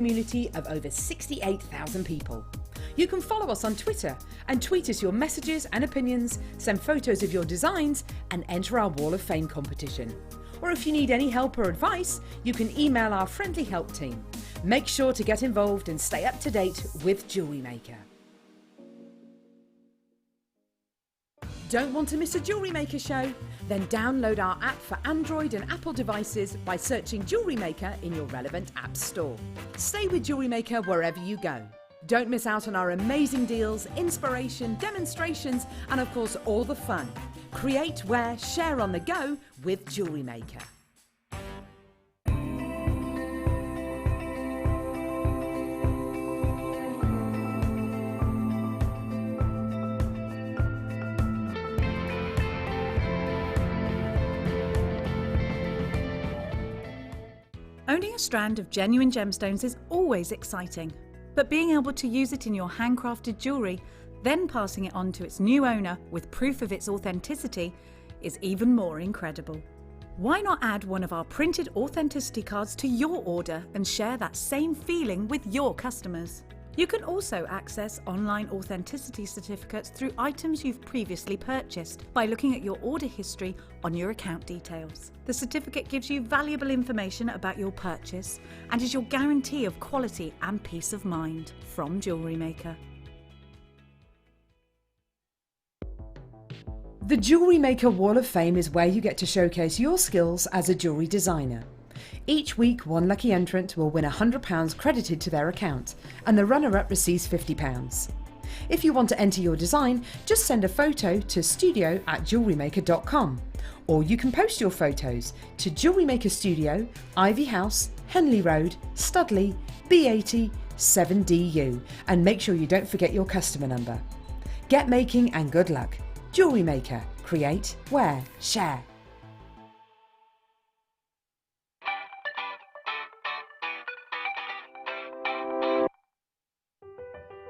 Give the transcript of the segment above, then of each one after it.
community of over 68,000 people. You can follow us on Twitter and tweet us your messages and opinions, send photos of your designs and enter our Wall of Fame competition. Or if you need any help or advice, you can email our friendly help team. Make sure to get involved and stay up to date with Jewellery Maker. Don't want to miss a Jewellery Maker show? Then download our app for Android and Apple devices by searching Jewellery Maker in your relevant app store. Stay with Jewellery Maker wherever you go. Don't miss out on our amazing deals, inspiration, demonstrations, and of course all the fun. Create, wear, share on the go with Jewellery Maker. Owning a strand of genuine gemstones is always exciting, but being able to use it in your handcrafted jewellery, then passing it on to its new owner with proof of its authenticity, is even more incredible. Why not add one of our printed authenticity cards to your order and share that same feeling with your customers? You can also access online authenticity certificates through items you've previously purchased by looking at your order history on your account details. The certificate gives you valuable information about your purchase and is your guarantee of quality and peace of mind from Jewellery Maker. The Jewellery Maker Wall of Fame is where you get to showcase your skills as a jewellery designer. Each week, one lucky entrant will win £100 credited to their account, and the runner-up receives £50. If you want to enter your design, just send a photo to studio@jewellerymaker.com, or you can post your photos to Jewellery Maker Studio, Ivy House, Henley Road, Studley, B80 7DU, and make sure you don't forget your customer number. Get making and good luck. Jewellery Maker. Create, wear, share.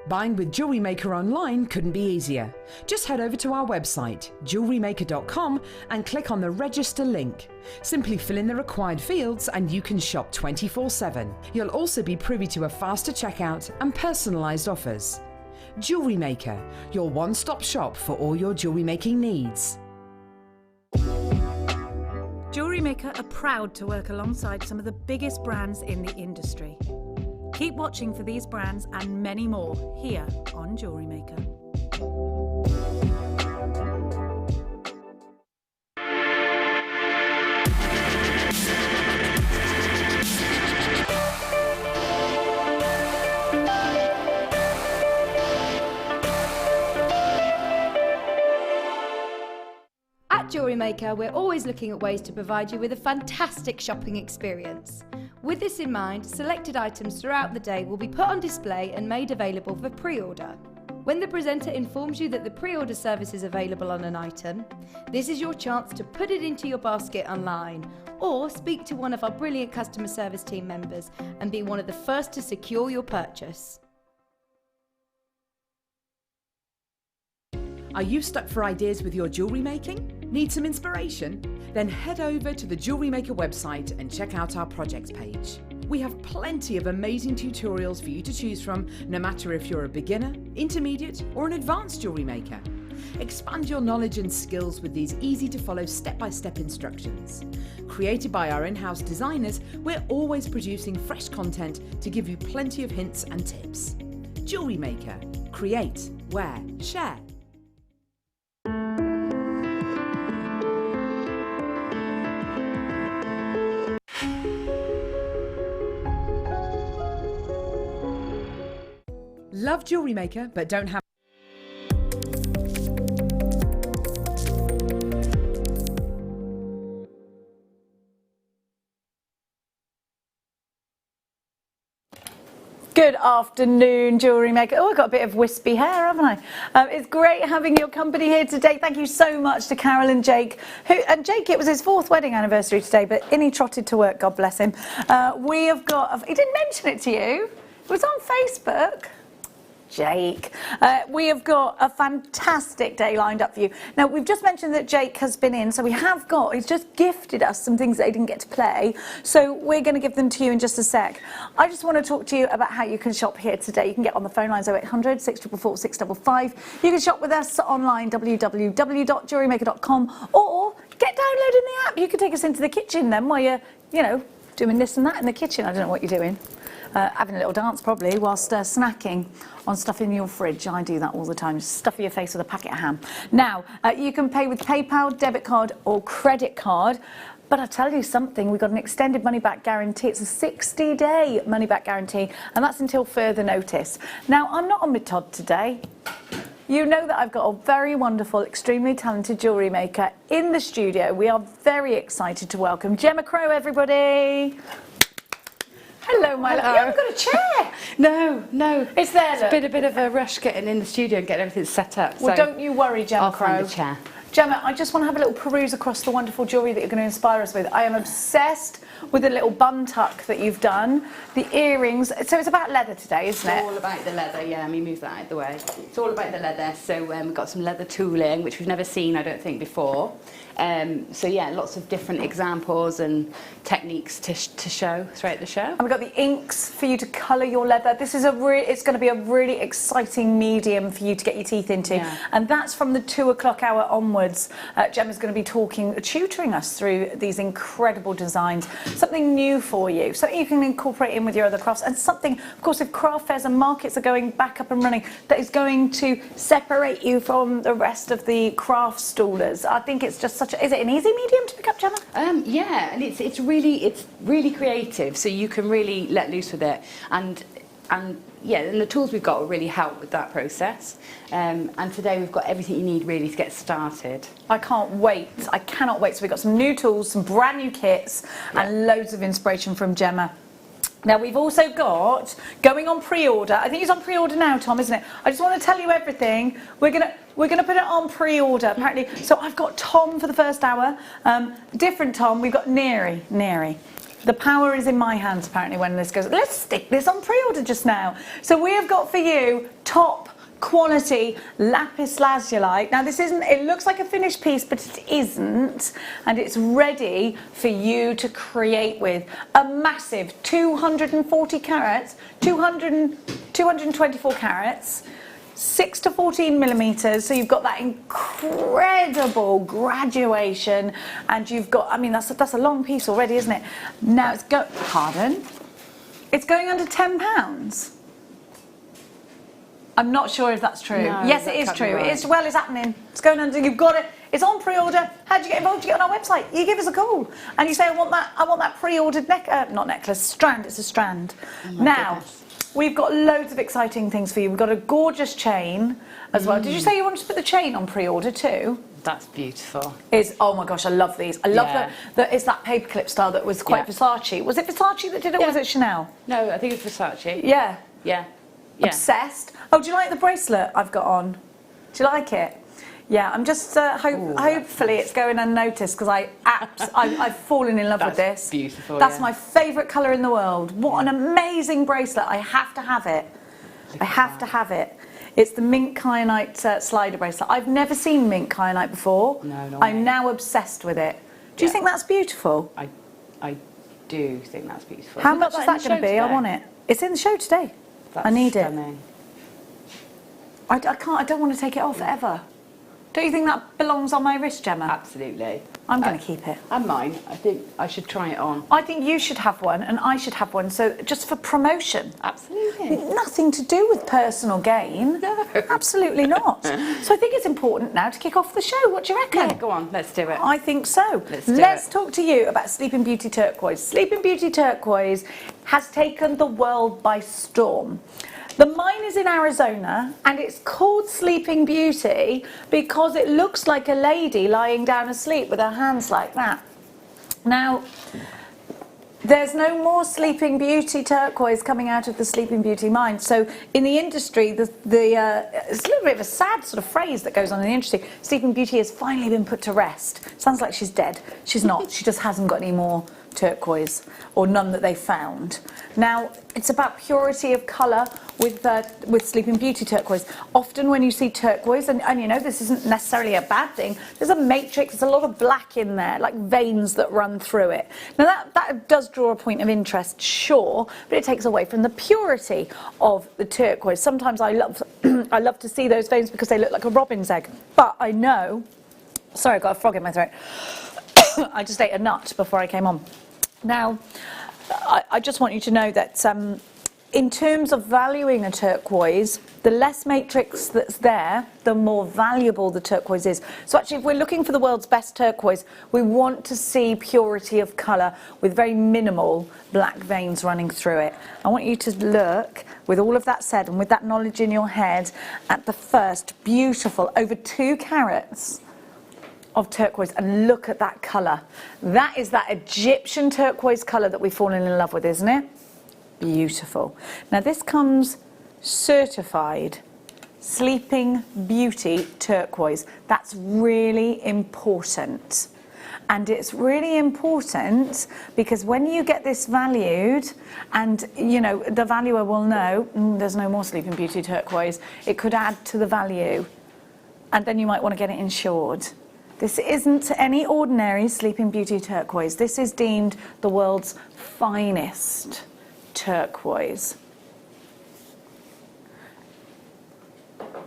Buying with Jewellery Maker online couldn't be easier. Just head over to our website, JewelleryMaker.com, and click on the register link. Simply fill in the required fields and you can shop 24/7. You'll also be privy to a faster checkout and personalised offers. Jewellery Maker, your one-stop shop for all your jewellery making needs. Jewellery Maker are proud to work alongside some of the biggest brands in the industry. Keep watching for these brands and many more here on Jewellery Maker. At Jewellery Maker, we're always looking at ways to provide you with a fantastic shopping experience. With this in mind, selected items throughout the day will be put on display and made available for pre-order. When the presenter informs you that the pre-order service is available on an item, this is your chance to put it into your basket online or speak to one of our brilliant customer service team members and be one of the first to secure your purchase. Are you stuck for ideas with your jewellery making? Need some inspiration? Then head over to the Jewellery Maker website and check out our projects page. We have plenty of amazing tutorials for you to choose from, no matter if you're a beginner, intermediate, or an advanced jewellery maker. Expand your knowledge and skills with these easy to follow step-by-step instructions. Created by our in-house designers, we're always producing fresh content to give you plenty of hints and tips. Jewellery Maker. Create, wear, share. Love Jewellery Maker, but don't have Good afternoon, Jewellery Maker. Oh, I've got a bit of wispy hair, haven't I? It's great having your company here today. Thank you so much to Carol and Jake. Jake, it was his 4th wedding anniversary today, but in he trotted to work, God bless him. We have got, he didn't mention it to you, it was on Facebook. Jake. We have got a fantastic day lined up for you. Now, we've just mentioned that Jake has been in, so he's just gifted us some things that he didn't get to play. So we're going to give them to you in just a sec. I just want to talk to you about how you can shop here today. You can get on the phone lines 0800 644 655. You can shop with us online, www.jewellerymaker.com, or get downloading the app. You can take us into the kitchen then while you're, doing this and that in the kitchen. I don't know what you're doing. Having a little dance probably whilst snacking on stuff in your fridge. I do that all the time. Just stuff your face with a packet of ham. Now, you can pay with PayPal, debit card or credit card. But I'll tell you something, we've got an extended money-back guarantee. It's a 60-day money-back guarantee, and that's until further notice. Now, I'm not on with Todd today. You know that I've got a very wonderful, extremely talented jewellery maker in the studio. We are very excited to welcome Gemma Crow, everybody. Hello, my love. You haven't got a chair. No. It's there. It's been a bit of a rush getting in the studio and getting everything set up. Well, so don't you worry, Gemma I'll Crow. find a chair. Gemma, I just want to have a little peruse across the wonderful jewellery that you're going to inspire us with. I am obsessed with the little bun tuck that you've done, the earrings. So it's about leather today, isn't it? It's all about the leather, yeah. Let me move that out of the way. It's all about the leather. So we've got some leather tooling, which we've never seen, I don't think, before. So yeah, lots of different examples and techniques to show throughout the show. And we've got the inks for you to colour your leather. This is it's going to be a really exciting medium for you to get your teeth into. Yeah. And that's from the 2 o'clock hour onwards. Gemma's going to be tutoring us through these incredible designs. Something new for you, something you can incorporate in with your other crafts, and something, of course, if craft fairs and markets are going back up and running, that is going to separate you from the rest of the craft stallers. I think it's just is it an easy medium to pick up, Gemma? Yeah, and it's really creative, so you can really let loose with it, and the tools we've got will really help with that process. And today we've got everything you need really to get started. I can't wait. I cannot wait. So we've got some new tools, some brand new kits, and loads of inspiration from Gemma. Now, we've also got, going on pre-order, I think it's on pre-order now, Tom, isn't it? I just want to tell you everything. We're gonna put it on pre-order, apparently. So I've got Tom for the first hour, different Tom, we've got Neri. The power is in my hands, apparently, when this goes. Let's stick this on pre-order just now. So we have got for you top quality lapis lazuli. Now this it looks like a finished piece, but it isn't, and it's ready for you to create with. A massive 240 carats, 224 carats, 6 to 14 millimeters, so you've got that incredible graduation, and you've got, I mean, that's a long piece already, isn't it? Now it's it's going under £10. I'm not sure if that's true. No, yes, it is true. Right. It's happening. It's going under. You've got it. It's on pre-order. How do you get involved? You get on our website. You give us a call and you say, I want that pre-ordered not necklace, strand. It's a strand. Oh now, goodness. We've got loads of exciting things for you. We've got a gorgeous chain as well. Did you say you wanted to put the chain on pre-order too? That's beautiful. Oh my gosh, I love these. I love it's that paperclip style that was quite Versace. Was it Versace that did it, or was it Chanel? No, I think it's Versace. Yeah. Yeah. Obsessed. Oh, do you like the bracelet I've got on? Do you like it? Yeah, I'm just hopefully it's going unnoticed, because I've fallen in love with this. Beautiful. That's my favourite colour in the world. What an amazing bracelet! I have to have it. I have to have it. It's the mint kyanite slider bracelet. I've never seen mint kyanite before. No. I'm now obsessed with it. Do you think that's beautiful? I do think that's beautiful. How much is that going to be? I want it. It's in the show today. I need stunning. it. I don't want to take it off ever. Don't you think that belongs on my wrist, Gemma? Absolutely. I'm going to keep it. And mine. I think I should try it on. I think you should have one, and I should have one, so just for promotion. Absolutely. Nothing to do with personal gain. No. Absolutely not. So I think it's important now to kick off the show. What do you reckon? Yeah, go on, let's do it. I think so. Let's talk to you about Sleeping Beauty Turquoise. Sleeping Beauty Turquoise has taken the world by storm. The mine is in Arizona, and it's called Sleeping Beauty because it looks like a lady lying down asleep with her hands like that. Now, there's no more Sleeping Beauty turquoise coming out of the Sleeping Beauty mine. So in the industry, it's a little bit of a sad sort of phrase that goes on in the industry. Sleeping Beauty has finally been put to rest. Sounds like she's dead. She's not. She just hasn't got any more turquoise, or none that they found. Now, it's about purity of colour with Sleeping Beauty turquoise. Often when you see turquoise, and you know, this isn't necessarily a bad thing, there's a matrix, there's a lot of black in there, like veins that run through it. Now that does draw a point of interest, sure, but it takes away from the purity of the turquoise. Sometimes I love I love to see those veins because they look like a robin's egg. But I know, sorry, I've got a frog in my throat. I just ate a nut before I came on. Now, I just want you to know that in terms of valuing a turquoise, the less matrix that's there, the more valuable the turquoise is. So actually, if we're looking for the world's best turquoise, we want to see purity of colour with very minimal black veins running through it. I want you to look, with all of that said, and with that knowledge in your head, at the first beautiful, over 2 carats of turquoise, and look at that colour. That is that Egyptian turquoise colour that we've fallen in love with, isn't it? Beautiful. Now this comes certified Sleeping Beauty turquoise. That's really important. And it's really important because when you get this valued, and you know, the valuer will know, there's no more Sleeping Beauty turquoise, it could add to the value, and then you might want to get it insured. This isn't any ordinary Sleeping Beauty turquoise. This is deemed the world's finest turquoise.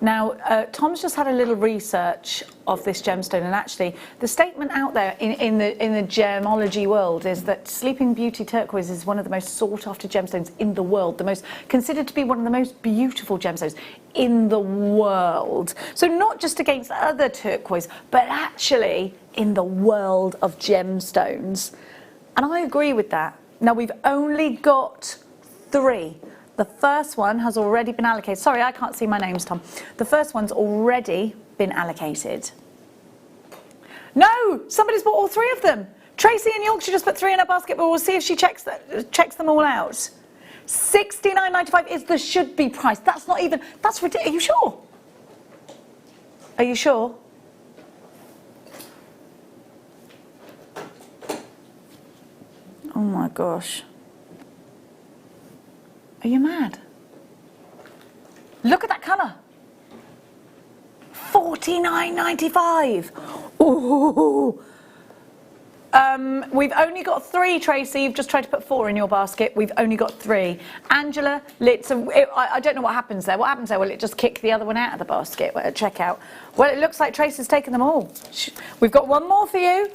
Now, Tom's just had a little research of this gemstone, and actually the statement out there in the gemology world is that Sleeping Beauty turquoise is one of the most sought after gemstones in the world, considered to be one of the most beautiful gemstones in the world. So not just against other turquoise, but actually in the world of gemstones. And I agree with that. Now, we've only got 3. The first one has already been allocated. Sorry, I can't see my names, Tom. The first one's already been allocated. No, somebody's bought all 3 of them. Tracy in Yorkshire just put 3 in her basket, but we'll see if she checks them all out. $69.95 is the should-be price. That's not even, that's ridiculous. Are you sure? Are you sure? Oh my gosh. Are you mad? Look at that colour. $49.95. Ooh. We've only got 3, Tracy. You've just tried to put 4 in your basket. We've only got 3. Angela, I don't know what happens there. What happens there? Will it just kick the other one out of the basket at checkout? Well, it looks like Tracy's taken them all. We've got 1 more for you.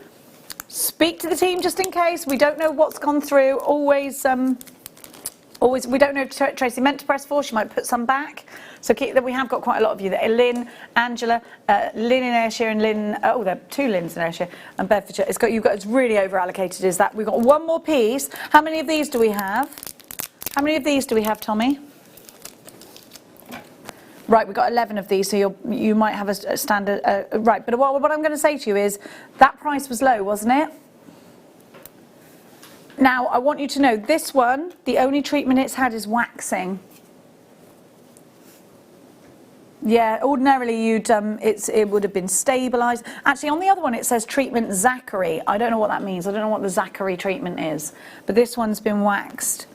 Speak to the team just in case. We don't know what's gone through. Always, we don't know if Tracy meant to press 4. She might put some back. So we have got quite a lot of you there. Lynn, Angela, Lynn in Ayrshire, and Lynn. Oh, there are 2 Lynns in Ayrshire and Bedfordshire. It's really over allocated. Is that we've got 1 more piece? How many of these do we have? How many of these do we have, Tommy? Right, we've got 11 of these, so you might have a standard. Right, but what I'm going to say to you is that price was low, wasn't it? Now, I want you to know this one, the only treatment it's had is waxing. Yeah, ordinarily it would have been stabilised. Actually, on the other one it says treatment Zachary. I don't know what that means. I don't know what the Zachary treatment is. But this one's been waxed.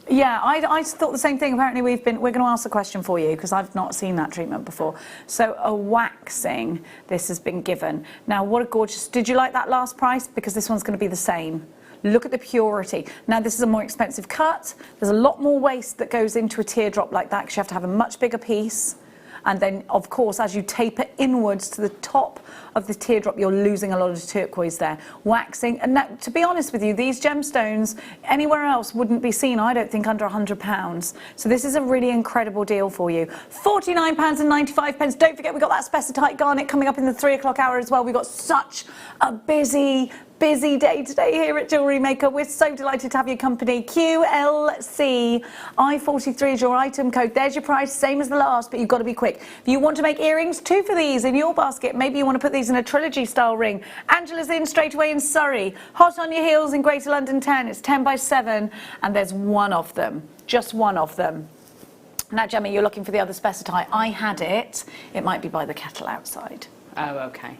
Yeah, I thought the same thing. Apparently we're going to ask a question for you because I've not seen that treatment before. So a waxing, this has been given. Now, what a gorgeous, did you like that last price? Because this one's going to be the same. Look at the purity. Now, this is a more expensive cut. There's a lot more waste that goes into a teardrop like that because you have to have a much bigger piece. And then, of course, as you taper inwards to the top of the teardrop, you're losing a lot of turquoise there. Waxing, and that, to be honest with you, these gemstones anywhere else wouldn't be seen, I don't think, under £100. So this is a really incredible deal for you. £49.95. Don't forget, we've got that specitite garnet coming up in the 3 o'clock hour as well. We've got such a busy day today here at Jewellery Maker. We're so delighted to have your company. QLC I43 is your item code. There's your price, same as the last, but you've got to be quick. If you want to make earrings, 2 for these in your basket. Maybe you want to put these in a trilogy style ring. Angela's in straight away in Surrey. Hot on your heels in Greater London 10. It's 10 by 7 and there's 1 of them. Just 1 of them. Now, Gemma, you're looking for the other specitite. I had it. It might be by the kettle outside. Oh, okay.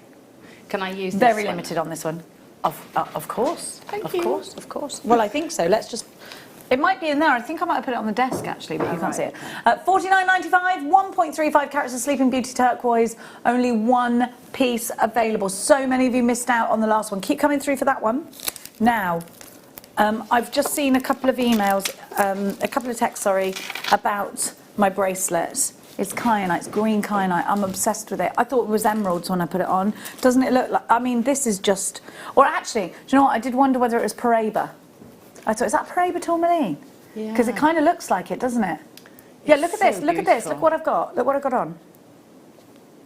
Can I use this Very one? limited on this one. Of course. Thank you. Of course. Well, I think so. Let's just... It might be in there. I think I might have put it on the desk, actually, but you can't see it. £49.95, 1.35 carats of Sleeping Beauty turquoise. Only one piece available. So many of you missed out on the last one. Keep coming through for that one. Now, I've just seen a couple of emails, a couple of texts, sorry, about my bracelet. It's kyanite, it's green kyanite. I'm obsessed with it. I thought it was emeralds when I put it on. Doesn't it look like... I mean, this is just... Or actually, do you know what? I did wonder whether it was Paraiba. I thought, is that Paraiba tourmaline? Yeah. Because it kind of looks like it, doesn't it? Yeah, look at this, look at this. Look what I've got. Look what I've got on.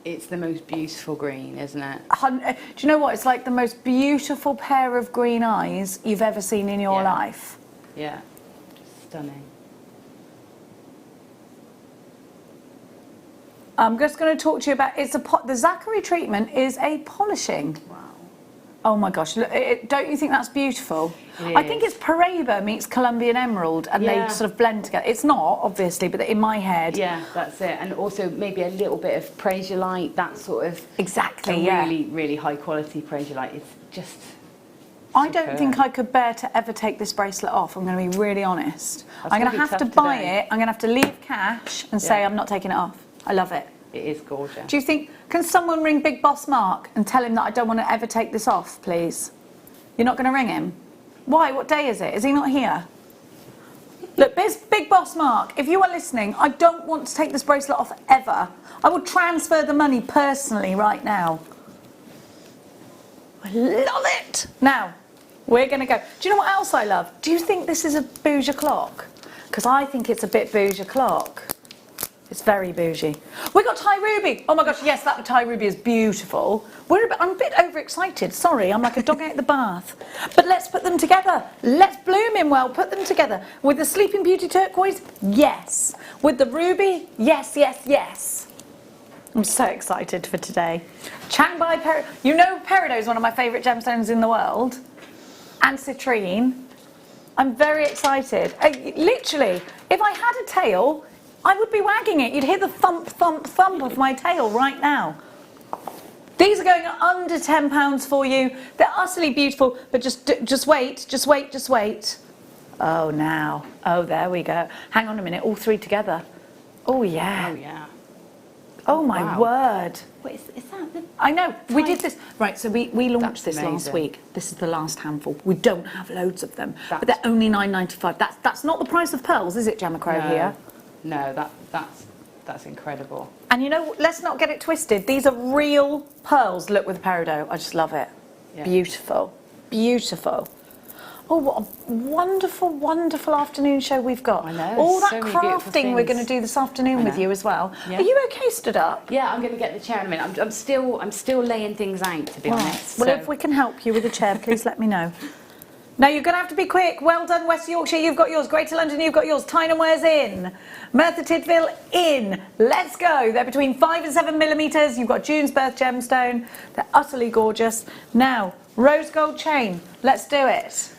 It's the most beautiful green, isn't it? Do you know what? It's like the most beautiful pair of green eyes you've ever seen in your life. Yeah, just stunning. I'm just going to talk to you about the Zachary treatment is a polishing. Wow. Oh my gosh! Look, don't you think that's beautiful? I think it's Paraiba meets Colombian emerald, and they sort of blend together. It's not, obviously, but in my head. Yeah, that's it. And also maybe a little bit of prasiolite, that sort of... Exactly, really, really high quality prasiolite. It's just... I don't think I could bear to ever take this bracelet off. I'm going to be really honest. I'm going to have to buy it. I'm going to have to leave cash and say I'm not taking it off. I love it. It is gorgeous. Do you think, can someone ring Big Boss Mark and tell him that I don't want to ever take this off, please? You're not going to ring him? Why? What day is it? Is he not here? Look, Big Boss Mark, if you are listening, I don't want to take this bracelet off ever. I will transfer the money personally right now. I love it. Now, we're going to go. Do you know what else I love? Do you think this is a bougie clock? Because I think it's a bit bougie clock. It's very bougie. We got Thai ruby. Oh my gosh, yes, that Thai ruby is beautiful. I'm a bit overexcited. Sorry, I'm like a dog out the bath. But let's put them together. Let's bloom in well. Put them together. With the Sleeping Beauty turquoise, yes. With the ruby, yes, yes, yes. I'm so excited for today. Changbai Peridot. You know Peridot is one of my favourite gemstones in the world. And citrine. I'm very excited. Literally, if I had a tail, I would be wagging it. You'd hear the thump, thump, thump of my tail right now. These are going at under £10 for you. They're utterly beautiful, but just wait, just wait, just wait. Oh, now. Oh, there we go. Hang on a minute, all three together. Oh, yeah. Oh, yeah. Oh, my word. Wait, is that the... I know, we did this. Right, so we launched this last week. This is the last handful. We don't have loads of them, but they're only £9.95. That's not the price of pearls, is it, Gemma Crow, here? No, that's incredible. And you know, let's not get it twisted. These are real pearls. Look with peridot. I just love it. Yeah. Beautiful, beautiful. Oh, what a wonderful, wonderful afternoon show we've got. I know. All that so crafting we're going to do this afternoon with you as well. Yeah. Are you okay stood up? Yeah, I'm going to get the chair in a minute. I'm still laying things out, to be honest. Well, if we can help you with the chair, please let me know. Now, you're going to have to be quick. Well done, West Yorkshire, you've got yours. Greater London, you've got yours. Tyne and Wear's in. Merthyr Tydfil, in. Let's go. They're between 5 and 7 millimetres. You've got June's Birth gemstone. They're utterly gorgeous. Now, rose gold chain. Let's do it.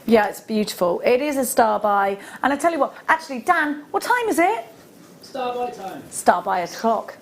Yeah, it's beautiful. It is a star by. And I tell you what, actually, Dan, what time is it? Star by time. Star by o'clock.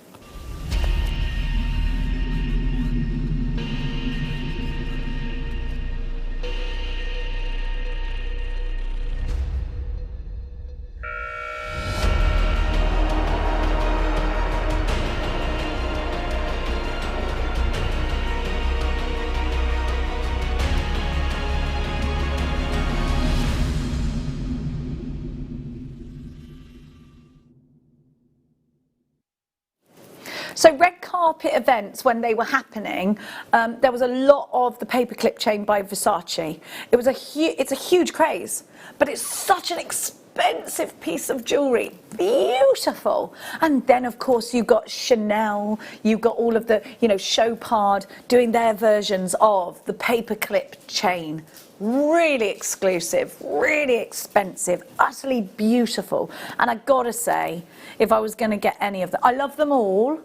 So red carpet events, when they were happening, there was a lot of the paperclip chain by Versace. It's a huge craze, but it's such an expensive piece of jewellery. Beautiful. And then, of course, you've got Chanel, you've got all of the, Chopard doing their versions of the paperclip chain. Really exclusive, really expensive, utterly beautiful. And I gotta say, if I was going to get any of them, I love them all.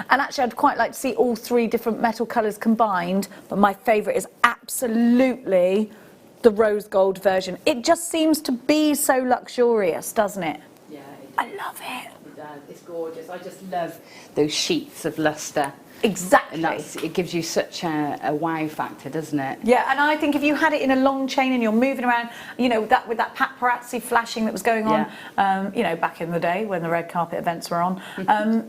And actually, I'd quite like to see all three different metal colours combined, but my favourite is absolutely the rose gold version. It just seems to be so luxurious, doesn't it? Yeah. I love it. It does. It's gorgeous. I just love those sheets of lustre. Exactly. And it gives you such a wow factor, doesn't it? Yeah, and I think if you had it in a long chain and you're moving around, you know, that with that paparazzi flashing that was going on, you know, back in the day when the red carpet events were on,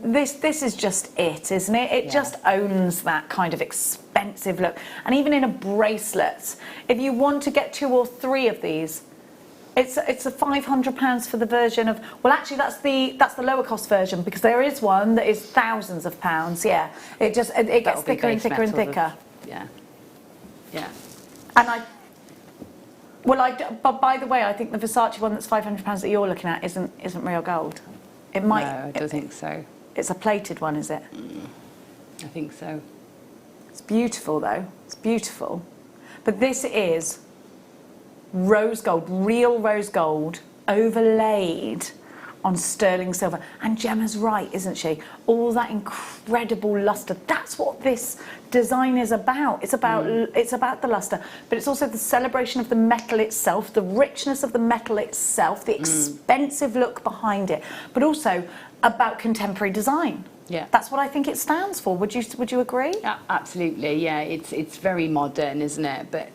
this is just it, isn't it? It just owns that kind of expensive look. And even in a bracelet, if you want to get 2 or 3 of these, it's a £500 for the version of, well, actually that's the lower cost version, because there is one that is thousands of pounds. Yeah, it gets thicker and thicker and thicker. Yeah. And but by the way, I think the Versace one that's £500 that you're looking at isn't real gold. It might. No, I don't think so. It's a plated one, is it? I think so. It's beautiful though. It's beautiful, but this is rose gold, real rose gold, overlaid on sterling silver. And Gemma's right, isn't she? All that incredible lustre. That's what this design is about. It's about the lustre, but it's also the celebration of the metal itself, the richness of the metal itself, the expensive look behind it, but also about contemporary design. Yeah, that's what I think it stands for. Would you agree? Yeah, absolutely. Yeah, it's very modern, isn't it? But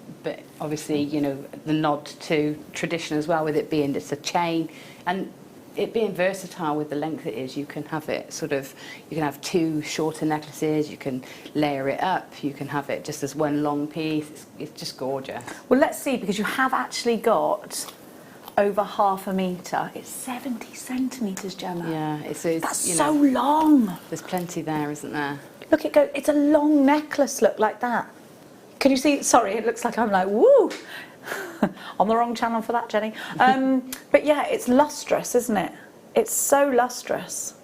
obviously, you know, the nod to tradition as well, with it being just a chain and it being versatile with the length it is. You can have it you can have 2 shorter necklaces, you can layer it up, you can have it just as one long piece. It's just gorgeous. Well, let's see, because you have actually got over ½ a metre. It's 70 centimetres, Gemma. Yeah, it's that's you so know, long. There's plenty there, isn't there? Look, it's a long necklace look like that. Can you see? Sorry, it looks like I'm like, woo! On the wrong channel for that, Jenny. But yeah, it's lustrous, isn't it? It's so lustrous.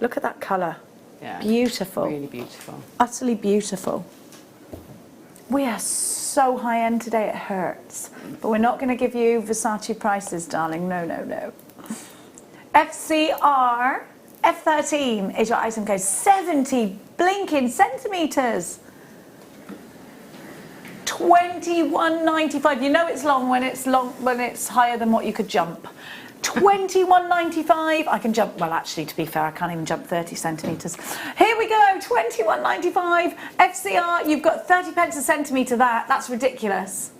Look at that colour. Yeah. Beautiful. Really beautiful. Utterly beautiful. We are so high end today, it hurts. But we're not going to give you Versace prices, darling. No, no, no. FCR F13 is your item code. 70 blinking centimetres. £21.95. You know it's long when it's higher than what you could jump. £21.95. I can jump, well, actually, to be fair, I can't even jump 30 centimetres. Here we go, £21.95. FCR, you've got 30 pence a centimetre. That's ridiculous.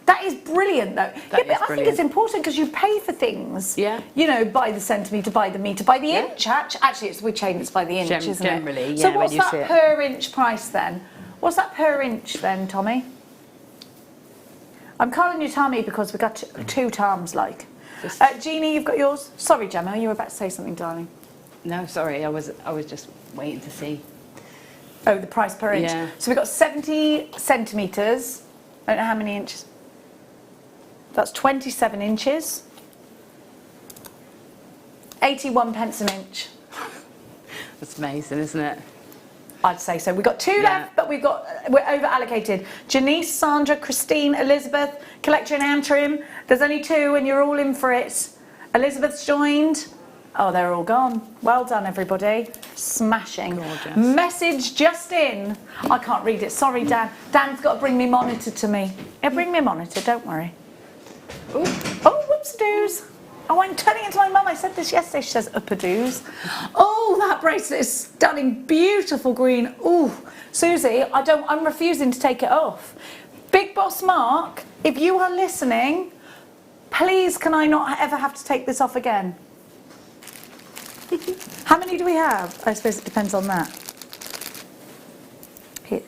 That is brilliant, though. But I think it's important because you pay for things. Yeah. You know, by the centimetre, by the metre, by the inch. Actually, it's with chain, it's by the inch, isn't it? Generally, yeah. So what's that per inch price then? What's that per inch then, Tommy? I'm calling you Tommy because we've got 2 Toms, like. Jeannie, you've got yours? Sorry, Gemma, you were about to say something, darling. No, sorry, I was just waiting to see. Oh, the price per inch. Yeah. So we've got 70 centimetres. I don't know how many inches. That's 27 inches. 81 pence an inch. That's amazing, isn't it? I'd say so. We've got 2 left, but we're over allocated. Janice, Sandra, Christine, Elizabeth, Collector and Antrim. There's only 2 and you're all in for it. Elizabeth's joined. Oh, they're all gone. Well done, everybody. Smashing. Gorgeous. Message just in. I can't read it. Sorry, Dan. Dan's got to bring me monitor to me. Yeah, bring me a monitor, don't worry. Ooh. Oh, whoops-a-doos. Oh, I'm turning into my mum. I said this yesterday. She says, up-a-doos. Oh, that bracelet is stunning. Beautiful green. Ooh. Susie, I'm refusing to take it off. Big Boss Mark, if you are listening, please can I not ever have to take this off again? How many do we have? I suppose it depends on that. Here,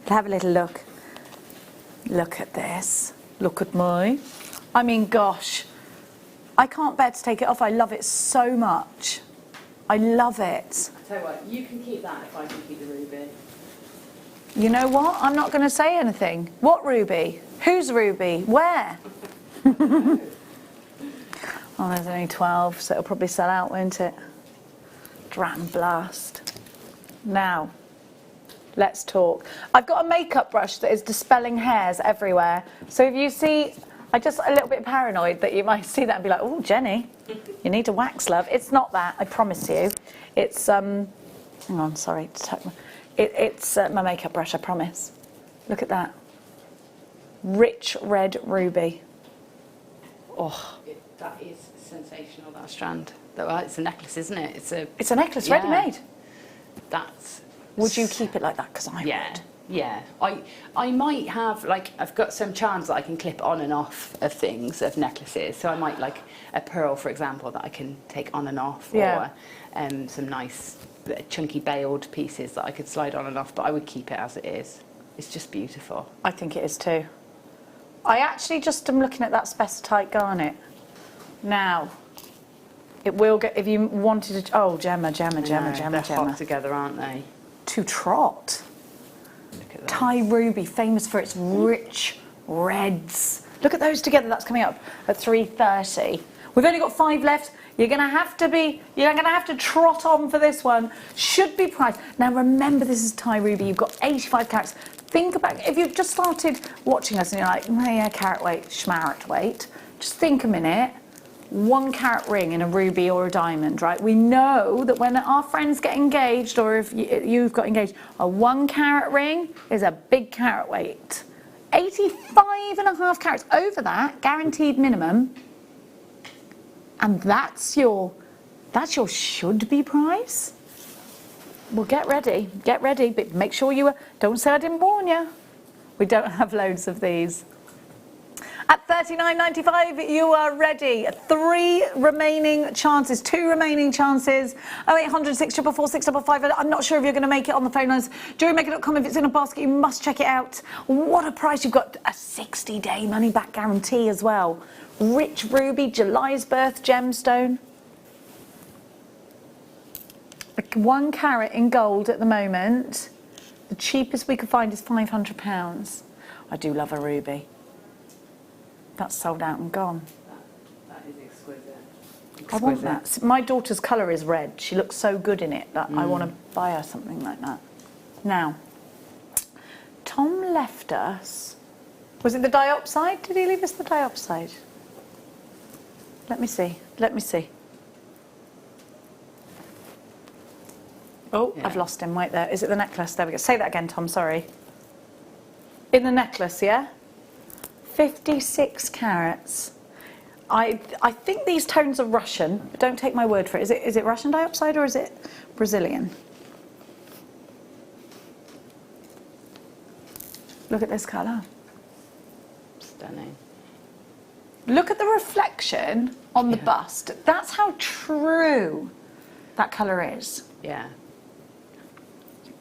have a little look. Look at this. Look at me. I mean, gosh. I can't bear to take it off. I love it so much. I love it. I'll tell you what, you can keep that if I can keep the ruby. You know what? I'm not going to say anything. What ruby? Whose ruby? Where? Oh, there's only 12, so it'll probably sell out, won't it? Dram blast. Now, let's talk. I've got a makeup brush that is dispelling hairs everywhere. So if you see, I'm just a little bit paranoid that you might see that and be like, oh, Jenny, you need to wax, love. It's not that, I promise you. It's, hang on, sorry. It's my makeup brush, I promise. Look at that. Rich red ruby. Oh. That is sensational, that strand. Well, it's a necklace, isn't it? It's a necklace, yeah. ready-made. That's... Would you keep it like that? Because I would. Yeah. I might have, like, I've got some charms that I can clip on and off of things, of necklaces. So I might, like, a pearl, for example, that I can take on and off. Yeah. Or some nice chunky bailed pieces that I could slide on and off. But I would keep it as it is. It's just beautiful. I think it is too. I actually just am looking at that specitite garnet. Now, it will get, if you wanted to, oh, Gemma. They're hot together, aren't they? To trot. Look at that. Thai ruby, famous for its rich reds. Look at those together. That's coming up at 3:30. We've only got 5 left. You're going to have to trot on for this one. Should be priced. Now remember, this is Thai ruby. You've got 85 carats. Think about, if you've just started watching us and you're like, oh yeah, carat weight, schmarat weight. Just think a minute. 1 carat ring in a ruby or a diamond, right? We know that when our friends get engaged, or if you've got engaged, a 1 carat ring is a big carat weight. 85.5 carats over that, guaranteed minimum. And that's your should be price. Well, get ready, but make sure don't say I didn't warn you. We don't have loads of these. At $39.95, you are ready. 2 remaining chances. 0800 644 655. I'm not sure if you're going to make it on the phone lines. JewelleryMaker.com. If it's in a basket, you must check it out. What a price. You've got a 60-day money-back guarantee as well. Rich ruby, July's birth gemstone. 1 carat in gold at the moment. The cheapest we could find is £500. I do love a ruby. That's sold out and gone. That is exquisite. I want that. My daughter's colour is red. She looks so good in it that I want to buy her something like that. Now, Tom left us... Was it the diopside? Did he leave us the diopside? Let me see. Oh, yeah. I've lost him. Wait there. Is it the necklace? There we go. Say that again, Tom. Sorry. In the necklace, yeah? 56 carats. I think these tones are Russian, but don't take my word for it. Is it Russian diopside or is it Brazilian? Look at this colour. Stunning. Look at the reflection on the bust. That's how true that colour is. Yeah.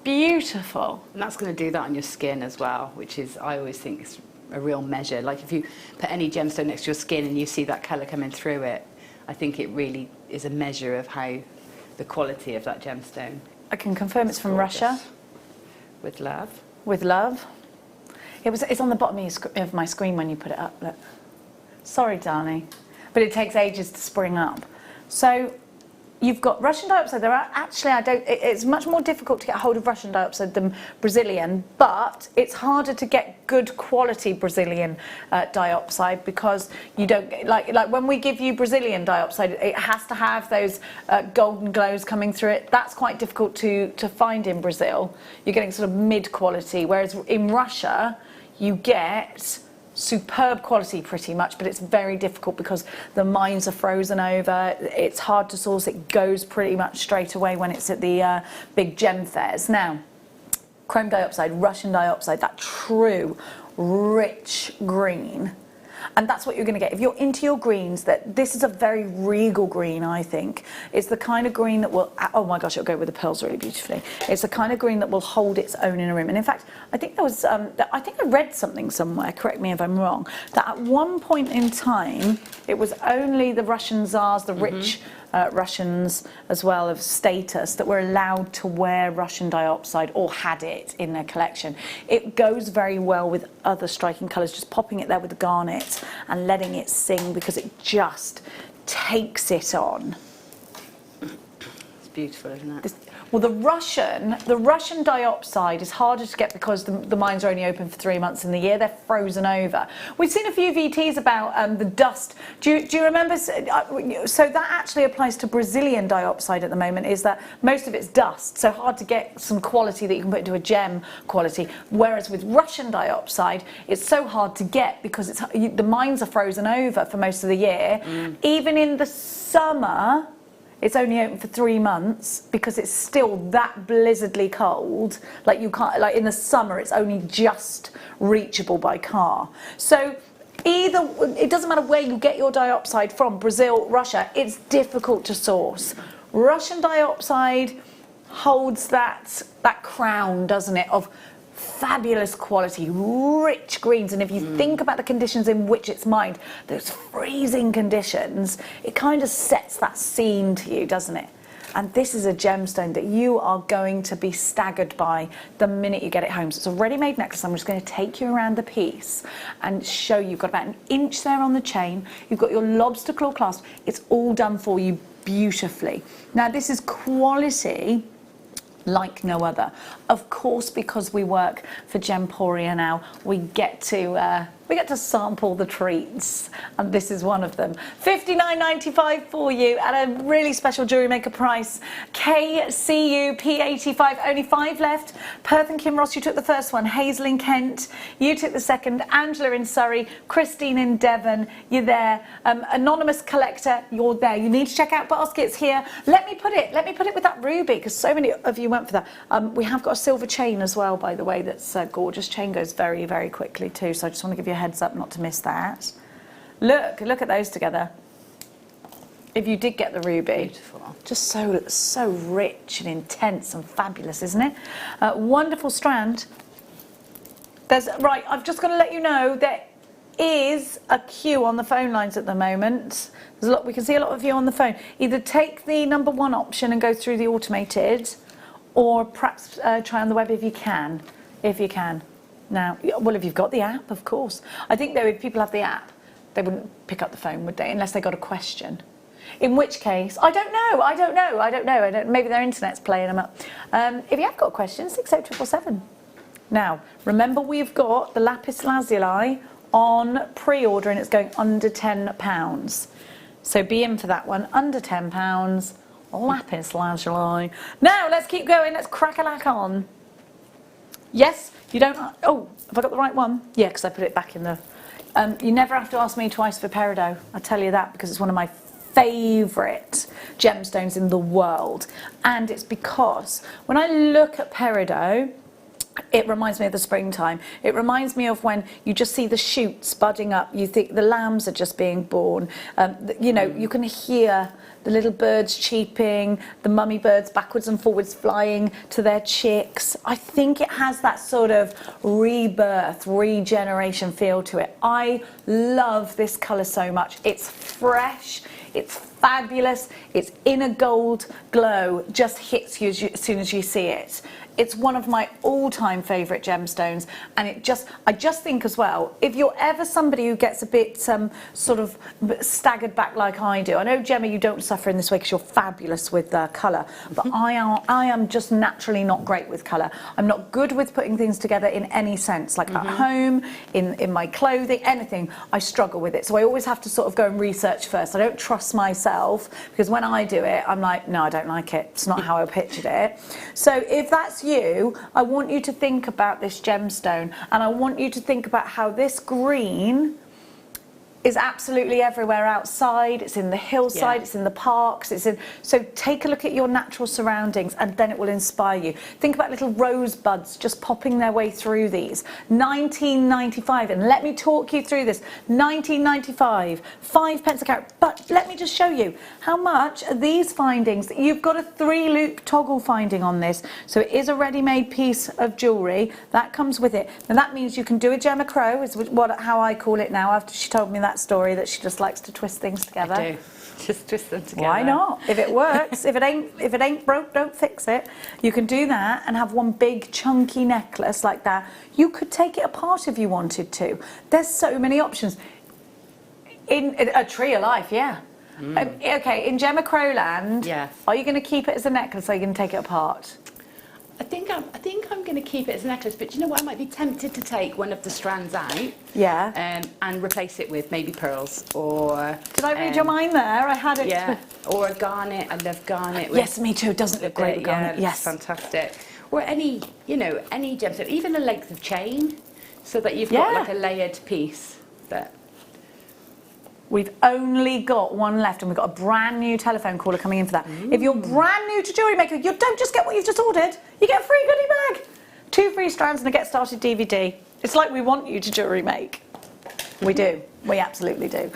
Beautiful. And that's going to do that on your skin as well, which is, I always think, is a real measure. Like if you put any gemstone next to your skin and you see that colour coming through it, I think it really is a measure of how the quality of that gemstone. I can confirm it's from Russia. With love. With love. It's on the bottom of my screen when you put it up. Look. Sorry, darling, but it takes ages to spring up. So you've got Russian diopside. There are actually, it's much more difficult to get hold of Russian diopside than Brazilian, but it's harder to get good quality Brazilian diopside because you don't, like when we give you Brazilian diopside, it has to have those golden glows coming through it. That's quite difficult to find in Brazil. You're getting sort of mid quality, whereas in Russia, you get superb quality pretty much, but it's very difficult because the mines are frozen over. It's hard to source. It goes pretty much straight away when it's at the big gem fairs. Now, chrome diopside, Russian diopside, that true rich green. And that's what you're going to get. If you're into your greens, this is a very regal green, I think. It's the kind of green that will, oh my gosh, it'll go with the pearls really beautifully. It's the kind of green that will hold its own in a room. And in fact, I think there was, I think I read something somewhere, correct me if I'm wrong, that at one point in time, it was only the Russian Tsars, the rich Russians as well of status, that were allowed to wear Russian diopside or had it in their collection. It goes very well with other striking colours, just popping it there with the garnet and letting it sing because it just takes it on. It's beautiful, isn't it? Well, the Russian dioxide is harder to get because the mines are only open for 3 months in the year. They're frozen over. We've seen a few VTs about the dust. Do you remember? So that actually applies to Brazilian dioxide at the moment, is that most of it's dust, so hard to get some quality that you can put into a gem quality. Whereas with Russian dioxide, it's so hard to get because the mines are frozen over for most of the year. Even in the summer, it's only open for 3 months because it's still that blizzardly cold. Like you can't, like in the summer, it's only just reachable by car. So it doesn't matter where you get your dioxide from, Brazil, Russia, it's difficult to source. Russian dioxide holds that crown, doesn't it, of fabulous quality, rich greens. And if you think about the conditions in which it's mined, those freezing conditions, it kind of sets that scene to you, doesn't it? And this is a gemstone that you are going to be staggered by the minute you get it home. So it's a ready-made necklace. I'm just going to take you around the piece and show you. You've got about 1 inch there on the chain. You've got your lobster claw clasp. It's all done for you beautifully. Now, this is quality like no other. Of course, because we work for Gemporia now, we get to sample the treats, and this is one of them. $59.95 for you at a really special Jewellery Maker price. KCU P85, only 5 left. Perth and Kim Ross, you took the first one. Hazel in Kent, you took the second. Angela in Surrey, Christine in Devon, you're there. Anonymous Collector, you're there. You need to check out baskets here. Let me put it with that ruby, because so many of you went for that. We have got a silver chain as well, by the way. That's a gorgeous chain, goes very, very quickly too. So I just want to give you a heads up not to miss that. Look at those together. If you did get the ruby, beautiful. Just so rich and intense and fabulous, isn't it? Wonderful strand. Right, I've just got to let you know there is a queue on the phone lines at the moment. There's a lot, we can see a lot of you on the phone. Either take the number 1 option and go through the automated, or perhaps try on the web if you can. Now, well, if you've got the app, of course. I think though, if people have the app, they wouldn't pick up the phone, would they? Unless they got a question. In which case, I don't know. Maybe their internet's playing them up. If you have got a question, 60777. Now, remember we've got the Lapis Lazuli on pre-order, and it's going under £10. So be in for that one, under £10. Lapis Lazuli. Now, let's keep going. Let's crack-a-lack on. Yes, you don't... Oh, have I got the right one? Yeah, because I put it back in the... you never have to ask me twice for peridot. I tell you that because it's one of my favourite gemstones in the world. And it's because when I look at peridot, it reminds me of the springtime. It reminds me of when you just see the shoots budding up. You think the lambs are just being born. You know, you can hear the little birds cheeping, the mummy birds backwards and forwards flying to their chicks. I think it has that sort of rebirth, regeneration feel to it. I love this colour so much. It's fresh, it's fabulous, it's in a gold glow, just hits you as soon as you see it. It's one of my all-time favourite gemstones, and I just think as well, if you're ever somebody who gets a bit sort of staggered back like I do, I know, Gemma, you don't suffer in this way because you're fabulous with colour, but I am just naturally not great with colour. I'm not good with putting things together in any sense, like at home, in my clothing, anything. I struggle with it, so I always have to sort of go and research first. I don't trust myself, because when I do it, I'm like, no, I don't like it. It's not how I pictured it. So if that's you, I want you to think about this gemstone, and I want you to think about how this green is absolutely everywhere outside. It's in the hillside, it's in the parks, so take a look at your natural surroundings, and then it will inspire you. Think about little rosebuds just popping their way through these. $19.95, and let me talk you through this. $19.95, 5 pence a carat. But let me just show you how much are these findings. You've got a 3-loop toggle finding on this, so it is a ready-made piece of jewellery that comes with it. And that means you can do a Gemma Crow, is how I call it now, after she told me that story that she just likes to twist things together. I do. Just twist them together. Why not? If it works, if it ain't broke, don't fix it. You can do that and have one big chunky necklace like that. You could take it apart if you wanted to. There's so many options. In a tree of life, yeah. Okay, in Gemma Crowland, Yes. are you going to keep it as a necklace or are you going to take it apart? I think I'm going to keep it as a necklace, but you know what? I might be tempted to take one of the strands out. Yeah. And replace it with maybe pearls or. Did I read your mind there? I had it. Yeah. Or a garnet. I love garnet. Yes, me too. It doesn't look great with garnet. Yeah, Yes. fantastic. Or any gemstone, even a length of chain, so that you've got like a layered piece. But we've only got one left and we've got a brand new telephone caller coming in for that. Ooh. If you're brand new to Jewellery Maker, you don't just get what you've just ordered, you get a free goodie bag. 2 free strands and a Get Started DVD. It's like we want you to Jewellery Make. We do. We absolutely do.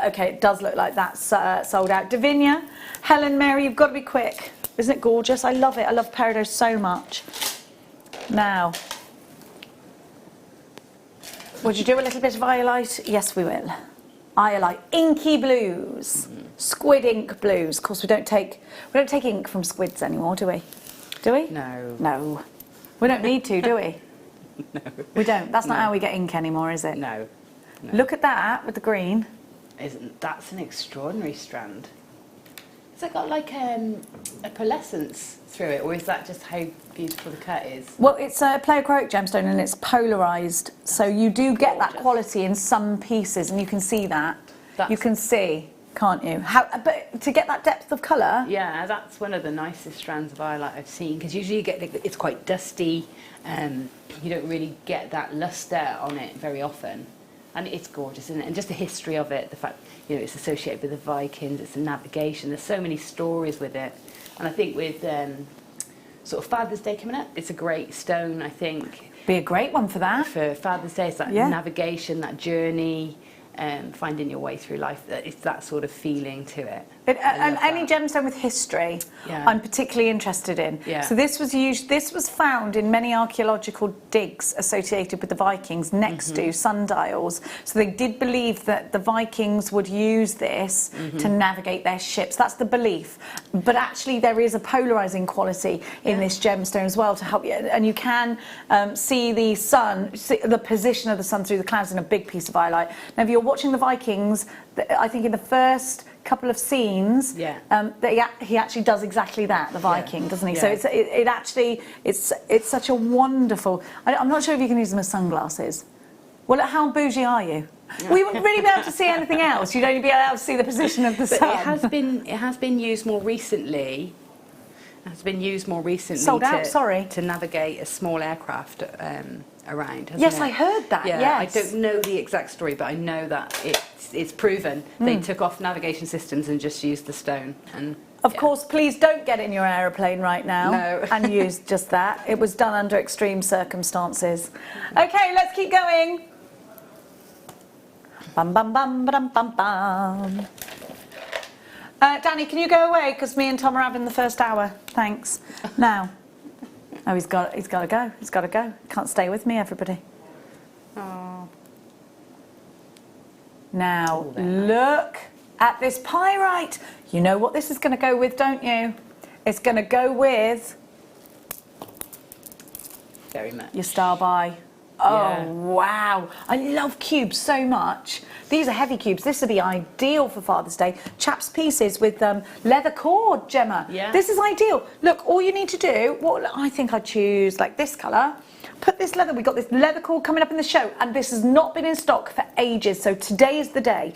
Okay, it does look like that's sold out. Davinia, Helen, Mary, you've got to be quick. Isn't it gorgeous? I love it. I love peridot so much. Now, would you do a little bit of iolite? Yes, we will. Iolite, inky blues, squid ink blues. Of course, we don't take ink from squids anymore, do we? Do we? No. No. We don't need to, do we? No. We don't. That's not how we get ink anymore, is it? No. Look at that with the green. That's an extraordinary strand. Has it got like a pearlescence through it, or is that just how beautiful the cut is? Well, it's a pleochroic gemstone and it's polarised, so you do get that quality in some pieces, and you can see that. You can see, can't you? But to get that depth of colour... Yeah, that's one of the nicest strands of iolite I've seen, because usually you get it's quite dusty, you don't really get that lustre on it very often. And it's gorgeous, isn't it? And just the history of it, the fact, it's associated with the Vikings, it's a navigation, there's so many stories with it. And I think with sort of Father's Day coming up, it's a great stone, I think. Be a great one for that. For Father's Day, it's that navigation, that journey, finding your way through life. It's that sort of feeling to it. And any gemstone with history, I'm particularly interested in. Yeah. So this was found in many archaeological digs associated with the Vikings next to sundials. So they did believe that the Vikings would use this to navigate their ships. That's the belief. But actually there is a polarising quality in this gemstone as well to help you. And you can see the sun, see the position of the sun through the clouds in a big piece of iolite. Now if you're watching the Vikings, I think in the first couple of scenes, that he actually does exactly that, the Viking, doesn't he? So it's such a wonderful. I'm not sure if you can use them as sunglasses. Well, how bougie are you? We wouldn't really be able to see anything else. You'd only be able to see the position of the sun. It has been used more recently. Sold out. Sorry. To navigate a small aircraft around. Yes, I heard that. Yeah, yes. I don't know the exact story, but I know that it's proven. They took off navigation systems and just used the stone. And of course, please don't get in your aeroplane right now and use just that. It was done under extreme circumstances. Okay, let's keep going. Bum bum bum bum bum bum. Danny, can you go away? Because me and Tom are having the first hour. Thanks. Now. Oh, he's got to go. He's got to go. Can't stay with me, everybody. Oh. Now, look at this pyrite. You know what this is going to go with, don't you? It's going to go with... Very much. Your star by. Oh, wow. I love cubes so much. These are heavy cubes. This would be ideal for Father's Day. Chaps pieces with leather cord, Gemma. Yeah. This is ideal. Look, all you need to do, I think I'd choose like this colour. Put this leather, we've got this leather cord coming up in the show, and this has not been in stock for ages, so today is the day.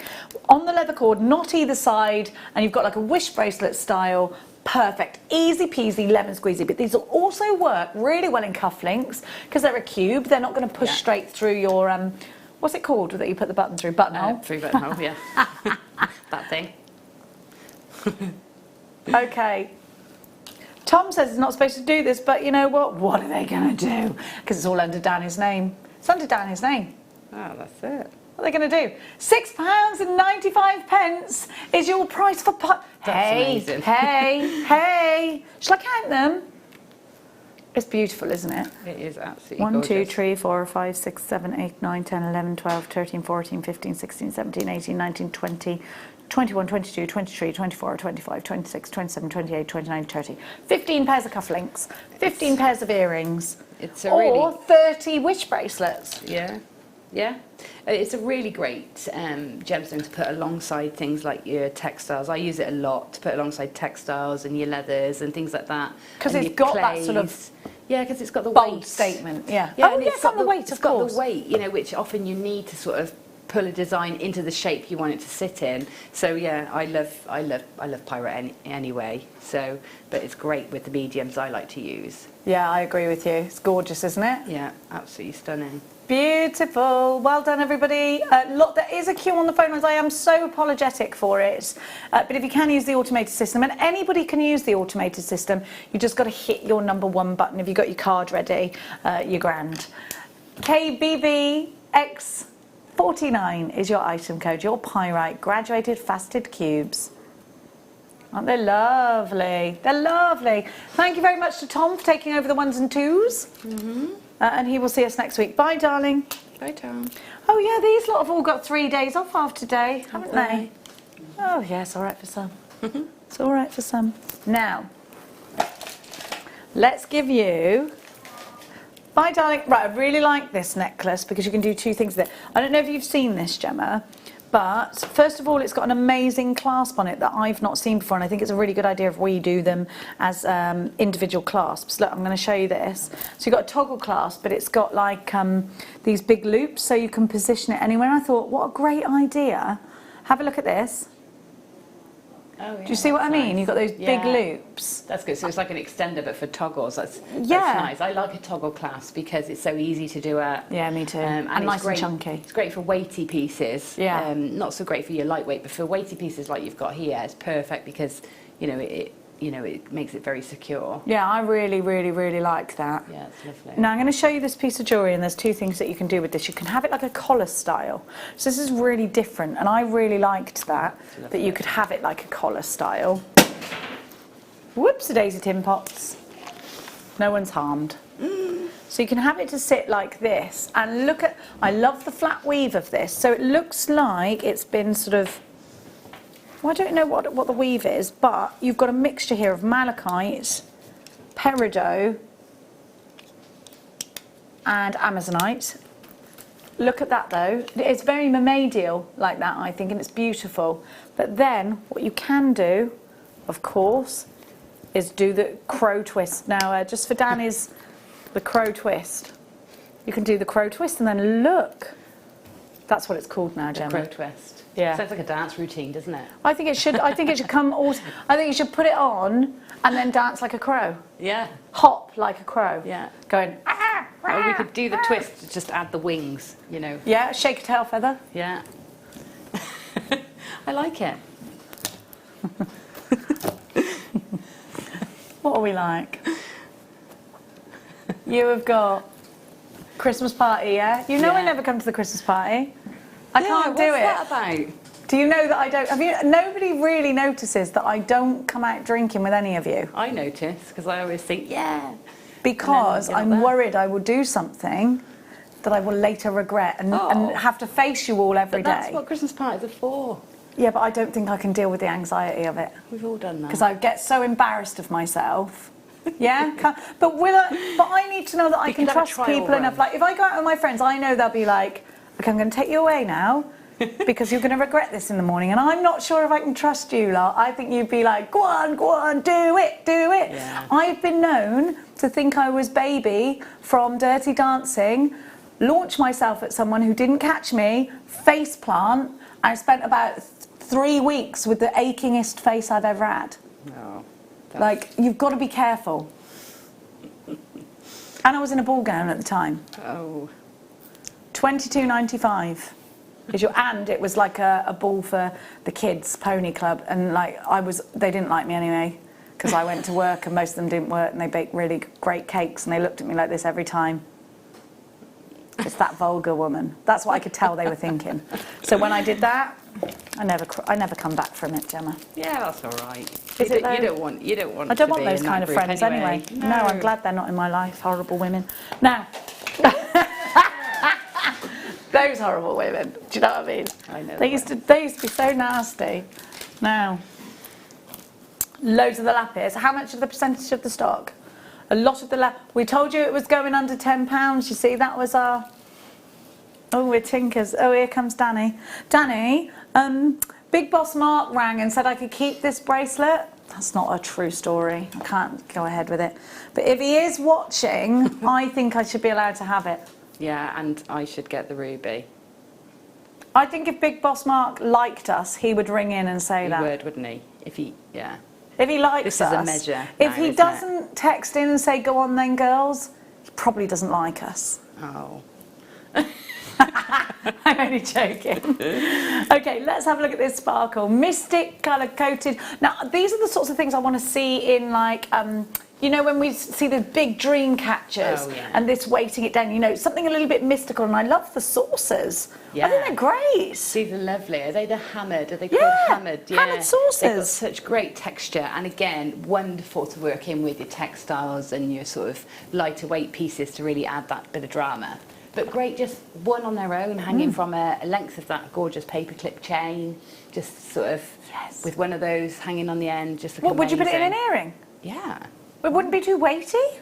On the leather cord, not either side, and you've got like a wish bracelet style. Perfect, easy peasy, lemon squeezy. But these will also work really well in cufflinks because they're a cube. They're not going to push straight through your what's it called that you put the button through? Buttonhole. Through buttonhole, yeah. That thing. Okay. Tom says it's not supposed to do this, but you know what? What are they going to do? Because it's all under Danny's name. It's under Danny's name. Oh, that's it. What are they going to do? £6.95 is your price for amazing. Hey. Shall I count them? It's beautiful, isn't it? It is absolutely 1, 2, gorgeous. 3, 4, 5, 6, 7, 8, 9, 10, 11, 12, 13, 14, 15, 16, 17, 18, 19, 20, 21, 22, 23, 24, 25, 26, 27, 28, 29, 30. 15 pairs of cufflinks, 15 pairs of earrings, It's a or 30 wish bracelets. Yeah. Yeah, it's a really great gemstone to put alongside things like your textiles. I use it a lot to put alongside textiles and your leathers and things like that. Because And it's your got that clays. sort of yeah, because it's got the bold weight statement. Yeah. Yeah, Oh and yes, on the weight, it's of got course. the weight, you know, which often you need to sort of pull a design into the shape you want it to sit in. So yeah, I love pirate anyway. So, but it's great with the mediums I like to use. Yeah, I agree with you. It's gorgeous, isn't it? Yeah, absolutely stunning. Beautiful. Well done, everybody. Look, there is a queue on the phone lines. I am so apologetic for it. But if you can use the automated system, and anybody can use the automated system, you just got to hit your number 1 button. If you've got your card ready, you're grand. KBBX49 is your item code, your pyrite graduated faceted cubes. Aren't they lovely? They're lovely. Thank you very much to Tom for taking over the 1s and 2s. And he will see us next week. Bye, darling. Bye, Tom. Oh, yeah, these lot have all got 3 days off after today, haven't they? Oh, yeah, it's all right for some. It's all right for some. Now, let's give you... Bye, darling. Right, I really like this necklace because you can do 2 things with it. I don't know if you've seen this, Gemma, but first of all, it's got an amazing clasp on it that I've not seen before, and I think it's a really good idea if we do them as individual clasps. Look, I'm going to show you this. So you've got a toggle clasp, but it's got like these big loops, so you can position it anywhere. And I thought, what a great idea. Have a look at this. Oh, yeah, Do you see what I mean? nice. You've got those big loops. That's good. So it's like an extender, but for toggles. That's Yeah. nice. I like a toggle clasp because it's so easy to do it. Yeah, me too. And And it's nice and great, chunky. It's great for weighty pieces. Yeah. Not so great for your lightweight, but for weighty pieces like you've got here, it's perfect because it makes it very secure. Yeah, I really, really, really like that. Yeah, it's lovely. Now I'm going to show you this piece of jewellery, and there's 2 things that you can do with this. You can have it like a collar style. So this is really different, and I really liked that you could have it like a collar style. Whoops-a-daisy tin pots. No one's harmed. So you can have it to sit like this, and look at, I love the flat weave of this. So it looks like it's been sort of, well, I don't know what the weave is, but you've got a mixture here of malachite, peridot, and amazonite. Look at that though. It's very mermaidial like that, I think, and it's beautiful. But then what you can do, of course, is do the crow twist. Now, just for Danny's, the crow twist. You can do the crow twist, and then look. That's what it's called now, Gemma. Crow twist. Yeah. Sounds like a dance routine, doesn't it? I think it should. I think it should come. I think you should put it on and then dance like a crow. Yeah. Hop like a crow. Yeah. Going. Or we could do the twist to just add the wings, you know. Yeah. Shake a tail feather. Yeah. I like it. What are we like? You have got Christmas party, yeah? You know I Yeah. never come to the Christmas party. I can't do what's it. that about? Do you know that I don't? Have you? Nobody really notices that I don't come out drinking with any of you I notice because I always think, yeah. because And then I'm you're not there. worried I will do something that I will later regret and Oh. have to face you all every But that's day. what Christmas parties are for. Yeah, but I don't think I can deal with the anxiety of it We've all done that. because I get so embarrassed of myself. Yeah, but I need to know that I We can could have a trust trial people run. enough. Like if I go out with my friends, I know they'll be like, "Okay, I'm going to take you away now because you're going to regret this in the morning." And I'm not sure if I can trust you lot. I think you'd be like, "Go on, do it." Yeah. I've been known to think I was Baby from Dirty Dancing, launch myself at someone who didn't catch me, face plant, and I spent about 3 weeks with the achingest face I've ever had. No. Like, you've got to be careful. And I was in a ball gown at the time. Oh. $22.95. And it was like a ball for the kids' pony club, and like they didn't like me anyway because I went to work and most of them didn't work, and they baked really great cakes, and they looked at me like this every time. It's that vulgar woman. That's what I could tell they were thinking. So when I did that, I never come back from it, Gemma. Yeah, that's all right. Is it though? You don't want. I don't to want be those in kind that of group friends anyway. No. No, I'm glad they're not in my life. Horrible women. Now, those horrible women. Do you know what I mean? I know. They used to be so nasty. Now, loads of the lapis. How much of the percentage of the stock? A lot of the lapis. We told you it was going under £10. You see, that was our Oh, we're tinkers. Oh, here comes Danny. Danny, Big Boss Mark rang and said I could keep this bracelet. That's not a true story. I can't go ahead with it. But if he is watching, I think I should be allowed to have it. Yeah, and I should get the ruby. I think if Big Boss Mark liked us, he would ring in and say that. He would, wouldn't he? If he likes this us. This is a measure. If now, he doesn't text in and say, go on then, girls, he probably doesn't like us. Oh. I'm only joking. Okay, let's have a look at this sparkle. Mystic colour coated. Now, these are the sorts of things I want to see in, like, you know, when we see the big dream catchers and this weighting it down, you know, something a little bit mystical. And I love the saucers. Yeah. I think they're great. These are lovely. Are they the hammered? Are they called hammered? Yeah, hammered saucers. They've got such great texture. And again, wonderful to work in with your textiles and your sort of lighter weight pieces to really add that bit of drama. But great, just one on their own, hanging from a length of that gorgeous paperclip chain, just sort of with one of those hanging on the end. Just what, would you put it in an earring? Yeah. It wouldn't be too weighty? Oh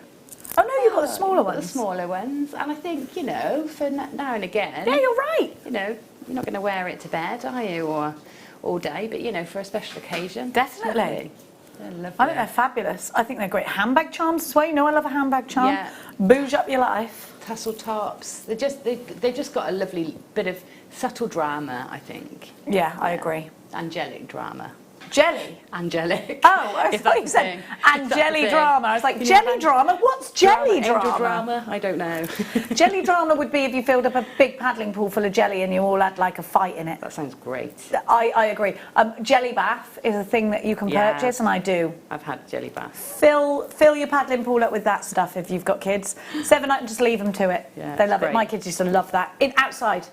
no, you've got the smaller ones. The smaller ones, and I think, you know, for now and again. Yeah, you're right. You know, you're not going to wear it to bed, are you, or all day? But you know, for a special occasion. Definitely. They're lovely. I think they're fabulous. I think they're great handbag charms as well. You know, I love a handbag charm. Yeah. Bouge up your life. Tassel tops. They've just got a lovely bit of subtle drama, I think. Yeah, I agree. Angelic drama. Jelly? Angelic. Oh, I thought you said Angelic drama. I was like, jelly drama? What's jelly drama? Angel drama? I don't know. Jelly drama would be if you filled up a big paddling pool full of jelly and you all had like a fight in it. That sounds great. I agree. Jelly bath is a thing that you can purchase, and I do. I've had jelly bath. Fill your paddling pool up with that stuff if you've got kids. 7 night and just leave them to it. Yeah, they love it. My kids used to love that. Outside.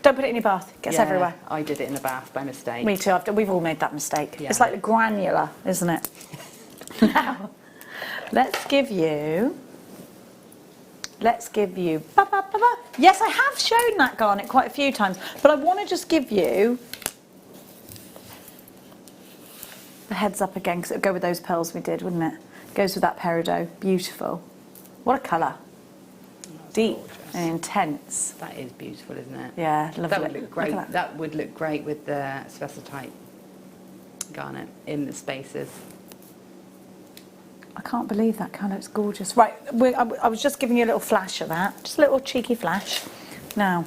Don't put it in your bath. It gets everywhere. I did it in the bath by mistake. Me too. We've all made that mistake. Yeah. It's like the granular, isn't it? Now, let's give you. Yes, I have shown that garnet quite a few times, but I want to just give you the heads up again because it would go with those pearls we did, wouldn't it? Goes with that peridot. Beautiful. What a colour. Deep and intense. That is beautiful, isn't it? Yeah, lovely. That would look great. That would look great with the specilite garnet in the spaces. I can't believe that colour. It's gorgeous. Right, I was just giving you a little flash of that. Just a little cheeky flash. Now,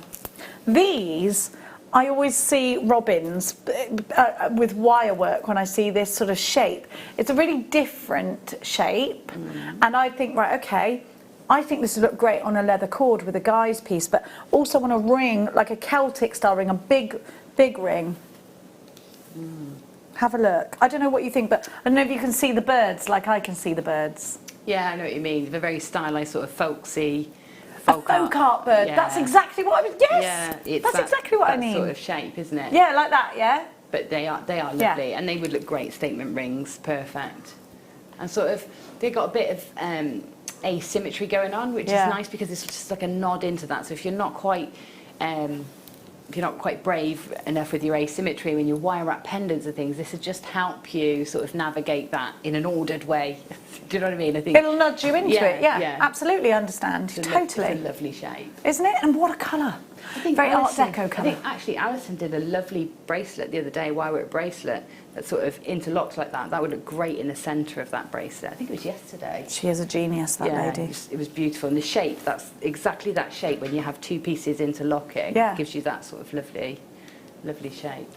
these, I always see robins with wire work when I see this sort of shape. It's a really different shape. And I think, right, okay, I think this would look great on a leather cord with a guy's piece, but also on a ring, like a Celtic style ring, a big ring. Have a look. I don't know what you think, but I don't know if you can see the birds like I can see the birds. Yeah, I know what you mean. The very stylized sort of folksy folk art bird. Yeah. That's exactly what I was. Yes, yeah, that's exactly what I mean. That sort of shape, isn't it? Yeah, like that. Yeah. But they are lovely, and they would look great statement rings. Perfect. And sort of they got a bit of asymmetry going on, which is nice because it's just like a nod into that. So if you're not quite brave enough with your asymmetry when you wire wrap pendants and things, this would just help you sort of navigate that in an ordered way. Do you know what I mean? I think it'll nudge you into it. Yeah, absolutely understand. Totally. It's a lovely shape, isn't it? And what a colour! I think very Art Deco colour. I think actually Alison did a lovely bracelet the other day, wire work bracelet that sort of interlocked like that. That would look great in the centre of that bracelet. I think it was yesterday. She is a genius, that lady. It was beautiful. And the shape, that's exactly that shape when you have two pieces interlocking. Yeah. It gives you that sort of lovely shape.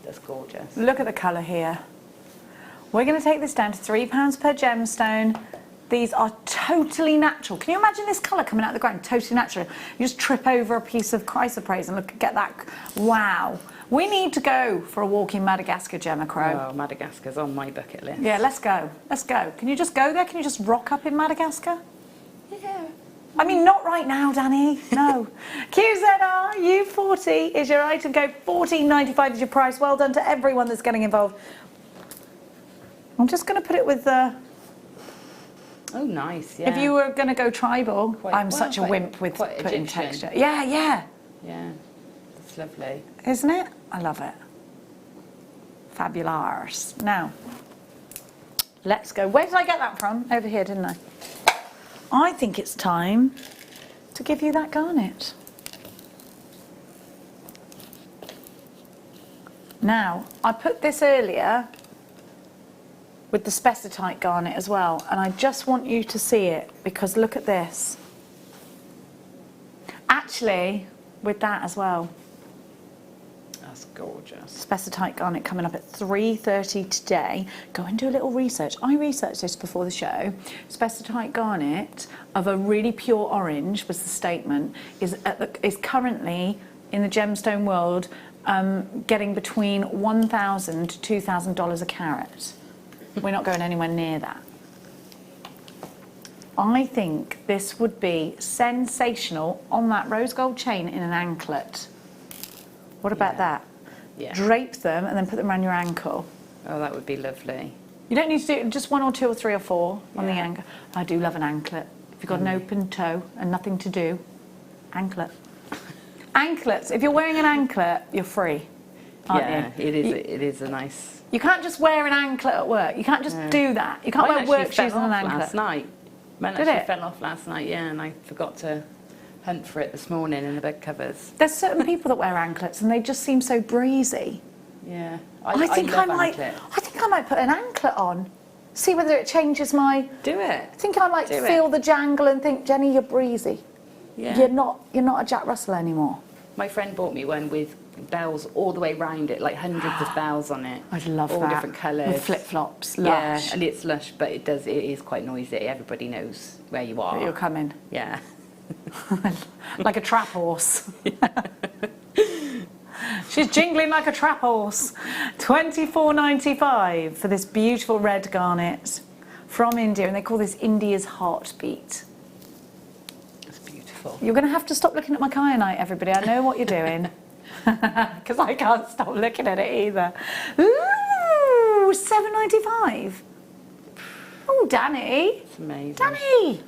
That's gorgeous. Look at the colour here. We're going to take this down to £3 per gemstone. These are totally natural. Can you imagine this colour coming out of the ground? Totally natural. You just trip over a piece of chrysoprase and get that. Wow. We need to go for a walk in Madagascar, Gemma Crow. Oh, Madagascar's on my bucket list. Yeah, let's go. Let's go. Can you just go there? Can you just rock up in Madagascar? Yeah. I mean, not right now, Danny. No. QZR U40 is your item code. $14.95 is your price. Well done to everyone that's getting involved. I'm just going to put it with the... Oh, nice, yeah. If you were going to go tribal, I'm such a wimp with putting texture. Yeah, yeah. Yeah, it's lovely. Isn't it? I love it. Fabulous. Now, let's go. Where did I get that from? Over here, didn't I? I think it's time to give you that garnet. Now, I put this earlier with the spessartite garnet as well, and I just want you to see it because look at this. Actually, with that as well. That's gorgeous. Spessartite garnet coming up at 3:30 today. Go and do a little research. I researched this before the show. Spessartite garnet of a really pure orange was the statement, is currently in the gemstone world getting between $1,000 to $2,000 a carat. We're not going anywhere near that. I think this would be sensational on that rose gold chain in an anklet. What about that? Yeah. Drape them and then put them around your ankle. Oh, that would be lovely. You don't need to do just 1 or 2 or 3 or 4 on the ankle. I do love an anklet. If you've got an open toe and nothing to do, anklet. Anklets, if you're wearing an anklet, you're free, aren't you? It is a nice... You can't just wear an anklet at work. You can't just do that. You can't wear work shoes and an anklet. Last night. Mine Did actually it? fell off last night, yeah, and I forgot to hunt for it this morning in the bed covers. There's certain people that wear anklets and they just seem so breezy. Yeah. I think I love might anklet. put an anklet on. See whether it changes my... Do it. I think I might Do feel it. the jangle and think, Jenny, you're breezy. Yeah. You're not a Jack Russell anymore. My friend bought me one with bells all the way round it, like hundreds of bells on it. I'd love all that. Different colours. With flip-flops, lush. Yeah, and it's lush, but it is quite noisy. Everybody knows where you are. That you're coming. Yeah. Like a trap horse. She's jingling like a trap horse. $24.95 for this beautiful red garnet from India, and they call this India's heartbeat. That's beautiful. You're going to have to stop looking at my kyanite, everybody. I know what you're doing. Because I can't stop looking at it either. Ooh, $7.95. Oh, Danny. It's amazing. Danny!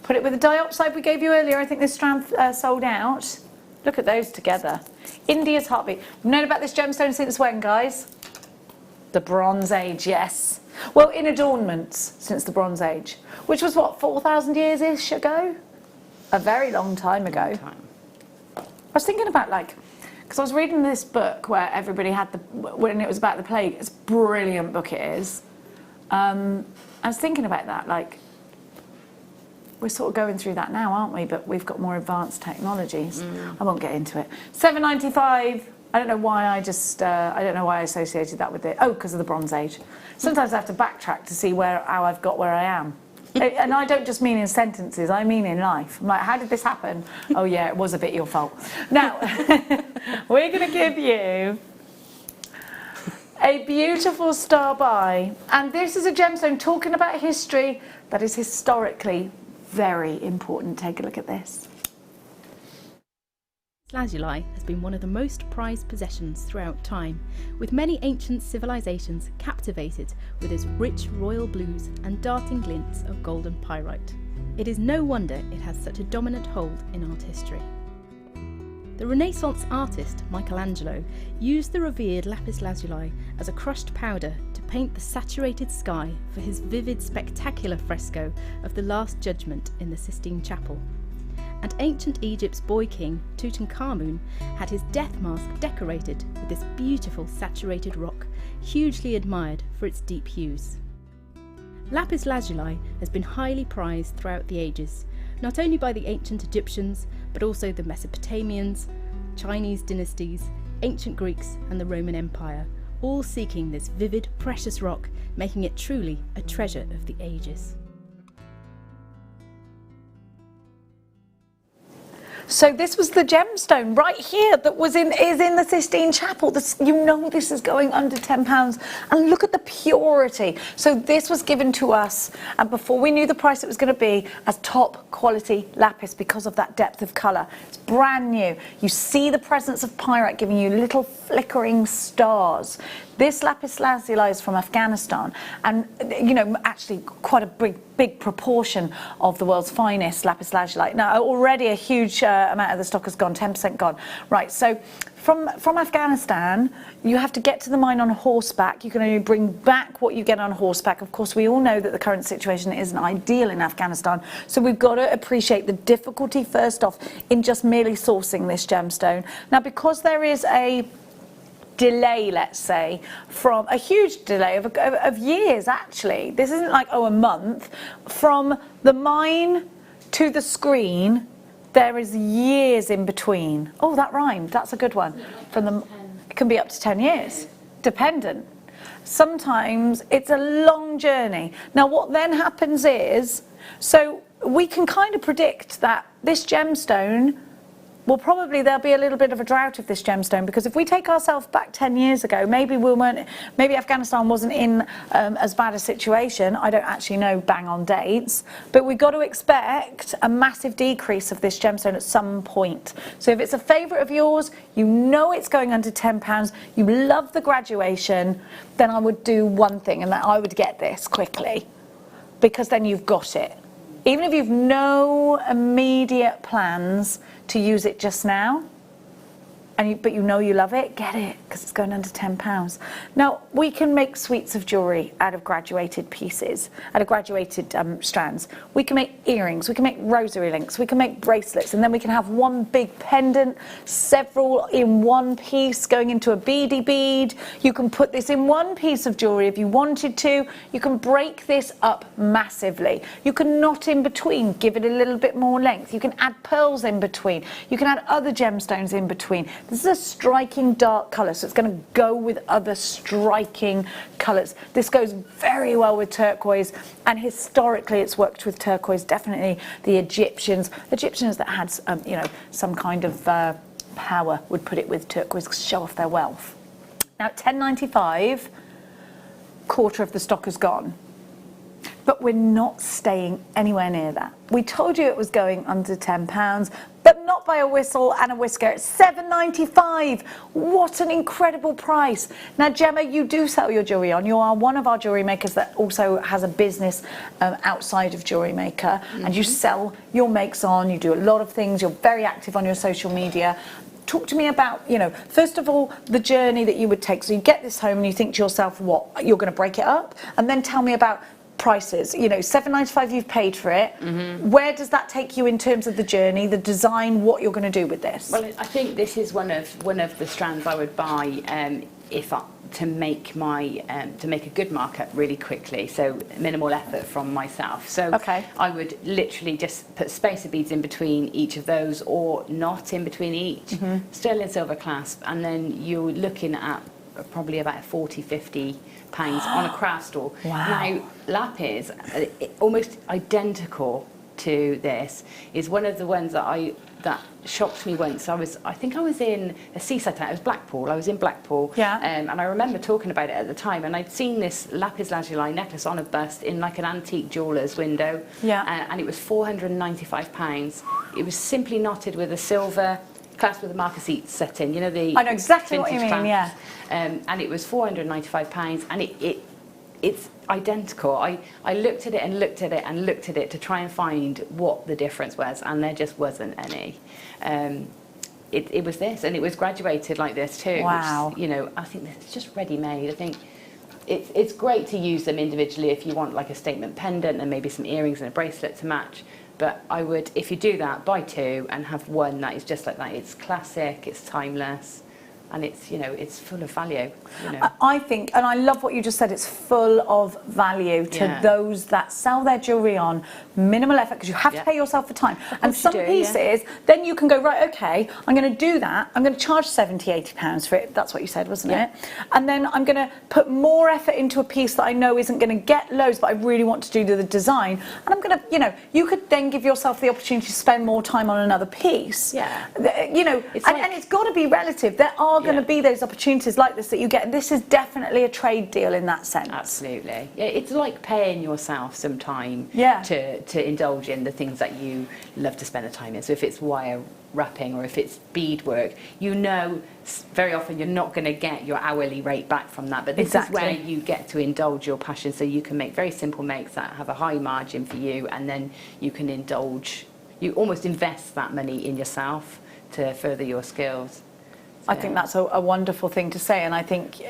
Put it with the dioxide we gave you earlier. I think this strand sold out. Look at those together. India's heartbeat. We've known about this gemstone since when, guys? The Bronze Age, yes. Well, in adornments since the Bronze Age, which was what, 4,000 years-ish ago? A very long time ago. I was thinking about because I was reading this book where everybody had when it was about the plague. It's a brilliant book, it is. I was thinking about that, we're sort of going through that now, aren't we? But we've got more advanced technologies. I won't get into it. $7.95. I don't know why I associated that with it. Oh, because of the Bronze Age. Sometimes I have to backtrack to see how I've got where I am. And I don't just mean in sentences, I mean in life. I'm like, how did this happen? Oh yeah, it was a bit your fault. Now, we're going to give you a beautiful star by. And this is a gemstone talking about history that is historically very important. Take a look at this. Lazuli has been one of the most prized possessions throughout time, with many ancient civilizations captivated with its rich royal blues and darting glints of golden pyrite. It is no wonder it has such a dominant hold in art history. The Renaissance artist Michelangelo used the revered lapis lazuli as a crushed powder to paint the saturated sky for his vivid, spectacular fresco of the Last Judgment in the Sistine Chapel. And ancient Egypt's boy king, Tutankhamun, had his death mask decorated with this beautiful saturated rock, hugely admired for its deep hues. Lapis lazuli has been highly prized throughout the ages, not only by the ancient Egyptians, but also the Mesopotamians, Chinese dynasties, ancient Greeks and the Roman Empire, all seeking this vivid, precious rock, making it truly a treasure of the ages. So this was the gemstone right here that is in the Sistine Chapel. This is going under £10. And look at the purity. So this was given to us, and before we knew the price it was going to be, as top quality lapis because of that depth of colour. It's brand new. You see the presence of pyrite giving you little flickering stars. This lapis lazuli is from Afghanistan, and actually quite a big proportion of the world's finest lapis lazuli. Now already a huge amount of the stock has gone, 10% gone. Right, so from Afghanistan, you have to get to the mine on horseback. You can only bring back what you get on horseback. Of course, we all know that the current situation isn't ideal in Afghanistan, so we've got to appreciate the difficulty first off in just merely sourcing this gemstone. Now, because there is a delay, let's say, from a huge delay of years, actually. This isn't like, oh, a month. From the mine to the screen, there is years in between. Oh, that rhymed. That's a good one. It can be up to 10 years, dependent. Sometimes it's a long journey. Now, what then happens is, so we can kind of predict that this gemstone, well, probably there'll be a little bit of a drought of this gemstone, because if we take ourselves back 10 years ago, maybe Afghanistan wasn't in as bad a situation. I don't actually know bang on dates, but we've got to expect a massive decrease of this gemstone at some point. So if it's a favourite of yours, you know it's going under £10, you love the graduation, then I would do one thing, and that I would get this quickly, because then you've got it. Even if you've no immediate plans to use it just now, but you know you love it, get it, because it's going under £10. Now, we can make suites of jewellery out of graduated pieces, out of graduated strands. We can make earrings, we can make rosary links, we can make bracelets, and then we can have one big pendant, several in one piece going into a beady bead. You can put this in one piece of jewellery if you wanted to. You can break this up massively. You can knot in between, give it a little bit more length. You can add pearls in between. You can add other gemstones in between. This is a striking dark colour, so it's going to go with other striking colours. This goes very well with turquoise, and historically it's worked with turquoise. Definitely the Egyptians that had some kind of power would put it with turquoise to show off their wealth. Now at $10.95, quarter of the stock is gone. But we're not staying anywhere near that. We told you it was going under £10, but not by a whistle and a whisker. It's $7.95. What an incredible price. Now, Gemma, you do sell your jewellery on. You are one of our jewellery makers that also has a business outside of Jewellery Maker, and you sell your makes on. You do a lot of things. You're very active on your social media. Talk to me about, first of all, the journey that you would take. So you get this home and you think to yourself, what, you're going to break it up? And then tell me about prices. $7.95 you've paid for it. Where does that take you in terms of the journey, the design, what you're going to do with this? Well, I think this is one of the strands I would buy to make a good markup really quickly, so minimal effort from myself. So I would literally just put spacer beads in between each of those, or not in between each, sterling silver clasp, and then you're looking at probably about 40-50 pounds on a craft store. Wow. Now, lapis, almost identical to this, is one of the ones that shocked me once. I think I was in a seaside town. It was Blackpool. I was in Blackpool. Yeah. And I remember talking about it at the time, and I'd seen this lapis lazuli necklace on a bust in like an antique jeweller's window. Yeah. And it was £495. It was simply knotted with a silver clasp with a marker seat set in. I know exactly what you mean, clasp. yeah. And it was £495, and it's identical. I looked at it and looked at it and looked at it to try and find what the difference was, and there just wasn't any. It was this, and it was graduated like this too. Wow. Which, I think it's just ready-made. I think it's great to use them individually if you want like a statement pendant and maybe some earrings and a bracelet to match. But I would, if you do that, buy two and have one that is just like that. It's classic, it's timeless, and it's, it's full of value. I think, and I love what you just said, it's full of value to those that sell their jewellery on minimal effort, because you have to pay yourself for time. And some pieces, then you can go, right, okay, I'm going to do that. I'm going to charge £70-80 for it. That's what you said, wasn't it? And then I'm going to put more effort into a piece that I know isn't going to get loads, but I really want to do the design. And I'm going to, you could then give yourself the opportunity to spend more time on another piece. Yeah. And it's got to be relative. There are going to be those opportunities like this that you get. This is definitely a trade deal in that sense. Absolutely. Yeah, it's like paying yourself some time to indulge in the things that you love to spend the time in. So if it's wire wrapping or if it's beadwork, very often you're not going to get your hourly rate back from that. But this is where you get to indulge your passion, so you can make very simple makes that have a high margin for you, and then you can you almost invest that money in yourself to further your skills. I think that's a wonderful thing to say, and I think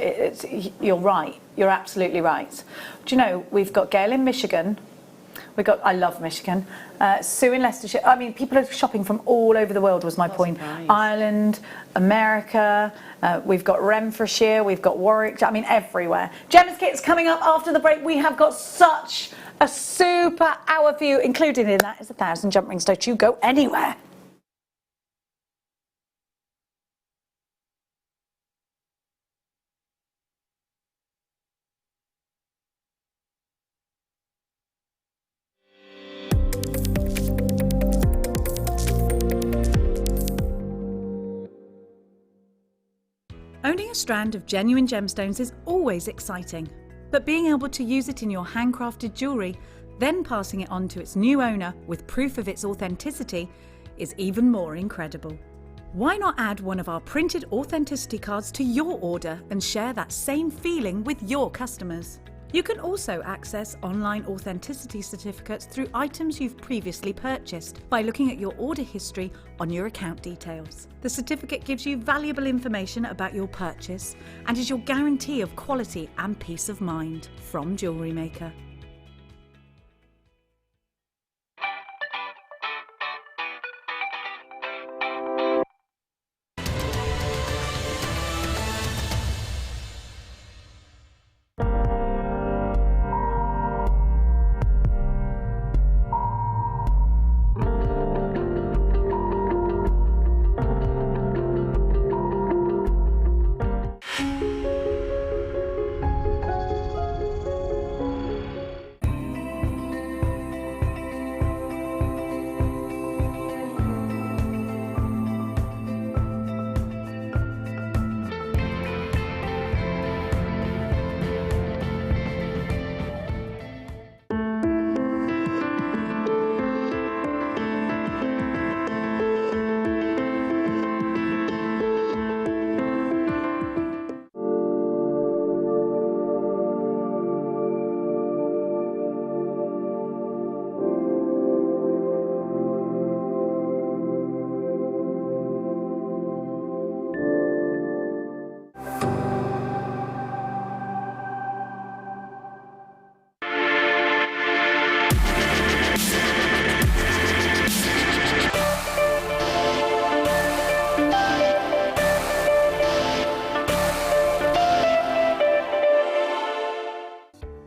you're right. You're absolutely right. Do you know, we've got Gail in Michigan, I love Michigan. Sue in Leicestershire. I mean, people are shopping from all over the world, was my point. Ireland, America, we've got Renfrewshire, we've got Warwick, I mean, everywhere. Gemma's Kit's coming up after the break. We have got such a super hour for you. Included in that is 1,000 jump rings. Don't you go anywhere. Owning a strand of genuine gemstones is always exciting, but being able to use it in your handcrafted jewellery, then passing it on to its new owner with proof of its authenticity, is even more incredible. Why not add one of our printed authenticity cards to your order and share that same feeling with your customers? You can also access online authenticity certificates through items you've previously purchased by looking at your order history on your account details. The certificate gives you valuable information about your purchase and is your guarantee of quality and peace of mind from Jewellery Maker.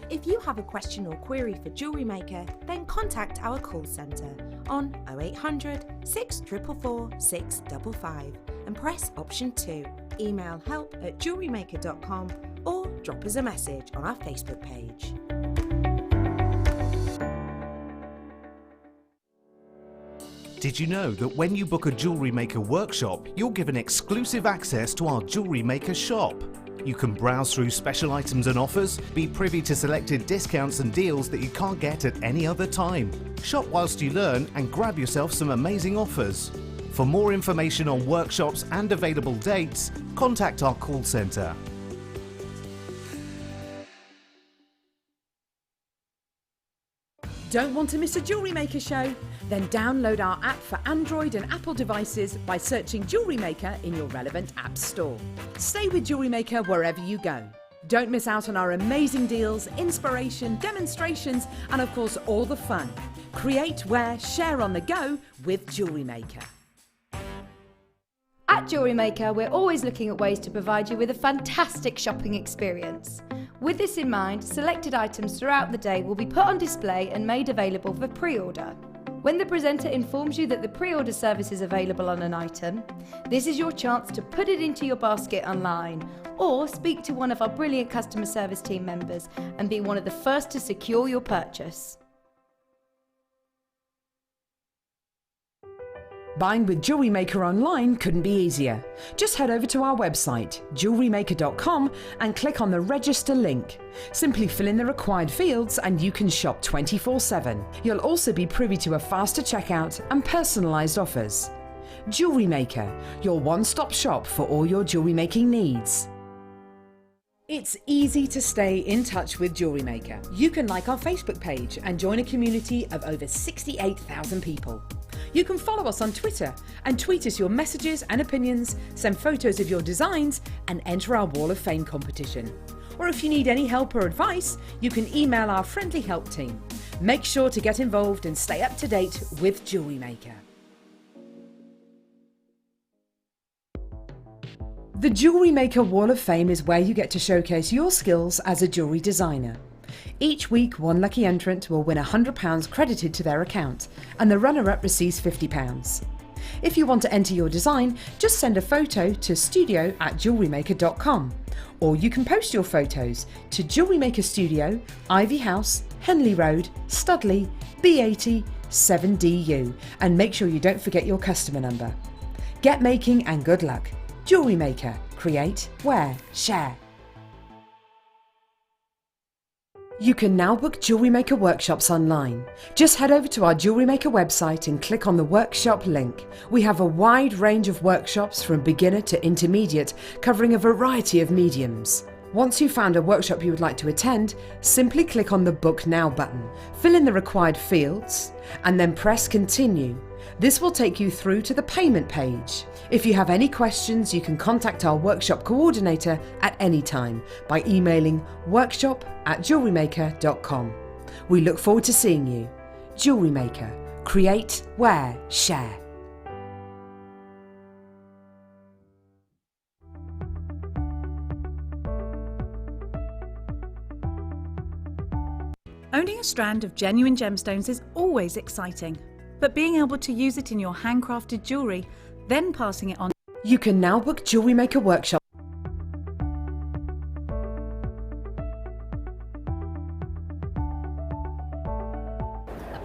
If you have a question or query for Jewellery Maker, then contact our call centre on 0800 644 655 and press option 2. Email help@jewellerymaker.com or drop us a message on our Facebook page. Did you know that when you book a Jewellery Maker workshop, you're given exclusive access to our Jewellery Maker shop? You can browse through special items and offers, be privy to selected discounts and deals that you can't get at any other time. Shop whilst you learn and grab yourself some amazing offers. For more information on workshops and available dates, contact our call centre. Don't want to miss a Jewellery Maker show? Then download our app for Android and Apple devices by searching Jewellery Maker in your relevant app store. Stay with Jewellery Maker wherever you go. Don't miss out on our amazing deals, inspiration, demonstrations, and of course all the fun. Create, wear, share on the go with Jewellery Maker. At Jewellery Maker, we're always looking at ways to provide you with a fantastic shopping experience. With this in mind, selected items throughout the day will be put on display and made available for pre-order. When the presenter informs you that the pre-order service is available on an item, this is your chance to put it into your basket online or speak to one of our brilliant customer service team members and be one of the first to secure your purchase. Buying with Jewellery Maker online couldn't be easier. Just head over to our website, JewelleryMaker.com, and click on the register link. Simply fill in the required fields and you can shop 24/7. You'll also be privy to a faster checkout and personalised offers. Jewellery Maker, your one-stop shop for all your jewellery making needs. It's easy to stay in touch with Jewellery Maker. You can like our Facebook page and join a community of over 68,000 people. You can follow us on Twitter and tweet us your messages and opinions, send photos of your designs and enter our Wall of Fame competition. Or if you need any help or advice, you can email our friendly help team. Make sure to get involved and stay up to date with Jewellery Maker. The Jewellery Maker Wall of Fame is where you get to showcase your skills as a jewellery designer. Each week, one lucky entrant will win £100 credited to their account, and the runner-up receives £50. If you want to enter your design, just send a photo to studio@jewellerymaker.com, or you can post your photos to Jewellery Maker Studio, Ivy House, Henley Road, Studley, B80 7DU, and make sure you don't forget your customer number. Get making and good luck. Jewellery Maker. Create, wear, share. You can now book Jewellery Maker workshops online. Just head over to our Jewellery Maker website and click on the workshop link. We have a wide range of workshops from beginner to intermediate, covering a variety of mediums. Once you've found a workshop you would like to attend, simply click on the Book Now button, fill in the required fields, and then press Continue. This will take you through to the payment page. If you have any questions, you can contact our workshop coordinator at any time by emailing workshop@jewellerymaker.com. We look forward to seeing you. Jewellery Maker. Create, wear, share. Owning a strand of genuine gemstones is always exciting, but being able to use it in your handcrafted jewellery, then passing it on. You can now book Jewellery Maker workshop.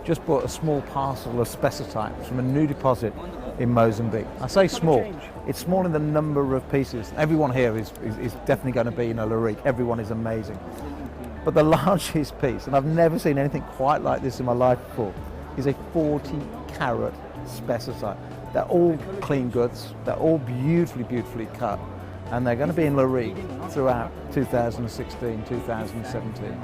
Just bought a small parcel of spessartite from a new deposit in Mozambique. I say small, it's small in the number of pieces. Everyone here is definitely going to be in a LARIque. Everyone is amazing. But the largest piece, and I've never seen anything quite like this in my life before, is a 40-carat spessarite. They're all clean goods, they're all beautifully cut, and they're going to be in LARIque throughout 2016, 2017.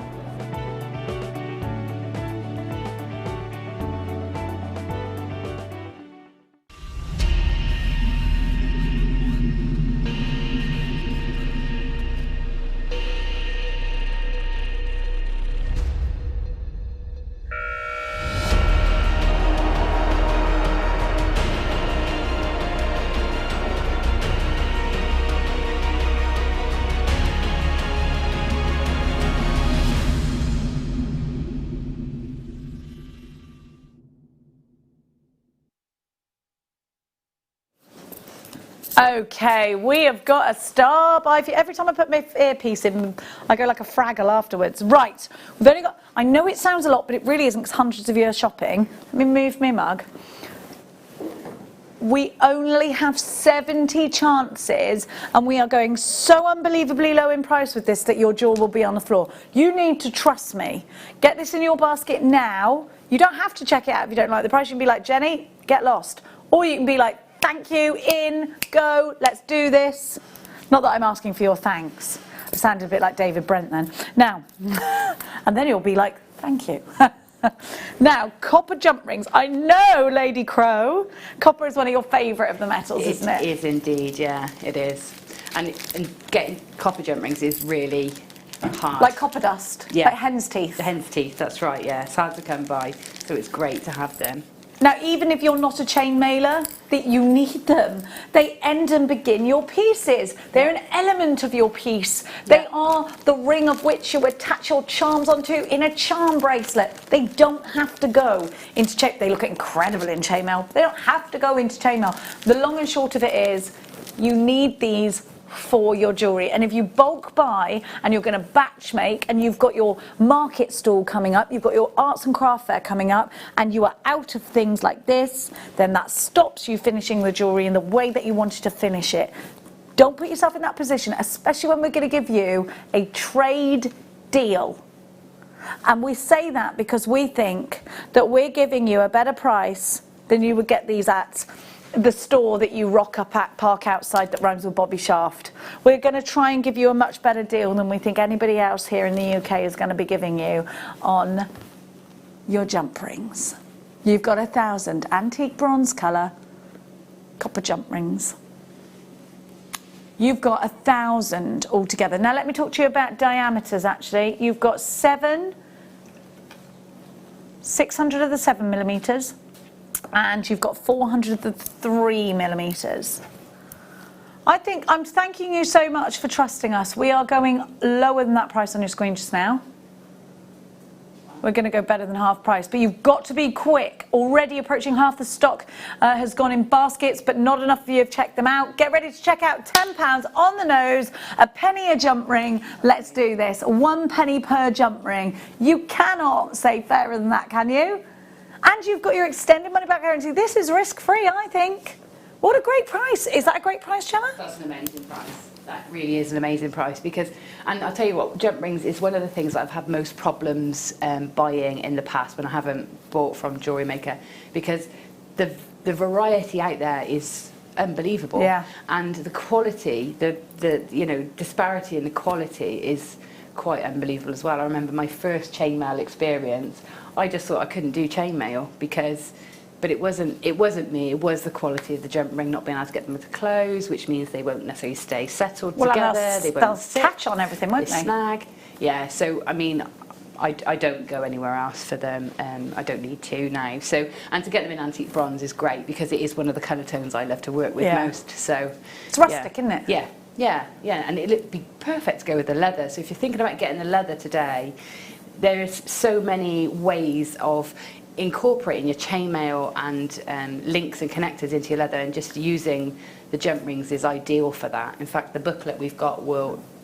Okay, we have got a star by every time I put my earpiece in, I go like a Fraggle afterwards. Right, we've only got, I know it sounds a lot, but it really isn't, because hundreds of you are shopping. Let me move my mug. We only have 70 chances, and we are going so unbelievably low in price with this that your jaw will be on the floor. You need to trust me. Get this in your basket now. You don't have to check it out if you don't like the price. You can be like, Jenny, get lost. Or you can be like, thank you, in, go, let's do this. Not that I'm asking for your thanks. I sounded a bit like David Brent then. Now, and then you'll be like, thank you. Now, copper jump rings. I know, Lady Crow, copper is one of your favourite of the metals, isn't it? It is indeed, yeah, it is. And getting copper jump rings is really hard. Like copper dust, yeah. Like hen's teeth. The hen's teeth, that's right, yeah. It's hard to come by, so it's great to have them. Now, even if you're not a chain mailer, that you need them. They end and begin your pieces. They're an element of your piece. They are the ring of which you attach your charms onto in a charm bracelet. They don't have to go into chain. They look incredible in chainmail. They don't have to go into chainmail. The long and short of it is, you need these for your jewellery, and if you bulk buy and you're going to batch make, and you've got your market stall coming up, you've got your arts and craft fair coming up, and you are out of things like this, then that stops you finishing the jewellery in the way that you wanted to finish it. Don't put yourself in that position, especially when we're going to give you a trade deal. And we say that because we think that we're giving you a better price than you would get these at the store that you rock up at, park outside, that rhymes with Bobby Shaft. We're going to try and give you a much better deal than we think anybody else here in the UK is going to be giving you on your jump rings. You've got 1,000 antique bronze colour copper jump rings. You've got 1,000 altogether. Now let me talk to you about diameters actually. You've got 7 600 of the 7mm, and you've got 400 of the 3mm. I think I'm thanking you so much for trusting us. We are going lower than that price on your screen just now. We're going to go better than half price, but you've got to be quick. Already approaching half the stock has gone in baskets, but not enough of you have checked them out. Get ready to check out. £10 on the nose, a penny a jump ring. Let's do this. 1 penny per jump ring. You cannot say fairer than that, can you? And you've got your extended money back guarantee. This is risk-free, I think. What a great price. Is that a great price, Gemma? That's an amazing price. That really is an amazing price because, and I'll tell you what, jump rings is one of the things that I've had most problems buying in the past when I haven't bought from Jewellery Maker, because the variety out there is unbelievable. Yeah. And the quality, the you know, disparity in the quality is quite unbelievable as well. I remember my first chainmail experience, I just thought I couldn't do chainmail because, but it wasn't me, it was the quality of the jump ring, not being able to get them to close, which means they won't necessarily stay settled together. They'll catch on everything, won't they? Snag. Yeah, so I mean, I don't go anywhere else for them. I don't need to now. So, and to get them in antique bronze is great because it is one of the colour tones I love to work with most. So it's rustic, isn't it? Yeah, yeah, yeah, and it'd be perfect to go with the leather. So if you're thinking about getting the leather today, there is so many ways of incorporating your chainmail and links and connectors into your leather, and just using the jump rings is ideal for that. In fact, the booklet we've got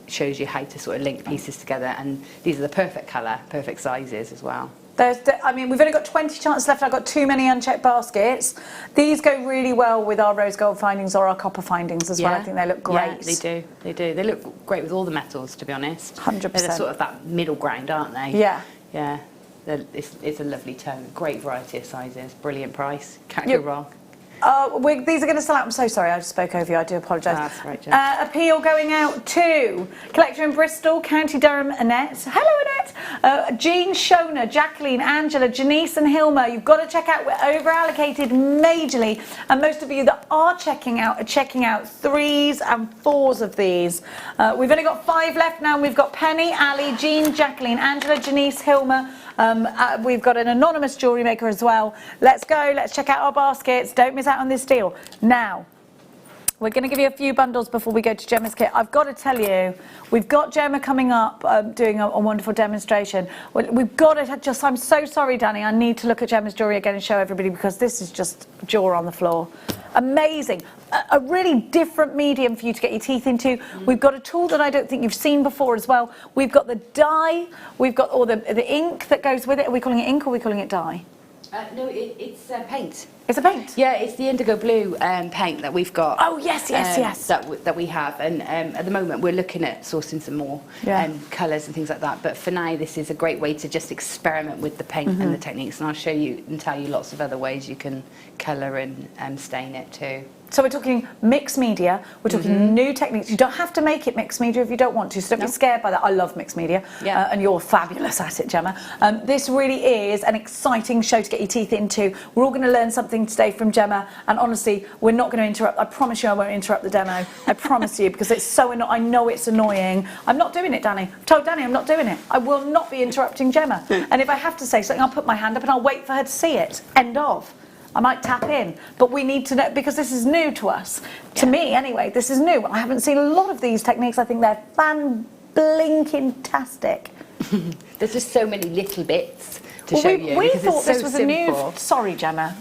shows you how to sort of link pieces together, and these are the perfect colour, perfect sizes as well. I mean, we've only got 20 chances left. I've got too many unchecked baskets. These go really well with our rose gold findings or our copper findings as well. I think they look great. Yeah, they do. They do. They look great with all the metals, to be honest. 100%. They're sort of that middle ground, aren't they? Yeah. Yeah. It's a lovely tone. Great variety of sizes. Brilliant price. Can't go wrong. These are going to sell out. I'm so sorry, I just spoke over you. I do apologise. That's right, Jen. Appeal going out to collector in Bristol, County Durham, Annette. Hello, Annette. Jean, Shona, Jacqueline, Angela, Janice and Hilma. You've got to check out. We're over-allocated majorly. And most of you that are checking out are checking out 3s and 4s of these. We've only got 5 left now. We've got Penny, Ali, Jean, Jacqueline, Angela, Janice, Hilma. We've got an anonymous jewellery maker as well. Let's go. Let's check out our baskets. Don't miss out on this deal. Now, we're going to give you a few bundles before we go to Gemma's kit. I've got to tell you, we've got Gemma coming up doing a wonderful demonstration. We've got to just, I'm so sorry, Danny, I need to look at Gemma's jewellery again and show everybody because this is just jaw on the floor. Amazing. A really different medium for you to get your teeth into. We've got a tool that I don't think you've seen before as well. We've got the dye, we've got all the ink that goes with it. Are we calling it ink or are we calling it dye? No, it's paint. It's a paint? Yeah, it's the indigo blue paint that we've got. Oh, yes, yes, yes. That we have. And at the moment, we're looking at sourcing some more colours and things like that. But for now, this is a great way to just experiment with the paint and the techniques. And I'll show you and tell you lots of other ways you can colour and stain it too. So we're talking mixed media, we're talking new techniques. You don't have to make it mixed media if you don't want to, so don't be scared by that. I love mixed media, and you're fabulous at it, Gemma. This really is an exciting show to get your teeth into. We're all going to learn something today from Gemma, and honestly, we're not going to interrupt. I promise you I won't interrupt the demo. I promise you, because it's so I know it's annoying. I'm not doing it, Danny. I've told Danny I'm not doing it. I will not be interrupting Gemma. And if I have to say something, I'll put my hand up and I'll wait for her to see it. End of. I might tap in, but we need to know, because this is new to us. To me, anyway, this is new. I haven't seen a lot of these techniques. I think they're fan-blinking-tastic. There's just so many little bits to show you. We thought this was simple. a new... Sorry, Gemma.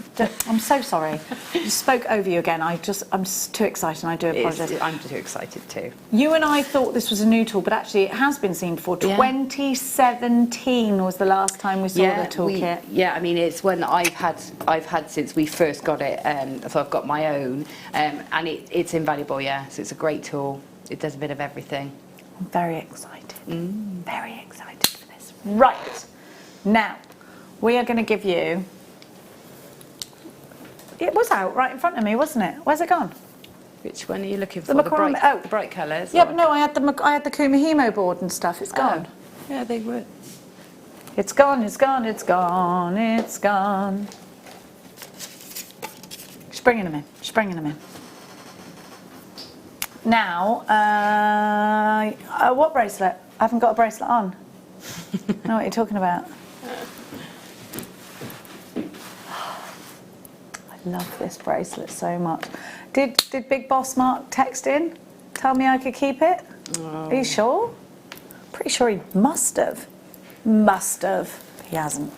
I'm so sorry. I spoke over you again. I'm too excited, and I do apologise. I'm too excited too. You and I thought this was a new tool, but actually it has been seen before. 2017 was the last time we saw the toolkit. I mean, it's one that I've had since we first got it, so I've got my own, and it's invaluable, so it's a great tool. It does a bit of everything. I'm very excited. Very excited for this. Right. Now, we are going to give you... It was out right in front of me, wasn't it? Where's it gone? Which one are you looking for? The bright colours? Yeah, but no, I had the Kumahimo board and stuff. It's gone. Yeah, they were. It's gone, it's gone, it's gone, it's gone. She's bringing them in. She's bringing them in. Now, what bracelet? I haven't got a bracelet on. I know what you're talking about. love this bracelet so much. Did Big Boss Mark text in? Tell me I could keep it? Are you sure? Pretty sure he must have. Must have. He hasn't.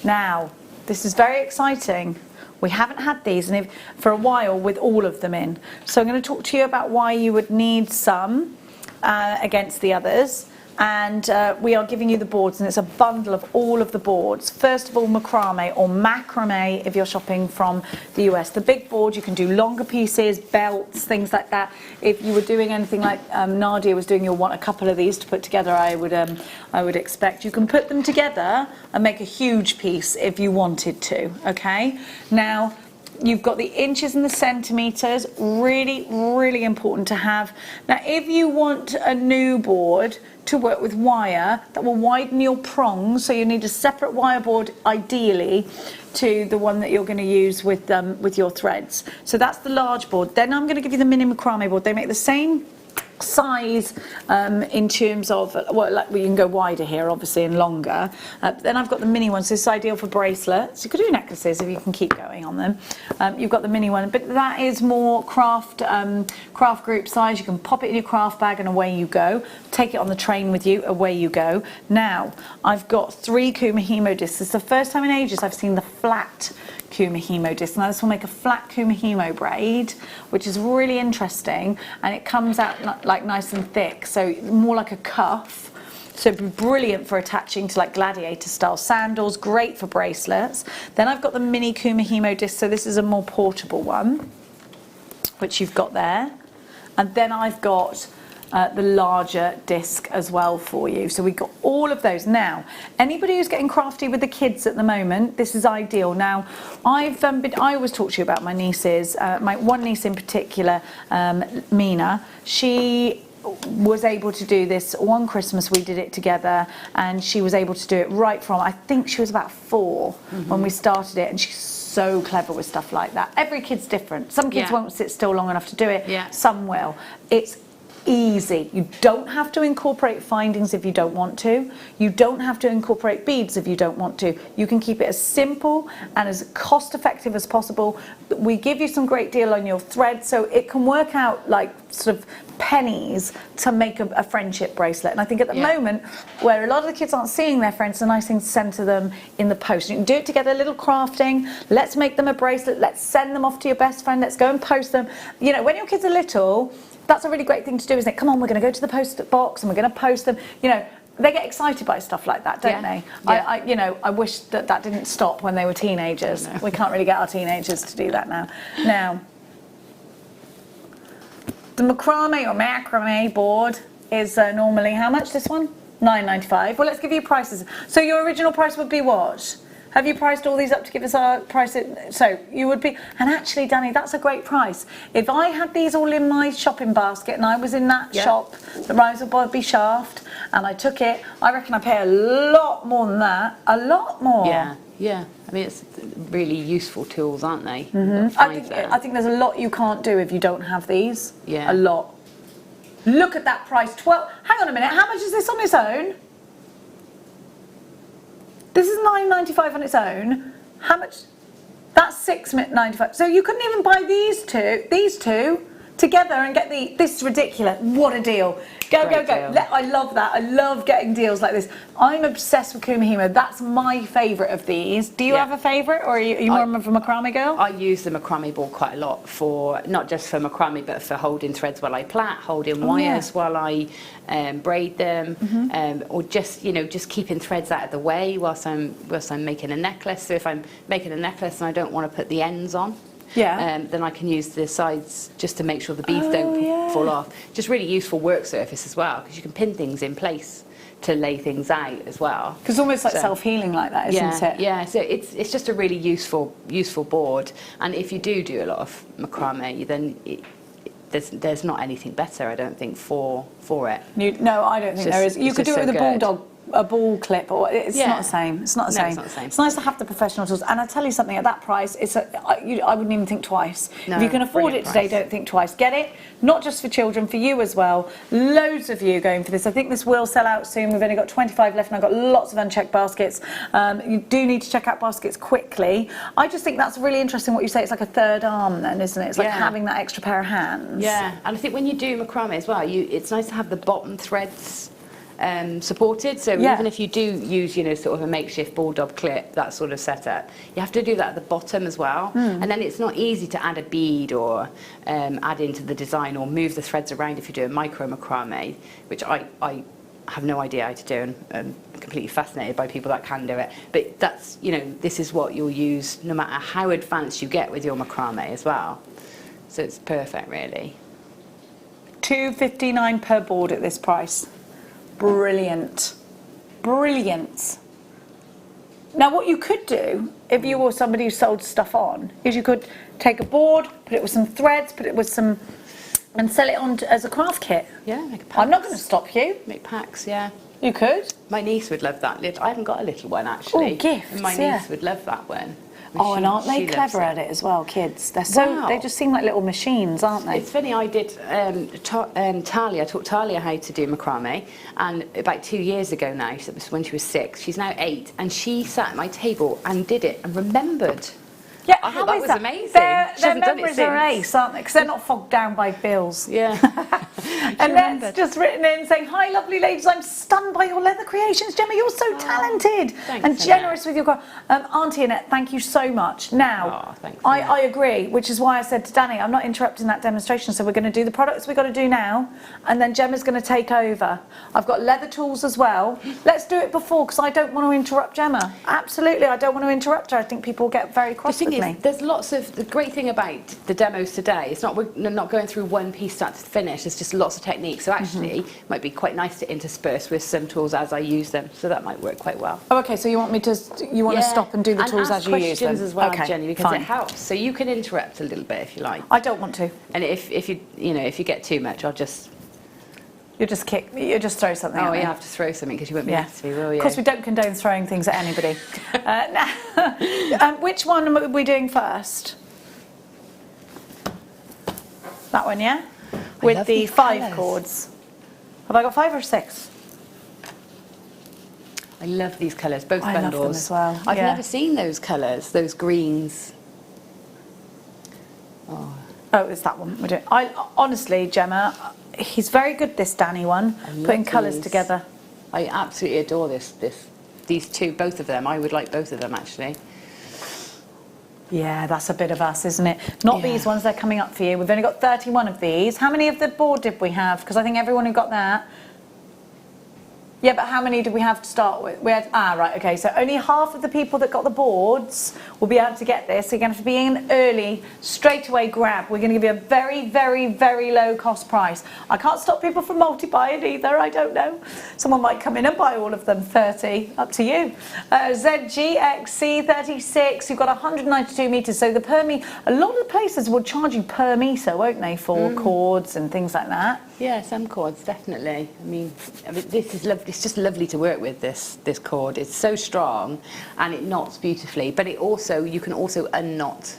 Now, this is very exciting. We haven't had these for a while with all of them in. So I'm going to talk to you about why you would need some against the others. And we are giving you the boards, and it's a bundle of all of the boards. First of all, macrame or macrame if you're shopping from the US. The big board, you can do longer pieces, belts, things like that. If you were doing anything like Nadia was doing, you'll want a couple of these to put together, I would expect. You can put them together and make a huge piece if you wanted to, okay? Now, you've got the inches and the centimetres, really, really important to have. Now, if you want a new board to work with wire that will widen your prongs, so you need a separate wire board ideally to the one that you're going to use with your threads. So that's the large board. Then I'm going to give you the mini macrame board. They make the same size in terms of, well, like we can go wider here obviously and longer, then I've got the mini one, so it's ideal for bracelets. You could do necklaces if you can keep going on them. You've got the mini one, but that is more craft group size. You can pop it in your craft bag and away you go. Take it on the train with you, away you go. Now I've got 3 Kumihimo discs. It's the first time in ages I've seen the flat Kumihimo disc. Now this will make a flat Kumihimo braid, which is really interesting, and it comes out like nice and thick, so more like a cuff. So it'd be brilliant for attaching to like gladiator style sandals, great for bracelets. Then I've got the mini Kumihimo disc, so this is a more portable one, which you've got there. And then I've got the larger disc as well for you. So we've got all of those. Now, anybody who's getting crafty with the kids at the moment, this is ideal. Now, I always talk to you about my nieces. My one niece in particular, Mina, she was able to do this one Christmas. We did it together, and she was able to do it right from, I think she was about 4 when we started it, and she's so clever with stuff like that. Every kid's different. Some kids won't sit still long enough to do it. Some will. It's easy. You don't have to incorporate findings if you don't want to. You don't have to incorporate beads if you don't want to. You can keep it as simple and as cost effective as possible. We give you some great deal on your thread, so it can work out like sort of pennies to make a friendship bracelet. And I think at the moment, where a lot of the kids aren't seeing their friends, it's a nice thing to send to them in the post. You can do it together, a little crafting. Let's make them a bracelet. Let's send them off to your best friend. Let's go and post them. You know, when your kids are little, that's a really great thing to do, isn't it? Come on, we're going to go to the post box and we're going to post them. You know, they get excited by stuff like that, don't they? Yeah. I wish that didn't stop when they were teenagers. We can't really get our teenagers to do that now. Now, the macrame or macrame board is normally how much? This one? £9.95. Well, let's give you prices. So your original price would be what? Have you priced all these up to give us our price? So you would be, and actually, Danny, that's a great price. If I had these all in my shopping basket and I was in that shop, the Riser Bobby Shaft, and I took it, I reckon I pay a lot more than that. A lot more. Yeah, yeah. I mean, it's really useful tools, aren't they? I think there's a lot you can't do if you don't have these. Yeah. A lot. Look at that price. Hang on a minute. How much is this on its own? This is £9.95 on its own. How much? That's £6.95. So you couldn't even buy these two together and get this is ridiculous. What a deal. Go. I love that. I love getting deals like this. I'm obsessed with Kumihimo. That's my favourite of these. Do you have a favourite, or are you more of a macrame girl? I use the macrame board quite a lot for, not just for macrame, but for holding threads while I plait, holding wires while I braid them, or just, you know, just keeping threads out of the way whilst I'm making a necklace. So if I'm making a necklace and I don't want to put the ends on, then I can use the sides just to make sure the beads don't fall off. Just really useful work surface as well, because you can pin things in place to lay things out as well. Because almost like self-healing like that, isn't it? Yeah, so it's just a really useful board. And if you do a lot of macrame, then there's not anything better, I don't think, for it. No, I don't think there is. You could do it with a bulldog a ball clip, or it's not the same. It's not the No, same. it's not the same. It's nice to have the professional tools. And I tell you something, at that price, I wouldn't even think twice. No, if you can afford it brilliant today, price. don't think twice. Get it, not just for children, for you as well. Loads of you going for this. I think this will sell out soon. We've only got 25 left, and I've got lots of unchecked baskets. You do need to check out baskets quickly. I just think that's really interesting what you say. It's like a third arm then, isn't it? It's like having that extra pair of hands. Yeah, and I think when you do macrame as well, it's nice to have the bottom threads supported. So even if you do use, sort of a makeshift ball dob clip, that sort of setup, you have to do that at the bottom as well. And then it's not easy to add a bead or add into the design or move the threads around if you do a micro macrame, which I have no idea how to do, and I'm completely fascinated by people that can do it. But that's, this is what you'll use no matter how advanced you get with your macrame as well. So it's perfect, really. $2.59 per board at this price. Brilliant. Brilliant. Now what you could do, if you were somebody who sold stuff on, is you could take a board, put it with some threads, put it with some, and sell it on as a craft kit. Yeah, make packs. I'm not going to stop you. Make packs, yeah. You could. My niece would love that. I haven't got a little one, actually. Oh, gifts, and my niece would love that one. Oh, and aren't they clever at it as well, kids? They're so, they just seem like little machines, aren't they? It's funny, I did, I taught Talia how to do macrame, and about 2 years ago now, so it was when she was 6, she's now 8, and she sat at my table and did it and remembered. Yeah, I thought how that is was that? amazing. Their memories are ace, aren't they? Because they're not fogged down by bills. Yeah. And Ned's just written in saying, "Hi, lovely ladies. I'm stunned by your leather creations, Gemma. You're so talented and generous with your craft." Auntie Annette, thank you so much. Now, I agree, which is why I said to Danny, I'm not interrupting that demonstration. So we're going to do the products we've got to do now, and then Gemma's going to take over. I've got leather tools as well. Let's do it before, because I don't want to interrupt Gemma. Absolutely, I don't want to interrupt her. I think people get very cross with me. There's lots of, the great thing about the demos today, it's not, we're not going through one piece start to finish, there's just lots of techniques. So actually, it might be quite nice to intersperse with some tools as I use them. So that might work quite well. Oh, okay, so you want me to, stop and do the tools as you use them? And ask questions as well, okay, Jenny, because it helps. So you can interrupt a little bit if you like. I don't want to. And if you get too much, I'll just... You just throw something at me. Oh, you have to throw something because you won't be able to, will you? Of course, we don't condone throwing things at anybody. Which one are we doing first? That one, yeah? With the 5 chords. Have I got 5 or 6? I love these colours, both I bundles. love them as well. I've never seen those colours, those greens. Oh, it's that one. We're doing. Honestly, Gemma, he's very good, this Danny one, putting colours together. I absolutely adore these two, both of them. I would like both of them, actually. Yeah, that's a bit of us, isn't it? Not these ones, they're coming up for you. We've only got 31 of these. How many of the board did we have? Because I think everyone who got that... Yeah, but how many did we have to start with? We had, right, okay, so only half of the people that got the boards will be able to get this. So you're going to have to be in early, straight away grab. We're going to give you a very, very, very low cost price. I can't stop people from multi-buying either, I don't know. Someone might come in and buy all of them, 30, up to you. ZGXC36, you've got 192 metres, so the per metre, a lot of the places will charge you per metre, won't they, for cords and things like that? Yeah, some cords, definitely. I mean, this is lovely. It's just lovely to work with, this cord. It's so strong and it knots beautifully, but you can also unknot.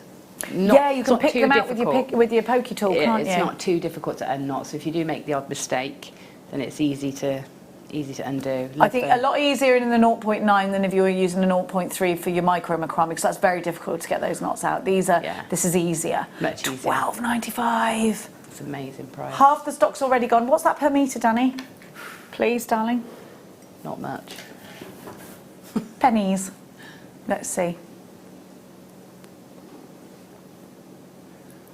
Yeah, you can pick them out with your pokey tool, can't you? It's not too difficult to unknot, so if you do make the odd mistake, then it's easy to undo. I think a lot easier in the 0.9 than if you were using a 0.3 for your micro macrame, because that's very difficult to get those knots out. This is easier. Much easier. $12.95. It's an amazing price. Half the stock's already gone. What's that per metre, Danny? Please, darling. Not much. Pennies. Let's see.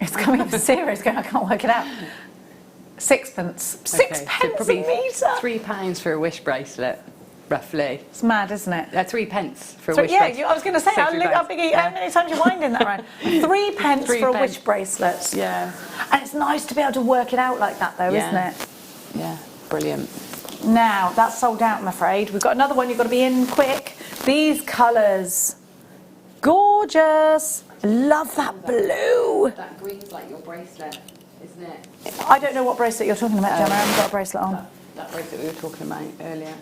It's coming up serious. I can't work it out. Sixpence. Okay, £6 so probably a metre. £3 for a wish bracelet, roughly. It's mad, isn't it? 3 pence for a wish bracelet. Yeah, I was going to say, how many times you wind in that round? 3 pence for a wish bracelet. Yeah. And it's nice to be able to work it out like that, though, isn't it? Yeah, brilliant. Now, that's sold out, I'm afraid. We've got another one you've got to be in quick. These colours. Gorgeous. Love that blue. That green's like your bracelet, isn't it? I don't know what bracelet you're talking about, Gemma. I haven't got a bracelet on. That bracelet we were talking about earlier.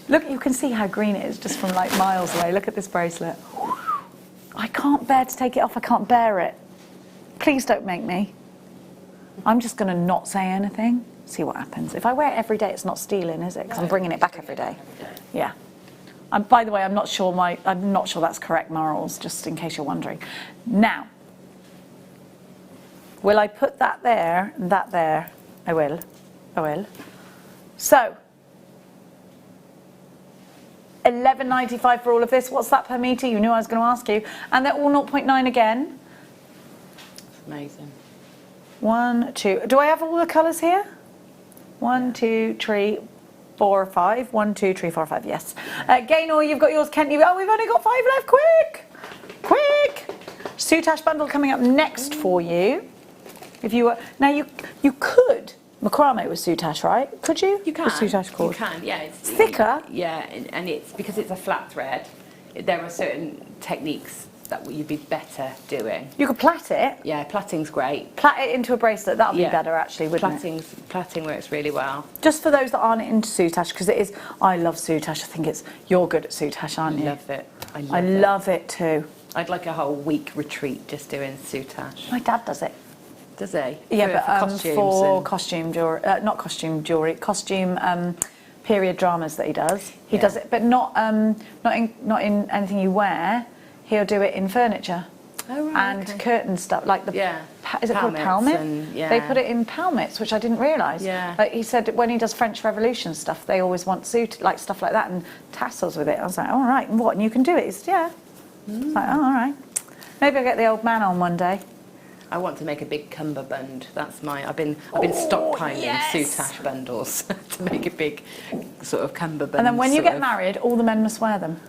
Look, you can see how green it is just from like miles away. Look at this bracelet. I can't bear to take it off. I can't bear it. Please don't make me. I'm just going to not say anything. See what happens. If I wear it every day, it's not stealing, is it? Because I'm bringing it back every day. Yeah. By the way, I'm not sure that's correct morals, just in case you're wondering. Now, will I put that there and that there? I will. I will. So, $11.95 for all of this. What's that per metre? You knew I was going to ask you. And they're all 0.9 again. It's amazing. 1, 2. Do I have all the colours here? 1, 2, 3, 4, 5. 1, 2, 3, 4, 5. Yes. Gaynor, you've got yours. Kent, we've only got 5 left. Quick! Quick! Soutache bundle coming up next for you. If you were now, you could macrame with soutache, right? Could you? You can. With soutache cord. You can. Yeah. It's thicker. Yeah, and it's because it's a flat thread. There are certain techniques that you'd be better doing. You could plait it. Yeah, plaiting's great. Plait it into a bracelet. That'll be better, actually, wouldn't it? Plaiting works really well. Just for those that aren't into soutache, because it is. I love soutache. I think you're good at soutache, aren't you? I love it. I love it too. I'd like a whole week retreat just doing soutache. My dad does it. Does he? Yeah, for costume jewelry, not costume jewelry, costume period dramas that he does. He does it, but not in anything you wear. He'll do it in furniture. Oh, right, and curtain stuff, like the is it called palmet? They put it in palmets, which I didn't realise. Yeah. Like he said, when he does French Revolution stuff, they always want like stuff like that and tassels with it. I was like, all right, and what? And you can do it? He said, yeah. It's like, oh, all right. Maybe I'll get the old man on one day. I want to make a big cummerbund. That's I've been stockpiling soutache bundles to make a big sort of cummerbund. And then when you get married, all the men must wear them.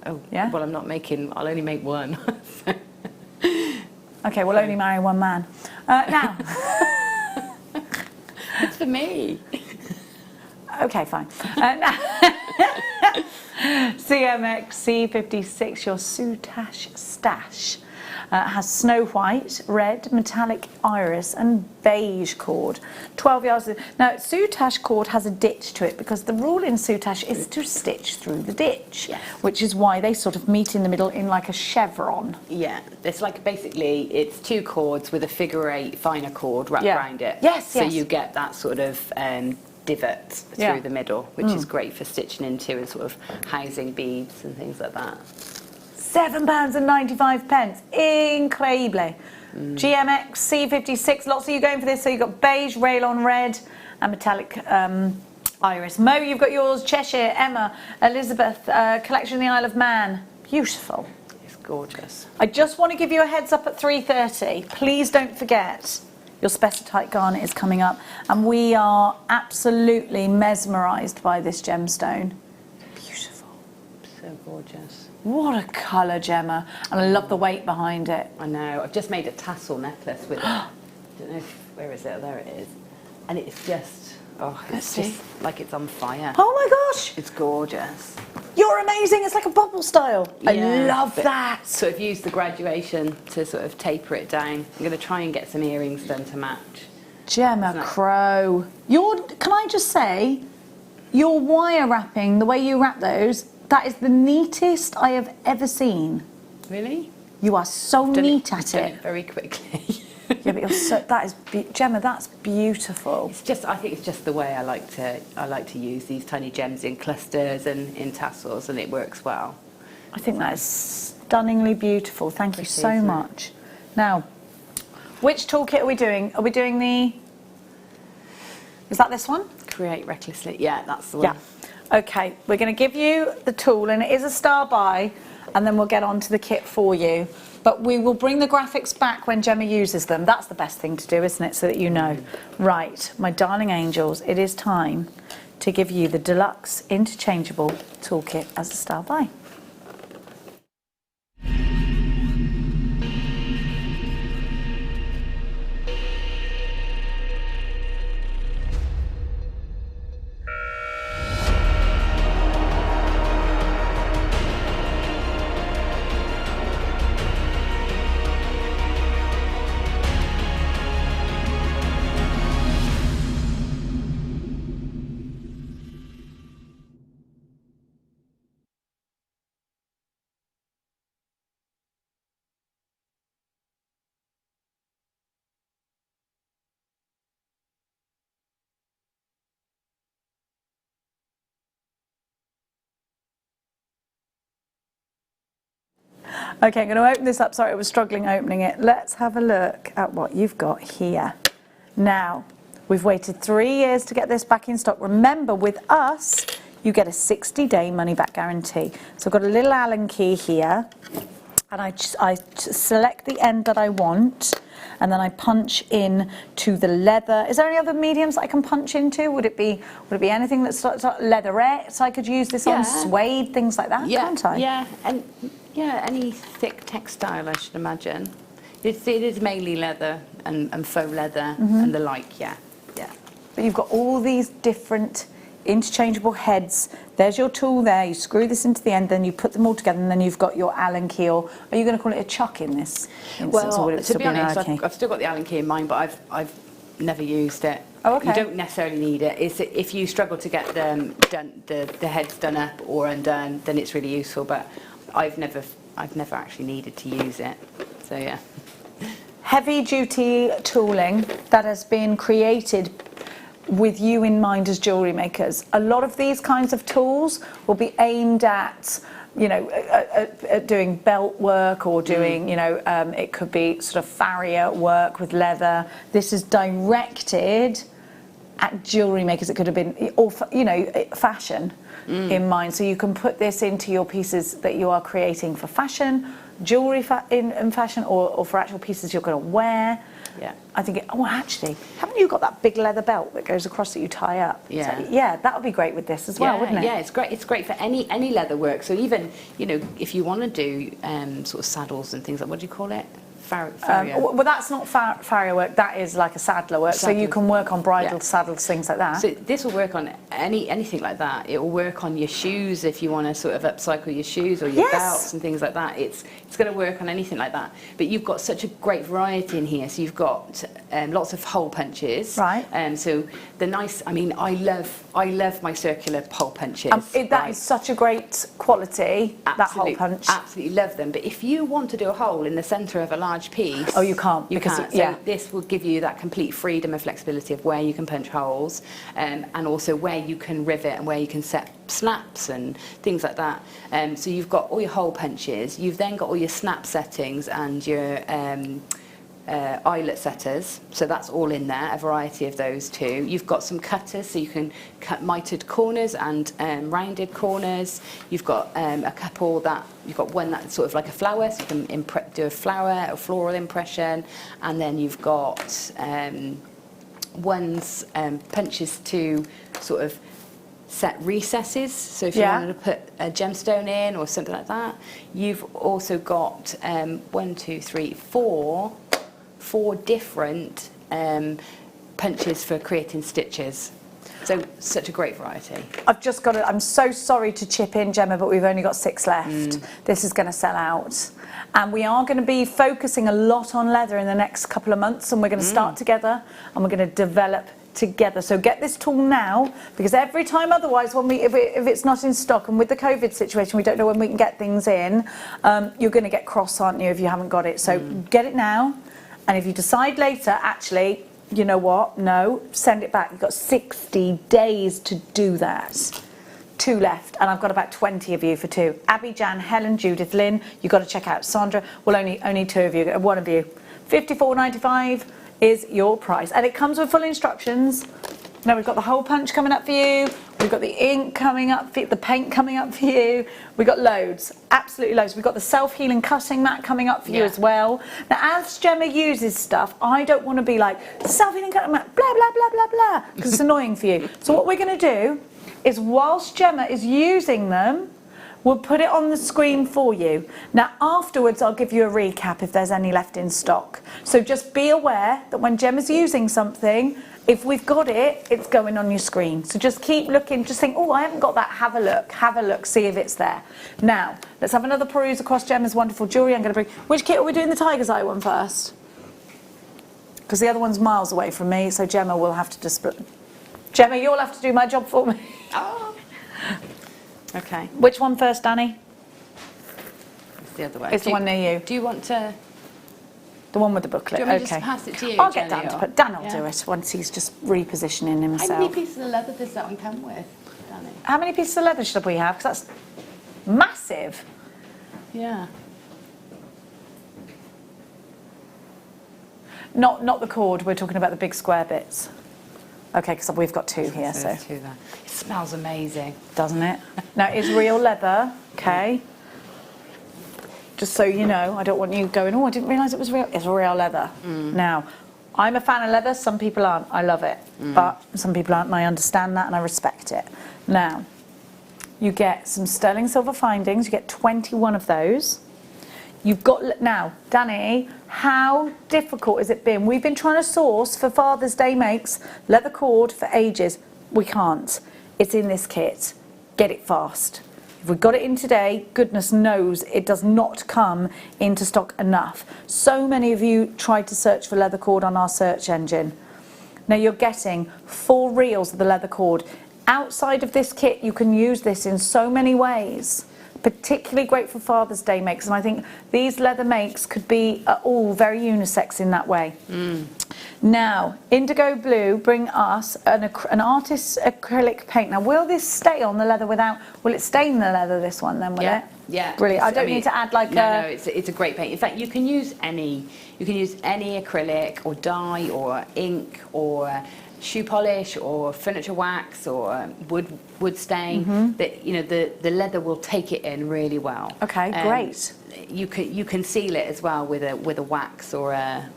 Oh, yeah. Well, I'll only make one. Okay, we'll only marry one man. Now. It's for me. Okay, fine. CMX C56, your soutache stash. Has snow white, red, metallic iris and beige cord. 12 yards. Now, soutache cord has a ditch to it because the rule in soutache is to stitch through the ditch, which is why they sort of meet in the middle in like a chevron. Yeah, it's like basically it's 2 cords with a figure 8 finer cord wrapped around it. Yes, so you get that sort of divot through the middle, which is great for stitching into and sort of housing beads and things like that. £7.95. Incredibly. GMX C56. Lots of you going for this. So you've got beige, rayon red, and metallic iris. Mo, you've got yours. Cheshire, Emma, Elizabeth. Collection in the Isle of Man. Beautiful. It's gorgeous. I just want to give you a heads up at 3:30. Please don't forget. Your Specitite garnet is coming up, and we are absolutely mesmerised by this gemstone. Beautiful. So gorgeous. What a colour, Gemma. And I love the weight behind it. I know. I've just made a tassel necklace with it. I don't know where is it? Oh, there it is. And it's just, it's just like it's on fire. Oh my gosh. It's gorgeous. You're amazing. It's like a bubble style. Yeah, I love that. So I've used the graduation to sort of taper it down. I'm going to try and get some earrings done to match. Gemma Crow. Can I just say, your wire wrapping, the way you wrap those, that is the neatest I have ever seen. Really? You are so neat at it. Very quickly. Yeah, but Gemma, that's beautiful. It's just, I think it's just the way I like to use these tiny gems in clusters and in tassels, and it works well. I think that is stunningly beautiful. Thank you so much. Now, which toolkit are we doing? Are we doing is that this one? Create recklessly. Yeah, that's the one. Yeah. Okay, we're going to give you the tool, and it is a star buy, and then we'll get on to the kit for you. But we will bring the graphics back when Gemma uses them. That's the best thing to do, isn't it? So that you know. Right, my darling angels, it is time to give you the deluxe interchangeable toolkit as a star buy. Okay, I'm going to open this up. Sorry, I was struggling opening it. Let's have a look at what you've got here. Now, we've waited 3 years to get this back in stock. Remember, with us, you get a 60-day money-back guarantee. So I've got a little Allen key here, and I select the end that I want, and then I punch in to the leather. Is there any other mediums I can punch into? Would it be anything that's leatherette? I could use this on suede, things like that, can't I? Yeah, and any thick textile, I should imagine. It is mainly leather and faux leather and the like. Yeah. But you've got all these different interchangeable heads. There's your tool there. You screw this into the end, then you put them all together, and then you've got your Allen key. Or are you going to call it a chuck in this instance? Well, to be honest, I've still got the Allen key in mine, but I've never used it. Oh, okay. You don't necessarily need it. It's if you struggle to get them done, the heads done up or undone, then it's really useful. But I've never actually needed to use it. So yeah. Heavy duty tooling that has been created with you in mind as jewellery makers. A lot of these kinds of tools will be aimed at, you know, at doing belt work or doing, you know, it could be sort of farrier work with leather. This is directed at jewellery makers. It could have been, or, you know, fashion in mind. So you can put this into your pieces that you are creating for fashion, jewellery in fashion, or for actual pieces you're going to wear. Yeah. I think, oh, actually, haven't you got that big leather belt that goes across that you tie up? Yeah. So, yeah, that would be great with this as well, wouldn't it? Yeah, it's great. It's great for any leather work. So even, you know, if you want to do sort of saddles and things like, what do you call it? Farrier. Well, that's not farrier work. That is like a saddler work. So you can work on bridal saddles, things like that. So this will work on anything like that. It will work on your shoes if you want to sort of upcycle your shoes or your belts and things like that. It's going to work on anything like that. But you've got such a great variety in here. So you've got lots of hole punches. Right. So the nice. I mean, I love my circular hole punches. That is such a great quality. That hole punch. Absolutely love them. But if you want to do a hole in the centre of a large piece, oh, you can't. You can't. So this will give you that complete freedom and flexibility of where you can punch holes, and also where you can rivet and where you can set snaps and things like that. So you've got all your hole punches. You've then got all your snap settings and your eyelet setters, so that's all in there, a variety of those too. You've got some cutters, so you can cut mitered corners and rounded corners. You've got a couple that, you've got one that's sort of like a flower, so you can do a flower or floral impression, and then you've got punches to sort of set recesses, so if you wanted to put a gemstone in or something like that. You've also got 4 different punches for creating stitches. So such a great variety. I've just got to, I'm so sorry to chip in, Gemma, but we've only got 6 left. This is going to sell out. And we are going to be focusing a lot on leather in the next couple of months, and we're going to start together and we're going to develop together. So get this tool now, because every time otherwise, when if it's not in stock, and with the COVID situation, we don't know when we can get things in, you're going to get cross, aren't you, if you haven't got it. So get it now. And if you decide later, actually, you know what, no, send it back. You've got 60 days to do that. 2 left, and I've got about 20 of you for 2. Abby, Jan, Helen, Judith, Lynn, you've got to check out Sandra. Well, only 2 of you, 1 of you. £54.95 is your price. And it comes with full instructions. Now we've got the hole punch coming up for you. We've got the ink coming up, the paint coming up for you. We've got loads, absolutely loads. We've got the self-healing cutting mat coming up for you as well. Now, as Gemma uses stuff, I don't want to be like, self-healing cutting mat, blah, blah, blah, blah, blah, because it's annoying for you. So what we're going to do is, whilst Gemma is using them, we'll put it on the screen for you. Now, afterwards, I'll give you a recap if there's any left in stock. So just be aware that when Gemma's using something, if we've got it, it's going on your screen. So just keep looking, just think, oh, I haven't got that, have a look, see if it's there. Now, let's have another peruse across Gemma's wonderful jewellery. I'm going to bring, which kit are we doing the tiger's eye one first? Because the other one's miles away from me, so Gemma will have to display. Gemma, you'll have to do my job for me. Oh. Okay. Which one first, Danny? It's the other way. It's the one near you. Do you want to... The one with the booklet, do you want me to just pass it to you, I'll get Jenny, Dan to put. Dan will do it once he's just repositioning himself. How many pieces of leather does that one come with, Danny? How many pieces of leather should we have? Because that's massive. Yeah. Not the cord, we're talking about the big square bits. Okay, because we've got 2 here, so. Two there. It smells amazing. Doesn't it? Now, it's real leather, okay? Just so you know, I don't want you going, oh, I didn't realise it was real. It's real leather. Now, I'm a fan of leather, some people aren't. I love it. But some people aren't, and I understand that, and I respect it. Now, you get some sterling silver findings. You get 21 of those. You've got, now, Danny, how difficult has it been? We've been trying to source for Father's Day makes leather cord for ages. We can't. It's in this kit. Get it fast. If we got it in today, goodness knows it does not come into stock enough. So many of you tried to search for leather cord on our search engine. Now you're getting 4 reels of the leather cord. Outside of this kit, you can use this in so many ways. Particularly great for Father's Day makes, and I think these leather makes could be all very unisex in that way. Now, indigo blue bring us an artist's acrylic paint. Now, will this stay on the leather will it stain the leather, this one then, will it? Yeah. Brilliant. I don't need to add like No, it's a great paint. In fact, you can use any acrylic or dye or ink or shoe polish or furniture wax or wood stain. That the leather will take it in really well. Okay, great. You can seal it as well with a wax or a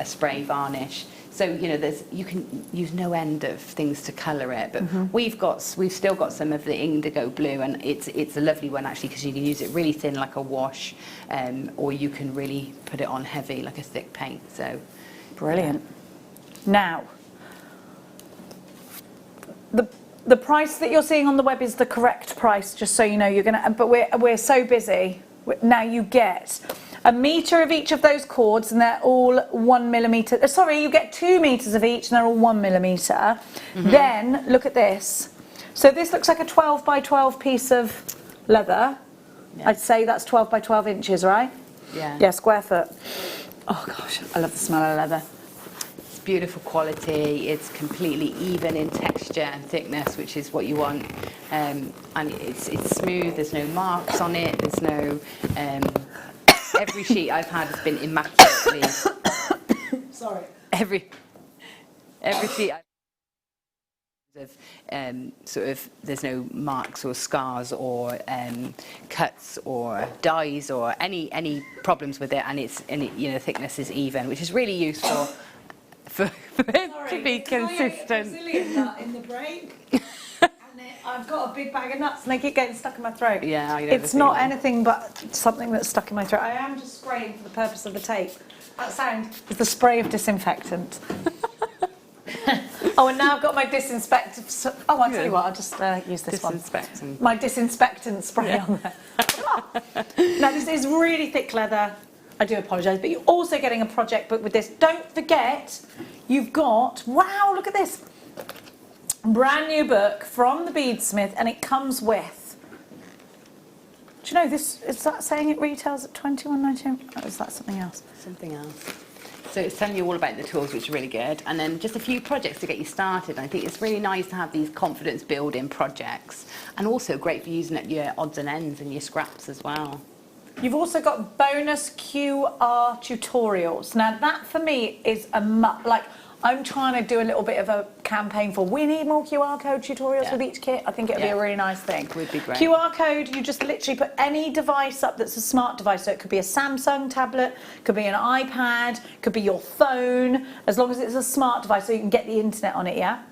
spray varnish. So you can use no end of things to colour it. But we've still got some of the indigo blue, and it's a lovely one actually, because you can use it really thin like a wash, or you can really put it on heavy like a thick paint. So brilliant. Now, the price that you're seeing on the web is the correct price, just so you know. But we're so busy. Now you get a metre of each of those cords, and they're all 1 millimetre. Sorry, you get 2 metres of each, and they're all 1 millimetre. Then look at this. So this looks like a 12 by 12 piece of leather. Yeah. I'd say that's 12 by 12 inches, right? Yeah. Yeah, square foot. Oh gosh, I love the smell of leather. Beautiful quality. It's completely even in texture and thickness, which is what you want, and it's smooth. There's no marks on it. There's no every sheet I've had has been immaculately. Sorry. Every sheet sort of there's no marks or scars or cuts or dyes or any problems with it, and thickness is even, which is really useful. For it to be consistent. In the break, and I've got a big bag of nuts and they keep getting stuck in my throat. Yeah, I know. It's not anything but something that's stuck in my throat. I am just spraying for the purpose of the tape. That sound is the spray of disinfectant. Oh, and now I've got my disinfectant. Oh, I'll tell you what, I'll just use this one. My disinfectant spray on there. Now, this is really thick leather. I do apologise, but you're also getting a project book with this. Don't forget, you've got, wow, look at this. Brand new book from the Beadsmith, and it comes with, do you know, this, is that saying it retails at $21.99? Or is that something else? Something else. So it's telling you all about the tools, which is really good, and then just a few projects to get you started. I think it's really nice to have these confidence building projects, and also great for using up your odds and ends and your scraps as well. You've also got bonus QR tutorials. Now that for me is I'm trying to do a little bit of a campaign for we need more QR code tutorials with each kit. I think it would be a really nice thing. Would be great. QR code, you just literally put any device up that's a smart device. So it could be a Samsung tablet, could be an iPad, could be your phone, as long as it's a smart device so you can get the internet on it, yeah?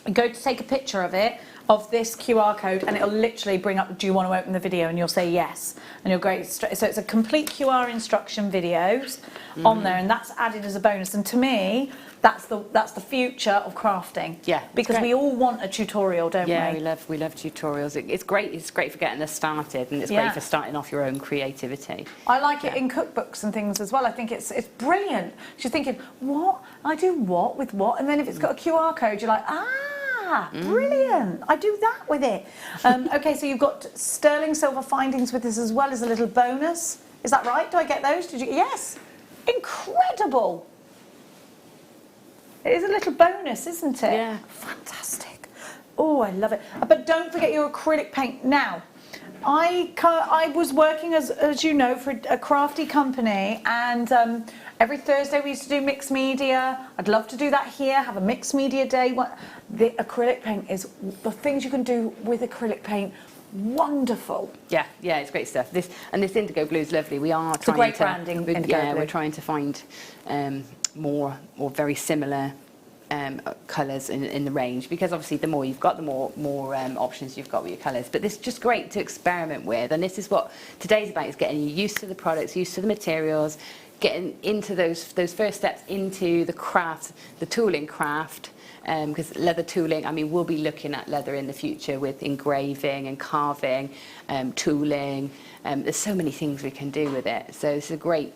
And go to take a picture of it, of this QR code, and it'll literally bring up, do you want to open the video? And you'll say yes. And you'll go straight. So it's a complete QR instruction videos on there, and that's added as a bonus. And to me, that's the future of crafting. Yeah. Because we all want a tutorial, don't we? Yeah, we love tutorials. It's great. It's great for getting us started, and it's great for starting off your own creativity. I like it in cookbooks and things as well. I think it's brilliant. You're thinking, what? I do what with what? And then if it's got a QR code, you're like, brilliant. I do that with it. Okay, so you've got sterling silver findings with this as well as a little bonus. Is that right? Do I get those? Did you? Yes. Incredible. It is a little bonus, isn't it? Yeah. Fantastic. Oh, I love it. But don't forget your acrylic paint. Now, I was working as you know, for a crafty company, and every Thursday we used to do mixed media. I'd love to do that here, have a mixed media day. The acrylic paint is, the things you can do with acrylic paint, wonderful. Yeah, it's great stuff. This indigo blue is lovely. We are It's a great branding, indigo blue. We're trying to find more or very similar colours in the range, because obviously the more you've got, the more options you've got with your colours. But this is just great to experiment with, and this is what today's about, is getting you used to the products, used to the materials, getting into those first steps into the craft, the tooling craft. Because leather tooling, I mean, we'll be looking at leather in the future with engraving and carving, tooling. There's so many things we can do with it. So it's a great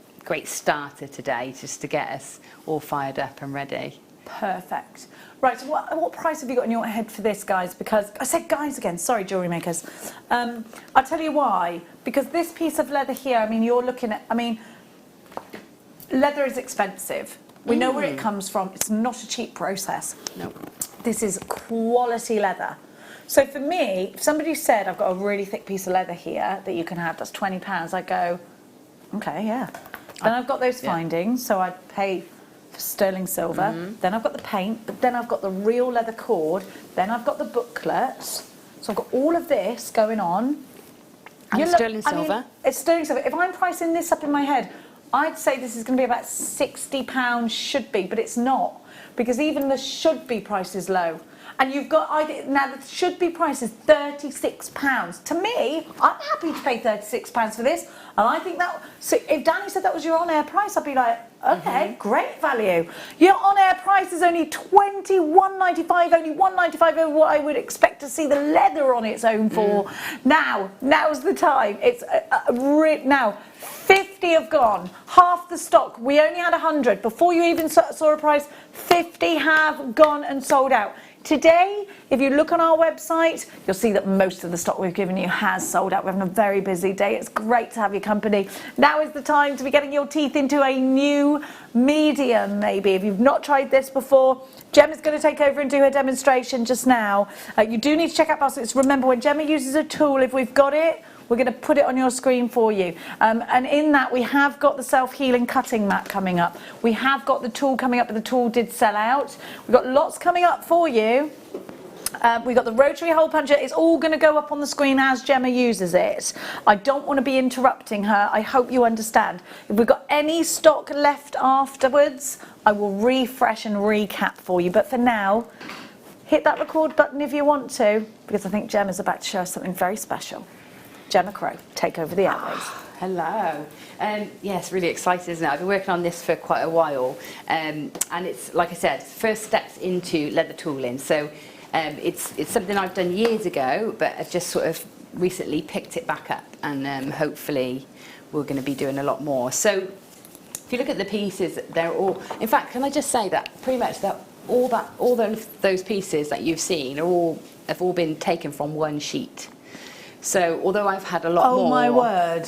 starter today, just to get us all fired up and ready. Perfect. Right, so what price have you got in your head for this, guys? Because I said guys again, sorry, jewellery makers. I'll tell you why. Because this piece of leather here, I mean, you're looking at, I mean, leather is expensive. We know where it comes from. It's not a cheap process. No. This is quality leather. So for me, if somebody said, I've got a really thick piece of leather here that you can have, that's £20, I go, okay, yeah. Then I've got those findings, so I'd pay for sterling silver. Then I've got the paint, but then I've got the real leather cord. Then I've got the booklets. So I've got all of this going on. And sterling silver? I mean, it's sterling silver. If I'm pricing this up in my head, I'd say this is going to be about £60, should be, but it's not, because even the should be price is low. And you've got, now the should be price is £36. To me, I'm happy to pay £36 for this. And I think that, so if Danny said that was your on-air price, I'd be like, okay, great value. Your on-air price is only £21.95, only £1.95 over what I would expect to see the leather on its own for. Now's the time. It's now 50 have gone, half the stock. We only had 100 before you even saw a price. 50 have gone and sold out. Today, if you look on our website, you'll see that most of the stock we've given you has sold out. We're having a very busy day. It's great to have your company. Now is the time to be getting your teeth into a new medium, maybe. If you've not tried this before, Gemma's going to take over and do her demonstration just now. You do need to check out baskets. Remember, when Gemma uses a tool, if we've got it, we're going to put it on your screen for you. And in that, we have got the self-healing cutting mat coming up. We have got the tool coming up, but the tool did sell out. We've got lots coming up for you. We've got the rotary hole puncher. It's all going to go up on the screen as Gemma uses it. I don't want to be interrupting her. I hope you understand. If we've got any stock left afterwards, I will refresh and recap for you. But for now, hit that record button if you want to, because I think Gemma's about to show us something very special. Gemma Crow, take over the airways. Hello. Yes, really excited, isn't it? I've been working on this for quite a while, and it's, like I said, first steps into leather tooling. So it's something I've done years ago, but I've just sort of recently picked it back up, and hopefully we're going to be doing a lot more. So if you look at the pieces, they're all, in fact, can I just say that pretty much all those pieces that you've seen have all been taken from one sheet. So although I've had a lot more, my word!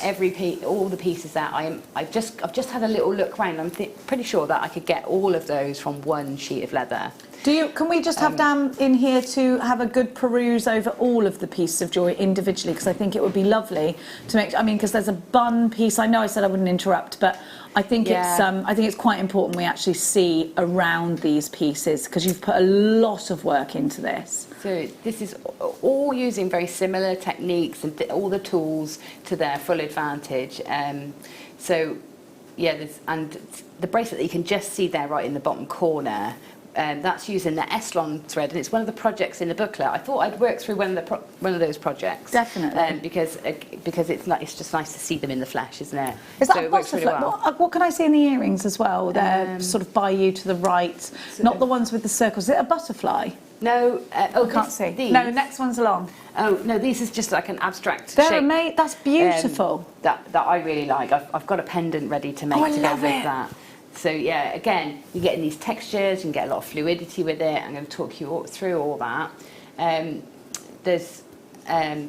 All the pieces that I've just had a little look around. I'm pretty sure that I could get all of those from one sheet of leather. Can we just have Dan in here to have a good peruse over all of the pieces of jewellery individually? Because I think it would be lovely to make. I mean, because there's a bun piece. I know I said I wouldn't interrupt, but I think it's quite important we actually see around these pieces, because you've put a lot of work into this. So this is all using very similar techniques and all the tools to their full advantage. So yeah, and the bracelet that you can just see there right in the bottom corner, that's using the Eslon thread, and it's one of the projects in the booklet. I thought I'd work through one of those projects. Definitely. Because it's just nice to see them in the flesh, isn't it? Is that so a butterfly? Really well. What can I see in the earrings as well? They're sort of by you to the right, not the ones with the circles. Is it a butterfly? No. I can't see. These? No, next one's along. Oh no, this is just like an abstract shape. That's beautiful. That I really like. I've got a pendant ready to make to go with that. So yeah, again, you're getting these textures, you can get a lot of fluidity with it. I'm going to talk you through all that. There's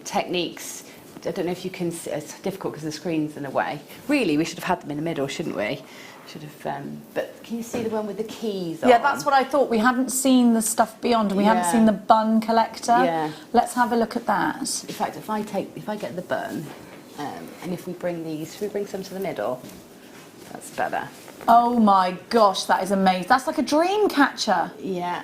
techniques I don't know if you can see, it's difficult because the screen's in the way. Really, we should have had them in the middle, shouldn't we? Should have, but can you see the one with the keys on? Yeah, that's what I thought. We hadn't seen the stuff beyond. We hadn't seen the bun collector. Yeah. Let's have a look at that. In fact, if I get the bun, and if we bring these, should we bring some to the middle? That's better. Oh my gosh, that is amazing. That's like a dream catcher. Yeah.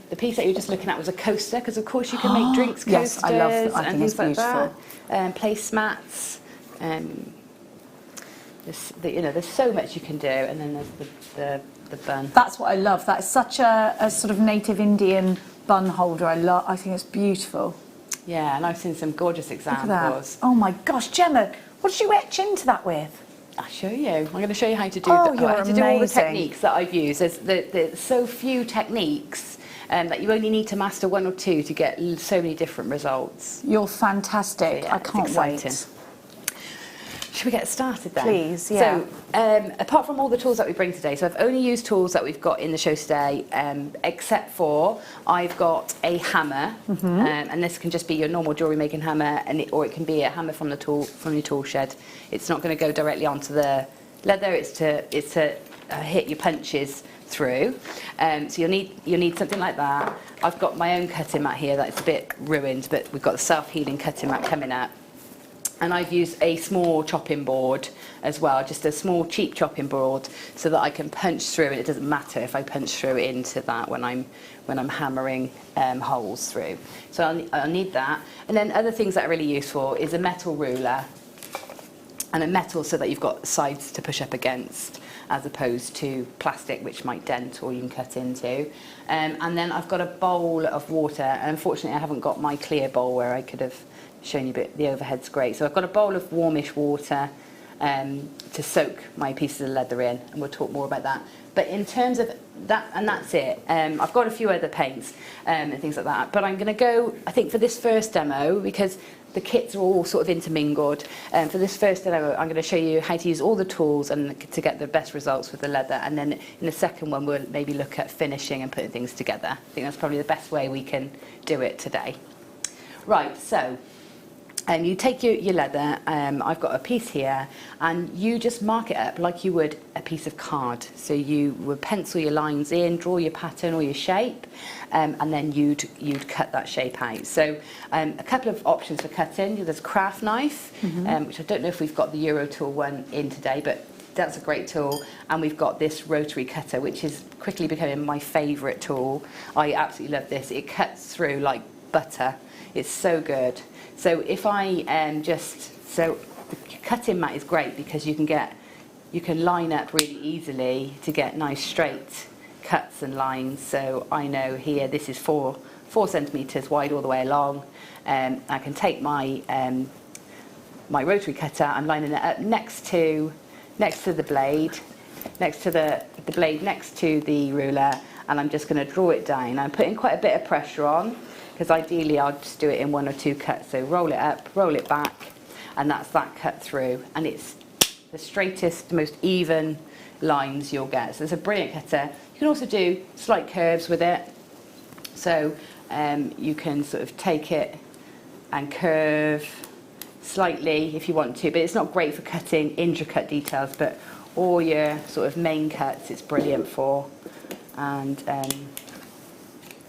The piece that you were just looking at was a coaster, because of course you can make drinks coasters. Yes, I love that. I and think it's things like beautiful. that. Placemats. There's so much you can do, and then there's the bun. That's what I love. That's such a sort of native Indian bun holder. I think it's beautiful. Yeah, and I've seen some gorgeous examples. Look at that. Oh my gosh, Gemma, what did you etch into that with? I'll show you. I'm going to show you how to do Oh, how to you're do all the amazing. techniques that I've used. There's so few techniques that you only need to master one or two to get so many different results. You're fantastic. So, yeah, I can't it's wait. exciting. Should we get started then? Please, yeah. So, apart from all the tools that we bring today, so I've only used tools that we've got in the show today, except for I've got a hammer, and this can just be your normal jewellery making hammer, or it can be a hammer from your tool shed. It's not going to go directly onto the leather. It's to hit your punches through. So you'll need something like that. I've got my own cutting mat here that's a bit ruined, but we've got the self-healing cutting mat coming up. And I've used a small chopping board as well, just a small cheap chopping board, so that I can punch through, and it doesn't matter if I punch through into that when I'm hammering holes through. So I'll need that. And then other things that are really useful is a metal ruler, and a metal so that you've got sides to push up against, as opposed to plastic, which might dent or you can cut into. And then I've got a bowl of water, and unfortunately I haven't got my clear bowl where I could have shown you, but the overhead's great. So I've got a bowl of warmish water to soak my pieces of leather in, and we'll talk more about that. But in terms of that, and that's it. I've got a few other paints and things like that, but I'm going to go, I think, for this first demo, because the kits are all sort of intermingled. For this first demo, I'm going to show you how to use all the tools and to get the best results with the leather. And then in the second one, we'll maybe look at finishing and putting things together. I think that's probably the best way we can do it today. Right, so you take your leather, I've got a piece here, and you just mark it up like you would a piece of card. So you would pencil your lines in, draw your pattern or your shape, and then you'd cut that shape out. So a couple of options for cutting. There's a craft knife, which I don't know if we've got the Euro Tool one in today, but that's a great tool. And we've got this rotary cutter, which is quickly becoming my favourite tool. I absolutely love this. It cuts through like butter. It's so good. So if I so the cutting mat is great because you can line up really easily to get nice straight cuts and lines. So I know here this is 4 centimetres wide all the way along. I can take my my rotary cutter and lining it up next to the blade, next to the blade next to the ruler, and I'm just going to draw it down. I'm putting quite a bit of pressure on, because ideally I'll just do it in 1 or 2 cuts. So roll it up, roll it back, and that's that cut through. And it's the straightest, most even lines you'll get. So it's a brilliant cutter. You can also do slight curves with it. So you can sort of take it and curve slightly if you want to, but it's not great for cutting intricate details, but all your sort of main cuts it's brilliant for. And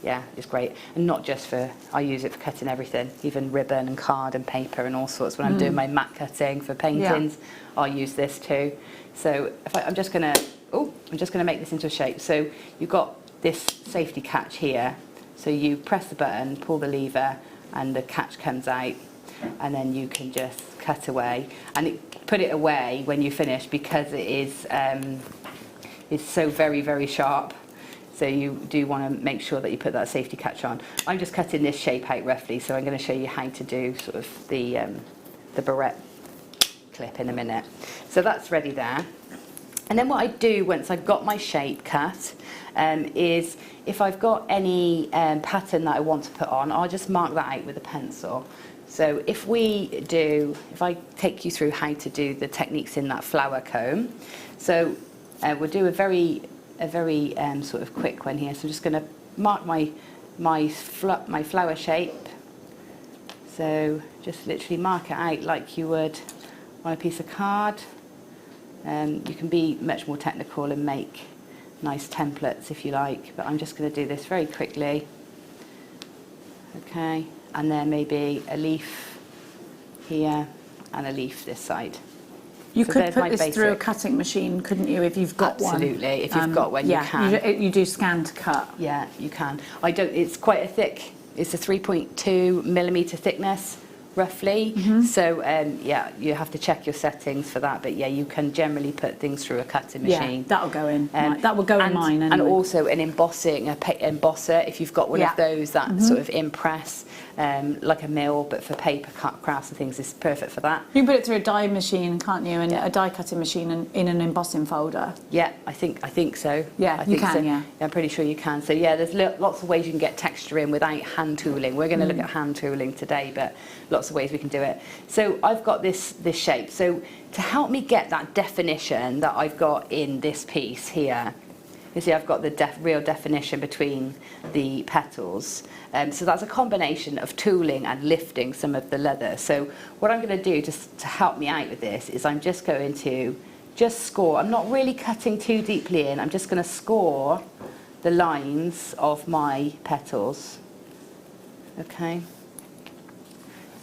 yeah, it's great. And not just for, I use it for cutting everything, even ribbon and card and paper and all sorts. When I'm doing my mat cutting for paintings, I'll use this too. So I'm just going to make this into a shape. So you've got this safety catch here. So you press the button, pull the lever, and the catch comes out. And then you can just cut away. And put it away when you finish, because it is it's so very, very sharp. So you do want to make sure that you put that safety catch on. I'm just cutting this shape out roughly, so I'm going to show you how to do sort of the barrette clip in a minute. So that's ready there. And then what I do once I've got my shape cut is if I've got any pattern that I want to put on, I'll just mark that out with a pencil. So if I take you through how to do the techniques in that flower comb, so we'll do a very sort of quick one here. So I'm just going to mark my flower shape. So just literally mark it out like you would on a piece of card. You can be much more technical and make nice templates if you like, but I'm just going to do this very quickly. Okay, and then maybe a leaf here and a leaf this side. You So could there's put my this through a basic. cutting machine, couldn't you, if you've got one? Absolutely, if you've got one, you yeah, can. You do scan to cut. Yeah, you can. I don't. It's quite a thick. It's a 3.2 millimeter thickness, roughly. So yeah, you have to check your settings for that. But yeah, you can generally put things through a cutting machine. Yeah, that'll go in. That will go in mine. Anyway. And also an embossing, embosser. If you've got one of those that sort of impress, like a mill, but for paper crafts and things, is perfect for that. You can put it through a die machine, can't you? And a die cutting machine and in an embossing folder. Yeah, I think so. Yeah, I think you can. so. Yeah, I'm pretty sure you can. So yeah, there's lots of ways you can get texture in without hand tooling. We're going to look at hand tooling today, but lots of ways we can do it. So I've got this shape. So to help me get that definition that I've got in this piece here, you see I've got the real definition between the petals. So that's a combination of tooling and lifting some of the leather. So what I'm going to do just to help me out with this is I'm just going to score. I'm not really cutting too deeply in. I'm just going to score the lines of my petals. Okay.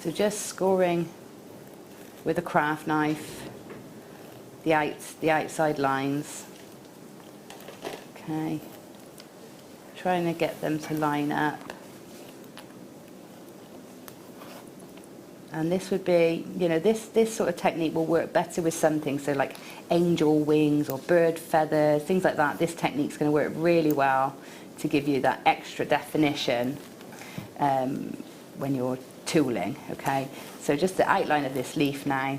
So just scoring with a craft knife the outside lines. Okay. Trying to get them to line up. And this would be, you know, this sort of technique will work better with some things, so like angel wings or bird feathers, things like that. This technique's going to work really well to give you that extra definition when you're tooling, okay? So just the outline of this leaf now.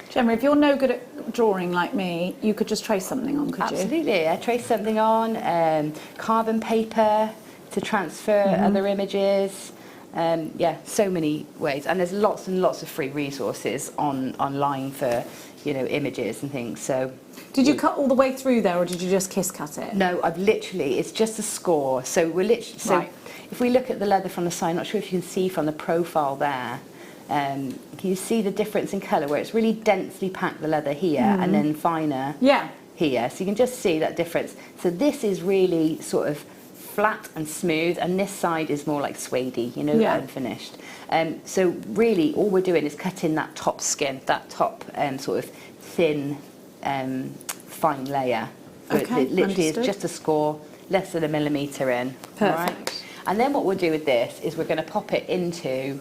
Gemma, if you're no good at drawing like me, you could just trace something on, could you? Absolutely, I trace something on, carbon paper to transfer other images. Yeah, so many ways, and there's lots and lots of free resources online for, you know, images and things. So, did you cut all the way through there, or did you just kiss cut it? No, I've literally. It's just a score. So we're literally. So if we look at the leather from the side, I'm not sure if you can see from the profile there. Can you see the difference in colour where it's really densely packed the leather here and then finer here? So you can just see that difference. So this is really sort of flat and smooth, and this side is more like suede-y, you know, unfinished. So really all we're doing is cutting that top skin, that top sort of thin, fine layer. Okay, it literally understood. is just a score, less than a millimetre in. Perfect. Right? And then what we'll do with this is we're going to pop it into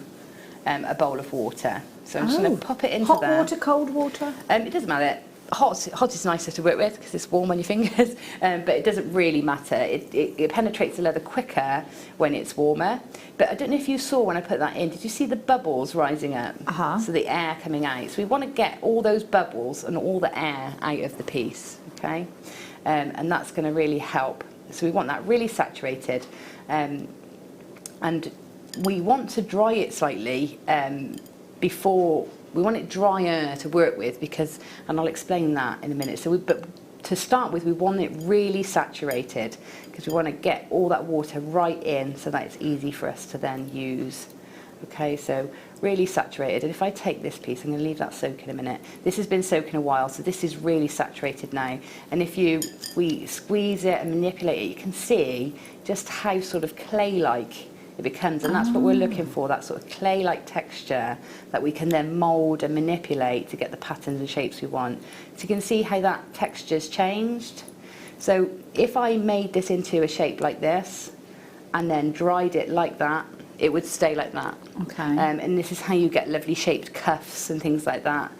a bowl of water. So I'm just going to pop it into there. Hot water, cold water? It doesn't matter. Hot is nicer to work with because it's warm on your fingers, but it doesn't really matter. It penetrates the leather quicker when it's warmer. But I don't know if you saw when I put that in, did you see the bubbles rising up? So the air coming out. So we want to get all those bubbles and all the air out of the piece, okay? And that's going to really help. So we want that really saturated. And we want to dry it slightly before. We want it drier to work with because, and I'll explain that in a minute. So, but to start with, we want it really saturated because we want to get all that water right in so that it's easy for us to then use. Okay, so really saturated. And if I take this piece, I'm going to leave that soak in a minute. This has been soaking a while, so this is really saturated now. And if we squeeze it and manipulate it, you can see just how sort of clay-like it becomes, and that's what we're looking for, that sort of clay-like texture that we can then mould and manipulate to get the patterns and shapes we want. So you can see how that texture's changed. So if I made this into a shape like this and then dried it like that, it would stay like that. Okay. And this is how you get lovely shaped cuffs and things like that,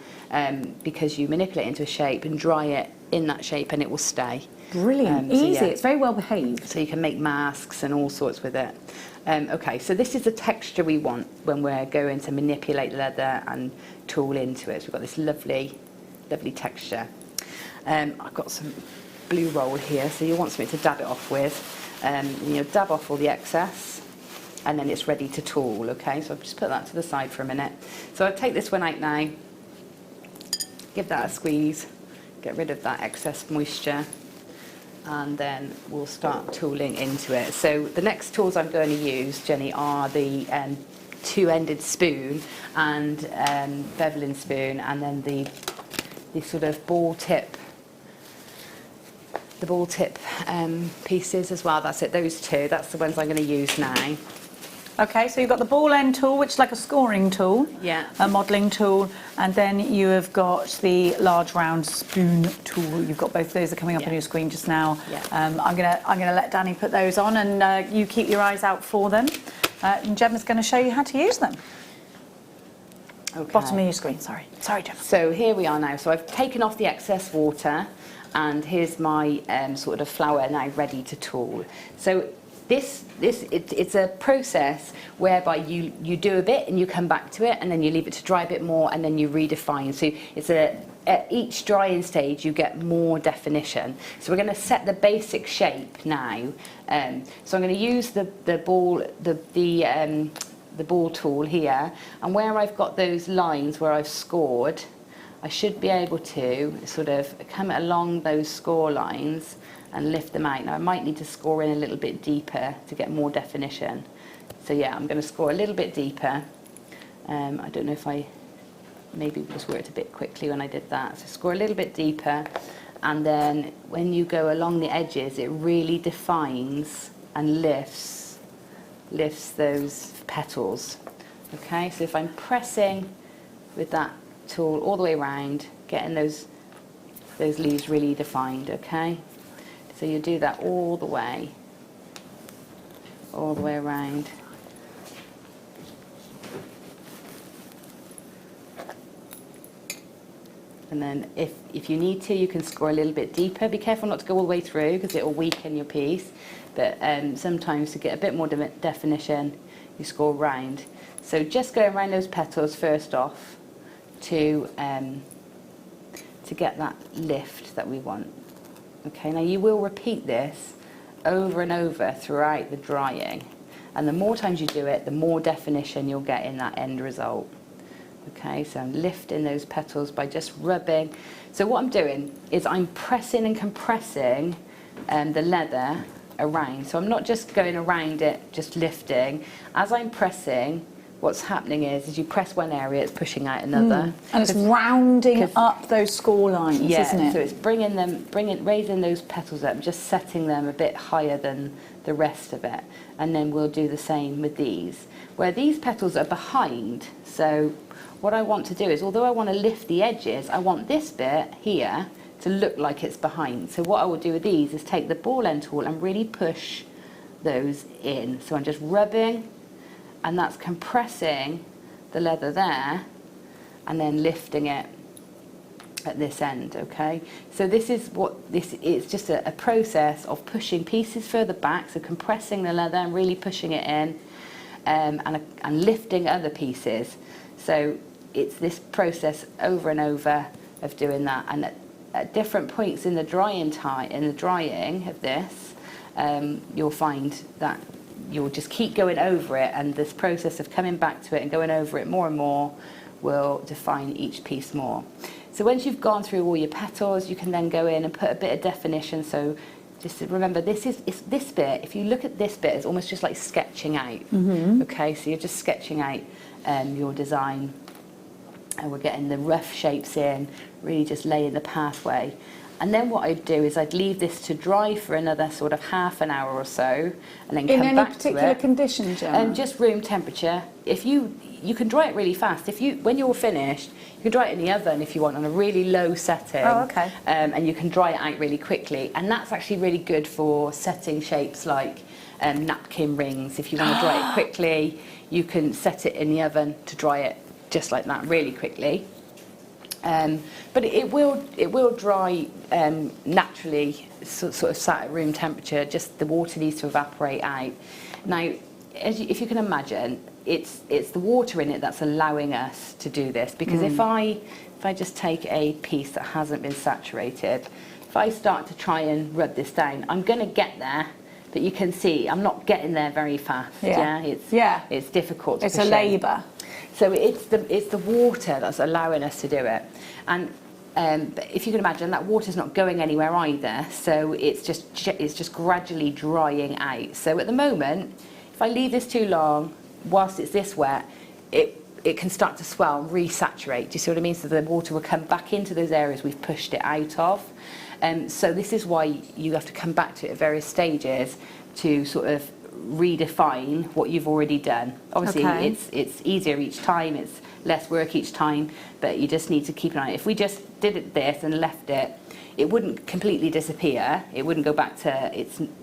because you manipulate it into a shape and dry it in that shape and it will stay. Brilliant, so easy, yeah. it's very well behaved. So you can make masks and all sorts with it. Okay, so this is the texture we want when we're going to manipulate leather and tool into it. So we've got this lovely, lovely texture. I've got some blue roll here, so you want something to dab it off with. You dab off all the excess, and then it's ready to tool, okay? So I've just put that to the side for a minute. So I'll take this one out now, give that a squeeze, get rid of that excess moisture, and then we'll start tooling into it. So the next tools I'm going to use, Jenny, are the two-ended spoon and beveling spoon, and then the sort of ball tip pieces as well. That's it, those two, that's the ones I'm going to use now. Okay, so you've got the ball end tool, which is like a scoring tool, Yeah. a modelling tool, and then you have got the large round spoon tool. You've got both those are coming up on your screen just now. Yeah. I'm gonna let Danny put those on, and you keep your eyes out for them. And Gemma's going to show you how to use them. Okay. Bottom of your screen, sorry, Gemma. So here we are now. So I've taken off the excess water, and here's my sort of flour now ready to tool. So it's a process whereby you do a bit and you come back to it, and then you leave it to dry a bit more, and then you redefine. So it's at each drying stage you get more definition. So we're going to set the basic shape now. So I'm going to use the ball tool here, and where I've got those lines where I've scored, I should be able to sort of come along those score lines and lift them out. Now I might need to score in a little bit deeper to get more definition. So yeah, I'm going to score a little bit deeper. I don't know if I maybe just worked a bit quickly when I did that. So score a little bit deeper, and then when you go along the edges, it really defines and lifts those petals. Okay, so if I'm pressing with that tool all the way around, getting those leaves really defined. Okay. So you do that all the way around. And then if you need to, you can score a little bit deeper. Be careful not to go all the way through, because it will weaken your piece. But sometimes to get a bit more definition, you score round. So just go around those petals first off to get that lift that we want. Okay, now you will repeat this over and over throughout the drying, and the more times you do it, the more definition you'll get in that end result. Okay, so I'm lifting those petals by just rubbing. So what I'm doing is I'm pressing and compressing the leather around. So I'm not just going around it, just lifting. As I'm pressing, what's happening is you press one area, it's pushing out another. And it's rounding up those score lines, isn't it? So it's raising those petals up, just setting them a bit higher than the rest of it. And then we'll do the same with these, where these petals are behind. So what I want to do is, although I want to lift the edges, I want this bit here to look like it's behind. So what I will do with these is take the ball end tool and really push those in. So I'm just rubbing, and that's compressing the leather there, and then lifting it at this end. Okay, so this is what this is, just a process of pushing pieces further back, so compressing the leather and really pushing it in, and lifting other pieces. So it's this process over and over of doing that, and at different points in the drying of this, you'll find that you'll just keep going over it, and this process of coming back to it and going over it more and more will define each piece more. So once you've gone through all your petals, you can then go in and put a bit of definition. So just remember, this bit, if you look at this bit, it's almost just like sketching out. Okay, so you're just sketching out your design, and we're getting the rough shapes in, really just laying the pathway. And then what I'd do is I'd leave this to dry for another sort of half an hour or so, and then come back to it. In any particular condition, Gemma? Just room temperature. If you can dry it really fast. When you're finished, you can dry it in the oven if you want, on a really low setting. Oh, okay. And you can dry it out really quickly, and that's actually really good for setting shapes like napkin rings. If you want to dry it quickly, you can set it in the oven to dry it just like that really quickly. But it will dry naturally, sort of sat at room temperature. Just the water needs to evaporate out. Now, if you can imagine, it's the water in it that's allowing us to do this. Because if I just take a piece that hasn't been saturated, if I start to try and rub this down, I'm going to get there. But you can see I'm not getting there very fast. It's difficult. It's a labour. So it's the water that's allowing us to do it. And but if you can imagine, that water's not going anywhere either. So it's just gradually drying out. So at the moment, if I leave this too long, whilst it's this wet, it can start to swell and resaturate. Do you see what I mean? So the water will come back into those areas we've pushed it out of. So this is why you have to come back to it at various stages to sort of redefine what you've already done. Obviously, it's easier each time, it's less work each time, but you just need to keep an eye. If we just did this and left it, it wouldn't completely disappear. It wouldn't go back to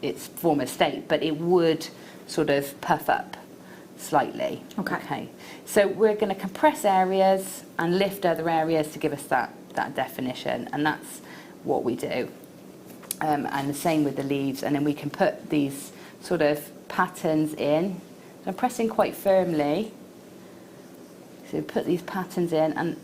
its former state, but it would sort of puff up slightly. Okay. So we're going to compress areas and lift other areas to give us that definition, and that's what we do. And the same with the leaves, and then we can put these sort of patterns in. So I'm pressing quite firmly. So put these patterns in and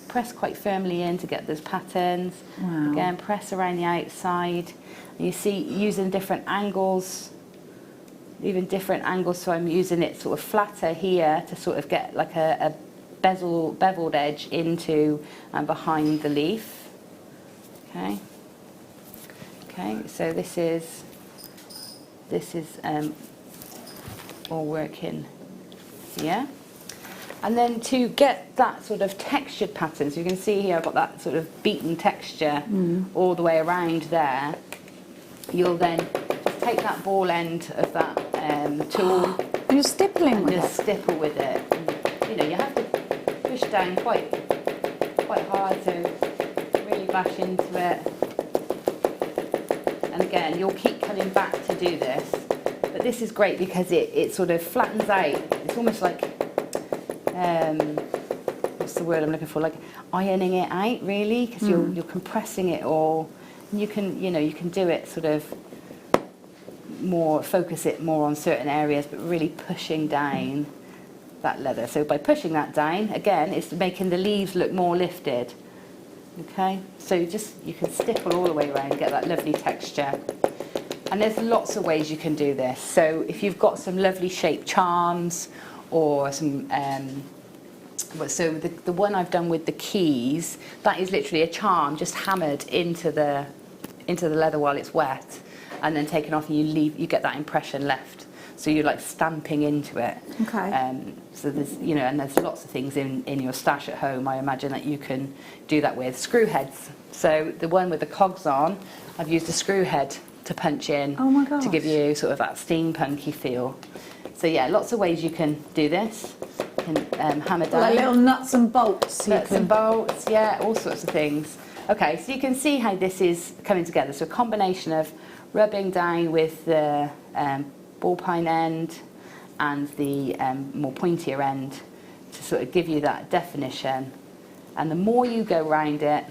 press quite firmly in to get those patterns. Wow. Again, press around the outside. And you see, using different angles, even different angles, so I'm using it sort of flatter here to sort of get like a beveled edge into and behind the leaf. Okay. So this is all working here. And then to get that sort of textured pattern, so you can see here I've got that sort of beaten texture all the way around there. You'll then just take that ball end of that tool. And you're stippling with it? Just stipple with it. And, you know, you have to push down quite hard to really bash into it. And again, you'll keep coming back to do this. But this is great because it sort of flattens out. It's almost like, what's the word I'm looking for? Like ironing it out, really, because you're compressing it all. And you can do it sort of more, focus it more on certain areas, but really pushing down that leather. So by pushing that down, again, it's making the leaves look more lifted. Okay, so you can stipple all the way around, get that lovely texture. And there's lots of ways you can do this. So if you've got some lovely shaped charms or some, so the one I've done with the keys, that is literally a charm just hammered into the leather while it's wet, and then taken off, and you get that impression left. So you're like stamping into it. Okay. So there's, and there's lots of things in your stash at home, I imagine, that you can do that with. Screw heads. So the one with the cogs on, I've used a screw head to punch in to give you sort of that steampunky feel. So yeah, lots of ways you can do this. You can hammer down. Like little nuts and bolts. Nuts and bolts, yeah, all sorts of things. Okay, so you can see how this is coming together. So a combination of rubbing down with the ball pine end and the more pointier end to sort of give you that definition. And the more you go around it,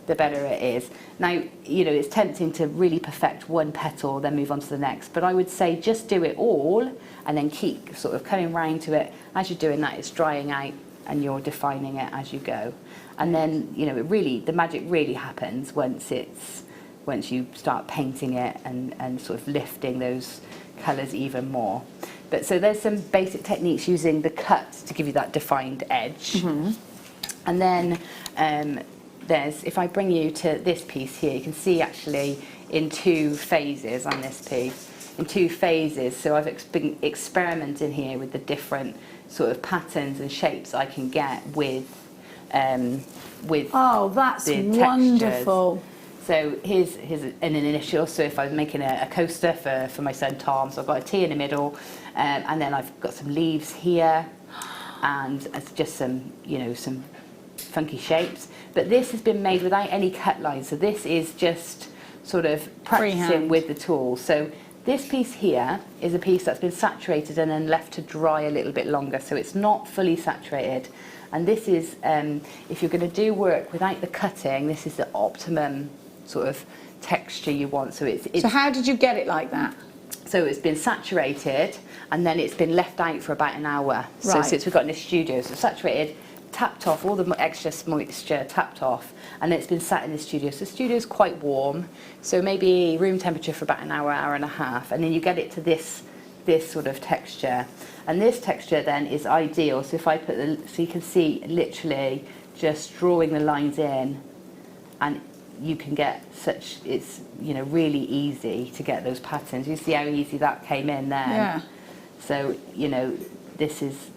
the better it is. Now, it's tempting to really perfect one petal, then move on to the next. But I would say just do it all and then keep sort of coming round to it. As you're doing that, it's drying out and you're defining it as you go. And then, the magic really happens once you start painting it and sort of lifting those colours even more. But so there's some basic techniques using the cut to give you that defined edge. And then if I bring you to this piece here, you can see actually in two phases on this piece, so I've been experimenting here with the different sort of patterns and shapes I can get with oh, that's wonderful. So here's an initial. So if I was making a coaster for my son Tom, so I've got a T in the middle, and then I've got some leaves here, and it's just some funky shapes. But this has been made without any cut lines. So this is just sort of practicing freehand with the tool. So this piece here is a piece that's been saturated and then left to dry a little bit longer. So it's not fully saturated. And this is, if you're going to do work without the cutting, this is the optimum sort of texture you want. So so how did you get it like that? So it's been saturated and then it's been left out for about an hour. So since we've got in the studio, so saturated, tapped off, all the extra moisture tapped off, and then it's been sat in the studio. So the studio's quite warm, so maybe room temperature for about an hour, hour and a half, and then you get it to this sort of texture. And this texture then is ideal. So if I put so you can see literally just drawing the lines in, and you can get it's really easy to get those patterns. You see how easy that came in there. Yeah. So this is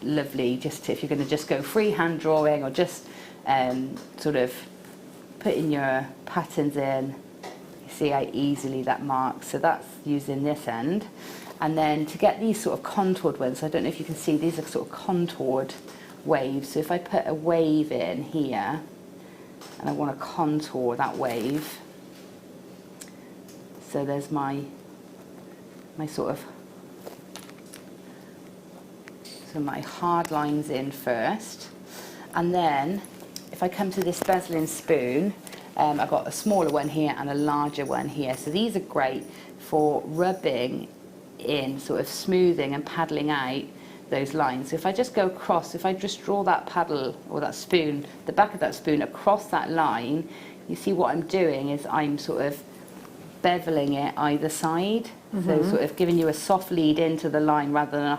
lovely, just if you're going to just go freehand drawing or just sort of putting your patterns in. You see how easily that marks. So that's using this end. And then to get these sort of contoured ones, I don't know if you can see, these are sort of contoured waves. So if I put a wave in here, and I want to contour that wave, so there's my sort of, so my hard lines in first, and then if I come to this bezeling spoon, I've got a smaller one here and a larger one here. So these are great for rubbing in, sort of smoothing and paddling out those lines. So if I just go across, if I just draw that paddle or that spoon, the back of that spoon across that line, you see what I'm doing is I'm sort of beveling it either side. So sort of giving you a soft lead into the line rather than a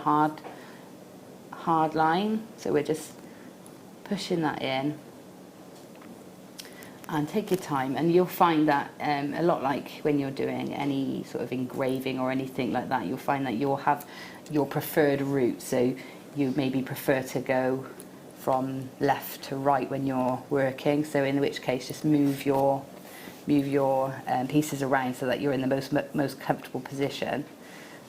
hard line. So we're just pushing that in. And take your time, and you'll find that a lot like when you're doing any sort of engraving or anything like that, you'll find that you'll have your preferred route. So you maybe prefer to go from left to right when you're working. So in which case, just move your pieces around so that you're in the most comfortable position.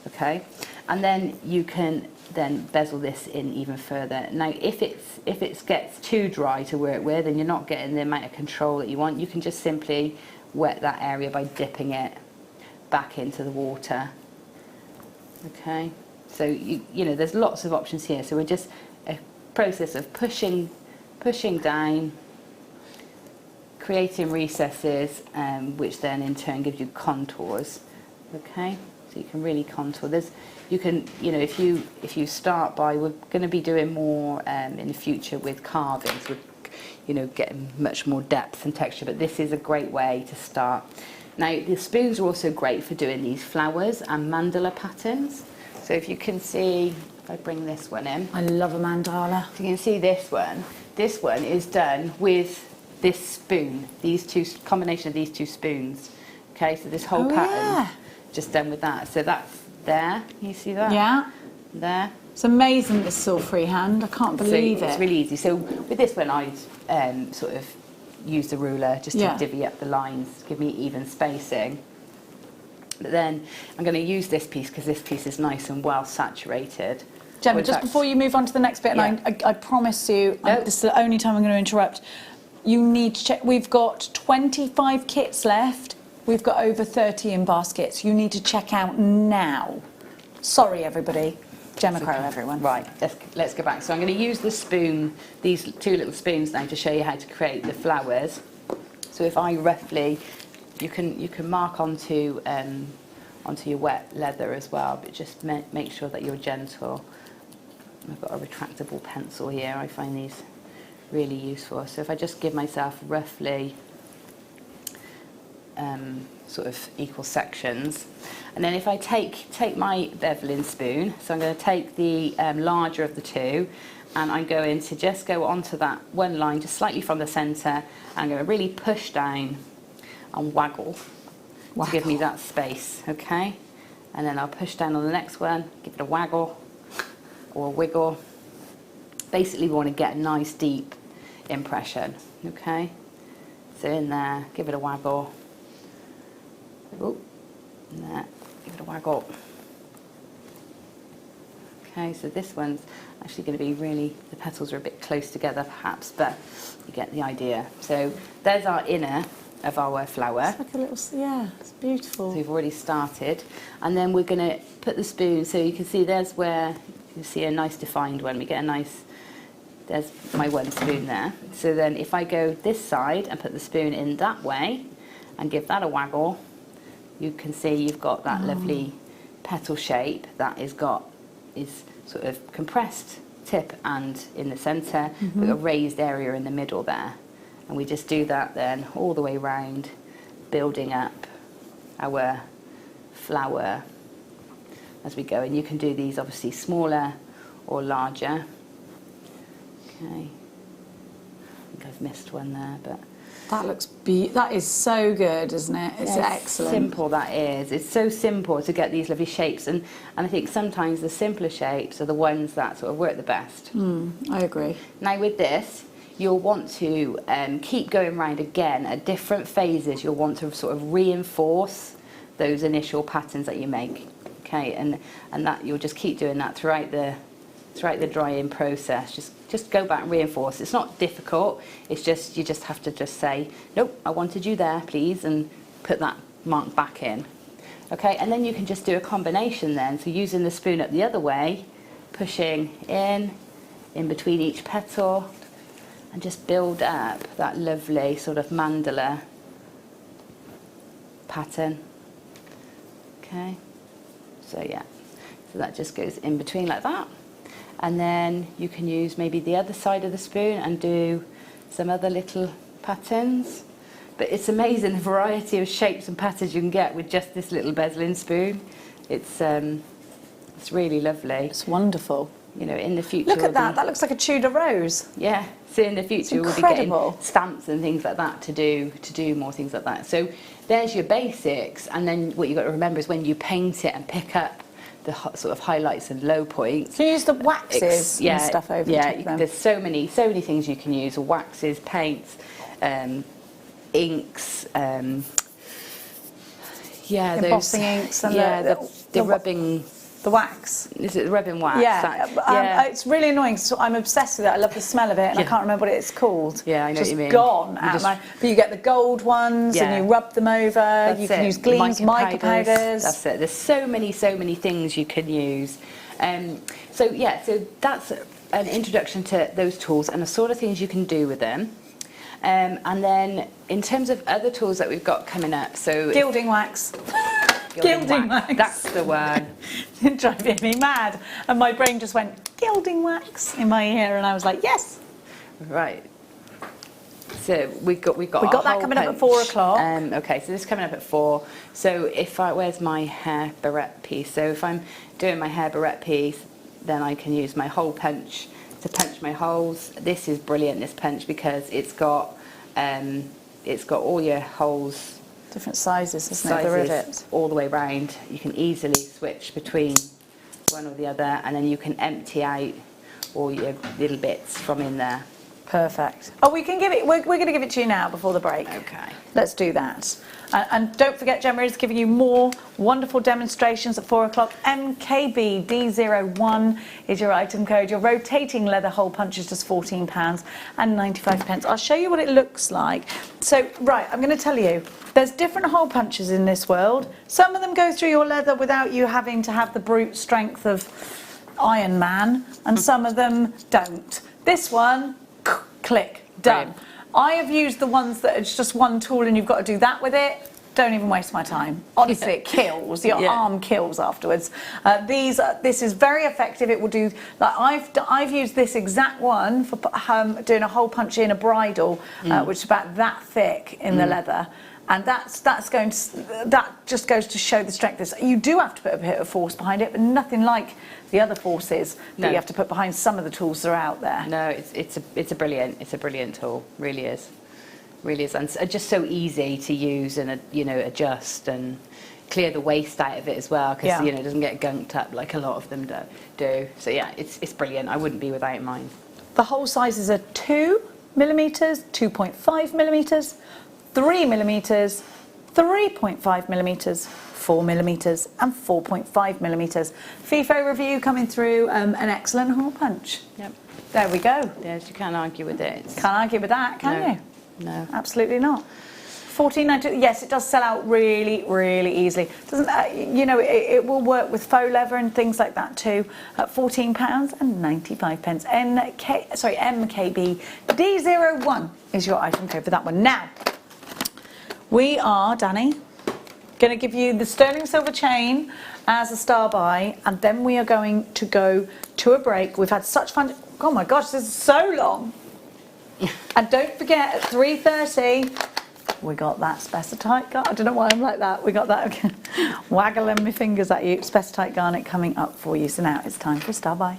Okay, and then you can then bezel this in even further. Now if it gets too dry to work with and you're not getting the amount of control that you want, you can just simply wet that area by dipping it back into the water. Okay, so you know there's lots of options here. So we're just a process of pushing down, creating recesses, which then in turn gives you contours. Okay, so you can really contour. You can, you know, if you start by, we're going to be doing more in the future with carvings, with, you know, getting much more depth and texture, but this is a great way to start. Now the spoons are also great for doing these flowers and mandala patterns. So if you can see, if I bring this one in. I love a mandala. So you can see this one is done with this spoon, combination of these two spoons. Okay, so this whole pattern just done with that. So that's there, you see that? Yeah. There. It's amazing this is all freehand. I can't believe it. It's really easy. So with this one, I'd sort of use the ruler just to divvy up the lines, give me even spacing. But then I'm going to use this piece because this piece is nice and well saturated. Gemma, just before you move on to the next bit, and I promise you, this is the only time I'm going to interrupt, you need to check. We've got 25 kits left. We've got over 30 in baskets. You need to check out now. Sorry, everybody. Gemma Crow, everyone. Right, let's go back. So I'm going to use the spoon, these two little spoons now, to show you how to create the flowers. So if I roughly, you can mark onto your wet leather as well, but just make sure that you're gentle. I've got a retractable pencil here. I find these really useful. So if I just give myself roughly sort of equal sections, and then if I take my beveling spoon, so I'm going to take the larger of the two, and I'm going to just go onto that one line just slightly from the centre, and I'm going to really push down and waggle to give me that space. Okay, and then I'll push down on the next one, give it a waggle or a wiggle. Basically we want to get a nice deep impression. Okay, so in there, give it a waggle. Oh, there, give it a waggle. Okay, so this one's actually going to be really, the petals are a bit close together perhaps, but you get the idea. So there's our inner of our flower. It's like a little, yeah, it's beautiful. So we've already started, and then we're going to put the spoon, so you can see there's where you see a nice defined one. We get a nice, there's my one spoon there. So then if I go this side and put the spoon in that way and give that a waggle, you can see you've got that lovely petal shape that is sort of compressed tip and in the centre, with a raised area in the middle there. And we just do that then all the way round, building up our flower as we go. And you can do these obviously smaller or larger. Okay. think I've missed one there, but That looks that is so good, isn't it? It's excellent. Simple that is. It's so simple to get these lovely shapes, and I think sometimes the simpler shapes are the ones that sort of work the best. I agree. Now with this, you'll want to keep going round again at different phases. You'll want to sort of reinforce those initial patterns that you make. Okay, and that you'll just keep doing that throughout the drying process. Just go back and reinforce. It's not difficult. It's just you just have to just say, nope, I wanted you there, please, and put that mark back in. Okay, and then you can just do a combination then. So using the spoon up the other way, pushing in between each petal, and just build up that lovely sort of mandala pattern. Okay, so yeah, so that just goes in between like that. And then you can use maybe the other side of the spoon and do some other little patterns. But it's amazing the variety of shapes and patterns you can get with just this little bezeling spoon. It's really lovely. It's wonderful. You know, in the future. Look at that. That looks like a Tudor rose. Yeah. So in the future we'll be getting stamps and things like that to do more things like that. So there's your basics, and then what you've got to remember is when you paint it and pick up the sort of highlights and low points. So you use the waxes and stuff over them. There's so many things you can use: waxes, paints, inks, embossing inks, and the rubbing. The wax. Is it the rubbing wax? Yeah. It's really annoying. So I'm obsessed with it. I love the smell of it, and I can't remember what it's called. Yeah, I know what you mean. Gone. But you get the gold ones, and you rub them over. You can use gleams, mica powders. That's it. There's so many things you can use. So that's an introduction to those tools and the sort of things you can do with them. And then in terms of other tools that we've got coming up, so gilding wax. Gilding wax. That's the one. It's driving me mad. And my brain just went, gilding wax, in my ear, and I was like, yes. Right. So we've got that coming up at 4 o'clock. Okay, so this is coming up at 4. So where's my hair barrette piece? So if I'm doing my hair barrette piece, then I can use my hole punch to punch my holes. This is brilliant, this punch, because it's got all your holes. Different sizes, isn't it? The rivets all the way round. You can easily switch between one or the other, and then you can empty out all your little bits from in there. Perfect. Oh, we can give it. We're going to give it to you now before the break. Okay. Let's do that. And don't forget, Gemma is giving you more wonderful demonstrations at 4 o'clock. MKBD01 is your item code. Your rotating leather hole punch is just £14.95. I'll show you what it looks like. So, right, I'm going to tell you, there's different hole punches in this world. Some of them go through your leather without you having to have the brute strength of Iron Man, and some of them don't. This one, click, done. Brilliant. I have used the ones that it's just one tool and you've got to do that with it. Don't even waste my time. Honestly, it kills. Your arm kills afterwards. This is very effective. It will do. Like I've used this exact one for doing a hole punch in a bridle, which is about that thick in the leather. And that just goes to show the strength. You do have to put a bit of force behind it, but nothing like the other forces that you have to put behind some of the tools that are out there. No, it's a brilliant tool. Really is, and just so easy to use and adjust and clear the waste out of it as well, because it doesn't get gunked up like a lot of them do. So yeah, it's brilliant. I wouldn't be without mine. The hole sizes are 2 millimeters, 2.5 millimeters. 3 millimeters, 3.5 millimeters, 4 millimeters, and 4.5 millimeters. FIFO review coming through, an excellent hole punch. Yep. There we go. Yes, you can't argue with it. Can't argue with that, can you? No. Absolutely not. $14.90. Yes, it does sell out really, really easily. Doesn't it will work with faux leather and things like that too. At £14.95. MKB D01 is your item code for that one. Now, we are, Danny, going to give you the sterling silver chain as a star buy, and then we are going to go to a break. We've had such fun. Oh my gosh, this is so long. And don't forget, at 3:30, we got that Specitite garnet. I don't know why I'm like that. We got that waggling my fingers at you. Specitite garnet coming up for you. So now it's time for a star buy.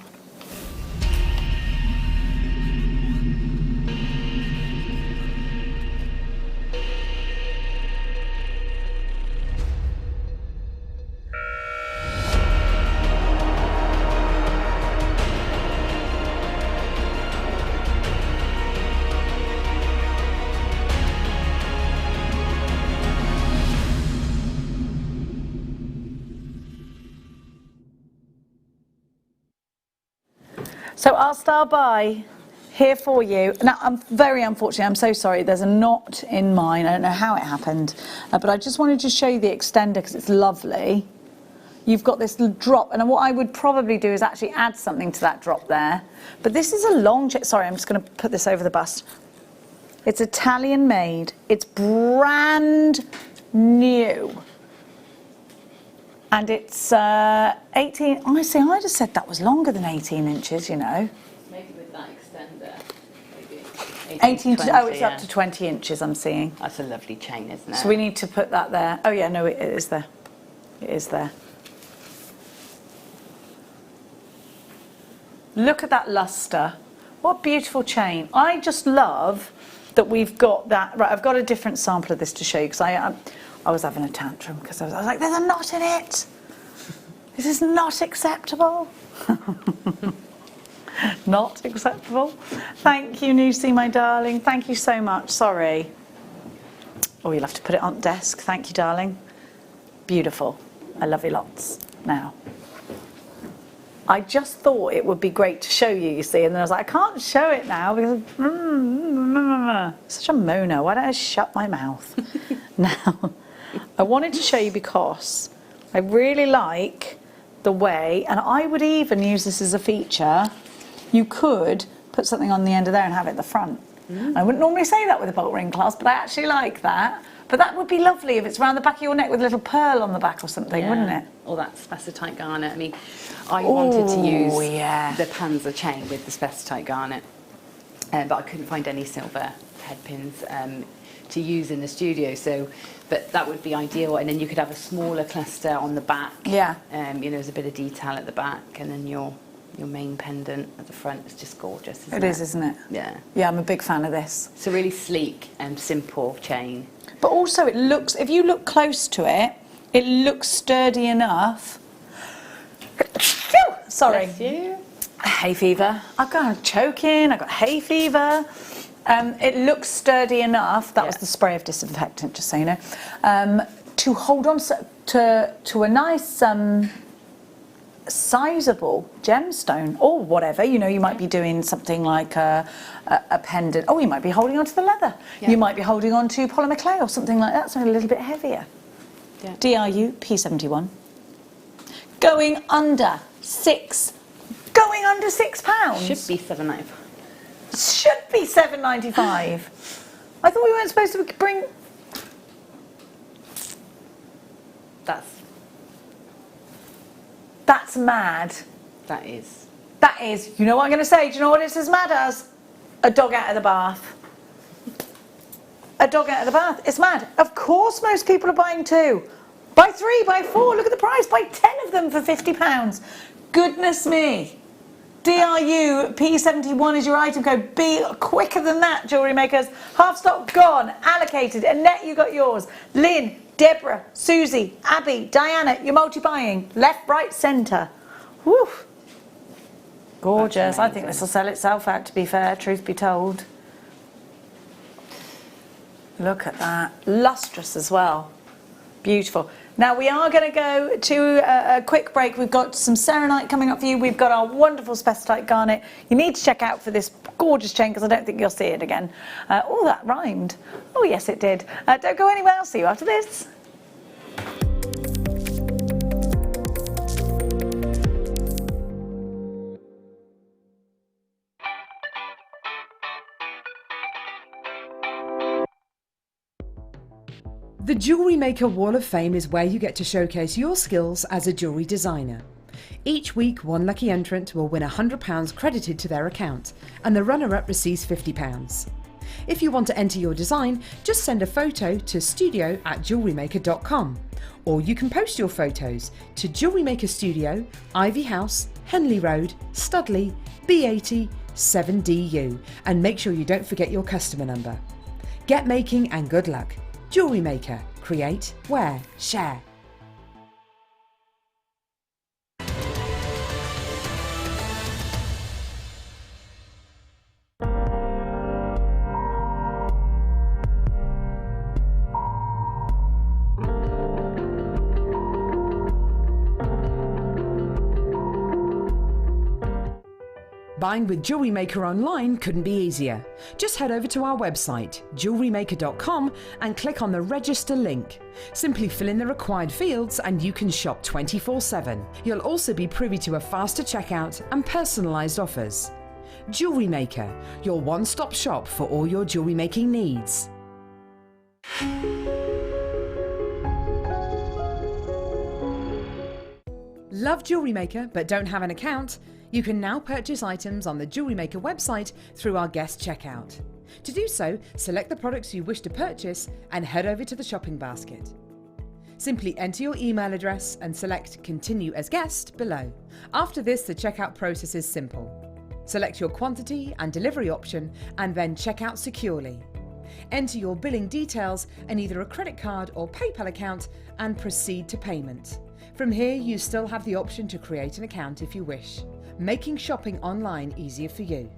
So I'll start by here for you. Now, I'm very unfortunate, I'm so sorry, there's a knot in mine. I don't know how it happened, but I just wanted to show you the extender because it's lovely. You've got this little drop, and what I would probably do is actually add something to that drop there. But this is a long chain. Sorry, I'm just going to put this over the bust. It's Italian made. It's brand new. And it's 18, honestly, I just said that was longer than 18 inches, you know. Maybe with that extender, maybe 18 20, oh, it's yeah. up to 20 inches, I'm seeing. That's a lovely chain, isn't it? So we need to put that there. Oh yeah, no, it is there. It is there. Look at that luster. What a beautiful chain. I just love that we've got that. Right, I've got a different sample of this to show you because I was having a tantrum because I was like, there's a knot in it. This is not acceptable. Not acceptable. Thank you, Nusi, my darling. Thank you so much. Sorry. Oh, you'll have to put it on the desk. Thank you, darling. Beautiful. I love you lots. Now, I just thought it would be great to show you, you see, and then I was like, I can't show it now because such a moaner. Why don't I shut my mouth? Now, I wanted to show you because I really like the way, and I would even use this as a feature. You could put something on the end of there and have it at the front. I wouldn't normally say that with a bolt ring clasp, but I actually like that. But that would be lovely if it's around the back of your neck with a little pearl on the back or something, wouldn't it? Or that specitite garnet. I mean, I wanted to use the Panzer chain with the specitite garnet, but I couldn't find any silver head pins to use in the studio. So, but that would be ideal. And then you could have a smaller cluster on the back. Yeah. You know, there's a bit of detail at the back, and then your main pendant at the front is just gorgeous, isn't it? It is, isn't it? Yeah. Yeah, I'm a big fan of this. It's a really sleek and simple chain. But also it looks, if you look close to it, it looks sturdy enough. Sorry. Bless you. Hay fever. I've got choking, I've got hay fever. It looks sturdy enough, that was the spray of disinfectant, just so you know, to hold on to a nice sizable gemstone or whatever. You know, you might be doing something like a pendant. Oh, you might be holding on to the leather. You might be holding on to polymer clay or something like that, so a little bit heavier. DRU P71. Going under £6. Going under £6. Should be £7.95. Should be £7.95. I thought we weren't supposed to bring. That's mad. That is. That is. You know what I'm going to say? Do you know what it's as mad as? A dog out of the bath. A dog out of the bath. It's mad. Of course most people are buying 2. Buy 3, buy 4. Look at the price. Buy 10 of them for £50. Goodness me. DRU P71 is your item code. Be quicker than that, jewellery makers. Half stock gone. Allocated. Annette, you got yours. Lynn, Deborah, Susie, Abby, Diana, you're multi-buying. Left, right, centre. Woo. Gorgeous. I think this will sell itself out, to be fair, truth be told. Look at that. Lustrous as well. Beautiful. Now we are going to go to a quick break. We've got some serenite coming up for you. We've got our wonderful specitite garnet. You need to check out for this gorgeous chain because I don't think you'll see it again. Oh, that rhymed. Oh, yes, it did. Don't go anywhere. I'll see you after this. The Jewellery Maker Wall of Fame is where you get to showcase your skills as a jewellery designer. Each week, one lucky entrant will win £100 credited to their account, and the runner-up receives £50. If you want to enter your design, just send a photo to studio@jewellerymaker.com, or you can post your photos to Jewellery Maker Studio, Ivy House, Henley Road, Studley, B80 7DU, and make sure you don't forget your customer number. Get making and good luck. Jewellery Maker. Create, wear, share. Buying with Jewellery Maker online couldn't be easier. Just head over to our website, JewelleryMaker.com, and click on the register link. Simply fill in the required fields and you can shop 24/7. You'll also be privy to a faster checkout and personalised offers. Jewellery Maker, your one-stop shop for all your jewellery making needs. Love Jewellery Maker but don't have an account? You can now purchase items on the Jewellery Maker website through our guest checkout. To do so, select the products you wish to purchase and head over to the shopping basket. Simply enter your email address and select Continue as Guest below. After this, the checkout process is simple. Select your quantity and delivery option and then check out securely. Enter your billing details and either a credit card or PayPal account and proceed to payment. From here, you still have the option to create an account if you wish, making shopping online easier for you.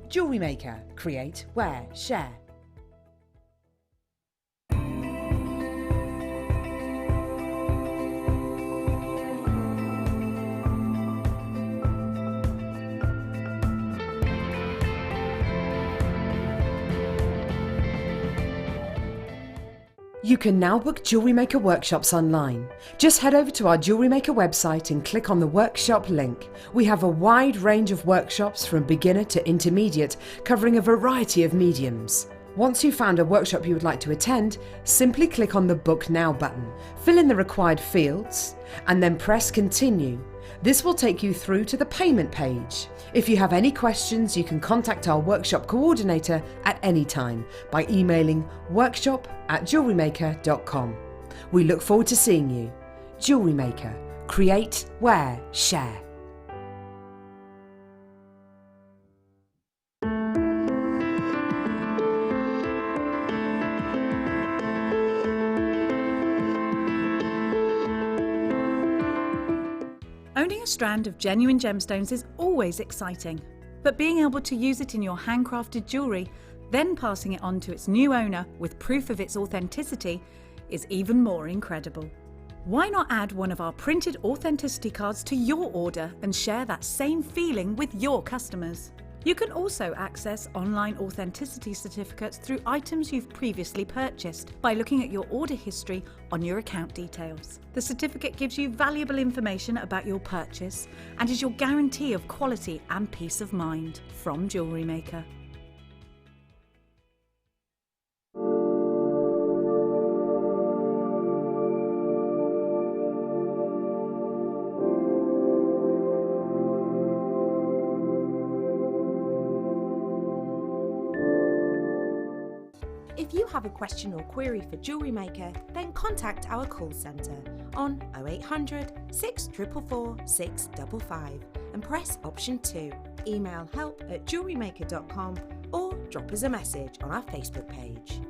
Jewellery Maker. Create, wear, share. You can now book Jewellery Maker workshops online. Just head over to our Jewellery Maker website and click on the workshop link. We have a wide range of workshops from beginner to intermediate, covering a variety of mediums. Once you've found a workshop you would like to attend, simply click on the Book Now button, fill in the required fields, and then press Continue. This will take you through to the payment page. If you have any questions, you can contact our workshop coordinator at any time by emailing workshop@jewellerymaker.com. We look forward to seeing you. Jewellery Maker. Create, wear, share. Owning a strand of genuine gemstones is always exciting, but being able to use it in your handcrafted jewellery, then passing it on to its new owner with proof of its authenticity, is even more incredible. Why not add one of our printed authenticity cards to your order and share that same feeling with your customers? You can also access online authenticity certificates through items you've previously purchased by looking at your order history on your account details. The certificate gives you valuable information about your purchase and is your guarantee of quality and peace of mind from Jewellery Maker. If you have a question or query for Jewellery Maker, then contact our call centre on 0800 644 655 and press option 2. Email help@jewellerymaker.com or drop us a message on our Facebook page.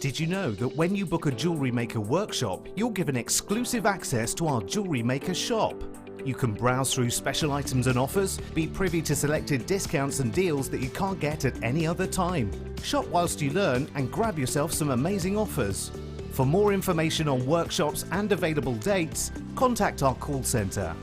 Did you know that when you book a Jewellery Maker workshop, you're given exclusive access to our Jewellery Maker shop? You can browse through special items and offers, be privy to selected discounts and deals that you can't get at any other time. Shop whilst you learn and grab yourself some amazing offers. For more information on workshops and available dates, contact our call centre.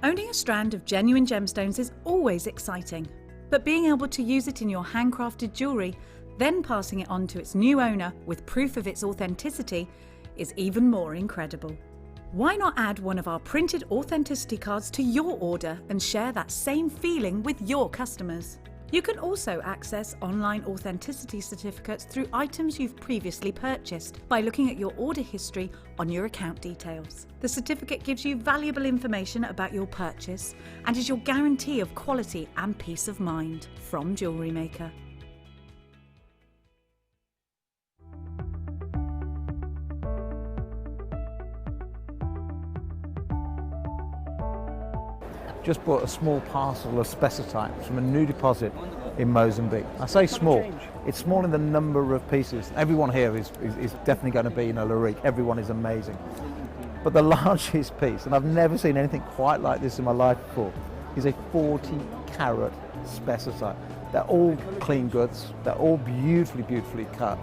Owning a strand of genuine gemstones is always exciting, but being able to use it in your handcrafted jewellery, then passing it on to its new owner with proof of its authenticity, is even more incredible. Why not add one of our printed authenticity cards to your order and share that same feeling with your customers? You can also access online authenticity certificates through items you've previously purchased by looking at your order history on your account details. The certificate gives you valuable information about your purchase and is your guarantee of quality and peace of mind from Jewellery Maker. Just bought a small parcel of spessartites from a new deposit in Mozambique. I say small, it's small in the number of pieces. Everyone here is definitely going to be in a LARIque. Everyone is amazing. But the largest piece, and I've never seen anything quite like this in my life before, is a 40-carat spessartite. They're all clean goods, they're all beautifully cut,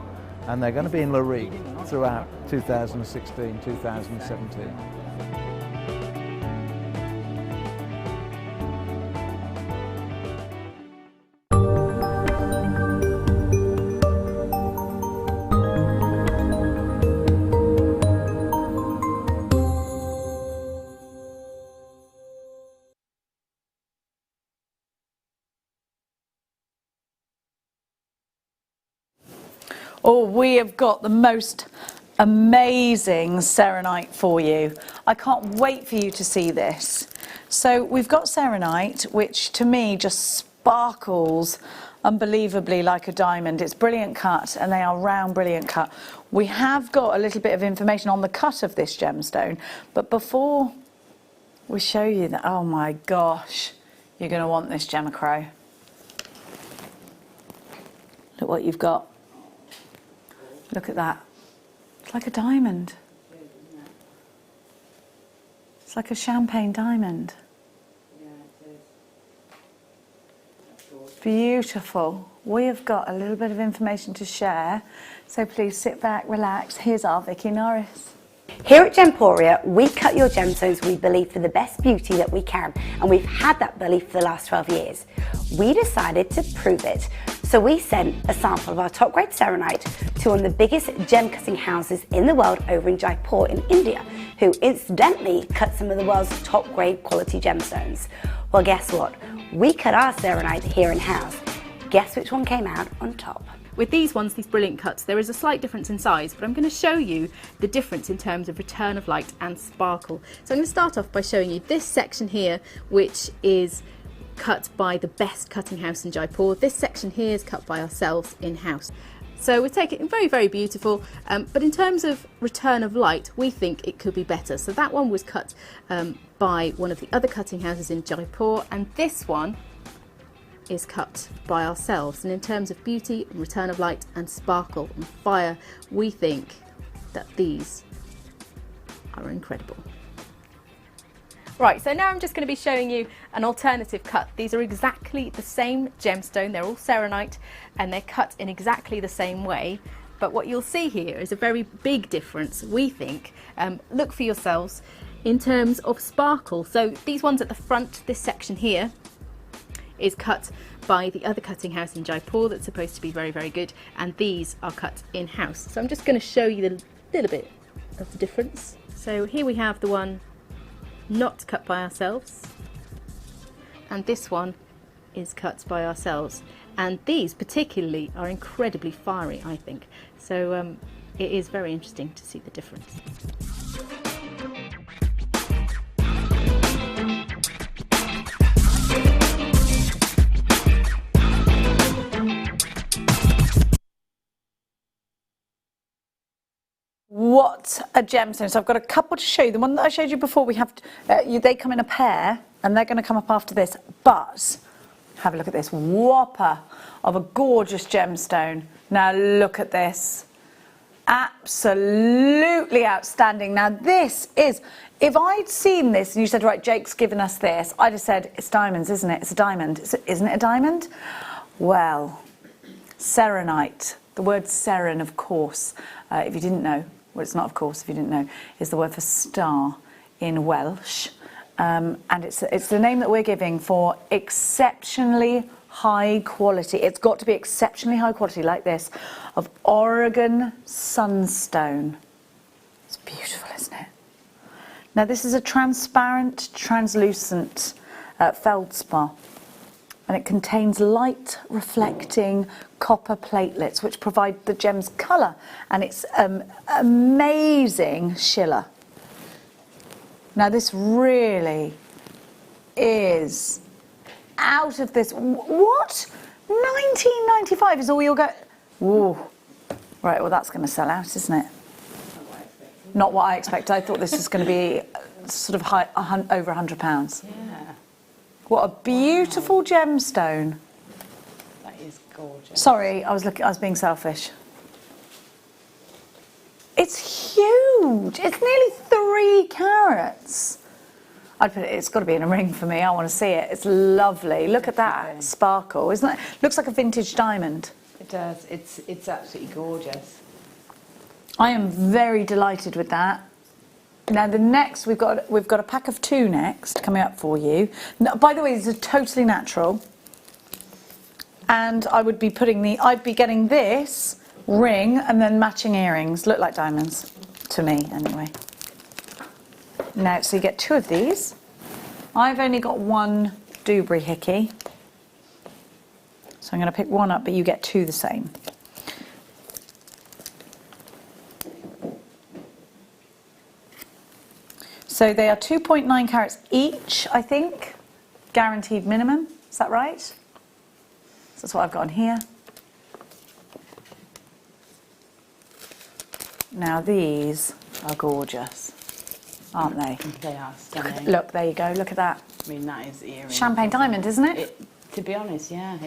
and they're going to be in LARIque throughout 2016, 2017. Oh, we have got the most amazing selenite for you. I can't wait for you to see this. So we've got selenite, which to me just sparkles unbelievably like a diamond. It's brilliant cut, and they are round, brilliant cut. We have got a little bit of information on the cut of this gemstone, but before we show you that, oh my gosh, you're going to want this, Gemma Crow. Look what you've got. Look at that. It's like a diamond. It's like a champagne diamond. Beautiful. We have got a little bit of information to share, so please sit back, relax. Here's our Vicky Norris. Here at Gemporia, we cut your gemstones, we believe, for the best beauty that we can, and we've had that belief for the last 12 years. We decided to prove it, so we sent a sample of our top grade selenite to one of the biggest gem cutting houses in the world over in Jaipur in India, who incidentally cut some of the world's top grade quality gemstones. Well, guess what? We cut our selenite here in-house. Guess which one came out on top? With these ones, these brilliant cuts, there is a slight difference in size, but I'm going to show you the difference in terms of return of light and sparkle. So I'm going to start off by showing you this section here, which is cut by the best cutting house in Jaipur. This section here is cut by ourselves in-house. So we're taking very, very beautiful, but in terms of return of light, we think it could be better. So that one was cut by one of the other cutting houses in Jaipur, and this one is cut by ourselves. And in terms of beauty, return of light and sparkle and fire, we think that these are incredible. Right, so now I'm just going to be showing you an alternative cut. These are exactly the same gemstone, they're all selenite, and they're cut in exactly the same way. But what you'll see here is a very big difference, we think. Look for yourselves in terms of sparkle. So these ones at the front, this section here, is cut by the other cutting house in Jaipur that's supposed to be very, very good, and these are cut in-house. So I'm just going to show you a little bit of the difference. So here we have the one not cut by ourselves, and this one is cut by ourselves, and these particularly are incredibly fiery, I think. So it is very interesting to see the difference. What a gemstone. So I've got a couple to show you. The one that I showed you before, we have they come in a pair, and they're going to come up after this. But have a look at this whopper of a gorgeous gemstone. Now look at this. Absolutely outstanding. Now this is, if I'd seen this and you said, right, Jake's given us this, I'd have said, it's diamonds, isn't it? It's a diamond. Isn't it a diamond? Well, selenite. The word seren, of course, if you didn't know, well, it's not of course if you didn't know, is the word for star in Welsh. And it's the name that we're giving for exceptionally high quality. It's got to be exceptionally high quality, like this, of Oregon sunstone. It's beautiful, isn't it? Now this is a transparent, translucent feldspar, and it contains light reflecting copper platelets which provide the gem's colour, and it's amazing shiller. Now this really is out of this. What? 1995 is all you'll get? Whoa. Right, well that's going to sell out, isn't it? Not what I expected. I thought this was going to be sort of over £100. Yeah. What a beautiful gemstone. Gorgeous. Sorry, I was being selfish. It's huge. It's nearly 3 carats. I'd put it, it's got to be in a ring for me. I want to see it. It's lovely. Look at that sparkle. Isn't it? Looks like a vintage diamond. It does. It's absolutely gorgeous. I am very delighted with that. Now the next we've got a pack of 2 next coming up for you. Now, by the way, these are totally natural. And I'd be getting this ring and then matching earrings. Look like diamonds to me anyway. Now, so you get 2 of these. I've only got 1 Dewberry Hickey. So I'm going to pick 1 up, but you get 2 the same. So they are 2.9 carats each, I think. Guaranteed minimum. Is that right? So that's what I've got on here. Now these are gorgeous, aren't they? They are stunning. Look, there you go. Look at that. I mean, that is earring. Champagne diamond, isn't it? To be honest, yeah.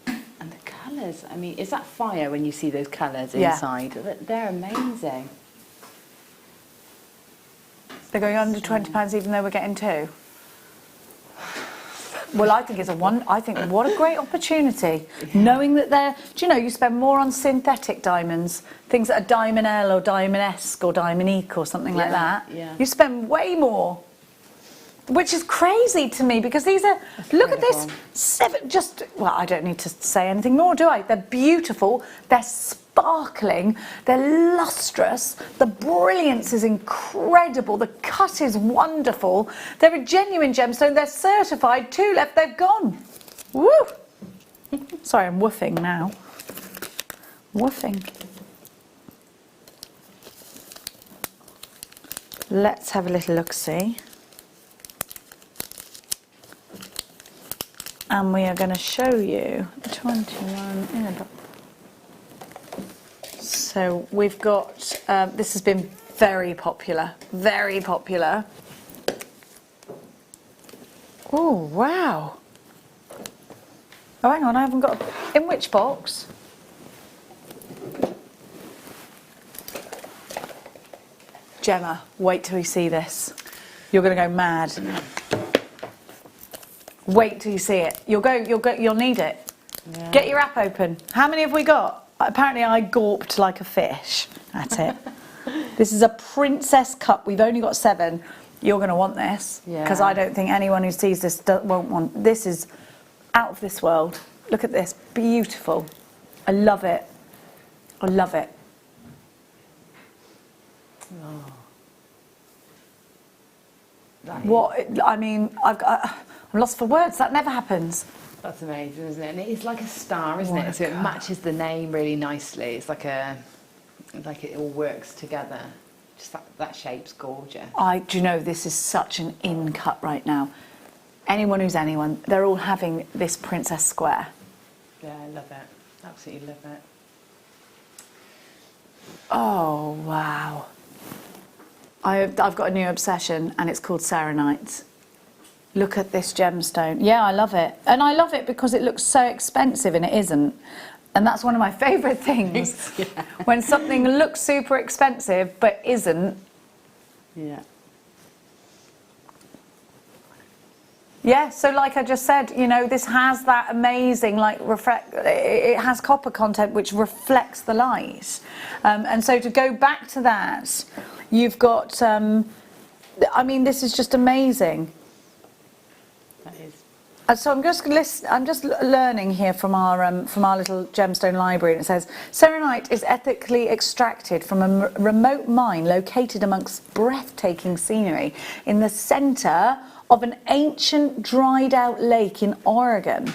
And the colours. I mean, is that fire when you see those colours inside? They're amazing. They're going under £20 even though we're getting 2. Well, I think what a great opportunity. Knowing that do you know, you spend more on synthetic diamonds, things that are Diamond L or Diamond-esque or Diamond-ique or something like that. Yeah. You spend way more. Which is crazy to me because these are, look at this, 7, well, I don't need to say anything more, do I? They're beautiful, they're sparkling, they're lustrous, the brilliance is incredible, the cut is wonderful, they're a genuine gemstone, they're certified, 2 left, they've gone. Woo! Sorry, I'm woofing now. Woofing. Let's have a little look-see. And we are going to show you 21 in a box. So we've got, this has been very popular, very popular. Oh, wow. Oh, hang on, I haven't got, in which box? Gemma, wait till you see this. You're going to go mad. Wait till you see it. You'll need it. Yeah. Get your app open. How many have we got? Apparently I gawped like a fish at it. This is a princess cup. We've only got 7. You're going to want this. Because I don't think anyone who sees this won't want. This is out of this world. Look at this. Beautiful. I love it. I love it. Oh. What? I mean, I'm lost for words. That never happens. That's amazing, isn't it? And it's like a star, isn't it? So it matches the name really nicely. It's like it all works together. Just that shape's gorgeous. Do you know, this is such an in cut right now. Anyone who's anyone, they're all having this princess square. Yeah, I love it. Absolutely love it. Oh, wow. I've got a new obsession and it's called Serenite. Look at this gemstone. Yeah, I love it. And I love it because it looks so expensive and it isn't. And that's one of my favourite things. Yeah. When something looks super expensive but isn't. Yeah. Yeah, so like I just said, you know, this has that amazing, like, it has copper content which reflects the light. And so to go back to that, you've got, I mean, this is just amazing. That is. So I'm just learning here from our little gemstone library, and it says Serenite is ethically extracted from a remote mine located amongst breathtaking scenery in the centre of an ancient dried out lake in Oregon.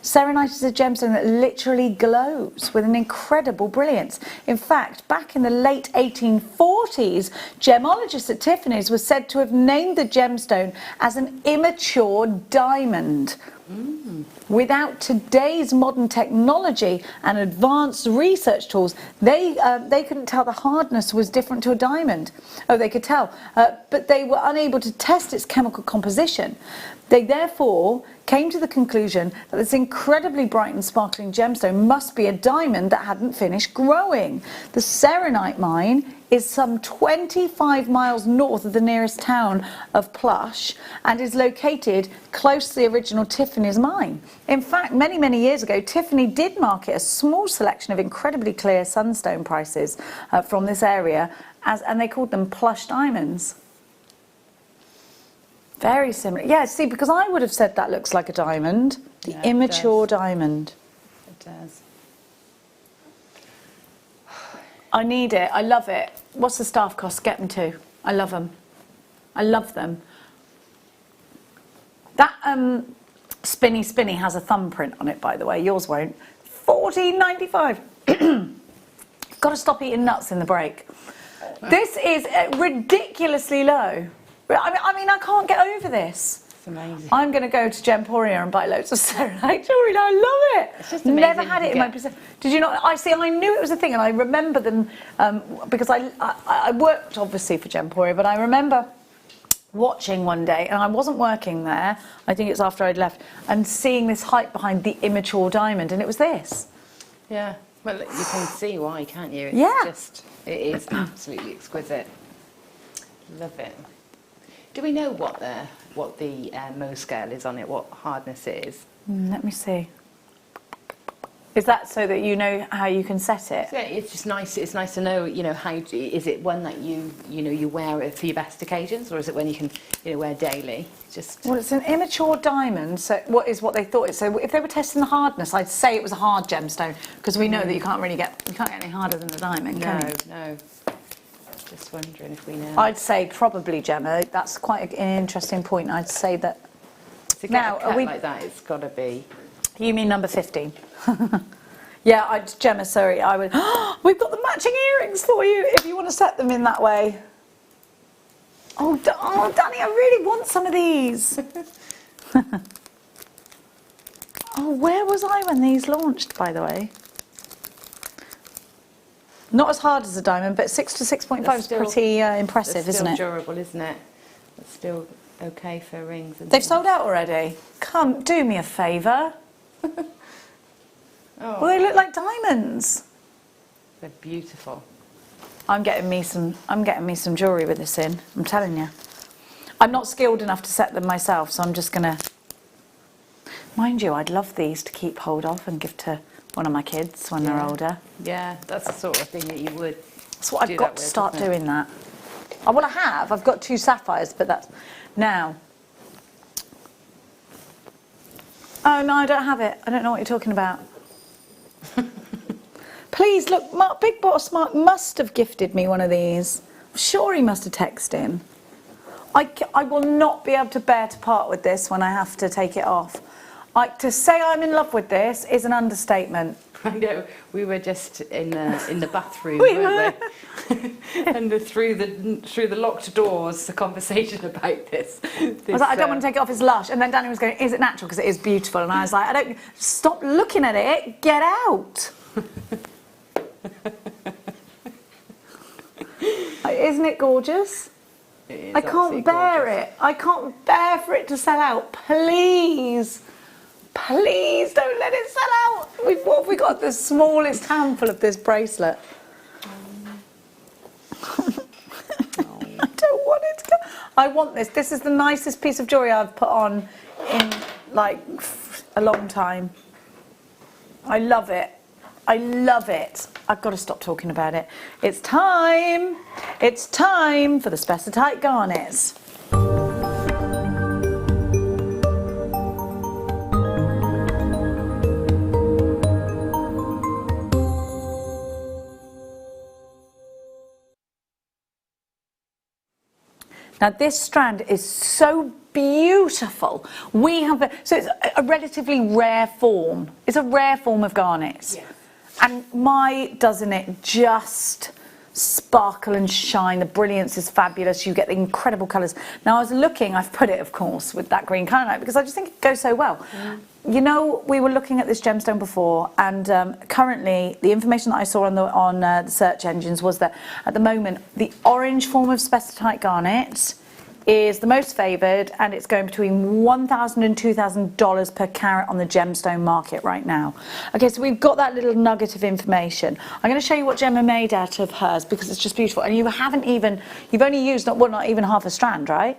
Serenite is a gemstone that literally glows with an incredible brilliance. In fact, back in the late 1840s, gemologists at Tiffany's were said to have named the gemstone as an immature diamond, Without today's modern technology and advanced research tools, they couldn't tell the hardness was different to a diamond. Oh, they could tell, but they were unable to test its chemical composition. They therefore came to the conclusion that this incredibly bright and sparkling gemstone must be a diamond that hadn't finished growing. The serenite mine is some 25 miles north of the nearest town of Plush and is located close to the original Tiffany's mine. In fact, many, many years ago, Tiffany did market a small selection of incredibly clear sunstone prices from this area, and they called them Plush diamonds. Very similar. Yeah, see, because I would have said that looks like a diamond. The immature diamond. It does. I need it. I love it. What's the staff cost? Get them to. I love them. I love them. That spinny has a thumbprint on it, by the way. Yours won't. $14.95. Got to stop eating nuts in the break. This is ridiculously low. I mean, I can't get over this. It's amazing. I'm going to go to Gemporia and buy loads of serenite jewellery. I love it. It's just amazing. Never had it in my possession. Did you not? I knew it was a thing, and I remember them because I worked obviously for Gemporia, but I remember watching one day, and I wasn't working there. I think it's after I'd left, and seeing this hype behind the immature diamond, and it was this. Yeah. Well, you can see why, can't you? It's it is absolutely exquisite. Love it. Do we know what the Mohs scale is on it? What hardness it is? Let me see. Is that so that you know how you can set it? Yeah, it's just nice. It's nice to know. You know, is it one that you wear it for your best occasions, or is it one you can wear daily? Well, it's an immature diamond. So what they thought it. So if they were testing the hardness, I'd say it was a hard gemstone because we know that you can't get any harder than a diamond. Can you? No. Just wondering if we know. I'd say probably, Gemma. That's quite an interesting point. I'd say that. To get a cut like that, it's got to be. You mean number 15? Yeah, Gemma. Sorry, I would. We've got the matching earrings for you if you want to set them in that way. Oh, Danny, I really want some of these. Oh, where was I when these launched, by the way? Not as hard as a diamond, but 6 to 6.5 is pretty impressive, isn't it? It's still durable, isn't it? It's still okay for rings. And They've sold out already. Come, do me a favour. Well, they look like diamonds. They're beautiful. I'm getting me some jewellery with this in. I'm telling you. I'm not skilled enough to set them myself, so I'm just gonna. Mind you, I'd love these to keep hold of and give to one of my kids when they're older. Yeah, that's the sort of thing that you would. That's what I've got to start doing that. Oh, well, I have. I've got 2 sapphires, but that's now. Oh no, I don't have it. I don't know what you're talking about. Please look, Mark, Big Boss Mark must have gifted me one of these. I'm sure he must have texted him. I will not be able to bear to part with this when I have to take it off. To say I'm in love with this is an understatement. I know. We were just in the bathroom, weren't we? And through the locked doors, the conversation about this. I was like, I don't want to take it off. It's lush. And then Danny was going, "Is it natural? Because it is beautiful." And I was like, "I don't. Stop looking at it. Get out." Isn't it gorgeous? I can't bear it. I can't bear for it to sell out. Please. Please don't let it sell out. What have we got? The smallest handful of this bracelet. I don't want it to go. I want this. This is the nicest piece of jewellery I've put on in like a long time. I love it. I love it. I've got to stop talking about it. It's time. It's time for the Spessitite garnets. Now this strand is so beautiful. So it's a relatively rare form. It's a rare form of garnets. Yes. And my doesn't it just sparkle and shine. The brilliance is fabulous. You get the incredible colours. Now, I was looking, I've put it, of course, with that green colour because I just think it goes so well. You know, we were looking at this gemstone before, and currently the information that I saw on the search engines was that at the moment the orange form of spessartite garnet is the most favoured, and it's going between $1,000 and $2,000 per carat on the gemstone market right now. Okay, so we've got that little nugget of information. I'm going to show you what Gemma made out of hers because it's just beautiful. And you've only used not even half a strand, right?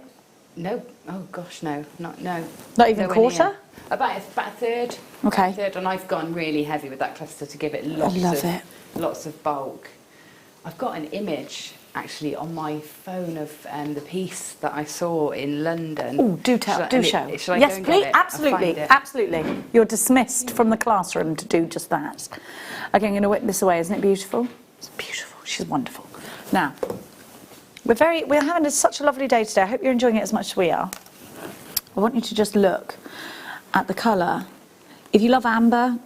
No. Oh gosh, no. Not even a quarter? About a third. Okay. About a third, and I've gone really heavy with that cluster to give it lots of bulk. I've got an image actually on my phone of the piece that I saw in London. Oh, do show. Yes, please, absolutely. You're dismissed from the classroom to do just that. Okay, I'm going to whip this away. Isn't it beautiful? It's beautiful. She's wonderful. Now, we're having such a lovely day today. I hope you're enjoying it as much as we are. I want you to just look at the colour. If you love amber,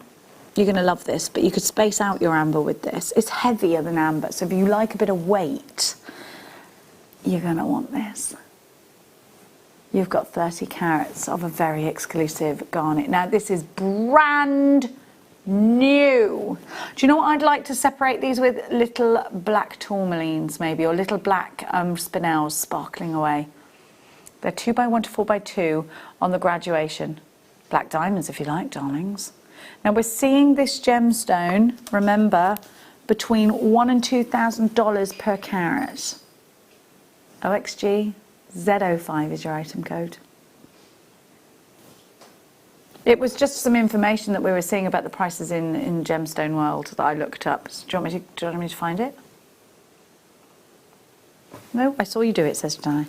you're going to love this, but you could space out your amber with this. It's heavier than amber, so if you like a bit of weight, you're going to want this. You've got 30 carats of a very exclusive garnet. Now, this is brand new. Do you know what I'd like to separate these with? Little black tourmalines, maybe, or little black spinels sparkling away. They're 2x1 to 4x2 on the graduation. Black diamonds, if you like, darlings. Now we're seeing this gemstone, remember, between $1,000 and $2,000 per carat. OXG Z05 is your item code. It was just some information that we were seeing about the prices in gemstone world that I looked up. So do you want me to find it? No, I saw you do it, says Danai.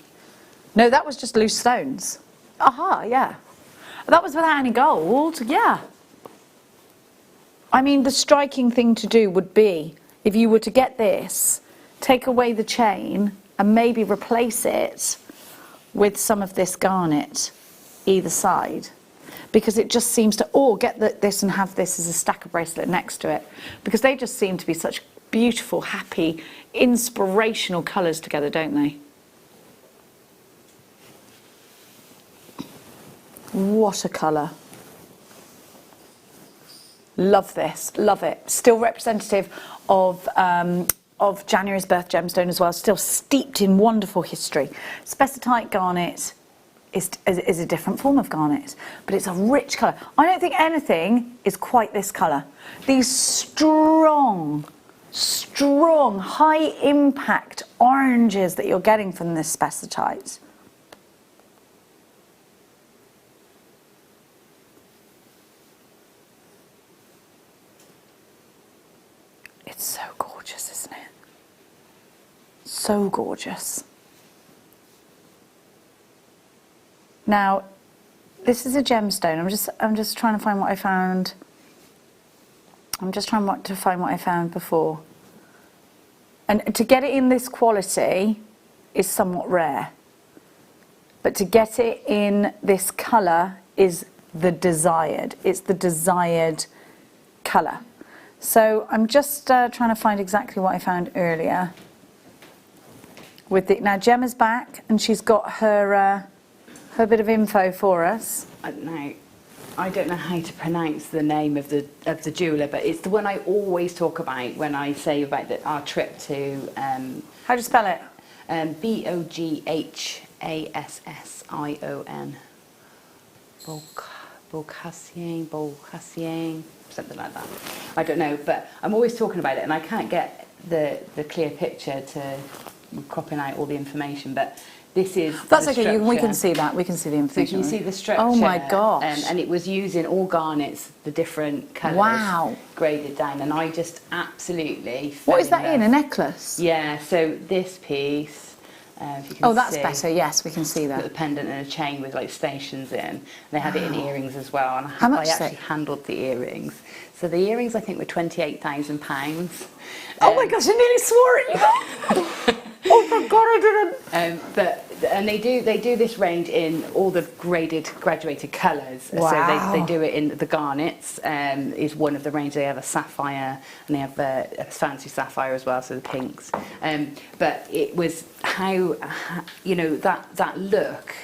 No, that was just loose stones. Aha, yeah. That was without any gold, yeah. I mean, the striking thing to do would be, if you were to get this, take away the chain and maybe replace it with some of this garnet either side. Because it just seems to, or get this and have this as a stacker bracelet next to it. Because they just seem to be such beautiful, happy, inspirational colours together, don't they? What a colour. Love this, love it. Still representative of January's birth gemstone as well, still steeped in wonderful history. Spessartite garnet is a different form of garnet, but it's a rich colour. I don't think anything is quite this colour. These strong, high impact oranges that you're getting from this spessartite. It's so gorgeous, isn't it? So gorgeous. Now, this is a gemstone. I'm just trying to find what I found. I'm just trying to find what I found before. And to get it in this quality is somewhat rare. But to get it in this colour is the desired. It's the desired colour. So I'm just trying to find exactly what I found earlier. Now Gemma's back and she's got her bit of info for us. Now, I don't know how to pronounce the name of the jeweller, but it's the one I always talk about when I say about our trip to. How do you spell it? Boghassion. Boghassion, something like that. I don't know, but I'm always talking about it, and I can't get the clear picture to cropping out all the information, but this is that's okay. We can see that. We can see the information. So you can see the structure. Oh my gosh! And it was using all garnets, the different colours. Wow. Graded down, and I just absolutely. What is that in? A necklace? Yeah. So this piece. If you can that's better. Yes, we can see that. The pendant and a chain with like stations in. They had it in earrings as well, and How much I actually handled the earrings. So the earrings I think were £28,000. Oh my gosh! I nearly swore it. Oh, thank God I didn't. But and they do this range in all the graduated colours. Wow. So they do it in the garnets. Is one of the range. They have a sapphire, and they have a fancy sapphire as well. So the pinks. But it was how you know that look.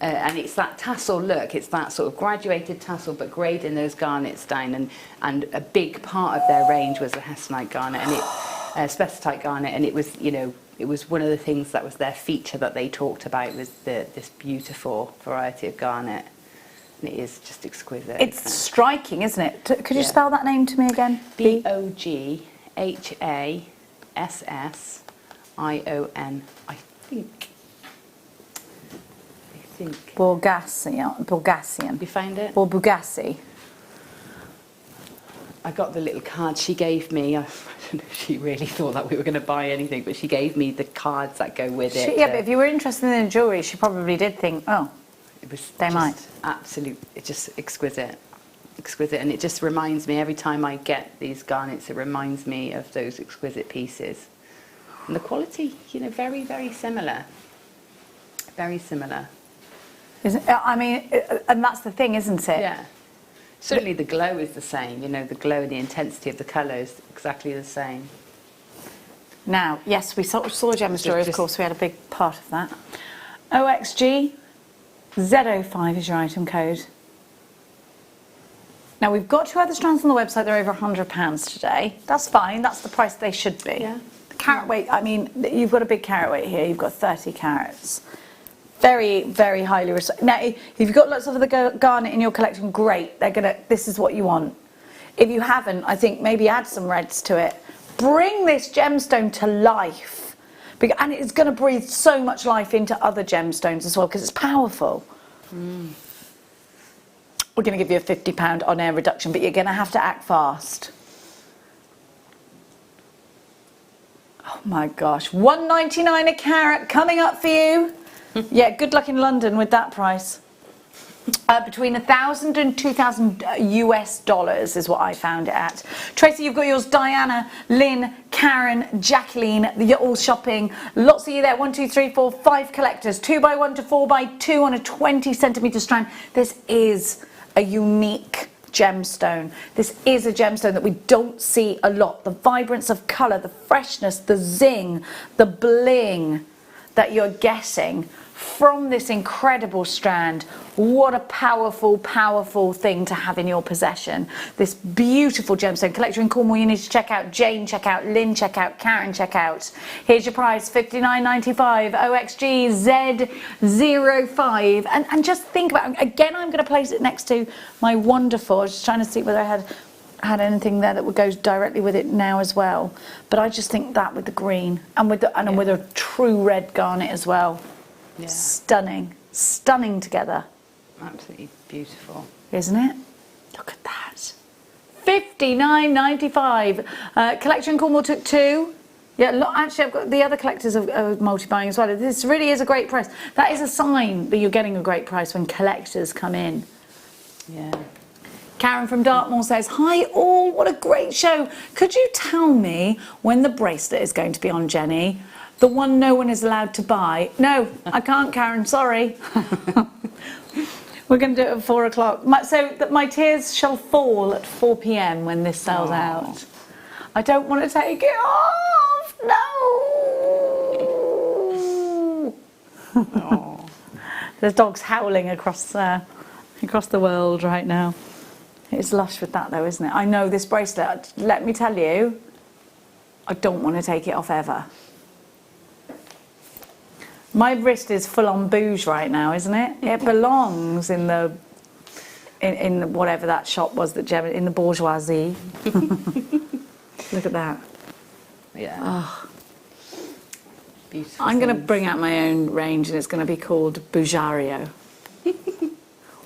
And it's that tassel look, it's that sort of graduated tassel but grading those garnets down, and a big part of their range was the Hestonite garnet and spessartite garnet, and it was, you know, it was one of the things that was their feature that they talked about, was this beautiful variety of garnet, and it is just exquisite. It's striking, isn't it? Could you spell that name to me again? Boghasion, I think. Borgassian. You find it? Or Bugassi. I got the little card she gave me. I don't know if she really thought that we were going to buy anything, but she gave me the cards that go with it. Yeah, but if you were interested in the jewellery, she probably did think, oh, it was they might. Absolute, it's just exquisite. Exquisite, and it just reminds me, every time I get these garnets, it reminds me of those exquisite pieces. And the quality, you know, very, very similar. Very similar. I mean, and that's the thing, isn't it? Yeah. Certainly the glow is the same, you know, the glow and the intensity of the colour is exactly the same. Now, yes, we saw Gemma Story, of course, we had a big part of that. OXG, Z05 is your item code. Now, we've got 2 other strands on the website, they're over £100 today. That's fine, that's the price they should be. Yeah. The carat weight, I mean, you've got a big carat weight here, you've got 30 carats. Very, very highly now, if you've got lots of the garnet in your collection, great. This is what you want. If you haven't, I think maybe add some reds to it. Bring this gemstone to life, and it's going to breathe so much life into other gemstones as well, because it's powerful. We're going to give you a £50 on-air reduction, but you're going to have to act fast. Oh my gosh, $1.99 a carat coming up for you. Yeah, good luck in London with that price. Between $1,000 and $2,000 US dollars is what I found it at. Tracy, you've got yours. Diana, Lynn, Karen, Jacqueline, you're all shopping. Lots of you there. 1, 2, 3, 4, 5 collectors. 2x1 to 4x2 on a 20cm strand. This is a unique gemstone. This is a gemstone that we don't see a lot. The vibrance of colour, the freshness, the zing, the bling that you're getting from this incredible strand. What a powerful, powerful thing to have in your possession. This beautiful gemstone. Collector in Cornwall, you need to check out Jane, check out Lynn, check out Karen, check out. Here's your price, $59.95, OXG Z05. And just think about it. Again, I'm going to place it next to my wonderful, I was just trying to see whether I had anything there that would go directly with it now as well. But I just think that with the green and with a true red garnet as well. Yeah. Stunning, stunning together. Absolutely beautiful, isn't it? Look at that. $59.95. Collector in Cornwall took 2. Yeah, actually, I've got the other collectors are multi-buying as well. This really is a great price. That is a sign that you're getting a great price when collectors come in. Yeah. Karen from Dartmoor says, hi all, what a great show. Could you tell me when the bracelet is going to be on, Jenny? The one no one is allowed to buy. No, I can't, Karen, sorry. We're going to do it at 4 o'clock. So that my tears shall fall at 4 p.m. when this sells out. I don't want to take it off. No. There's dogs howling across the world right now. It's lush with that though, isn't it? I know this bracelet, let me tell you, I don't want to take it off ever. My wrist is full on bouge right now, isn't it? It belongs in whatever that shop was that Gemma, in the bourgeoisie. Look at that. Yeah. Oh. Beautiful. I'm going to bring out my own range, and it's going to be called Bougario.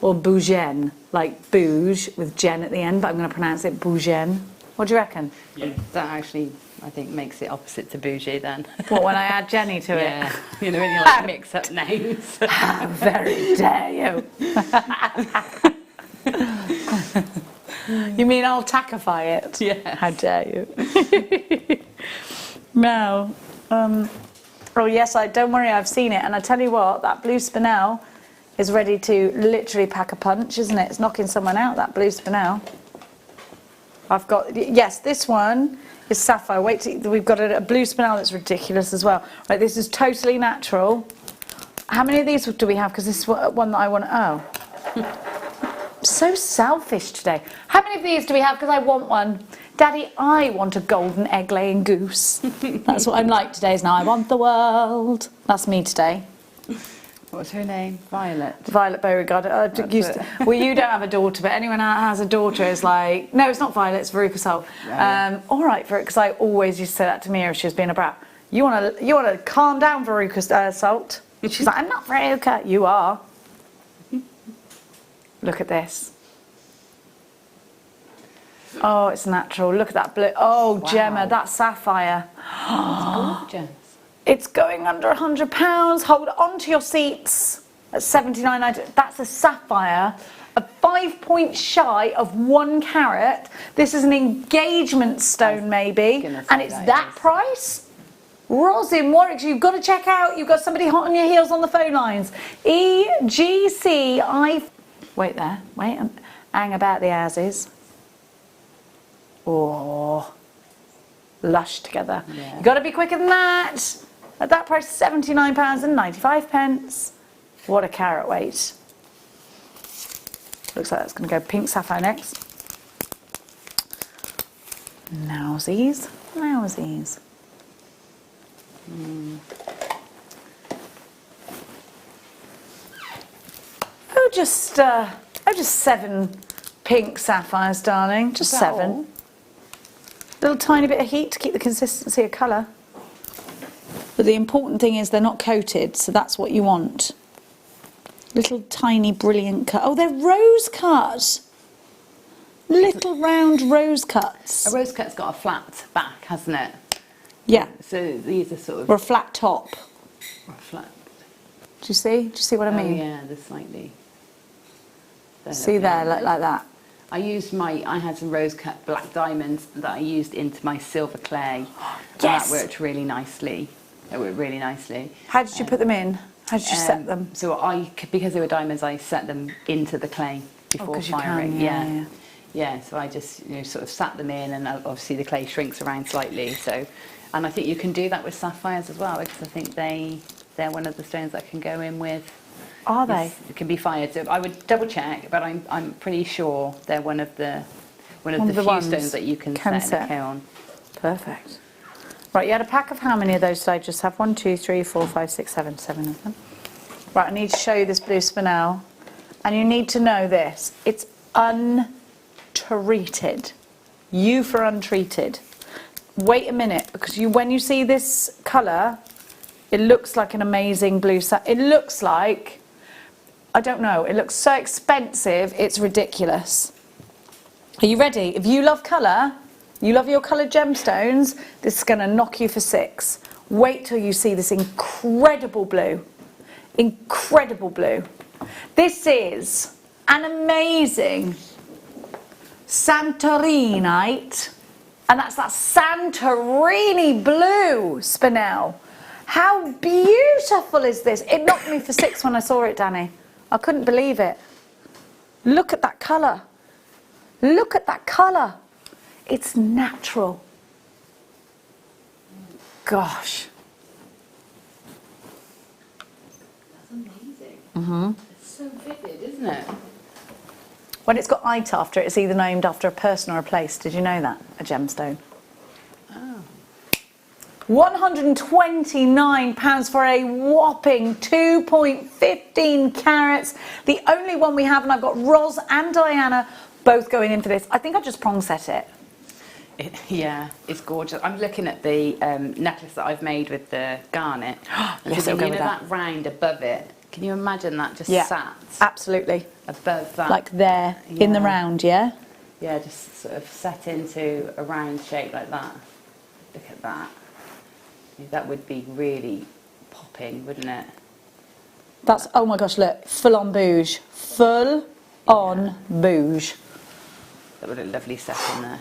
Or Bougen, like bouge with gen at the end, but I'm going to pronounce it Bougen. What do you reckon? Yeah. That actually, I think, makes it opposite to bougie then. What, when I add Jenny to it? You know, when you like mix up names. How very dare you. You mean I'll tackify it? Yeah. How dare you. Now, Oh yes, don't worry, I've seen it. And I tell you what, that blue spinel is ready to literally pack a punch, isn't it? It's knocking someone out, that blue spinel. I've got, yes, this one is sapphire. Wait, we've got a blue spinel that's ridiculous as well. Right, this is totally natural. How many of these do we have? Because this is one that I want. Oh. So selfish today. How many of these do we have? Because I want one. Daddy, I want a golden egg-laying goose. That's what I'm like today, is now I want the world. That's me today. What's her name? Violet. Violet Beauregard. Well, you don't have a daughter, but anyone that has a daughter is like, no, it's not Violet, it's Veruca Salt. Right. All right, Veruca, because I always used to say that to Mia if she was being a brat. You want to calm down, Veruca Salt. She's like, I'm not Veruca. You are. Look at this. Oh, it's natural. Look at that blue. Oh, wow. Gemma, that sapphire. It's gorgeous. It's going under £100. Hold on to your seats at $79.90. That's a sapphire, a 5 points shy of 1 carat. This is an engagement stone, maybe, and it's that price. Rosin Warwick, you've got to check out. You've got somebody hot on your heels on the phone lines. EGCI. Wait there. Wait. Hang about the houses. Oh, lush together. Yeah. You've got to be quicker than that. At that price, £79.95. What a carat weight. Looks like that's going to go pink sapphire next. Nowsies. Nowsies. Oh, just 7 pink sapphires, darling. Just 7. All? Little tiny bit of heat to keep the consistency of colour. But the important thing is they're not coated, so that's what you want. Little tiny brilliant cut. Oh, they're rose cut. Little round rose cuts. A rose cut's got a flat back, hasn't it? Yeah. So these are sort of... Or a flat top. Or a flat... Do you see? Do you see what I mean? Oh yeah, they're slightly... See there, like that. I had some rose cut black diamonds that I used into my silver clay. Yes! And that worked really nicely. It worked really nicely. How did you put them in? How did you set them? So because they were diamonds, I set them into the clay before firing. Yeah, so I just sort of sat them in, and obviously the clay shrinks around slightly. So, and I think you can do that with sapphires as well, because I think they're one of the stones that can go in with. Are they? It can be fired. So I would double check, but I'm pretty sure they're one of the few stones that you can set in a kiln. Perfect. Right, you had a pack of how many of those did I just have? 1, 2, 3, 4, 5, 6, 7 of them. Right, I need to show you this blue spinel, and you need to know this. It's untreated. U for untreated. Wait a minute, because when you see this colour, it looks like an amazing blue. It looks like, I don't know, it looks so expensive, it's ridiculous. Are you ready? If you love colour, you love your coloured gemstones, this is going to knock you for 6. Wait till you see this incredible blue. Incredible blue. This is an amazing Santorinite, and that's that Santorini blue spinel. How beautiful is this? It knocked me for 6 when I saw it, Danny. I couldn't believe it. Look at that colour. Look at that colour. It's natural. Gosh. That's amazing. It's so vivid, isn't it? When it's got "ite" after it, it's either named after a person or a place. Did you know that? A gemstone. Oh. £129 for a whopping 2.15 carats. The only one we have, and I've got Roz and Diana both going in for this. I think I'll just prong set it. Yeah, it's gorgeous. I'm looking at the necklace that I've made with the garnet. Yes, so that round above it. Can you imagine that just sat? Absolutely. Above that. Like there, in the round, yeah? Yeah, just sort of set into a round shape like that. Look at that. That would be really popping, wouldn't it? That's, oh my gosh, look, full on bouge. Full on bouge. That would look lovely set in there.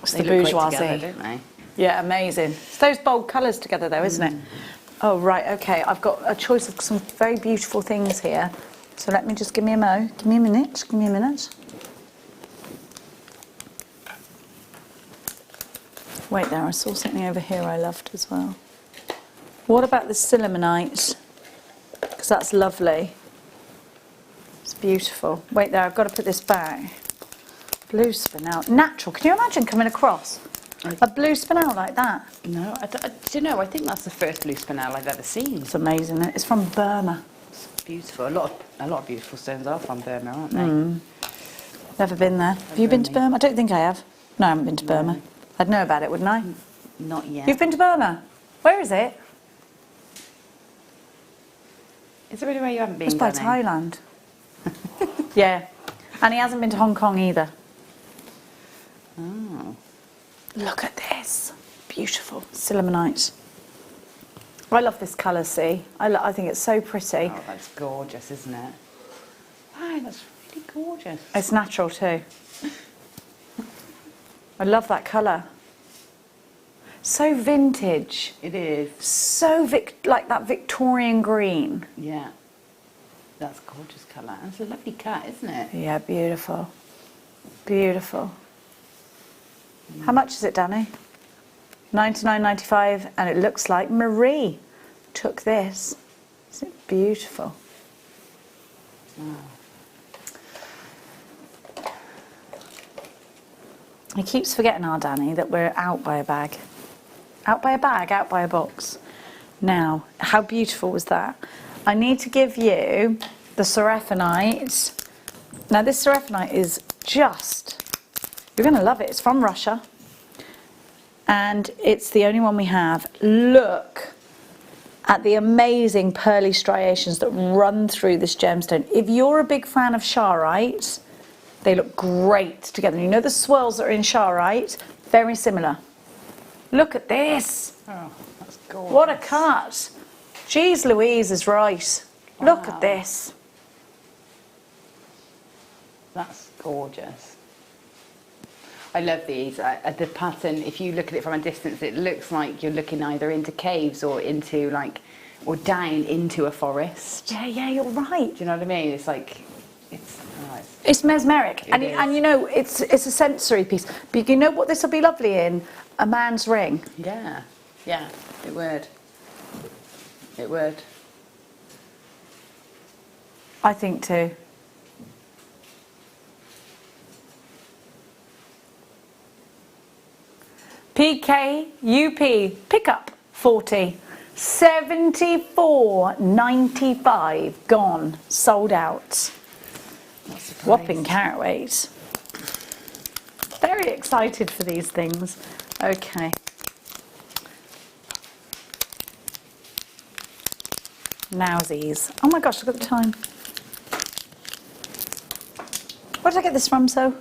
It's the bourgeoisie. Together, don't they? Yeah, amazing. It's those bold colours together though, isn't it? Oh, right, okay. I've got a choice of some very beautiful things here. So let me just give me a minute. Give me a minute. Wait there, I saw something over here I loved as well. What about the Silimonite? Because that's lovely. It's beautiful. Wait there, I've got to put this back. Blue spinel. Natural. Can you imagine coming across a blue spinel like that? No, do you know, I think that's the first blue spinel I've ever seen. It's amazing. Isn't it? It's from Burma. It's beautiful. A lot of beautiful stones are from Burma, aren't they? Never been there. Have you been to Burma? I don't think I have. No, I haven't been to Burma. I'd know about it, wouldn't I? Not yet. You've been to Burma? Where is it? Is there anywhere you haven't been? It's by Danny? Thailand. Yeah. And he hasn't been to Hong Kong either. Oh. Look at this. Beautiful. Silimonite. I love this colour, see? I think it's so pretty. Oh, that's gorgeous, isn't it? Wow, that's really gorgeous. It's natural too. I love that colour. So vintage. It is. So like that Victorian green. Yeah. That's a gorgeous colour. And it's a lovely cut, isn't it? Yeah, beautiful. Beautiful. How much is it, Danny? $99.95, and it looks like Marie took this. Isn't it beautiful? Wow. He keeps forgetting, our Danny, that we're out by a bag. Out by a bag, out by a box. Now, how beautiful was that? I need to give you the Seraphinite. Now, this Seraphinite is just, you're going to love it. It's from Russia. And it's the only one we have. Look at the amazing pearly striations that run through this gemstone. If you're a big fan of Charite, they look great together. You know the swirls that are in Charite? Very similar. Look at this. Oh, that's gorgeous. What a cut. Jeez Louise is right. Wow. Look at this. That's gorgeous. I love these. The pattern, if you look at it from a distance, it looks like you're looking either into caves or into or down into a forest. Yeah, you're right. Do you know what I mean? It's like, It's mesmeric, and is. you know it's a sensory piece. But you know what this will be lovely in? A man's ring. Yeah, it would. It would. I think too. PKUP pickup 40, 74.95 gone, sold out. Whopping carat weight. Very excited for these things. Okay. Nowsies. Oh my gosh, look at the time. Where did I get this from, so?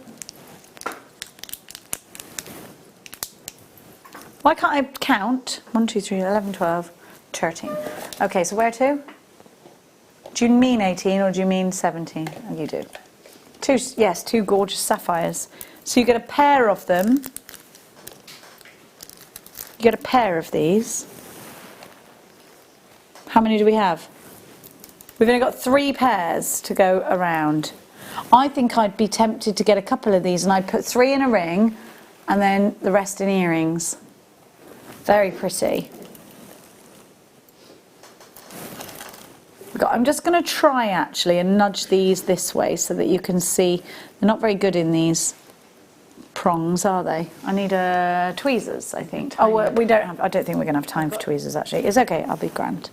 Why can't I count? 1, 2, 3, 11, 12, 13. Okay, so where to? Do you mean 18 or do you mean 17? Oh, you do. Two gorgeous sapphires. So you get a pair of them. You get a pair of these. How many do we have? We've only got 3 pairs to go around. I think I'd be tempted to get a couple of these and I'd put 3 in a ring and then the rest in earrings. Very pretty. I'm just going to try actually and nudge these this way so that you can see. They're not very good in these prongs, are they? I need tweezers, I think. Oh, well, we don't have. I don't think we're going to have time for tweezers actually. It's okay. I'll be grand.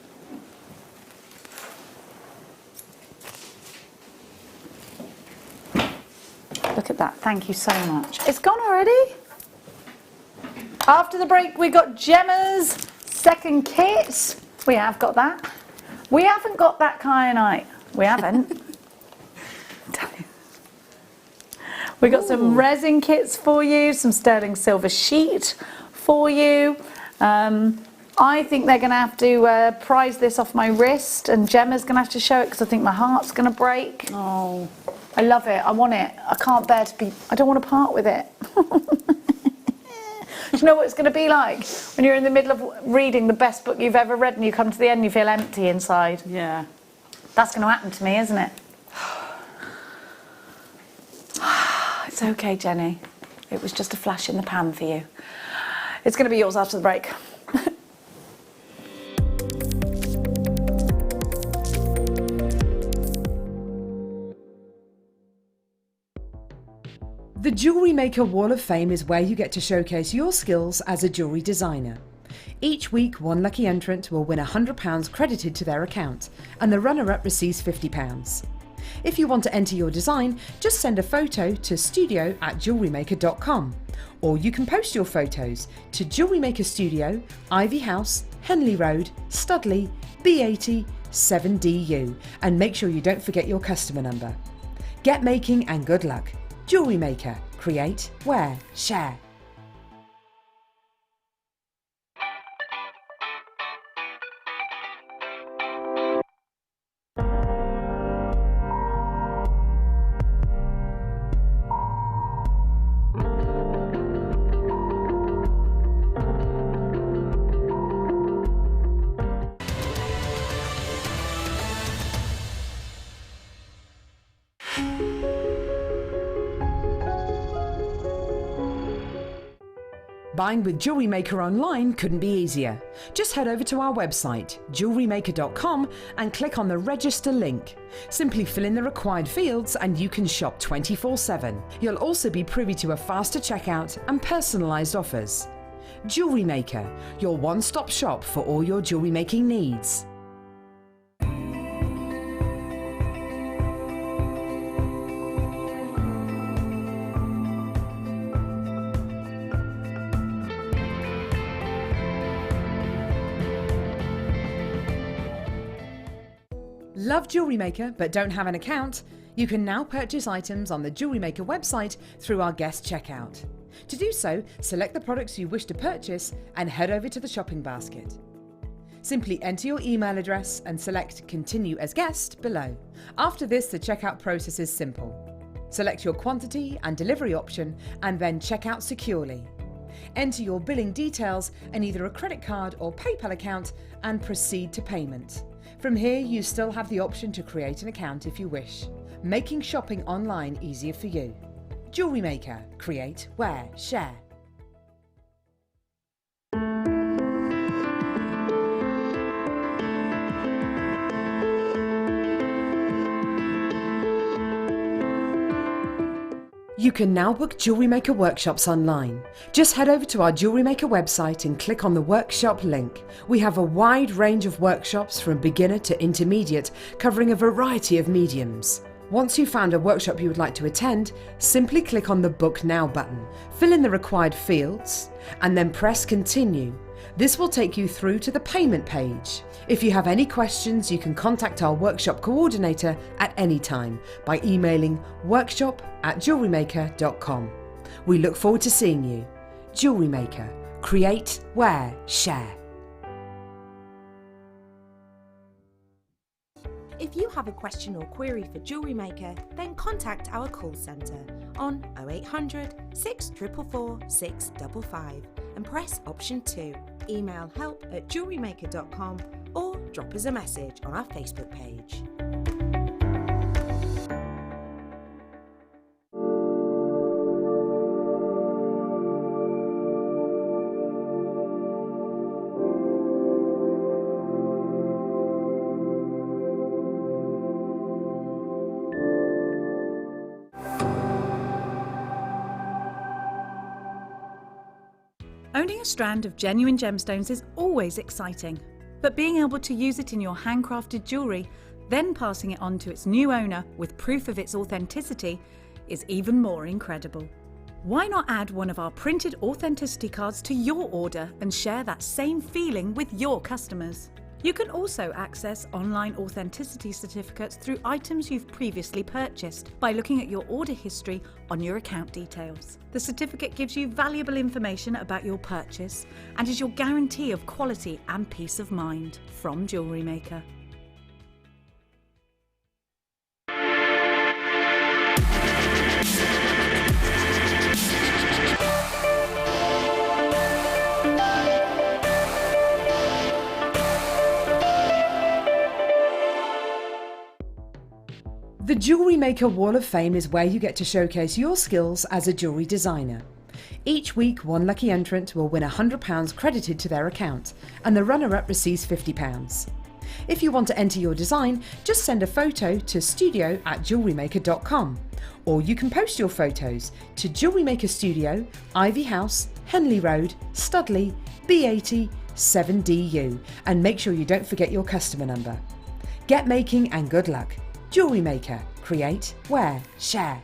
Look at that. Thank you so much. It's gone already. After the break, we got Gemma's second kit. We have got that. We haven't got that kyanite. We haven't. We got some resin kits for you, some sterling silver sheet for you. I think they're going to have to prise this off my wrist, and Gemma's going to have to show it because I think my heart's going to break. Oh, I love it. I want it. I can't bear to be. I don't want to part with it. Do you know what it's going to be like when you're in the middle of reading the best book you've ever read and you come to the end and you feel empty inside? Yeah. That's going to happen to me, isn't it? It's okay, Jenny. It was just a flash in the pan for you. It's going to be yours after the break. The Jewellery Maker Wall of Fame is where you get to showcase your skills as a jewellery designer. Each week, one lucky entrant will win £100 credited to their account, and the runner-up receives £50. If you want to enter your design, just send a photo to studio@JewelleryMaker.com, or you can post your photos to Jewellery Maker Studio, Ivy House, Henley Road, Studley, B80 7DU, and make sure you don't forget your customer number. Get making and good luck. Jewellery Maker. Create, wear, share. Buying with Jewellery Maker online couldn't be easier. Just head over to our website, JewelleryMaker.com, and click on the register link. Simply fill in the required fields and you can shop 24/7. You'll also be privy to a faster checkout and personalised offers. Jewellery Maker, your one-stop shop for all your jewellery making needs. Love Jewellery Maker but don't have an account? You can now purchase items on the Jewellery Maker website through our guest checkout. To do so, select the products you wish to purchase and head over to the shopping basket. Simply enter your email address and select Continue as Guest below. After this, the checkout process is simple. Select your quantity and delivery option and then check out securely. Enter your billing details and either a credit card or PayPal account and proceed to payment. From here, you still have the option to create an account if you wish, making shopping online easier for you. Jewellery Maker. Create, wear, share. You can now book Jewellery Maker workshops online. Just head over to our Jewellery Maker website and click on the workshop link. We have a wide range of workshops from beginner to intermediate, covering a variety of mediums. Once you've found a workshop you would like to attend, simply click on the Book Now button, fill in the required fields, and then press Continue. This will take you through to the payment page. If you have any questions, you can contact our workshop coordinator at any time by emailing workshop@jewellerymaker.com. We look forward to seeing you. Jewellery Maker. Create, wear, share. If you have a question or query for Jewellery Maker, then contact our call centre on 0800 644 655 and press option 2. Email help@jewellerymaker.com or drop us a message on our Facebook page. Owning a strand of genuine gemstones is always exciting, but being able to use it in your handcrafted jewellery, then passing it on to its new owner with proof of its authenticity, is even more incredible. Why not add one of our printed authenticity cards to your order and share that same feeling with your customers? You can also access online authenticity certificates through items you've previously purchased by looking at your order history on your account details. The certificate gives you valuable information about your purchase and is your guarantee of quality and peace of mind from Jewellery Maker. The Jewellery Maker Wall of Fame is where you get to showcase your skills as a jewellery designer. Each week, one lucky entrant will win £100 credited to their account, and the runner-up receives £50. If you want to enter your design, just send a photo to studio@jewellerymaker.com, or you can post your photos to Jewellery Maker Studio, Ivy House, Henley Road, Studley, B80 7DU, and make sure you don't forget your customer number. Get making and good luck. Jewellery Maker. Create, wear, share.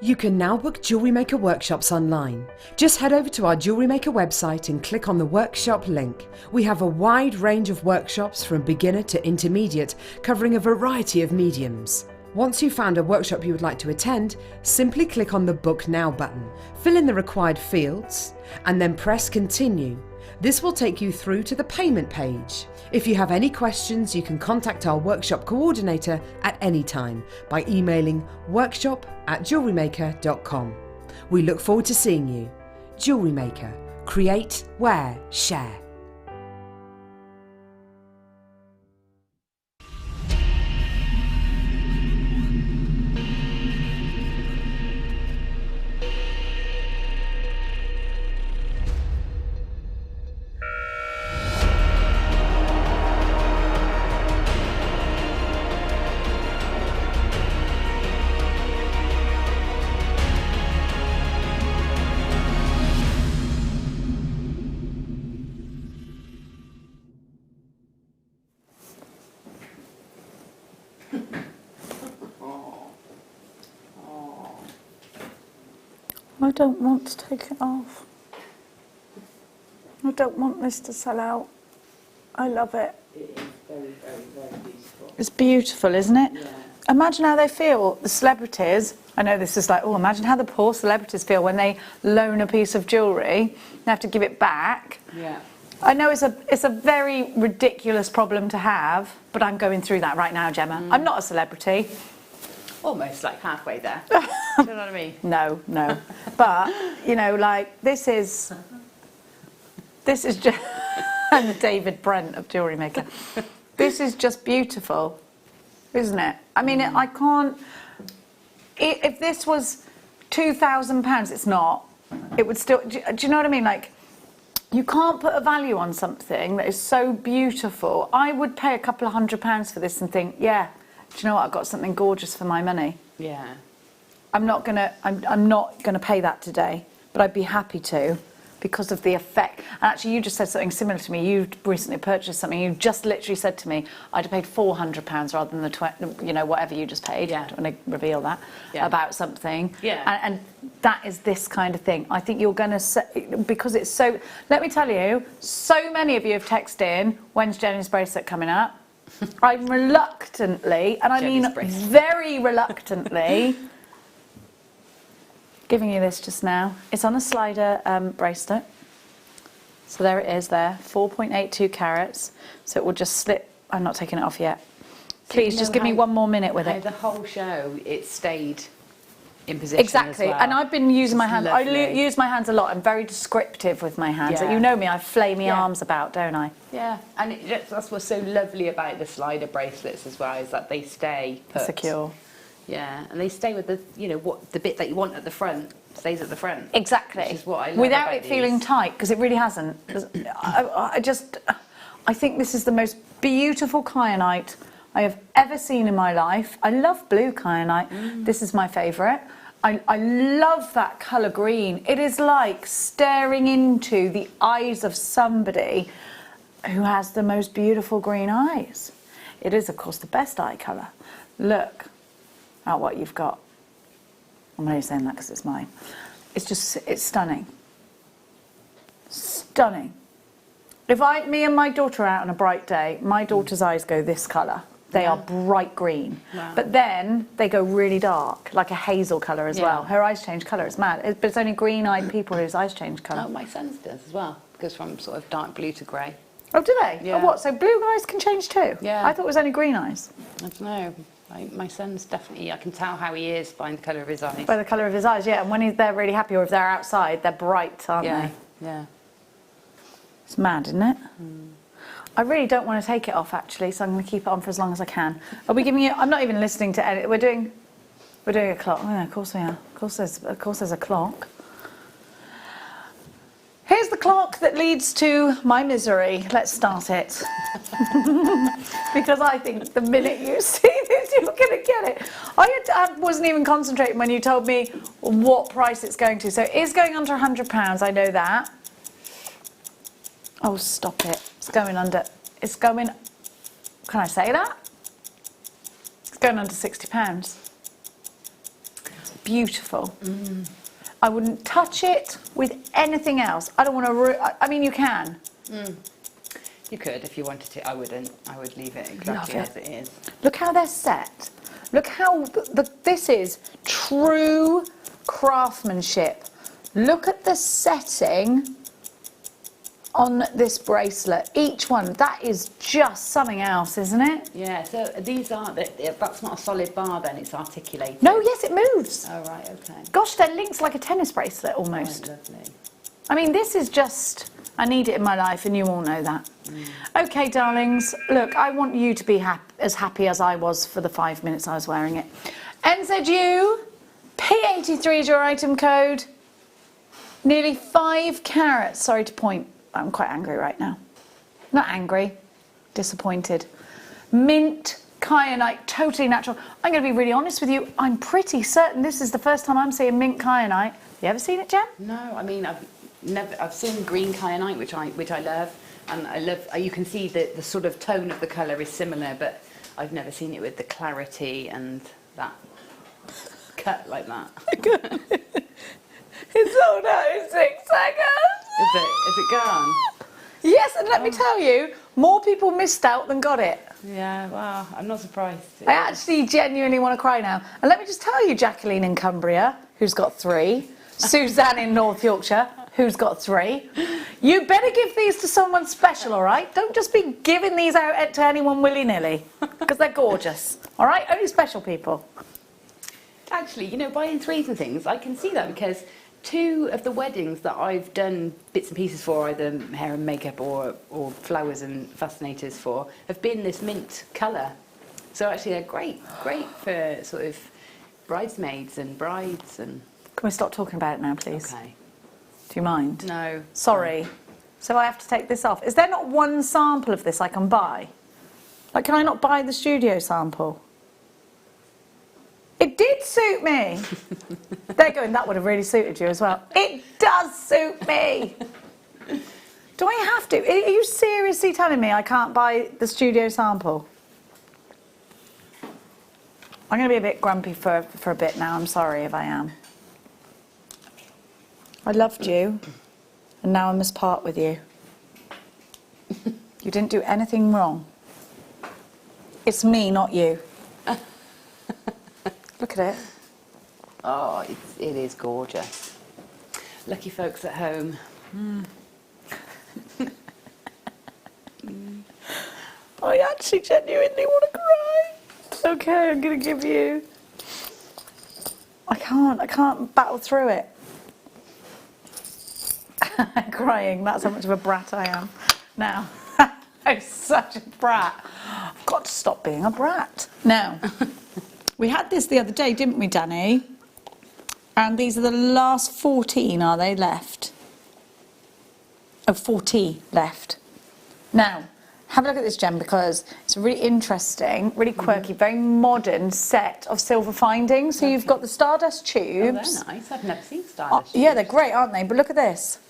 You can now book Jewellery Maker workshops online. Just head over to our Jewellery Maker website and click on the workshop link. We have a wide range of workshops from beginner to intermediate, covering a variety of mediums. Once you've found a workshop you would like to attend, simply click on the Book Now button, fill in the required fields, and then press Continue. This will take you through to the payment page. If you have any questions, you can contact our workshop coordinator at any time by emailing workshop@jewellerymaker.com. We look forward to seeing you. Jewellery Maker. Create, wear, share. I don't want to take it off. I don't want this to sell out. I love it. It is very, very, very beautiful. It's beautiful, isn't it? Yeah. Imagine how they feel, the celebrities. I know this is like, oh, imagine how the poor celebrities feel when they loan a piece of jewellery. They have to give it back. Yeah. I know it's a very ridiculous problem to have, but I'm going through that right now, Gemma. I'm not a celebrity. Almost like halfway there. Do you know what I mean? No. But, you know, like, this is just... I'm the David Brent of Jewellery Maker. This is just beautiful, isn't it? I mean, I can't... If this was £2,000, it's not. It would still... Do you know what I mean? Like, you can't put a value on something that is so beautiful. I would pay a couple of £100 for this and think, yeah, do you know what? I've got something gorgeous for my money. Yeah. I'm not gonna pay that today, but I'd be happy to because of the effect. And actually, you just said something similar to me. You recently purchased something. You just literally said to me, I'd have paid £400 rather than the whatever you just paid. Yeah. I don't want to reveal that about something. Yeah. And that is this kind of thing. I think you're going to because it's so. Let me tell you, so many of you have texted in. When's Jenny's bracelet coming up? I'm reluctantly, and I mean very reluctantly, giving you this just now. It's on a slider bracelet. So there it is there, 4.82 carats. So it will just slip. I'm not taking it off yet. Please, just give me 1 more minute with it. The whole show, it stayed in position Exactly, as well. and I've been using my hands. I lovely. use my hands a lot. I'm very descriptive with my hands. Yeah. You know me, I flay my arms about, don't I? Yeah, and that's what's so lovely about the slider bracelets as well, is that they stay put. Secure. Yeah, and they stay with the, the bit that you want at the front stays at the front. Exactly. Which is what I love Without about it feeling these. tight, because it really hasn't. I think this is the most beautiful kyanite I have ever seen in my life. I love blue kyanite. This is my favourite. I love that colour green. It is like staring into the eyes of somebody who has the most beautiful green eyes. It is, of course, the best eye colour. Look at what you've got. I'm only saying that because it's mine. It's stunning. Stunning. If me and my daughter are out on a bright day, my daughter's eyes go this colour. They are bright green. Wow. But then they go really dark, like a hazel colour as well. Her eyes change colour, it's mad. But it's only green-eyed people whose eyes change colour. Oh, my son's does as well. Goes from sort of dark blue to grey. Oh, do they? Yeah. Oh, what, so blue eyes can change too? Yeah. I thought it was only green eyes. I don't know. My son's definitely, I can tell how he is by the colour of his eyes. By the colour of his eyes, yeah. And when they're really happy or if they're outside, they're bright, aren't they? Yeah. It's mad, isn't it? I really don't want to take it off actually, so I'm going to keep it on for as long as I can. Are we giving you? I'm not even listening to edit. We're doing a clock. Oh, yeah, of course we are. Of course there's a clock. Here's the clock that leads to my misery. Let's start it. Because I think the minute you see this, you're going to get it. I wasn't even concentrating when you told me what price it's going to. So it is going under £100, I know that. Oh, stop it. It's going under, can I say that? It's going under £60. It's beautiful. I wouldn't touch it with anything else. I don't want to, I mean, you can. You could if you wanted to. I wouldn't. I would leave it exactly as it is. Look how they're set. Look how, this is true craftsmanship. Look at the setting on this bracelet. Each one, that is just something else, isn't it? Yeah, so these aren't, that's not a solid bar then, it's articulated. No, yes, it moves. Oh, right, okay. Gosh, they're linked like a tennis bracelet almost. Right, lovely. I mean, this is just, I need it in my life and you all know that. Okay, darlings, look, I want you to be as happy as I was for the 5 minutes I was wearing it. NZU, P83 is your item code. Nearly 5 carats, sorry to point. I'm quite angry right now. Not angry, disappointed. Mint kyanite, totally natural. I'm going to be really honest with you. I'm pretty certain this is the first time I'm seeing mint kyanite. You ever seen it, Jem? No, I mean I've seen green kyanite, which I love, and I love. You can see the sort of tone of the colour is similar, but I've never seen it with the clarity and that cut like that. It's sold out in 6 seconds. Is it gone? Yes, and let me tell you, more people missed out than got it. Yeah, well, I'm not surprised. I actually genuinely want to cry now. And let me just tell you, Jacqueline in Cumbria, who's got 3, Suzanne in North Yorkshire, who's got 3. You better give these to someone special, all right? Don't just be giving these out to anyone willy-nilly, because they're gorgeous, all right? Only special people. Actually, you know, buying 3s and things, I can see that because 2 of the weddings that I've done bits and pieces for, either hair and makeup or flowers and fascinators for, have been this mint colour. So actually they're great for sort of bridesmaids and brides. And Can we stop talking about it now, please? Okay. Do you mind? No. Sorry. So I have to take this off. Is there not one sample of this I can buy? Like, can I not buy the studio sample? It did suit me. They're going, that would have really suited you as well. It does suit me. Do I have to? Are you seriously telling me I can't buy the studio sample? I'm going to be a bit grumpy for a bit now. I'm sorry if I am. I loved you, and now I must part with you. You didn't do anything wrong. It's me, not you. Look at it. Oh, it is gorgeous. Lucky folks at home. I actually genuinely want to cry. Okay, I'm going to give you... I can't battle through it. I'm crying, that's how much of a brat I am. Now, I'm such a brat. I've got to stop being a brat. Now, we had this the other day, didn't we, Danny? And these are the last 14, are they, left? Oh, 40 left. Now, have a look at this gem because it's a really interesting, really quirky, very modern set of silver findings. So you've got the stardust tubes. Oh, they're nice. I've never seen stardust tubes. Yeah, they're great, aren't they? But look at this.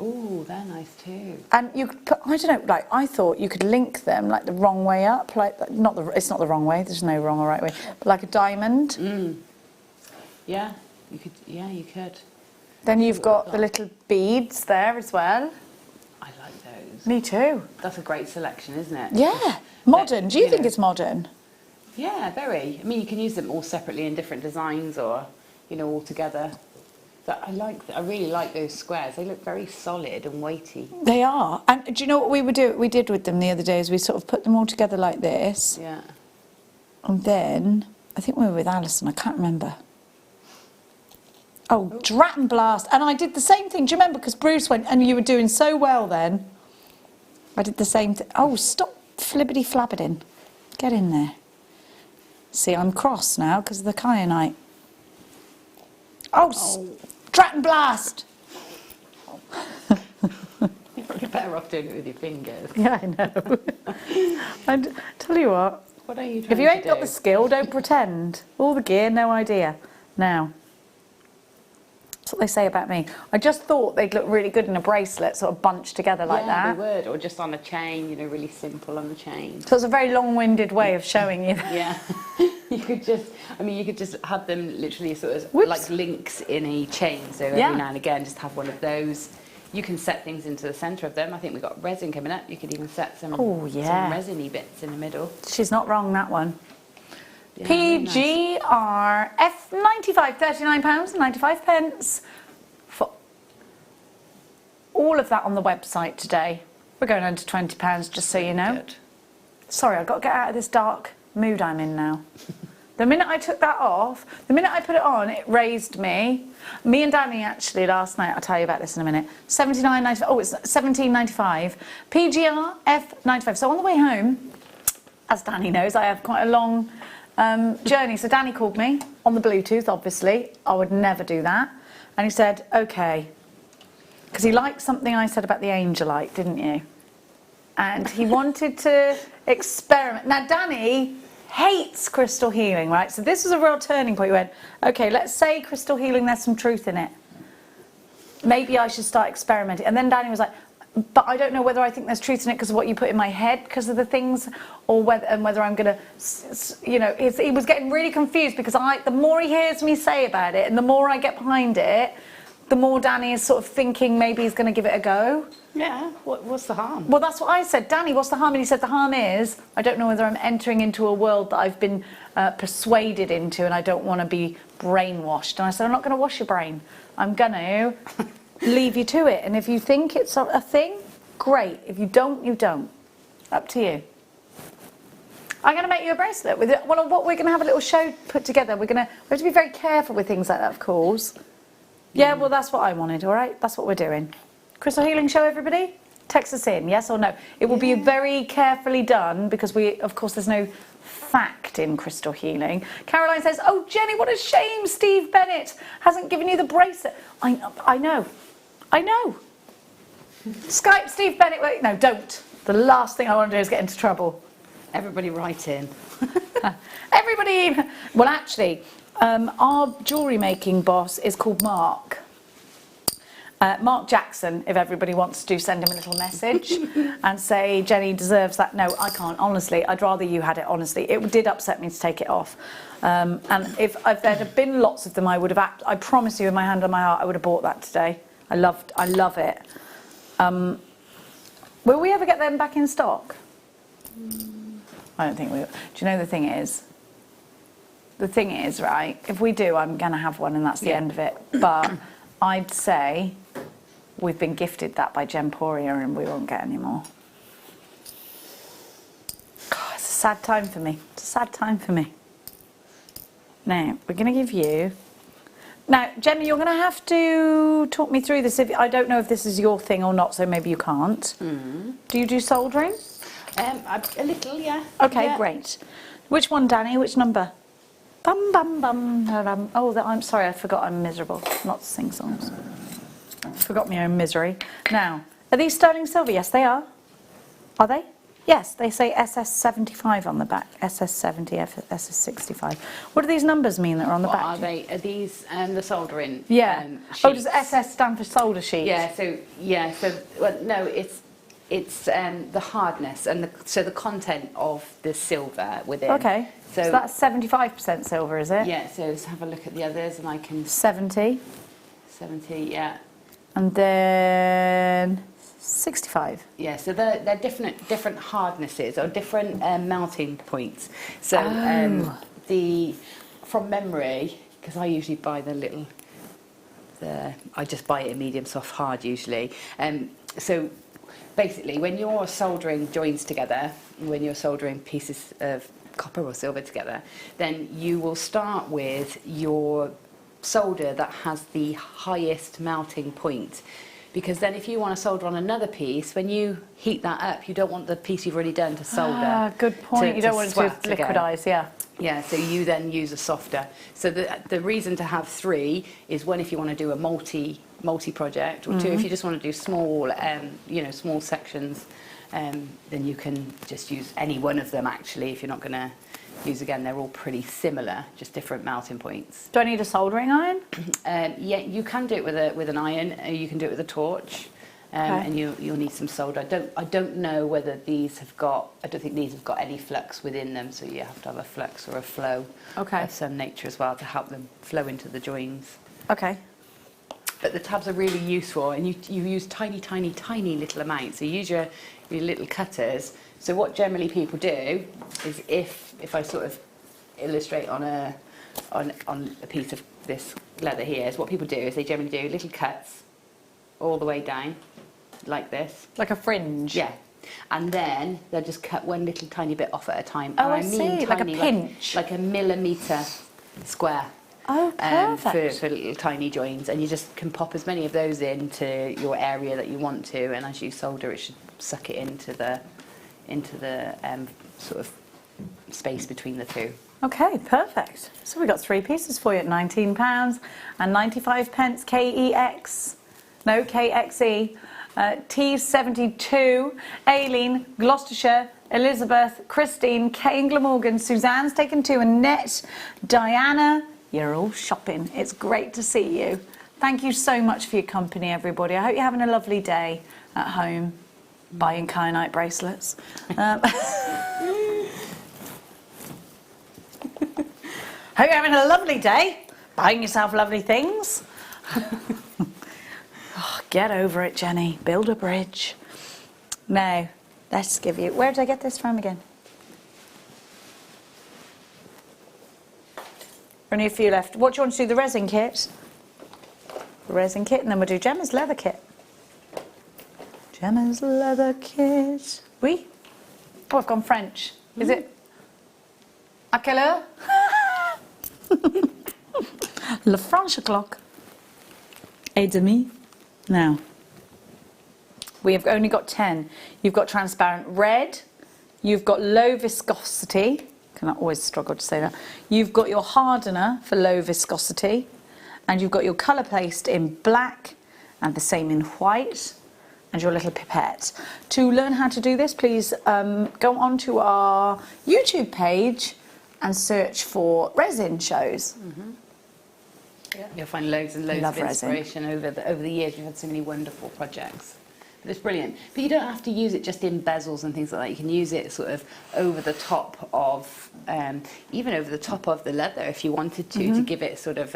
Oh, they're nice too. And you could put, I don't know, like I thought you could link them like the wrong way up, like it's not the wrong way. There's no wrong or right way, but like a diamond. Yeah, you could. Yeah, you could. Then you've got the little beads there as well. I like those. Me too. That's a great selection, isn't it? Yeah, modern. Do you think it's modern? Yeah, very. I mean, you can use them all separately in different designs, or all together. But I really like those squares. They look very solid and weighty. They are. And do you know what we did with them the other day is we sort of put them all together like this. Yeah. And then, I think we were with Alison, I can't remember. Oh, Drat and Blast. And I did the same thing. Do you remember? Because Bruce went, and you were doing so well then. I did the same thing. Oh, stop flibbity flabbiting. Get in there. See, I'm cross now because of the kyanite. Oh. Drat and blast! You're probably better off doing it with your fingers. Yeah, I know. And tell you what, What are you trying if you to ain't got do? the skill, don't pretend. All the gear, no idea. Now, that's what they say about me. I just thought they'd look really good in a bracelet, sort of bunched together like Yeah, that. they would, or just on a chain, you know, really simple on the chain. So it's a very long-winded way of showing you. Yeah, you could just have them literally sort of Whoops. like links in a chain. So every Yeah. now and again, just have one of those. You can set things into the centre of them. I think we've got resin coming up. You could even set some, Oh, yeah. some resiny bits in the middle. She's not wrong, that one. Yeah, really nice. PGRF 95, £39.95 for all of that on the website today. We're going under £20, just so you know. Good. Sorry, I've got to get out of this dark mood I'm in now. The minute I took that off, the minute I put it on, it raised me. Me and Danny actually last night, I'll tell you about this in a minute. $79.95, oh, it's $17.95. PGRF 95. So on the way home, as Danny knows, I have quite a long journey. So Danny called me on the Bluetooth, obviously. I would never do that. And he said, okay. Because he liked something I said about the Angelite, didn't you? And he wanted to experiment. Now, Danny hates crystal healing, right? So this was a real turning point. He went, okay, let's say crystal healing, there's some truth in it. Maybe I should start experimenting. And then Danny was like, but I don't know whether I think there's truth in it because of what you put in my head, because of the things, or whether I'm going to, you know, he was getting really confused because the more he hears me say about it and the more I get behind it, the more Danny is sort of thinking maybe he's going to give it a go. Yeah, what's the harm? Well, that's what I said. Danny, what's the harm? And he said the harm is I don't know whether I'm entering into a world that I've been persuaded into and I don't want to be brainwashed. And I said, I'm not going to wash your brain. I'm going to leave you to it. And if you think it's a thing, great. If you don't, you don't. Up to you. I'm going to make you a bracelet with it. Well, what we're going to have a little show put together. We have to be very careful with things like that, of course. Yeah, well, that's what I wanted, all right? That's what we're doing. Crystal healing show, everybody? Text us in, yes or no? It will be very carefully done because of course, there's no fact in crystal healing. Caroline says, oh, Jenny, what a shame Steve Bennett hasn't given you the bracelet. I know. Skype Steve Bennett. Wait, no, don't. The last thing I want to do is get into trouble. Everybody write in. Everybody. Well, actually, our jewellery making boss is called Mark. Mark Jackson, if everybody wants to, send him a little message and say, Jenny deserves that. No, I can't, honestly. I'd rather you had it, honestly. It did upset me to take it off. And if there had been lots of them, I would have, I promise you, with my hand on my heart, I would have bought that today. I love it. Will we ever get them back in stock? I don't think we will. Do you know the thing is? The thing is, right, if we do, I'm going to have one and that's the end of it. But I'd say we've been gifted that by Gemporia and we won't get any more. God, it's a sad time for me. It's a sad time for me. Now, we're going to give you... Now, Gemma, you're going to have to talk me through this. I don't know if this is your thing or not, so maybe you can't. Do you do soldering? A little, yeah. Okay, yeah. Great. Which one, Danny? Which number? Bum, bum, bum, bum. Oh, I'm sorry, I forgot I'm miserable. Not to sing songs. Forgot my own misery. Now, are these sterling silver? Yes, they are. Are they? Yes, they say SS75 on the back. SS70, SS65. What do these numbers mean that are on the back? Are they? Are these the soldering? Yeah. Oh, does SS stand for solder sheet? Yeah. So well, no, it's the hardness and the content of the silver within. Okay. So that's 75% silver, is it? Yeah. So let's have a look at the others, and I can 70. 70. Yeah. And then 65. Yeah, so they're different hardnesses or different melting points. So from memory, because I usually buy I just buy it in medium soft hard usually. So basically, when you're soldering joins together, when you're soldering pieces of copper or silver together, then you will start with your solder that has the highest melting point. because then if you want to solder on another piece, when you heat that up, you don't want the piece you've already done to solder. Ah, good point. You don't want it to liquidize, yeah. Yeah, so you then use a softer. So the reason to have 3 is one, if you want to do a multi project, or 2 if you just want to do small, small sections, then you can just use any one of them actually. If you're not going to use, again, they're all pretty similar, just different melting points. Do I need a soldering iron? Yeah, you can do it with an iron. You can do it with a torch. And you'll need some solder. I don't know whether these have got. I don't think these have got any flux within them, so you have to have a flux or a flow of some nature as well to help them flow into the joins. Okay. But the tabs are really useful, and you use tiny little amounts. So you use your little cutters. So what generally people do is if I sort of illustrate on a piece of this leather here, is what people do is they generally do little cuts all the way down, like this. Like a fringe? Yeah. And then they'll just cut one little tiny bit off at a time. Oh, and I see, like a pinch. Like a millimetre square. Oh, perfect. For little tiny joins. And you just can pop as many of those into your area that you want to, and as you solder, it should suck it into the sort of space between the two. Okay, perfect. So we got 3 pieces for you at £19 and 95 pence KEX. No, KXE. T72, Aileen, Gloucestershire, Elizabeth, Christine, Kay in Glamorgan, Suzanne's taken 2, Annette, Diana. You're all shopping. It's great to see you. Thank you so much for your company, everybody. I hope you're having a lovely day at home, buying kyanite bracelets. Hope you're having a lovely day, buying yourself lovely things. Oh, get over it, Jenny. Build a bridge. Now, let's give you... Where did I get this from again? Only a few left. What do you want to do? The resin kit? The resin kit, and then we'll do Gemma's leather kit. Gemma's leather kit. Oui? Oh, I've gone French. Is it? À quelle heure? Le French clock. Et demi. Now, we have only got 10. You've got transparent red, you've got low viscosity, can I always struggle to say that, you've got your hardener for low viscosity, and you've got your colour paste in black, and the same in white, and your little pipette. To learn how to do this, please go onto our YouTube page and search for resin shows. Yeah. You'll find loads and loads of inspiration over the years. We've had so many wonderful projects. But it's brilliant. But you don't have to use it just in bezels and things like that. You can use it sort of over the top of, even over the top of the leather if you wanted to give it sort of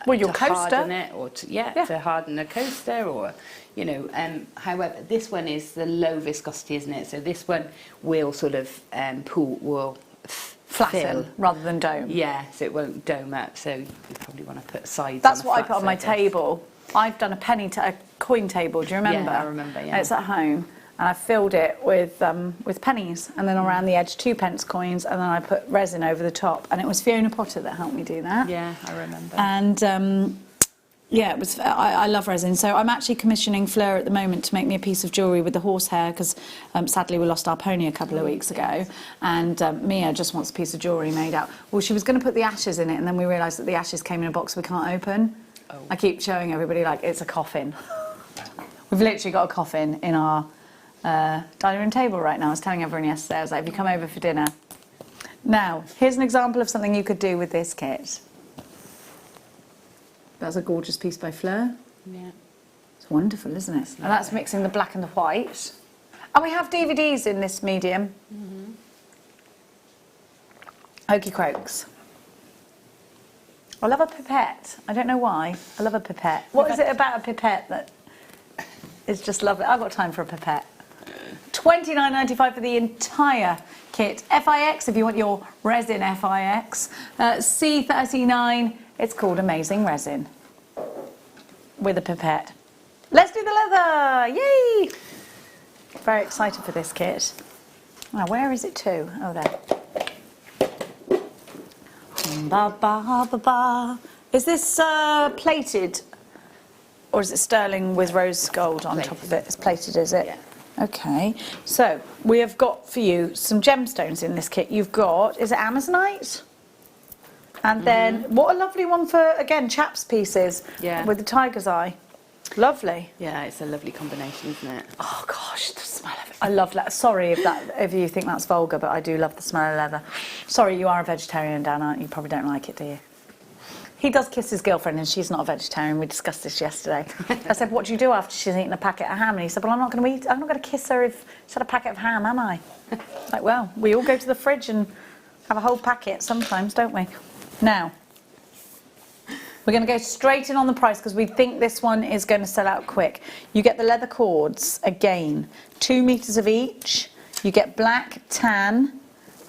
well, your coaster. Harden it, or to harden a coaster, or however, this one is the low viscosity, isn't it? So this one will sort of flatten rather than dome. Yeah, so it won't dome up. So you probably want to put sides. That's on a what I flat put on my surface. table. I've done a coin table. Do you remember? Yeah, I remember. Yeah, it's at home, and I filled it with pennies, and then around the edge 2p coins, and then I put resin over the top. And it was Fiona Potter that helped me do that. Yeah, I remember. And yeah, it was. I love resin, so I'm actually commissioning Fleur at the moment to make me a piece of jewellery with the horsehair, because sadly we lost our pony a couple of weeks ago, and Mia just wants a piece of jewellery made out. Well, she was going to put the ashes in it, and then we realised that the ashes came in a box we can't open. Oh. I keep showing everybody like it's a coffin. We've literally got a coffin in our dining room table right now. I was telling everyone yesterday, I was like, if you come over for dinner. Now, here's an example of something you could do with this kit. That's a gorgeous piece by Fleur. Yeah. It's wonderful, isn't it? And that's mixing the black and the white. And we have DVDs in this medium. Okey Croaks. I love a pipette. I don't know why. I love a pipette. What is it about a pipette that is just lovely? I've got time for a pipette. $29.95 for the entire kit. FIX if you want your resin FIX. C39. It's called Amazing Resin with a pipette. Let's do the leather! Yay! Very excited for this kit. Now, where is it to? Oh, there. Ba, ba, ba, ba. Is this plated? or is it sterling with rose gold on top of it? It's plated, is it? Yeah. Okay, so we have got for you some gemstones in this kit. You've got, is it Amazonite? And then, what a lovely one for, again, chaps pieces with the tiger's eye. Lovely. Yeah, it's a lovely combination, isn't it? Oh gosh, the smell of it. I love leather. Sorry if you think that's vulgar, but I do love the smell of leather. Sorry, you are a vegetarian, Dan, aren't you? You probably don't like it, do you? He does kiss his girlfriend and she's not a vegetarian. We discussed this yesterday. I said, what do you do after she's eaten a packet of ham? And he said, well, I'm not going to kiss her if she's had a packet of ham, am I? Like, well, we all go to the fridge and have a whole packet sometimes, don't we? Now, we're going to go straight in on the price because we think this one is going to sell out quick. You get the leather cords, again, 2 meters of each. You get black, tan,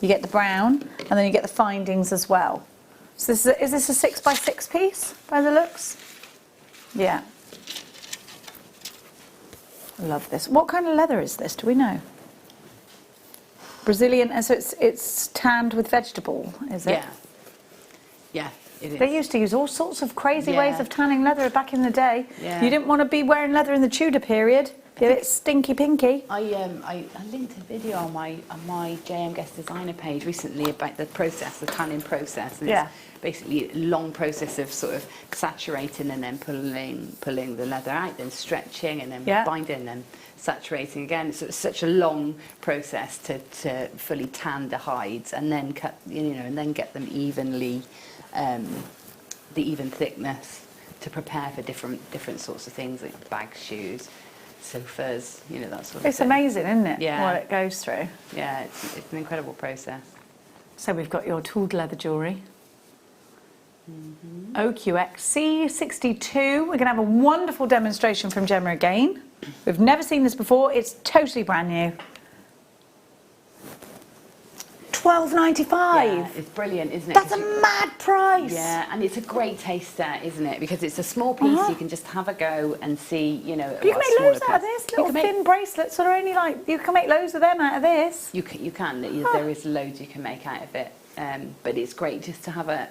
you get the brown, and then you get the findings as well. So is this a 6x6 piece by the looks? Yeah. Love this. What kind of leather is this? Do we know? Brazilian, so it's tanned with vegetable, is it? Yeah. Yeah, it is. They used to use all sorts of crazy ways of tanning leather back in the day. Yeah. You didn't want to be wearing leather in the Tudor period. You're a bit stinky pinky. I linked a video on my JM Guest Designer page recently about the process, the tanning process. And it's basically a long process of sort of saturating and then pulling the leather out, then stretching and then binding and then saturating again. So it's such a long process to fully tan the hides and then cut, and then get them evenly, the even thickness to prepare for different sorts of things like bags, shoes, sofas, that sort of thing. It's amazing, isn't it? Yeah. What it goes through. Yeah, it's an incredible process. So we've got your tooled leather jewellery. OQX C62. We're going to have a wonderful demonstration from Gemma again. We've never seen this before. It's totally brand new. $12.95. Yeah, it's brilliant, isn't it? That's a mad price. Yeah, and it's a great taster, isn't it? Because it's a small piece, you can just have a go and see, You can make loads out of this. Little thin bracelets are only you can make loads of them out of this. You can. There is loads you can make out of it. But it's great just to have a,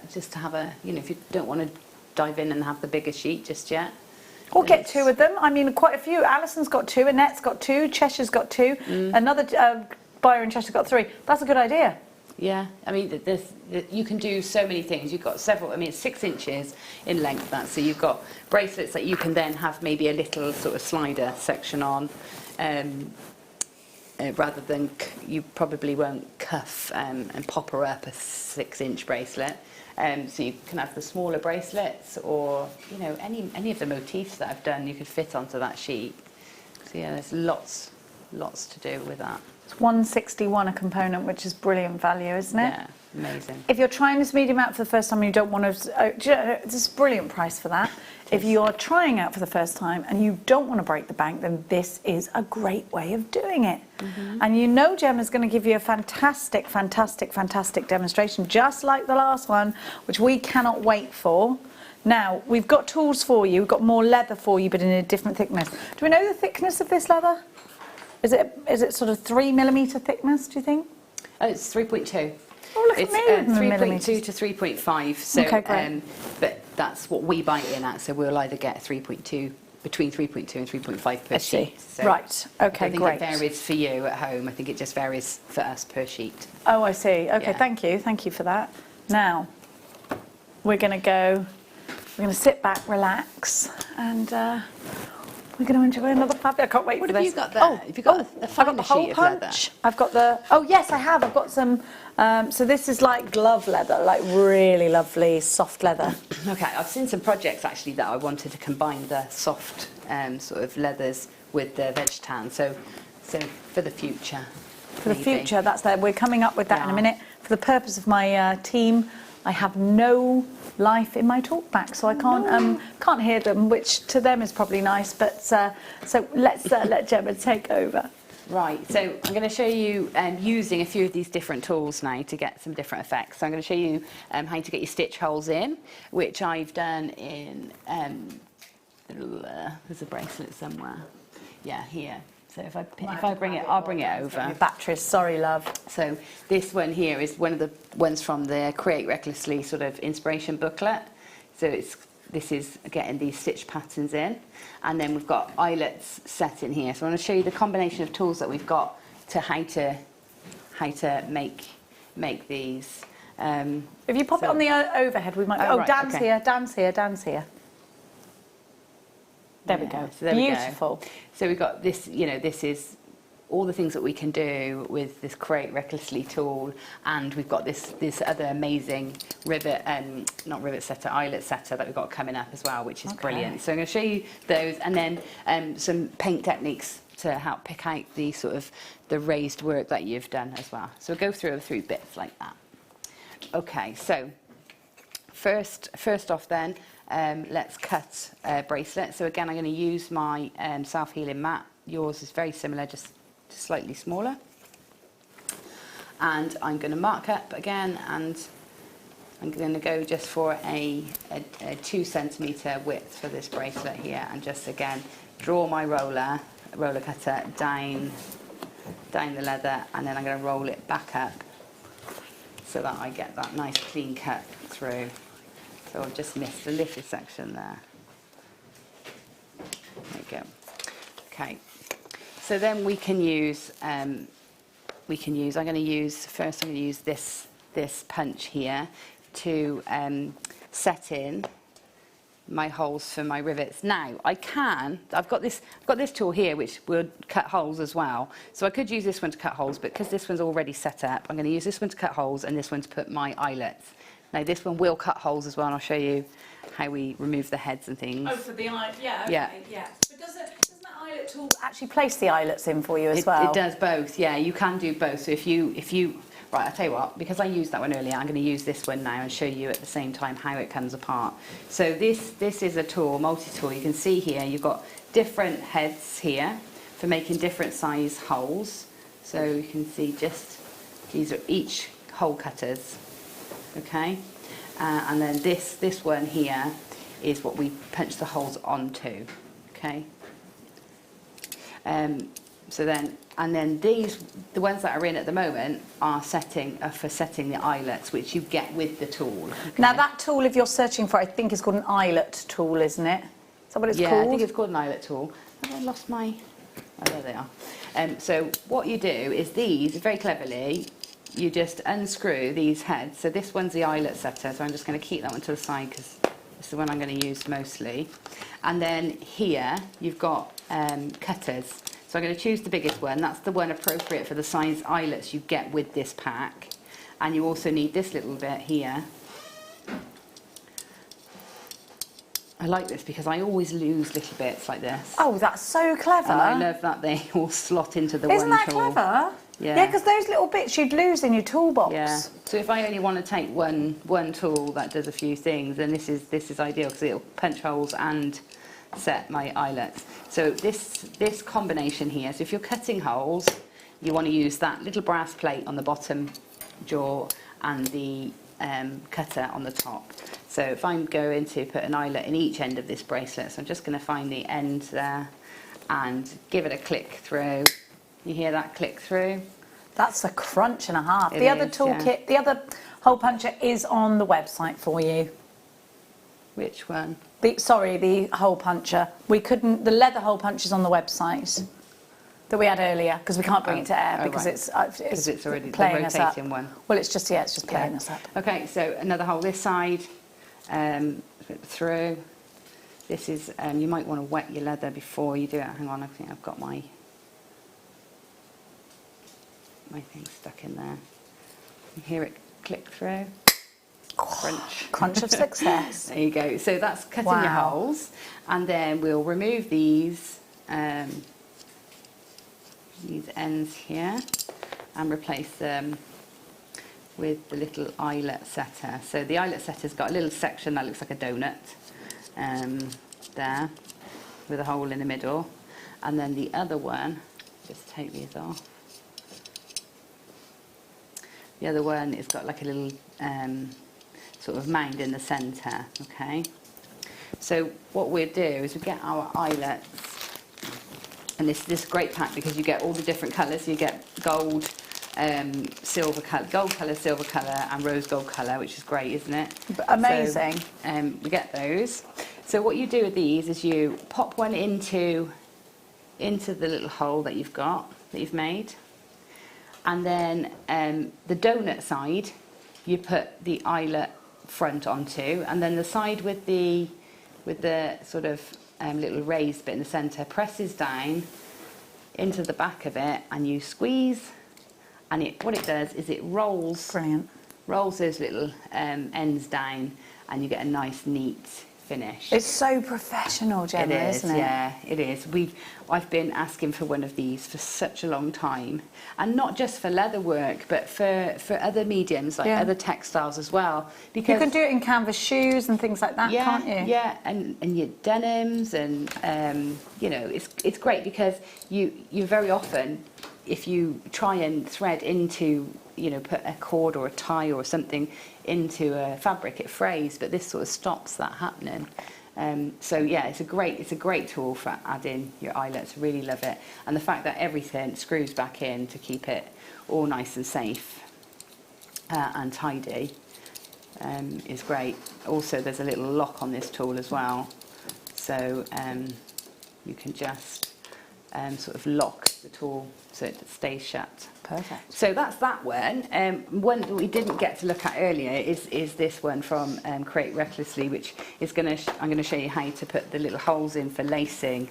if you don't want to dive in and have the bigger sheet just yet. Or get 2 of them. I mean, quite a few. Alison's got 2, Annette's got 2, Cheshire's got 2, another buyer in Cheshire got 3. That's a good idea. Yeah, I mean, you can do so many things. You've got several, it's 6 inches in length, so you've got bracelets that you can then have maybe a little sort of slider section on. Rather than, you probably won't cuff and popper up a 6-inch bracelet. So you can have the smaller bracelets or, any of the motifs that I've done, you could fit onto that sheet. So yeah, there's lots to do with that. It's $161 a component, which is brilliant value, isn't it? Yeah, amazing. If you're trying this medium out for the first time and you don't want to, this is a brilliant price for that. If you're trying out for the first time and you don't want to break the bank, then this is a great way of doing it. And Gemma's going to give you a fantastic demonstration, just like the last one, which we cannot wait for. Now, we've got tools for you, we've got more leather for you, but in a different thickness. Do we know the thickness of this leather? Is it sort of 3mm thickness, do you think? Oh, it's 3.2. Oh, look at me. It's 3.2 to 3.5. So, okay, great. But that's what we buy it in at. So we'll either get 3.2, between 3.2 and 3.5 per sheet. So right. Okay, I think great. it varies for you at home. I think it just varies for us per sheet. Oh, I see. Okay, thank you for that. Now, we're going to sit back, relax, and we're going to enjoy another fabric. I can't wait for this. What have you got there? Have you got a finer sheet of leather? I've got the... Oh, yes, I have. I've got some... so this is like glove leather, like really lovely soft leather. Okay, I've seen some projects actually that I wanted to combine the soft sort of leathers with the veg tan. So for the future. For the future, that's there. We're coming up with that in a minute. For the purpose of my team, I have no life in my talkback, so I can't hear them, which to them is probably nice. But so let's let Gemma take over. Right, so I'm going to show you using a few of these different tools now to get some different effects. So I'm going to show you how to get your stitch holes in, which I've done in, there's a bracelet somewhere. Yeah, here. So if I bring it, I'll bring it over. Batteries, sorry, love. So this one here is one of the ones from the Create Recklessly sort of inspiration booklet. So it's this is getting these stitch patterns in, and then we've got eyelets set in here. So I want to show you the combination of tools that we've got to how to make these. If you pop it on the overhead, we might. Right, Dan's okay. here, Dan's here, Dan's here. There we go. So there Beautiful. We go. So we've got this. This is all the things that we can do with this Create Recklessly tool, and we've got this other amazing rivet, not rivet setter, eyelet setter that we've got coming up as well, which is brilliant. So I'm going to show you those, and then some paint techniques to help pick out the sort of the raised work that you've done as well. So we'll go through bits like that. Okay, so first off then, let's cut a bracelet. So again, I'm going to use my self-healing mat. Yours is very similar, just slightly smaller. And I'm going to mark up again, and I'm going to go just for a 2 centimetre width for this bracelet here, and just again draw my roller cutter down the leather, and then I'm going to roll it back up so that I get that nice clean cut through. So I've just missed the little section there. There we go. Okay. So then we can use, I'm going to use this punch here to set in my holes for my rivets. Now I've got this tool here which will cut holes as well. So I could use this one to cut holes, but because this one's already set up, I'm going to use this one to cut holes and this one to put my eyelets. Now this one will cut holes as well, and I'll show you how we remove the heads and things. Oh, for the eyelet, yeah, okay, Yeah. yeah. But doesn't that eyelet tool actually place the eyelets in for you as well? It does both, yeah. You can do both. So if you right, I'll tell you what, because I used that one earlier, I'm going to use this one now and show you at the same time how it comes apart. So this is a tool, multi-tool. You can see here you've got different heads here for making different size holes. So you can see just these are each hole cutters. Okay, and then this one here is what we punch the holes onto. Okay, so then these, the ones that are in at the moment, are for setting the eyelets, which you get with the tool. Okay? Now that tool, if you're searching for, I think is called an eyelet tool, isn't it? Is that what it's called? Yeah, I think it's called an eyelet tool. Have I lost my? Oh, there they are. So what you do is these, very cleverly, you just unscrew these heads. So this one's the eyelet setter, so I'm just going to keep that one to the side because it's the one I'm going to use mostly. And then here you've got cutters. So I'm going to choose the biggest one. That's the one appropriate for the size eyelets you get with this pack. And you also need this little bit here. I like this because I always lose little bits like this. Oh, that's so clever. And I love that they all slot into the Isn't one that tool. clever? Yeah, because those little bits you'd lose in your toolbox. Yeah. So if I only want to take one tool that does a few things, then this is ideal because it'll punch holes and set my eyelets. So this combination here. So if you're cutting holes, you want to use that little brass plate on the bottom jaw and the cutter on the top. So if I'm going to put an eyelet in each end of this bracelet, so I'm just going to find the end there and give it a click through. You hear that click through? That's a crunch and a half. It The other is, toolkit, yeah. the other hole puncher is on the website for you. Which one? The hole puncher. The leather hole puncher's on the website that we had earlier because we can't bring it to air because right. it's already playing the us up. rotating one. Well, it's just playing us up. Okay, so another hole this side, through. This is, you might want to wet your leather before you do it. Hang on, I think I've got my thing stuck in there. You hear it click through. Crunch. Crunch of success. There you go. So that's cutting your holes, and then we'll remove these ends here and replace them with the little eyelet setter. So the eyelet setter's got a little section that looks like a donut there with a hole in the middle, and then the other one, just take these off. The other one has got like a little sort of mound in the centre, okay? So what we'll do is we get our eyelets, and this is a great pack because you get all the different colours. You get gold, silver colour, gold colour, silver colour and rose gold colour, which is great, isn't it? Amazing. So, we get those. So what you do with these is you pop one into the little hole that you've got, that you've made. And then the donut side, you put the eyelet front onto, and then the side with the sort of little raised bit in the centre presses down into the back of it, and you squeeze, and what it does is it rolls. Brilliant. Rolls those little ends down, and you get a nice, neat finish. It's so professional, Gemma, isn't it? Yeah, it is. I've been asking for one of these for such a long time, and not just for leather work, but for other mediums, like other textiles as well. Because you can do it in canvas shoes and things like that, can't you? Yeah, and your denims, and you know, it's great because you very often, if you try and thread into, you know, put a cord or a tie or something into a fabric, it frays, but this sort of stops that happening. So yeah, it's a great tool for adding your eyelets. Really love it, and the fact that everything screws back in to keep it all nice and safe and tidy is great. Also, there's a little lock on this tool as well, so you can just sort of lock the tool so it stays shut. Perfect. So that's that one. One that we didn't get to look at earlier is this one from Create Recklessly, which is I'm going to show you how to put the little holes in for lacing.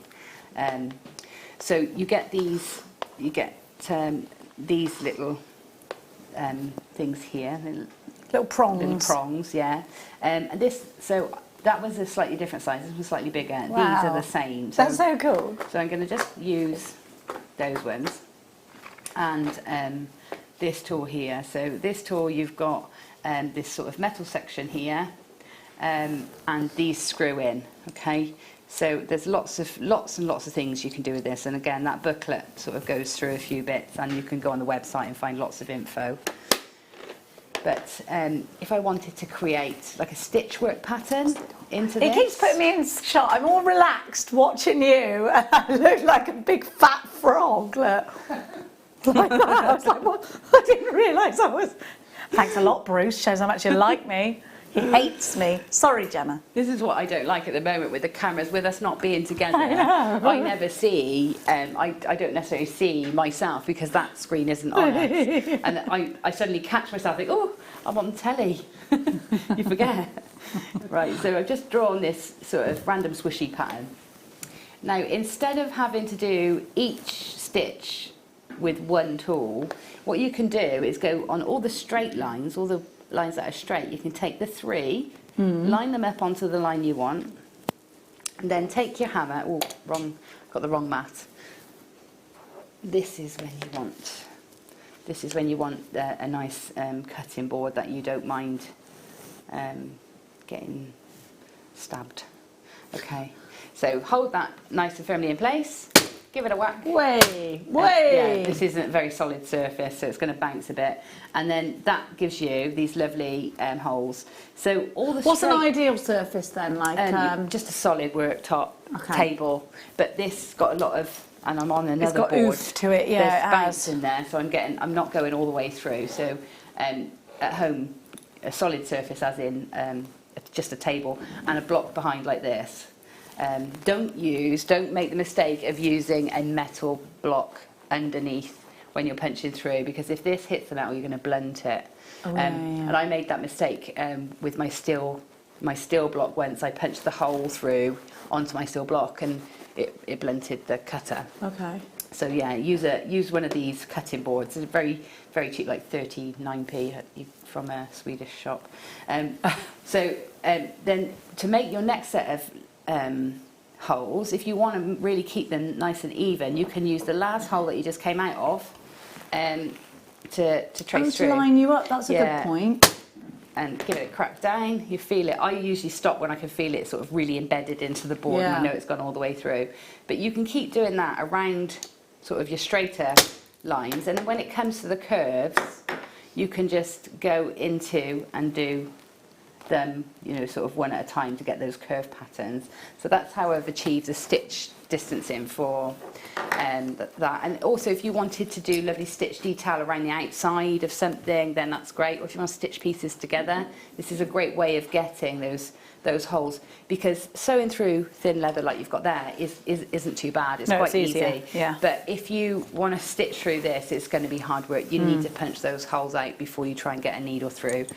So you get these little things here, little prongs. Little prongs, yeah. And so that was a slightly different size. This was slightly bigger. Wow. These are the same. That's so cool. So I'm going to just use those ones. And this tool here. So this tool, you've got this sort of metal section here, and these screw in. Okay. So there's lots and lots of things you can do with this. And again, that booklet sort of goes through a few bits, and you can go on the website and find lots of info. But if I wanted to create like a stitch work pattern into this... It keeps putting me in shot. I'm all relaxed watching you, and I look like a big fat frog. Look. Like that. I was like, what? I didn't realise I was... Thanks a lot, Bruce. Shows how much you like me. He hates me. Sorry, Gemma. This is what I don't like at the moment with the cameras, with us not being together. I know. I never see, I don't necessarily see myself because that screen isn't on us. And I suddenly catch myself think, oh, I'm on telly. You forget. Right, so I've just drawn this sort of random swishy pattern. Now, instead of having to do each stitch with one tool, what you can do is go on all the straight lines, all the lines that are straight. You can take the three, line them up onto the line you want, and then take your hammer. Oh, got the wrong mat. This is when you want. This is when you want a nice cutting board that you don't mind getting stabbed. Okay, so hold that nice and firmly in place. Give it a whack. Way. Yeah, this isn't a very solid surface, so it's going to bounce a bit. And then that gives you these lovely holes. So all the What's an ideal surface then? Like just a solid worktop table. But this got a lot of, and I'm on another board. It's got oof to it, yeah. There's bounce in there, so I'm not going all the way through. So at home, a solid surface, as in just a table and a block behind like this. Don't make the mistake of using a metal block underneath when you're punching through, because if this hits the metal, you're going to blunt it. And I made that mistake with my steel block once. I punched the hole through onto my steel block, and it blunted the cutter. Okay. So yeah, use one of these cutting boards. It's very, very cheap, like 39p from a Swedish shop. So then to make your next set of holes, if you want to really keep them nice and even, you can use the last hole that you just came out of to trace through. To line you up, that's a good point. And give it a crack down. You feel it. I usually stop when I can feel it sort of really embedded into the board, and I know it's gone all the way through. But you can keep doing that around sort of your straighter lines, and when it comes to the curves, you can just go into and do them, you know, sort of one at a time to get those curve patterns. So that's how I've achieved the stitch distancing for that. And also, if you wanted to do lovely stitch detail around the outside of something, then that's great. Or if you want to stitch pieces together, this is a great way of getting those holes, because sewing through thin leather like you've got there isn't too bad. It's quite easy. Yeah. But if you want to stitch through this, it's going to be hard work. You need to punch those holes out before you try and get a needle through.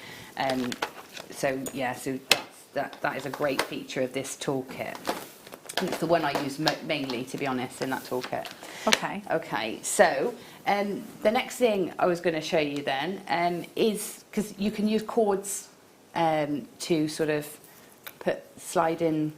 So yeah, so that is a great feature of this toolkit. And it's the one I use mainly, to be honest, in that toolkit. Okay. Okay, so the next thing I was going to show you then is, because you can use cords to sort of put slide in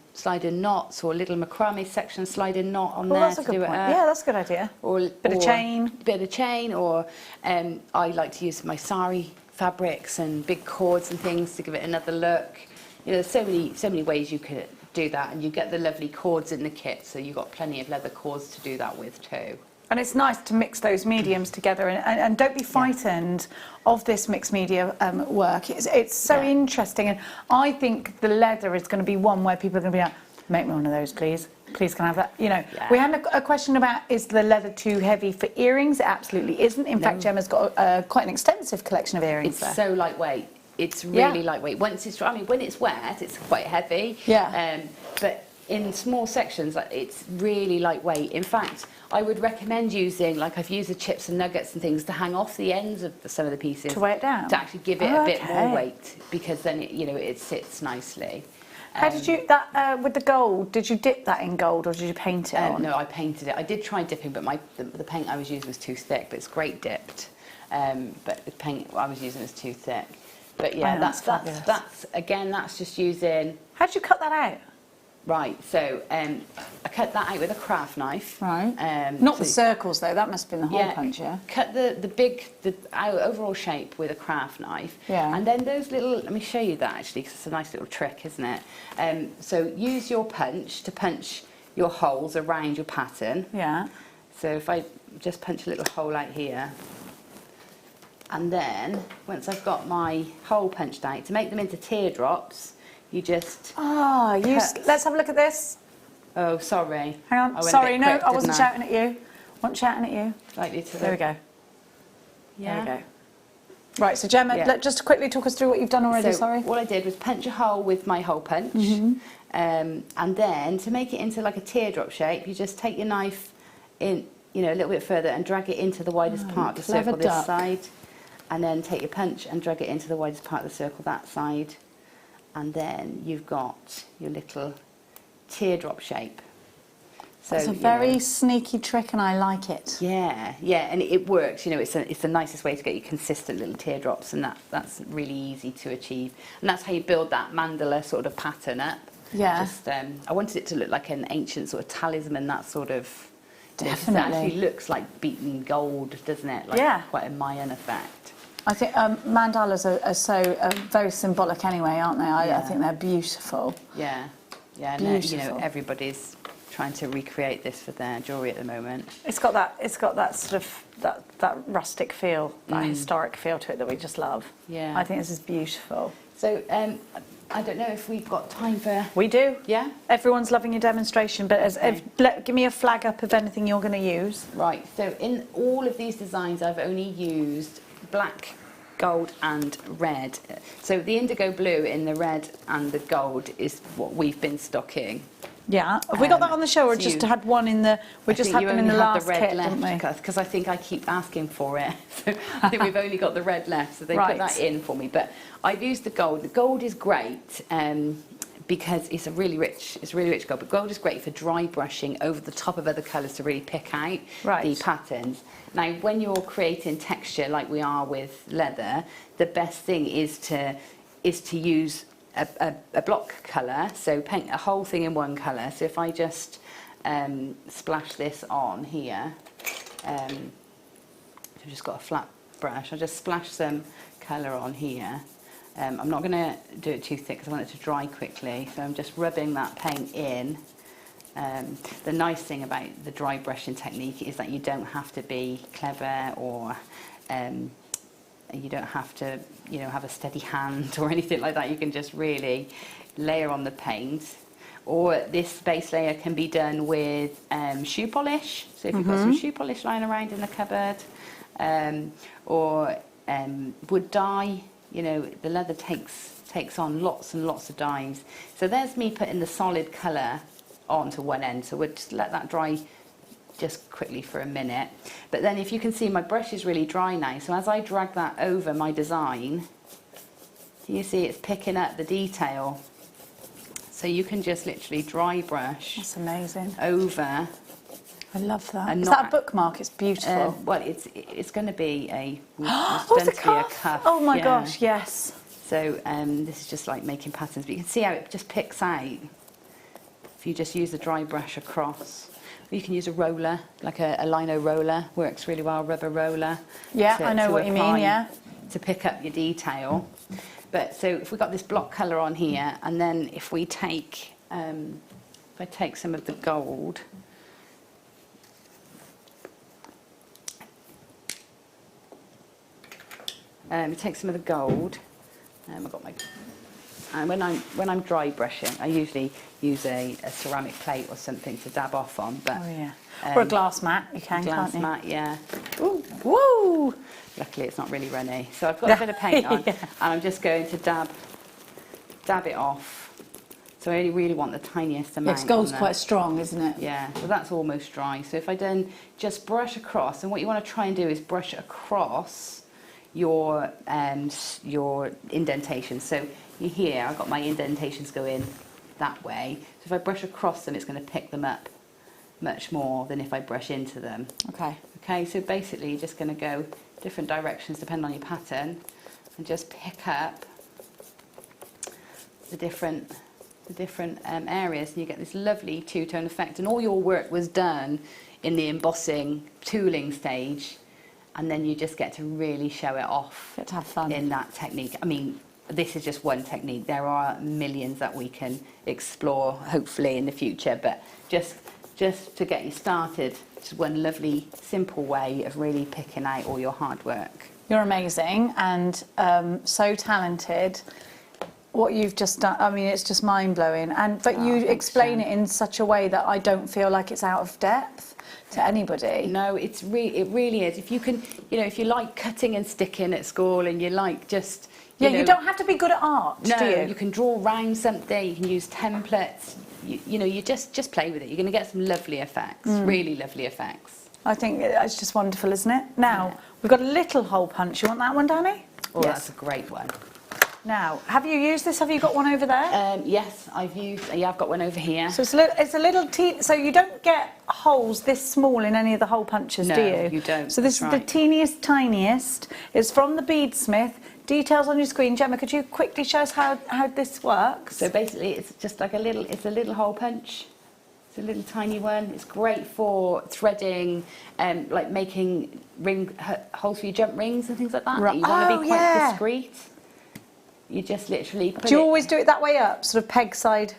knots, or little macrame section slide in knot on there. That's a to good do point. it. Yeah, that's a good idea. Or Bit of chain. Or I like to use my sari fabrics and big cords and things to give it another look. You know, there's so many ways you could do that, and you get the lovely cords in the kit, so you've got plenty of leather cords to do that with too. And it's nice to mix those mediums together, and don't be frightened of this mixed media work. It's so interesting, and I think the leather is going to be one where people are going to be like, make me one of those, please. Please, can I have that? You know, we had a question about, is the leather too heavy for earrings? It absolutely isn't. In fact, Gemma's got quite an extensive collection of earrings. It's so lightweight. It's really lightweight. Once it's, I mean, when it's wet, it's quite heavy. Yeah. But in small sections, it's really lightweight. In fact, I would recommend using, like I've used the chips and nuggets and things to hang off the ends of some of the pieces. To weigh it down? To actually give it a bit more weight, because then, it sits nicely. How did you, with the gold, did you dip that in gold, or did you paint it on? No, I painted it. I did try dipping, but the paint I was using was too thick, but it's great dipped. But the paint I was using was too thick. But yeah, that's just using... How did you cut that out? Right, so I cut that out with a craft knife. Right. Not the circles though, that must have been the hole punch, yeah? Cut the overall shape with a craft knife. Yeah. And then those little, let me show you that actually, because it's a nice little trick, isn't it? So use your punch to punch your holes around your pattern. Yeah. So if I just punch a little hole out here, and then once I've got my hole punched out, to make them into teardrops, you just... let's have a look at this. Oh, sorry. Hang on. Sorry, no, I wasn't shouting at you. Wasn't shouting at you. Likely to... There we go. Yeah. There we go. Right, so Gemma, just quickly talk us through what you've done already, sorry. What I did was punch a hole with my hole punch, and then to make it into like a teardrop shape, you just take your knife in, a little bit further and drag it into the widest part of the circle this side, and then take your punch and drag it into the widest part of the circle that side. And then you've got your little teardrop shape. So it's a very sneaky trick, and I like it. Yeah, and it works. It's the nicest way to get your consistent little teardrops, and that's really easy to achieve. And that's how you build that mandala sort of pattern up. Yeah. Just I wanted it to look like an ancient sort of talisman, that sort of. Definitely. It actually looks like beaten gold, doesn't it? Like quite a Mayan effect. I think mandalas are so very symbolic anyway, aren't they? I think they're beautiful. Yeah, beautiful. And everybody's trying to recreate this for their jewellery at the moment. It's got that sort of that rustic feel, that historic feel to it that we just love. Yeah, I think this is beautiful. So I don't know if we've got time for... We do. Yeah? Everyone's loving your demonstration, but give me a flag up of anything you're going to use. Right, so in all of these designs I've only used black, gold and red. So the indigo blue in the red and the gold is what we've been stocking. Yeah. Have we got that on the show, or just had one in the... We just had them in the last kit, didn't we? Because I think I keep asking for it. So I think we've only got the red left, so they put that in for me. But I've used the gold. The gold is great because it's a really rich gold. But gold is great for dry brushing over the top of other colours to really pick out the patterns. Now, when you're creating texture like we are with leather, the best thing is to use a block colour, so paint a whole thing in one colour. So if I just splash this on here, I've just got a flat brush, I'll just splash some colour on here. I'm not going to do it too thick because I want it to dry quickly, so I'm just rubbing that paint in. The nice thing about the dry brushing technique is that you don't have to be clever or you don't have to, you know, have a steady hand or anything like that. You can just really layer on the paint. Or this base layer can be done with shoe polish. So if you've got some shoe polish lying around in the cupboard, or wood dye, you know, the leather takes on lots and lots of dyes. So there's me putting the solid colour onto one end. So we'll just let that dry just quickly for a minute. But then if you can see, my brush is really dry now. So as I drag that over my design, you see it's picking up the detail. So you can just literally dry brush. That's amazing. Over. I love that. And Is not- that a bookmark? It's beautiful. Well, it's going to be a. Oh, it's it's a going to be cuff. a cuff. Oh my yeah. gosh, yes. So this is just like making patterns, but you can see how it just picks out if you just use the dry brush across. Or you can use a roller, like a lino roller, works really well, rubber roller. Yeah, I know what you mean, apply- yeah. To pick up your detail. But so if we've got this block colour on here, and then if we take, if I take some of the gold, take some of the gold. I've got my. And when I'm dry brushing, I usually use a ceramic plate or something to dab off on. But Oh yeah. Or a glass mat, you can, glass can't you? mat, yeah. Ooh, woo! Luckily, it's not really runny. So I've got a bit of paint on, Yeah. and I'm just going to dab it off. So I only really want the tiniest amount. Because gold's on there. quite strong, isn't it? Yeah, so that's almost dry. So if I then just brush across, and what you want to try and do is brush across your indentation. So here, I've got my indentations going that way. So if I brush across them, it's going to pick them up much more than if I brush into them. Okay. Okay, so basically you're just going to go different directions depending on your pattern, and just pick up the different areas, and you get this lovely two-tone effect. And all your work was done in the embossing tooling stage, and then you just get to really show it off. Get to have fun. In that technique. I mean, this is just one technique. There are millions that we can explore, hopefully, in the future. But just to get you started, just one lovely, simple way of really picking out all your hard work. You're amazing and so talented. What you've just done, I mean, it's just mind-blowing. But you thanks, explain Jen. it in such a way that I don't feel like it's out of depth to anybody. No, it really is. If you can, you know, if you like cutting and sticking at school, and you like just, You don't have to be good at art, no, do you? you can draw around something. You can use templates. You know, you just play with it. You're going to get some lovely effects, really lovely effects. I think it's just wonderful, isn't it? Now, we've got a little hole punch. You want that one, Danny? Oh, that's a great one. Now, have you used this? Have you got one over there? Yes, I've got one over here. So it's a little so you don't get holes this small in any of the hole punches, No, do you? you don't, So this that's is the right. teeniest, tiniest. It's from the Beadsmith. Details on your screen. Gemma, could you quickly show us how this works? So basically, it's just like a little hole punch. It's a little tiny one. It's great for threading, like making holes for your jump rings and things like that. Right. You want to Oh, be quite yeah. discreet. You just literally put Do you it. always do it that way up, sort of peg side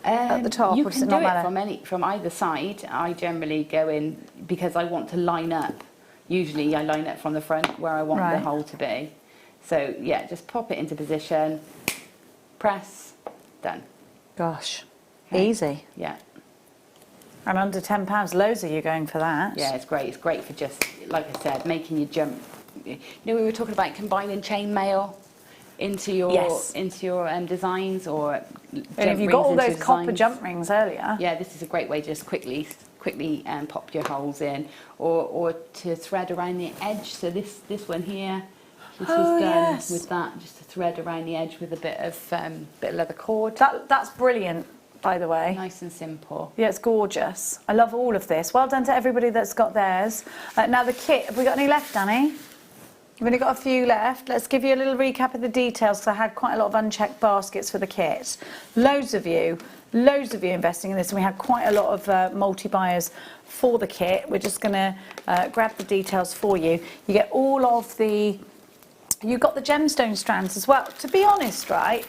at the top? You or does can it do not matter? it from either side. I generally go in because I want to line up. Usually, I line up from the front where I want the Right. hole to be. So yeah, just pop it into position, press, done. Gosh, Okay. easy. Yeah. And under £10, loads of you going for that. Yeah, it's great. It's great for just, like I said, making you jump. You know, we were talking about combining chainmail into your Yes. designs, or And jump if you rings got all into those copper designs. jump rings earlier. Yeah, this is a great way to just quickly pop your holes in, or to thread around the edge. So this one here, this was done yes. with that, just to thread around the edge with a bit of leather cord. That's brilliant, by the way. Nice and simple. Yeah, it's gorgeous. I love all of this. Well done to everybody that's got theirs. Now the kit, have we got any left, Danny? We've only got a few left. Let's give you a little recap of the details, because I had quite a lot of unchecked baskets for the kit. Loads of you investing in this, and we had quite a lot of multi-buyers for the kit. We're just going to grab the details for you. You get all of the... You've got the gemstone strands as well. To be honest, right,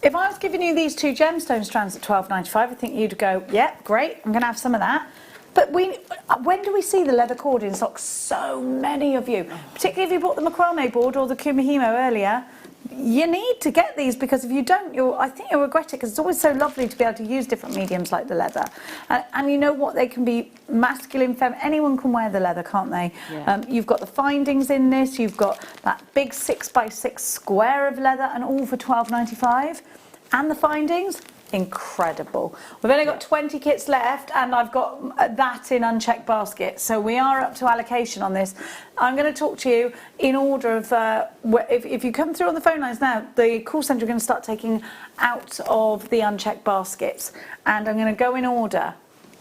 if I was giving you these two gemstone strands at £12.95, I think you'd go, yeah, great, I'm going to have some of that. But when do we see the leather cord in stock? So many of you, particularly if you bought the macrame board or the kumihimo earlier, you need to get these, because if you don't, I think you'll regret it, because it's always so lovely to be able to use different mediums like the leather. And you know what, they can be masculine, feminine, anyone can wear the leather, can't they? Yeah. You've got the findings in this, you've got that big 6x6 square of leather, and all for £12.95. And the findings, incredible. We've only got 20 kits left, and I've got that in unchecked baskets, so we are up to allocation on this. I'm going to talk to you in order of if you come through on the phone lines now, the call centre are going to start taking out of the unchecked baskets, and I'm going to go in order.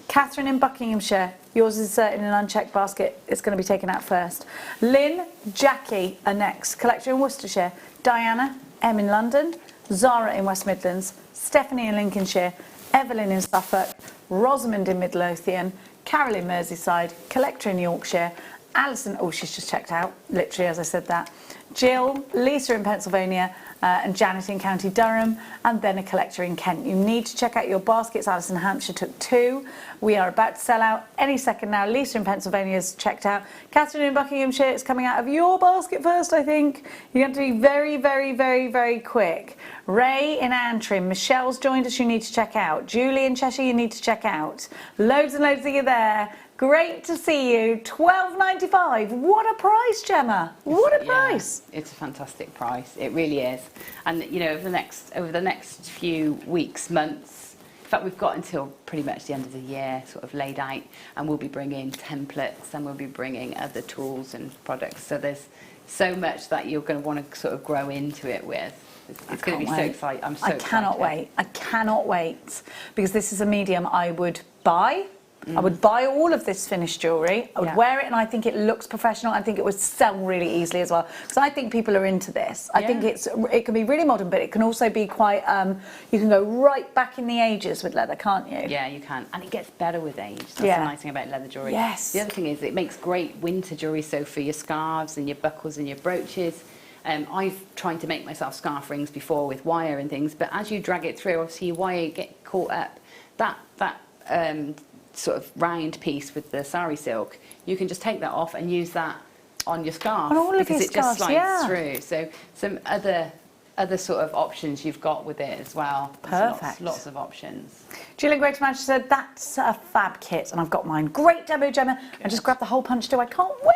Catherine in Buckinghamshire, yours is in an unchecked basket. It's going to be taken out first. Lynn, Jackie are next. Collector in Worcestershire. Diana, M in London. Zara in West Midlands. Stephanie in Lincolnshire, Evelyn in Suffolk, Rosamond in Midlothian, Carol in Merseyside, Collector in Yorkshire, Alison, oh, she's just checked out, literally as I said that, Jill, Lisa in Pennsylvania, and Janet in County Durham, and then a collector in Kent. You need to check out your baskets. Alison in Hampshire took 2. We are about to sell out any second now. Lisa in Pennsylvania is checked out. Catherine in Buckinghamshire, it's coming out of your basket first, I think. You have to be very, very, very, very quick. Ray in Antrim, Michelle's joined us, you need to check out. Julie in Cheshire, you need to check out. Loads and loads of you there. Great to see you. £12.95. What a price, Gemma. What a price. Yeah, it's a fantastic price. It really is. And you know, over the next few weeks, months, in fact, we've got until pretty much the end of the year sort of laid out, and we'll be bringing templates, and we'll be bringing other tools and products. So there's so much that you're going to want to sort of grow into it with. It's going to be so exciting. I'm so excited. I cannot wait, because this is a medium I would buy. I would buy all of this finished jewellery. I would wear it, and I think it looks professional. I think it would sell really easily as well, because I think people are into this. I think it can be really modern, but it can also be quite. You can go right back in the ages with leather, can't you? Yeah, you can, and it gets better with age. That's the nice thing about leather jewellery. Yes. The other thing is it makes great winter jewellery. So for your scarves and your buckles and your brooches. I've tried to make myself scarf rings before with wire and things, but as you drag it through, obviously your wire get caught up. That sort of round piece with the sari silk, you can just take that off and use that on your scarf, because it just slides through. So some other sort of options you've got with it as well. Perfect. Lots of options. Jill in Greater Manchester said, that's a fab kit, and I've got mine. Great demo, Gemma. I just grabbed the hole punch too. I can't wait.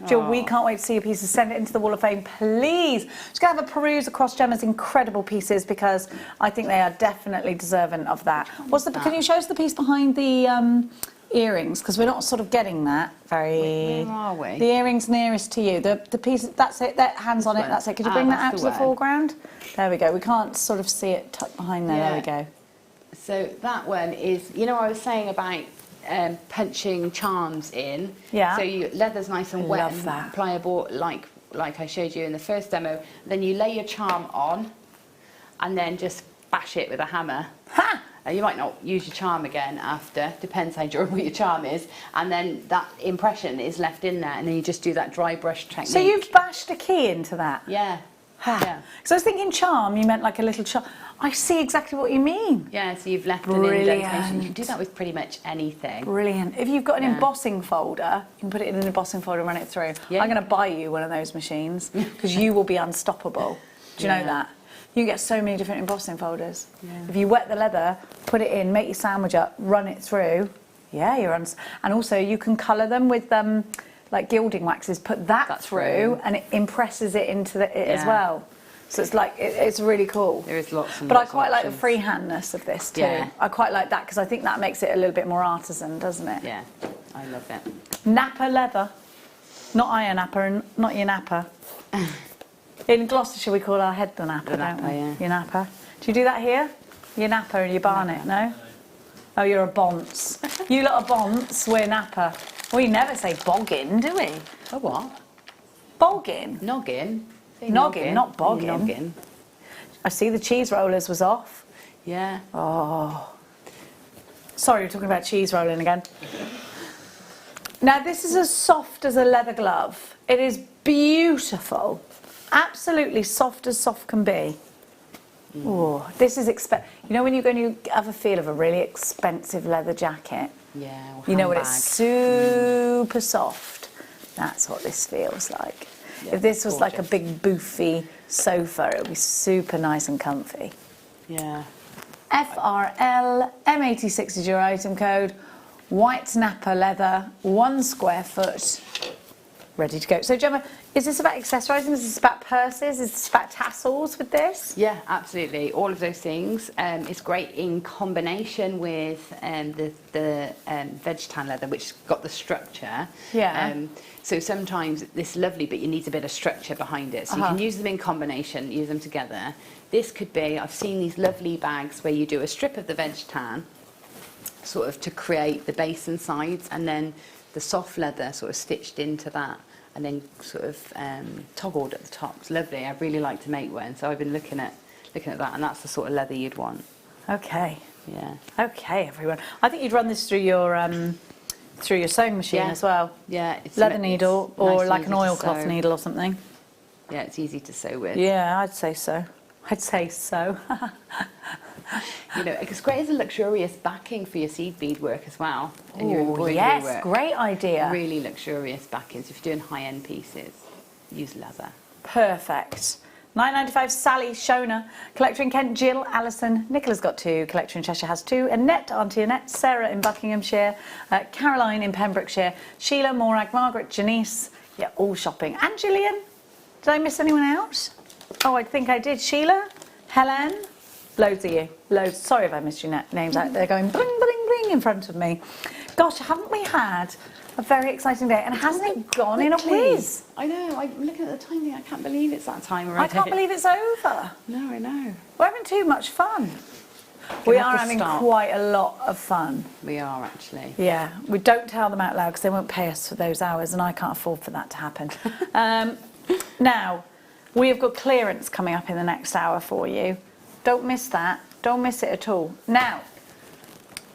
Jill, we can't wait to see your pieces. Send it into the Wall of Fame, please. Just going to have a peruse across Gemma's incredible pieces, because I think they are definitely deserving of that. Can you show us the piece behind the earrings? Because we're not sort of getting that very... Where are we? The earrings nearest to you. The piece, that's it, that hands on it, that's it. Could you bring that out to the foreground? There we go. We can't sort of see it tucked behind there. There we go. So that one is, you know, I was saying about punching charms in. Yeah. So leather's nice and wet and pliable, like I showed you in the first demo. Then you lay your charm on, and then just bash it with a hammer. Ha! You might not use your charm again after, depends how durable your charm is, and then that impression is left in there, and then you just do that dry brush technique. So you've bashed a key into that? Yeah. Yeah. So I was thinking charm, you meant like a little charm. I see exactly what you mean. Yeah, so you've left an indentation. You can do that with pretty much anything. Brilliant. If you've got an embossing folder, you can put it in an embossing folder and run it through. Yeah. I'm going to buy you one of those machines, because you will be unstoppable. Do you know that? You get so many different embossing folders. Yeah. If you wet the leather, put it in, make your sandwich up, run it through. Yeah, and also you can colour them with like gilding waxes. Put that through, and it impresses it into it as well. So it's like it's really cool. There is lots. But I quite like the freehandness of this too. Yeah. I quite like that, because I think that makes it a little bit more artisan, doesn't it? Yeah, I love it. Nappa leather, not iron napper, and not your napper. In Gloucestershire, we call our head the napper, don't we? Yeah. Your napper. Do you do that here? Your napper and your barnet, no? Oh, you're a bonce. You lot are bonce, we're napper. We never say boggin, do we? A what? Boggin. Noggin. Noggin, not boggin. Noggin. I see the cheese rollers was off. Yeah. Oh. Sorry, we're talking about cheese rolling again. Now, this is as soft as a leather glove. It is beautiful. Absolutely soft as soft can be. Oh, this is you know when you have a feel of a really expensive leather jacket, Yeah, or You know, when handbag. it's super soft. That's what this feels like. Yeah, If this was like a gorgeous. big boofy sofa, it would be super nice and comfy. Yeah. FRL M86 is your item code. White Napa leather, 1 square foot. Ready to go. So Gemma, is this about accessorising? Is this about purses? Is this about tassels with this? Yeah, absolutely. All of those things. It's great in combination with the veg tan leather, which got the structure. Yeah. So sometimes it's lovely, but you need a bit of structure behind it. So you can use them in combination, use them together. This could be, I've seen these lovely bags where you do a strip of the veg tan, sort of to create the base and sides, and then the soft leather sort of stitched into that, and then sort of toggled at the top. It's lovely. I really like to make one, so I've been looking at that, and that's the sort of leather you'd want. Okay. Yeah. Okay, everyone. I think you'd run this through your sewing machine Yeah. as well. Yeah. It's Leather it's needle nice or and like easy an to oilcloth sew. needle or something. Yeah, it's easy to sew with. Yeah, I'd say so. I'd say so. You know, it's great as a luxurious backing for your seed bead work as well. And your Oh, embroidery yes, work. great idea. Really luxurious backings. If you're doing high-end pieces, use leather. Perfect. £9.95 Sally, Shona, Collector in Kent, Jill, Alison, Nicola's got 2, Collector in Cheshire has 2, Annette, Auntie Annette, Sarah in Buckinghamshire, Caroline in Pembrokeshire, Sheila, Morag, Margaret, Janice, yeah, all shopping. And Gillian, did I miss anyone out? Oh, I think I did. Sheila, Helen, loads of you, loads. Sorry if I missed your names out there going bling, bling, bling in front of me. Gosh, haven't we had a very exciting day? And hasn't it gone in a whiz? I know. I'm looking at the time thing. I can't believe it's that time already. I can't believe it's over. No, I know. We're having too much fun. We have are to having stop. quite a lot of fun. We are actually. Yeah, we don't tell them out loud because they won't pay us for those hours, and I can't afford for that to happen. Now, we have got clearance coming up in the next hour for you. Don't miss that. Don't miss it at all. Now,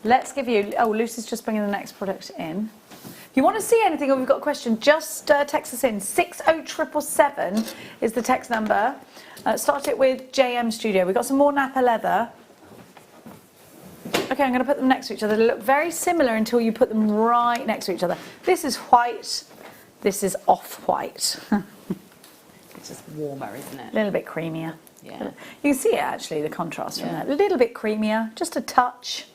let's give you... Oh, Lucy's just bringing the next product in. If you want to see anything or you've got a question, just text us in. 60777 is the text number. Start it with JM Studio. We've got some more Napa leather. Okay, I'm going to put them next to each other. They look very similar until you put them right next to each other. This is white. This is off-white. It's just warmer, isn't it? A little bit creamier. Yeah. You can see it actually, the contrast from that. A little bit creamier, just a touch.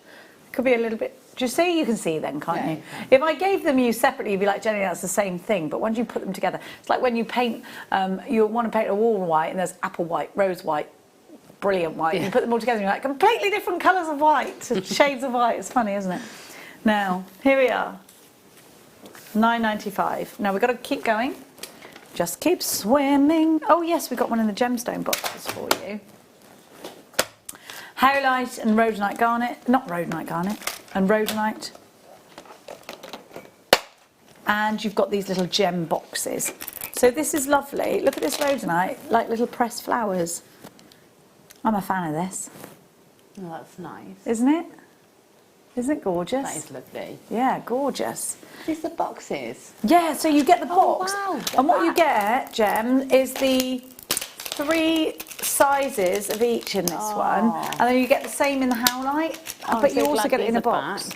Could be a little bit... Do you see? You can see then, can't you? If I gave them you separately, you'd be like, Jenny, that's the same thing. But once you put them together, it's like when you paint, you want to paint a wall white and there's apple white, rose white, brilliant white. Yeah. You put them all together and you're like, completely different colours of white, shades of white. It's funny, isn't it? Now, here we are. £9.95. Now, we've got to keep going. Just keep swimming. Oh, yes, we've got one in the gemstone boxes for you. Howlite and rhodonite garnet. Not rhodonite garnet. And rhodonite. And you've got these little gem boxes. So this is lovely. Look at this rhodonite, like little pressed flowers. I'm a fan of this. Oh, that's nice. Isn't it? Isn't it gorgeous? That is lovely. Yeah, gorgeous. These are boxes. Yeah, so you get the box. Oh, wow. And what you get, Gem, is the 3 sizes of each in this one. And then you get the same in the howlite. Oh, but I'm you so also glad get it in a these are box.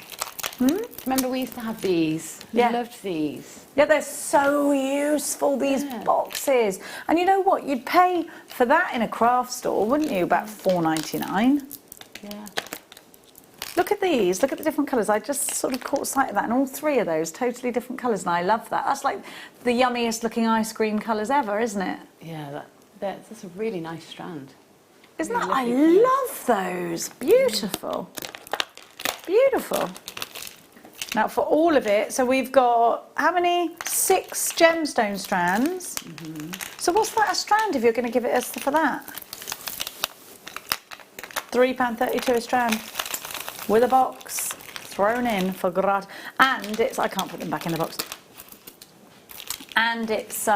Remember we used to have these? Yeah. We loved these. Yeah, they're so useful, these boxes. And you know what? You'd pay for that in a craft store, wouldn't you? About £4.99. Yeah. Look at these. Look at the different colours. I just sort of caught sight of that. And all 3 of those, totally different colours. And I love that. That's like the yummiest looking ice cream colours ever, isn't it? Yeah, that's a really nice strand. Isn't Really that? I lovely colours. love those. Beautiful. Beautiful. Now for all of it, so we've got, how many? 6 gemstone strands. So what's that a strand if you're going to give it us for that? £3.32 a strand. With a box thrown in for grat. And it's, I can't put them back in the box. And it's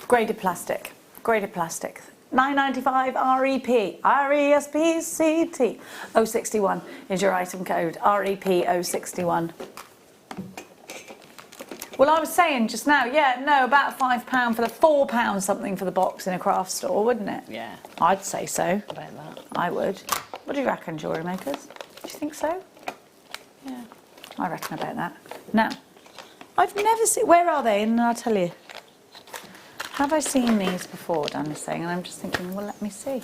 graded plastic. Graded plastic. £9.95 REP. RESPCT. 061 is your item code. REP 061. Well, I was saying just now, yeah, no, about £5 for the £4 something for the box in a craft store, wouldn't it? Yeah. I'd say so. About that. I would. What do you reckon, jewellery makers? Do you think so? I reckon about that. Now, I've never seen, where are they? And I'll tell you. Have I seen these before, Dan is saying, and I'm just thinking, well, let me see.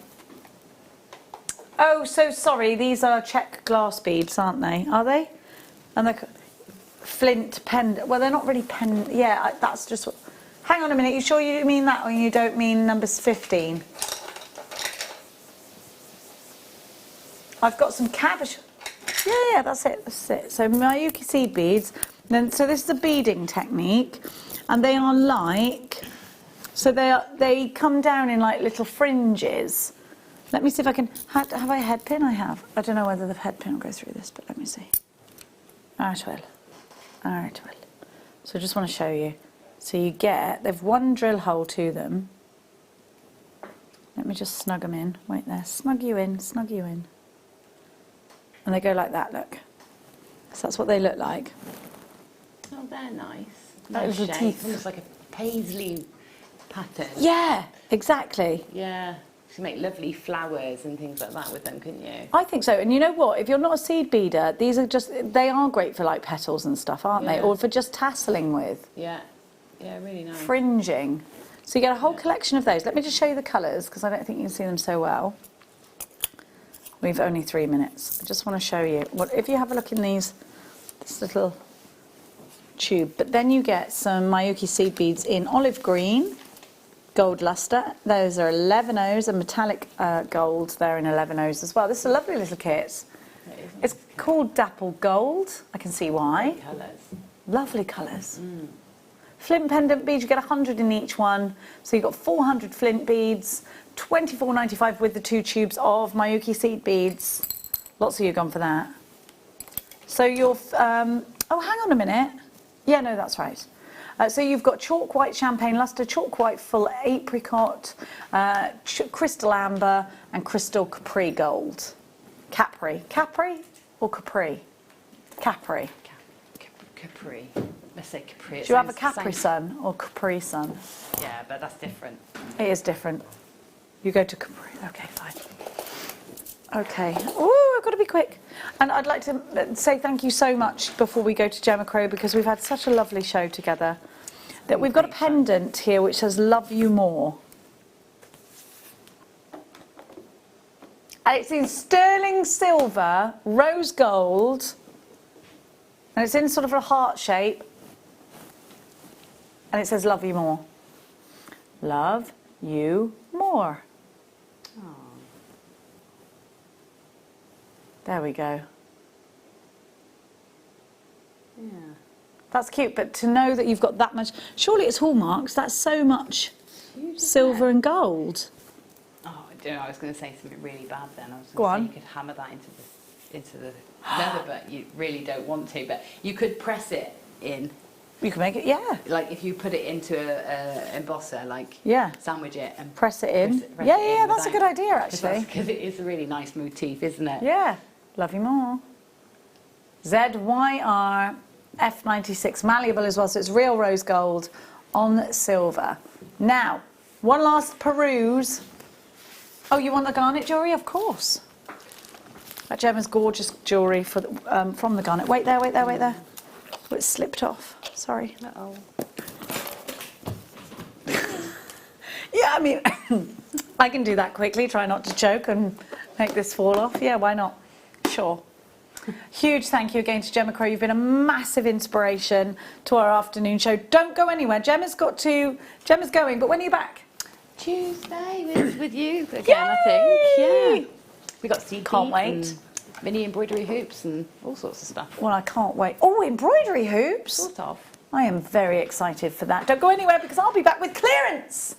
Oh, so sorry, these are Czech glass beads, aren't they? Are they? And they're flint pendant. Well, they're not really pendant. Yeah, that's just what... Hang on a minute, you sure you mean that or you don't mean numbers 15? I've got some cabbage. Yeah, that's it, that's it. So Miyuki seed beads. Then, so this is a beading technique, and they are like... So they come down in like little fringes. Let me see if I can... Have I a head pin? I have. I don't know whether the head pin will go through this, but let me see. Alright, well. Alright, well. So I just want to show you. So you get... They've one drill hole to them. Let me just snug them in. Wait there. Snug you in, snug you in. And they go like that, look. So that's what they look like. Oh, they're nice. Like little teeth. Almost like a paisley pattern. Yeah, exactly. Yeah. You can make lovely flowers and things like that with them, couldn't you? I think so. And you know what? If you're not a seed beader, these are just... They are great for like petals and stuff, aren't they? Or for just tasseling with. Yeah. Yeah, really nice. Fringing. So you get a whole collection of those. Let me just show you the colours, because I don't think you can see them so well. We've only 3 minutes. I just want to show you. What if you have a look in this little tube. But then you get some Miyuki seed beads in olive green, gold luster. Those are 11Os, and metallic gold. They're in 11Os as well. This is a lovely little kit. It's called Dapple Gold. I can see why. Colours. Lovely colours. Flint pendant beads, you get 100 in each one. So you've got 400 flint beads, $24.95 with the 2 tubes of Miyuki seed beads. Lots of you gone for that. So you're, oh, hang on a minute. Yeah, no, that's right. So you've got chalk white champagne luster, chalk white full apricot, crystal amber, and crystal capri gold. Capri or capri? Capri. Capri. Let's say Capri. Do you have a Capri Sun or Capri Sun? Yeah, but that's different. It is different. You go to Capri. Okay, fine. Okay. Oh, I've got to be quick. And I'd like to say thank you so much before we go to Gemma Crow, because we've had such a lovely show together. That we've got a pendant here which says "Love You More." And it's in sterling silver, rose gold, and it's in sort of a heart shape. And it says, "Love you more." Love you more. Aww. There we go. Yeah. That's cute, but to know that you've got that much... Surely it's hallmarks. That's so much silver and gold. Oh, I don't know. I was going to say something really bad then. I was Go going on. to say you could hammer that into the leather, but you really don't want to. But you could press it in. You can make it, yeah. Like if you put it into a embosser, like sandwich it and press it in. Press Yeah, it in that's a good idea, actually. Because it is a really nice motif, isn't it? Yeah. Love you more. ZYR F96, malleable as well, so it's real rose gold on silver. Now, one last peruse. Oh, you want the garnet jewellery? Of course. That Gemma's gorgeous jewellery for from the garnet. Wait there, wait there, wait there. Oh, it slipped off. Sorry. Uh-oh. Yeah, I mean, I can do that quickly. Try not to choke and make this fall off. Yeah, why not? Sure. Huge thank you again to Gemma Crow. You've been a massive inspiration to our afternoon show. Don't go anywhere. Gemma's going, but when are you back? Tuesday with you again, Yay! I think. Yeah. We got seed Can't beads wait. and mini embroidery hoops and all sorts of stuff. Well, I can't wait. Oh, embroidery hoops. Sort of. I am very excited for that. Don't go anywhere because I'll be back with clearance.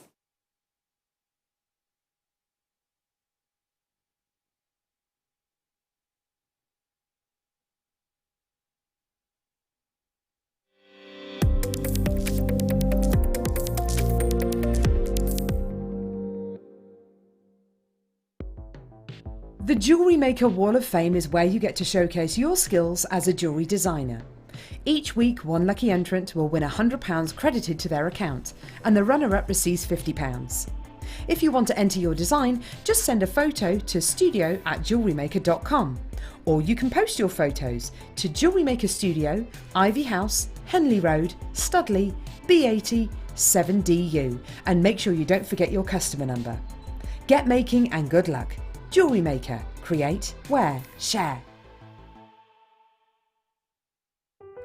The Jewellery Maker Wall of Fame is where you get to showcase your skills as a jewellery designer. Each week, one lucky entrant will win £100 credited to their account, and the runner-up receives £50. If you want to enter your design, just send a photo to studio@JewelleryMaker.com, or you can post your photos to Jewellery Maker Studio, Ivy House, Henley Road, Studley, B80 7DU, and make sure you don't forget your customer number. Get making and good luck. Jewellery Maker. Create, wear, share.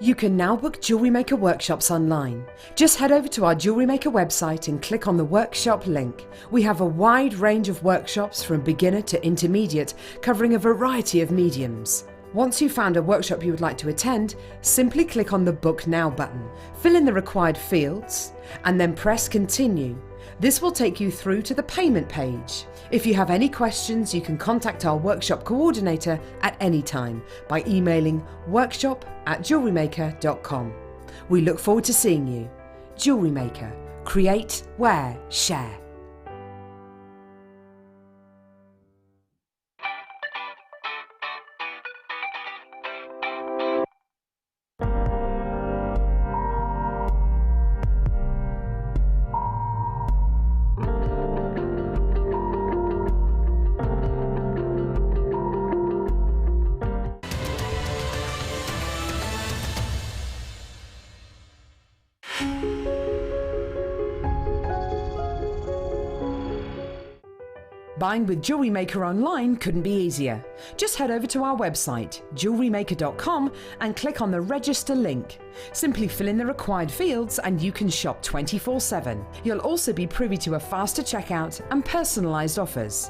You can now book Jewellery Maker workshops online. Just head over to our Jewellery Maker website and click on the workshop link. We have a wide range of workshops from beginner to intermediate, covering a variety of mediums. Once you've found a workshop you would like to attend, simply click on the Book Now button, fill in the required fields, and then press Continue. This will take you through to the payment page. If you have any questions, you can contact our workshop coordinator at any time by emailing workshop@jewellerymaker.com. We look forward to seeing you. Jewellery Maker. Create, wear, share. Buying with Jewellery Maker online couldn't be easier. Just head over to our website, JewelleryMaker.com, and click on the Register link. Simply fill in the required fields and you can shop 24/7. You'll also be privy to a faster checkout and personalised offers.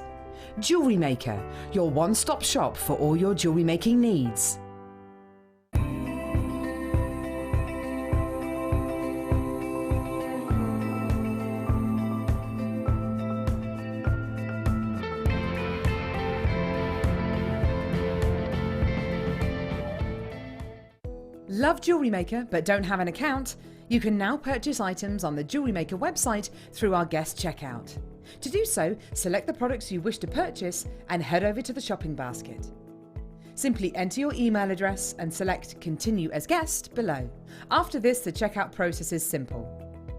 Jewellery Maker, your one-stop shop for all your jewellery making needs. Love Jewellery Maker but don't have an account? You can now purchase items on the Jewellery Maker website through our guest checkout. To do so, select the products you wish to purchase and head over to the shopping basket. Simply enter your email address and select Continue as Guest below. After this, the checkout process is simple.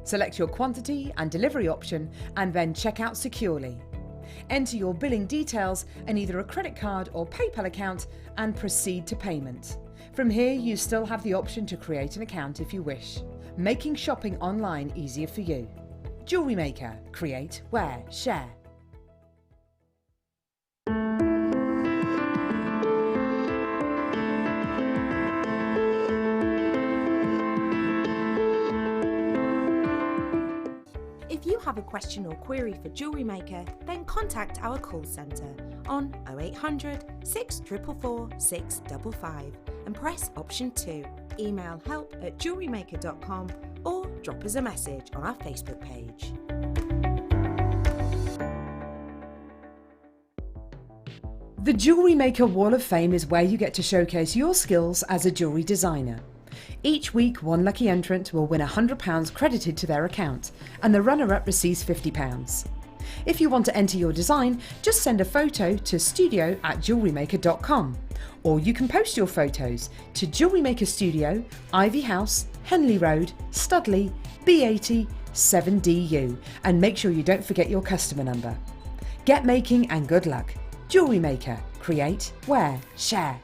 Select your quantity and delivery option and then check out securely. Enter your billing details and either a credit card or PayPal account and proceed to payment. From here, you still have the option to create an account if you wish, making shopping online easier for you. Jewellery Maker. Create, wear, share. If you have a question or query for Jewellery Maker, then contact our call centre on 0800 644 655 and press option 2. Email help@jewellerymaker.com or drop us a message on our Facebook page. The Jewellery Maker Wall of Fame is where you get to showcase your skills as a jewellery designer. Each week, one lucky entrant will win £100 credited to their account, and the runner-up receives £50. If you want to enter your design, just send a photo to studio@jewellerymaker.com, or you can post your photos to Jewellery Maker Studio, Ivy House, Henley Road, Studley, B80 7DU, and make sure you don't forget your customer number. Get making and good luck. Jewellery Maker. Create, wear, share.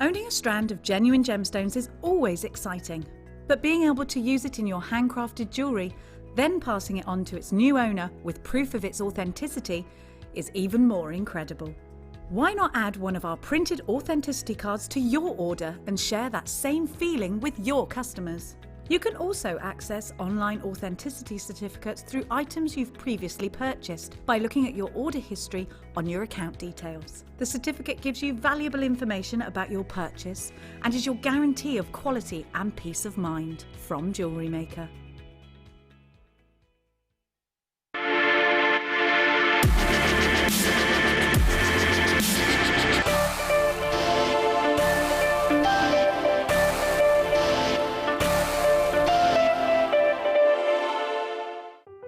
Owning a strand of genuine gemstones is always exciting, but being able to use it in your handcrafted jewellery, then passing it on to its new owner with proof of its authenticity, is even more incredible. Why not add one of our printed authenticity cards to your order and share that same feeling with your customers? You can also access online authenticity certificates through items you've previously purchased by looking at your order history on your account details. The certificate gives you valuable information about your purchase and is your guarantee of quality and peace of mind from Jewellery Maker.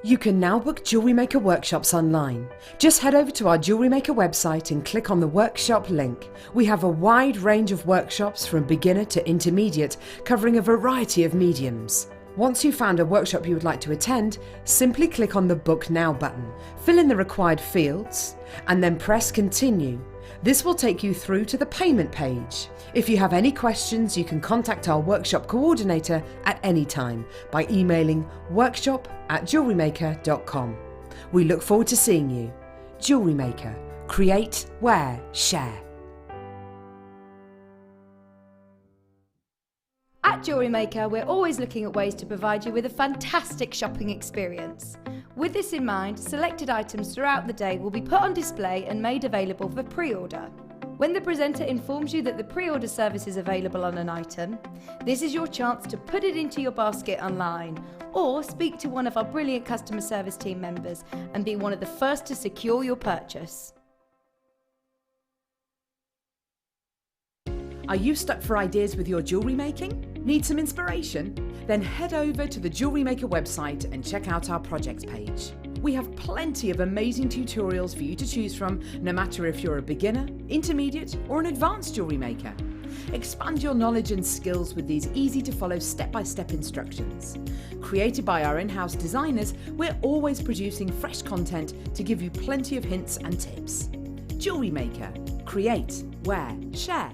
You can now book Jewellery Maker workshops online. Just head over to our Jewellery Maker website and click on the workshop link. We have a wide range of workshops from beginner to intermediate, covering a variety of mediums. Once you've found a workshop you would like to attend, simply click on the Book Now button, fill in the required fields, and then press Continue. This will take you through to the payment page. If you have any questions, you can contact our workshop coordinator at any time by emailing workshop@jewellerymaker.com. We look forward to seeing you. Jewellery Maker. Create, wear, share. At Jewellery Maker, we're always looking at ways to provide you with a fantastic shopping experience. With this in mind, selected items throughout the day will be put on display and made available for pre-order. When the presenter informs you that the pre-order service is available on an item, this is your chance to put it into your basket online or speak to one of our brilliant customer service team members and be one of the first to secure your purchase. Are you stuck for ideas with your jewellery making? Need some inspiration? Then head over to the Jewellery Maker website and check out our projects page. We have plenty of amazing tutorials for you to choose from, no matter if you're a beginner, intermediate, or an advanced jewellery maker. Expand your knowledge and skills with these easy to follow step-by-step instructions. Created by our in-house designers, we're always producing fresh content to give you plenty of hints and tips. Jewellery Maker. Create, wear, share.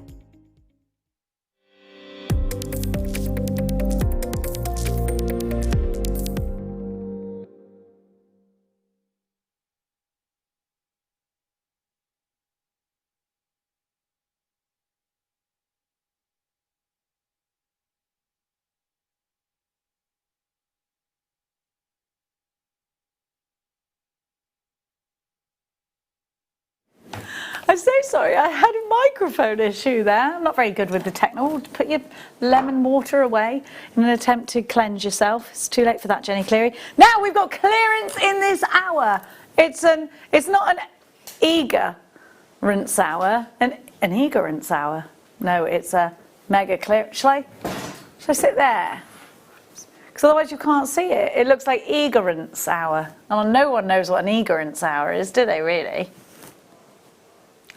I'm so sorry, I had a microphone issue there. I'm not very good with the techno. Put your lemon water away in an attempt to cleanse yourself. It's too late for that, Jenny Cleary. Now we've got clearance in this hour. It's not an eager rinse hour, an eager hour. No, it's a mega clear. Shall I sit there? Because otherwise you can't see it. It looks like eagerance hour. And no one knows what an eagerance hour is, do they really?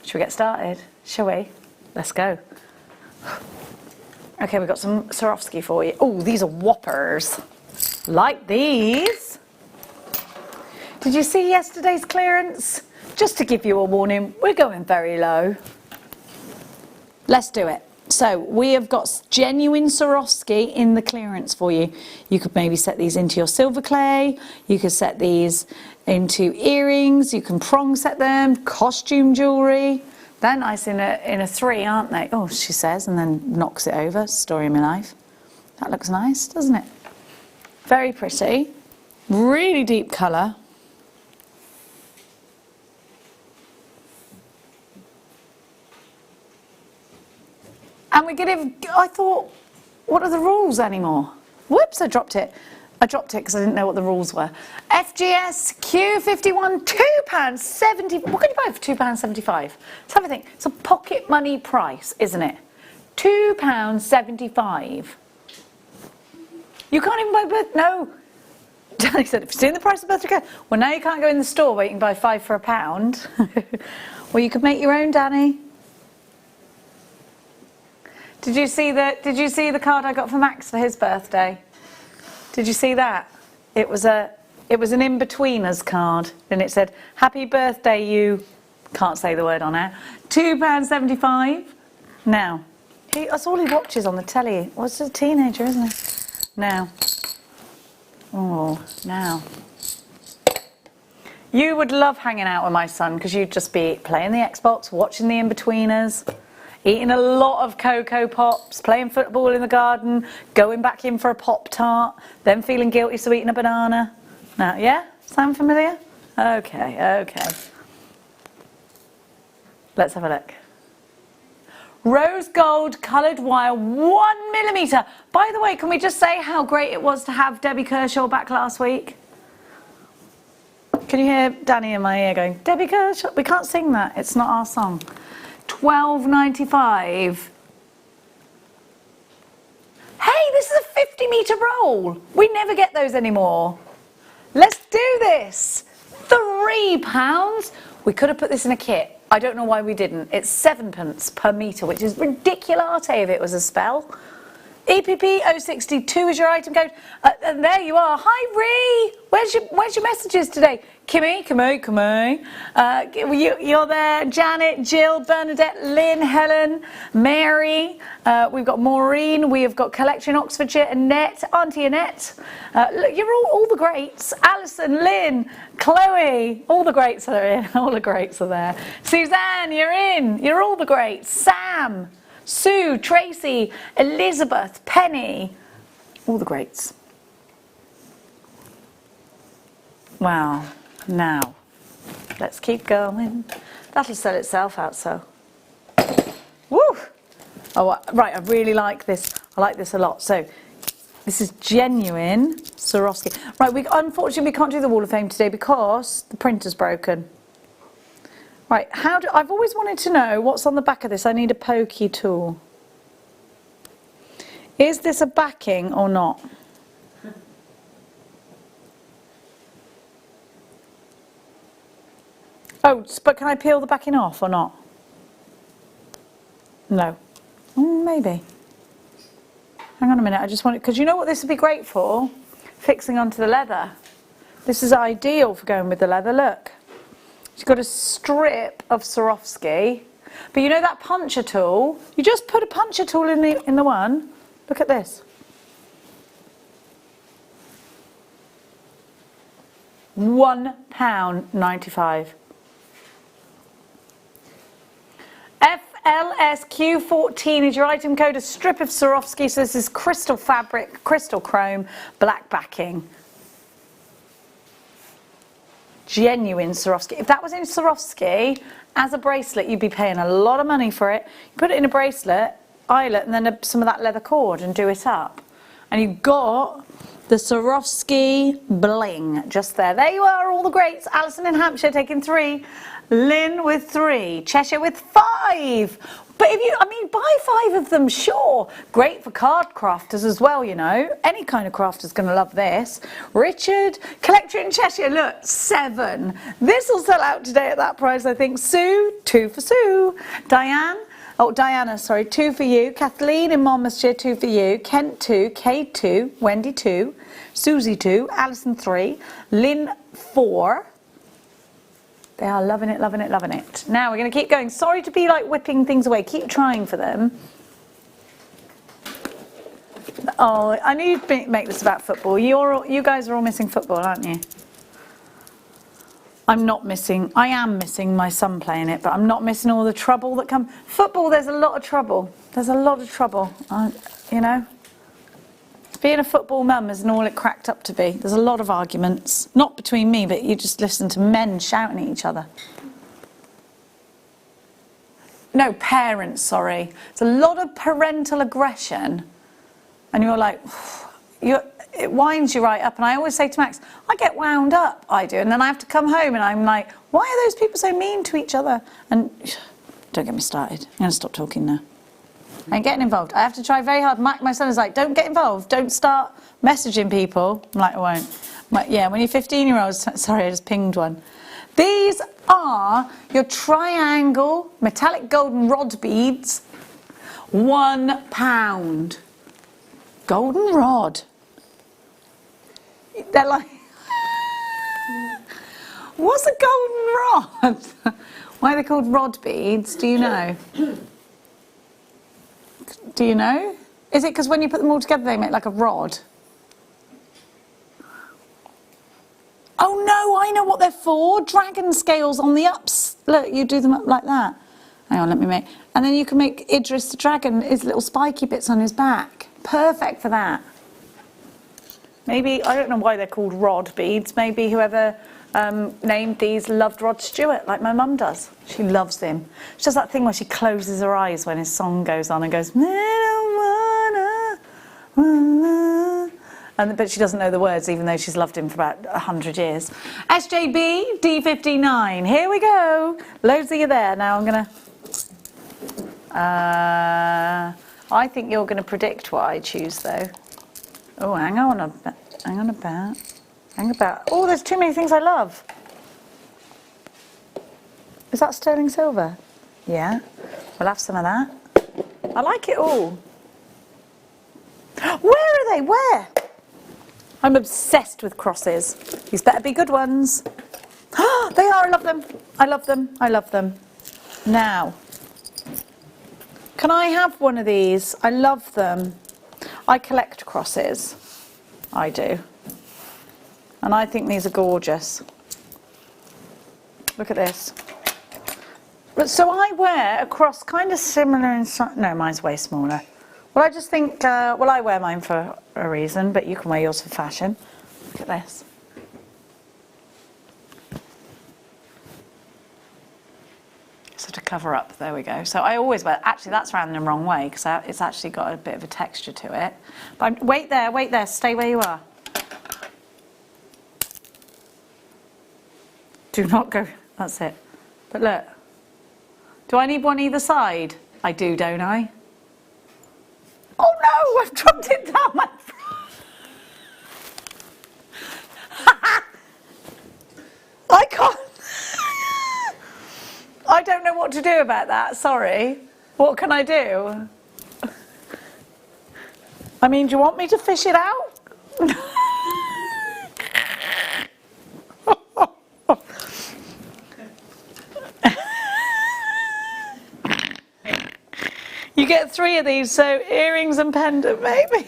Should we get started? Shall we? Let's go. Okay, we've got some Swarovski for you. Oh, these are whoppers. Like these. Did you see yesterday's clearance? Just to give you a warning, we're going very low. Let's do it. So we have got genuine Swarovski in the clearance for you. You could maybe set these into your silver clay. You could set these into earrings. You can prong set them, costume jewellery. They're nice in a 3, aren't they? Oh, she says, and then knocks it over. Story of my life. That looks nice, doesn't it? Very pretty. Really deep colour. And we're going to, I thought, what are the rules anymore? Whoops, I dropped it. I dropped it because I didn't know what the rules were. FGS Q51, £2.70. What can you buy for £2.75? Let's have a think. It's a pocket money price, isn't it? £2.75. You can't even buy birth. No. Danny said, if you've seen the price of birthday cake, well, now you can't go in the store where you can buy 5 for £1. Well, you could make your own, Danny. Did you see the card I got for Max for his birthday? Did you see that? It was an in-betweeners card, and it said, "Happy birthday, you." Can't say the word on air. £2.75. Now, that's all he watches on the telly. Well, it's a teenager, isn't he? Now, oh, now. You would love hanging out with my son because you'd just be playing the Xbox, watching the in-betweeners. Eating a lot of Cocoa Pops, playing football in the garden, going back in for a Pop-Tart, then feeling guilty for eating a banana. Now, yeah? Sound familiar? Okay, okay. Let's have a look. Rose gold coloured wire, 1mm. By the way, can we just say how great it was to have Debbie Kershaw back last week? Can you hear Danny in my ear going, Debbie Kershaw? We can't sing that, it's not our song. £12.95. Hey, this is a 50-metre roll. We never get those anymore. Let's do this. £3. We could have put this in a kit. I don't know why we didn't. It's 7p per metre, which is ridiculous if it was a spell. EPP 062 is your item code. And there you are. Hi, Ree. Where's your messages today? Kimmy. You're there. Janet, Jill, Bernadette, Lynn, Helen, Mary. We've got Maureen. We have got Collection Oxfordshire, Annette, Auntie Annette. Look, you're all the greats. Alison, Lynn, Chloe. All the greats are in. All the greats are there. Suzanne, you're in. You're all the greats. Sam. Sue, Tracy, Elizabeth, Penny, all the greats. Wow, now, let's keep going. That'll sell itself out, so. Woo! Oh, right, I really like this. I like this a lot. So, this is genuine Swarovski. Right, unfortunately, we can't do the Wall of Fame today because the printer's broken. Right, I've always wanted to know what's on the back of this. I need a pokey tool. Is this a backing or not? Oh, but can I peel the backing off or not? No. Maybe. Hang on a minute, I just want it, because you know what this would be great for? Fixing onto the leather. This is ideal for going with the leather, look. You've got a strip of Swarovski, but you know that puncher tool? You just put a puncher tool in the one. Look at this. £1.95. FLSQ14 is your item code. A strip of Swarovski. So this is crystal fabric, crystal chrome, black backing. Genuine Swarovski. If that was in Swarovski as a bracelet, you'd be paying a lot of money for it. You put it in a bracelet, eyelet, and then some of that leather cord and do it up. And you've got the Swarovski bling just there. There you are, all the greats. Alison in Hampshire taking 3. Lynn with 3. Cheshire with 5. But buy 5 of them, sure. Great for card crafters as well, you know. Any kind of crafter's going to love this. Richard, collector in Cheshire, look, 7. This will sell out today at that price, I think. Sue, 2 for Sue. Diana, sorry, 2 for you. Kathleen in Monmouthshire, 2 for you. Kent, 2. Kay, 2. Wendy, 2. Susie, 2. Alison, 3. Lynn, 4. They are loving it, loving it, loving it. Now we're going to keep going. Sorry to be like whipping things away. Keep trying for them. Oh, I knew you'd make this about football. You guys are all missing football, aren't you? I'm not missing. I am missing my son playing it, but I'm not missing all the trouble that comes. Football, there's a lot of trouble. There's a lot of trouble, you know. Being a football mum isn't all it cracked up to be. There's a lot of arguments. Not between me, but you just listen to men shouting at each other. No, parents, sorry. It's a lot of parental aggression. And you're like, it winds you right up. And I always say to Max, I get wound up, I do. And then I have to come home and I'm like, why are those people so mean to each other? And don't get me started. I'm going to stop talking now. I ain't getting involved. I have to try very hard. My son is like, don't get involved. Don't start messaging people. I'm like, I won't. Yeah, when you're 15-year-olds, sorry, I just pinged one. These are your triangle metallic golden rod beads. £1. Golden rod. They're like, what's a golden rod? Why are they called rod beads? Do you know? Do you know? Is it because when you put them all together they make like a rod? Oh no, I know what they're for. Dragon scales on the ups. Look, you do them up like that. Hang on, let me make. And then you can make Idris the dragon, his little spiky bits on his back. Perfect for that. Maybe, I don't know why they're called rod beads. Maybe whoever named these loved Rod Stewart, like my mum does. She loves him. She does that thing where she closes her eyes when his song goes on and goes, but she doesn't know the words, even though she's loved him for about 100 years. SJB D59, here we go. Loads of you there. Now I'm going to... I think you're going to predict what I choose, though. Oh, hang on a bit. Hang about. Oh, there's too many things I love. Is that sterling silver? Yeah. We'll have some of that. I like it all. Where are they? Where? I'm obsessed with crosses. These better be good ones. They are. I love them. I love them. I love them. Now, can I have one of these? I love them. I collect crosses. I do. And I think these are gorgeous. Look at this. But so I wear a cross kind of similar in size. No, mine's way smaller. Well, I just think, well, I wear mine for a reason, but you can wear yours for fashion. Look at this. Sort of cover up, there we go. So I always wear, actually that's round the wrong way because it's actually got a bit of a texture to it. But wait there, stay where you are. Do not go, that's it. But look, do I need one either side? I do, don't I? Oh no, I've dropped it down my I can't. I don't know what to do about that, sorry. What can I do? I mean, do you want me to fish it out? You get 3 of these, so earrings and pendant, maybe.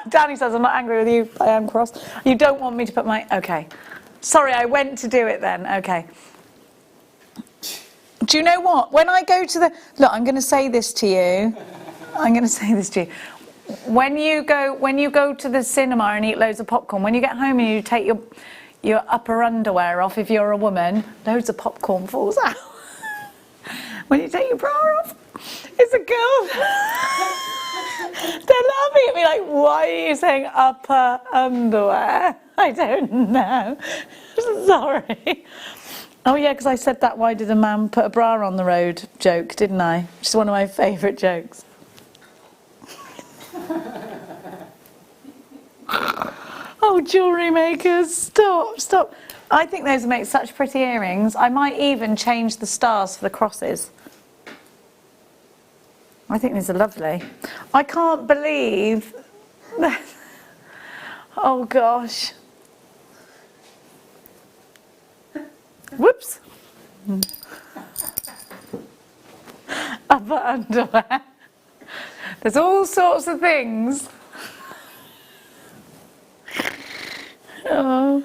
Danny says, I'm not angry with you, I am cross. You don't want me to put my, okay. Sorry, I went to do it then, okay. Do you know what? When I go to the, look, I'm going to say this to you. I'm going to say this to you. When you go to the cinema and eat loads of popcorn, when you get home and you take your upper underwear off, if you're a woman, loads of popcorn falls out. When you take your bra off, it's a girl. They're laughing at me like, why are you saying upper underwear? I don't know. Sorry. Oh yeah, because I said that why did a man put a bra on the road joke, didn't I? Which is one of my favourite jokes. Oh, jewellery makers, stop. I think those make such pretty earrings. I might even change the stars for the crosses. I think these are lovely. I can't believe that. Oh gosh. Whoops. Upper underwear. There's all sorts of things. Oh.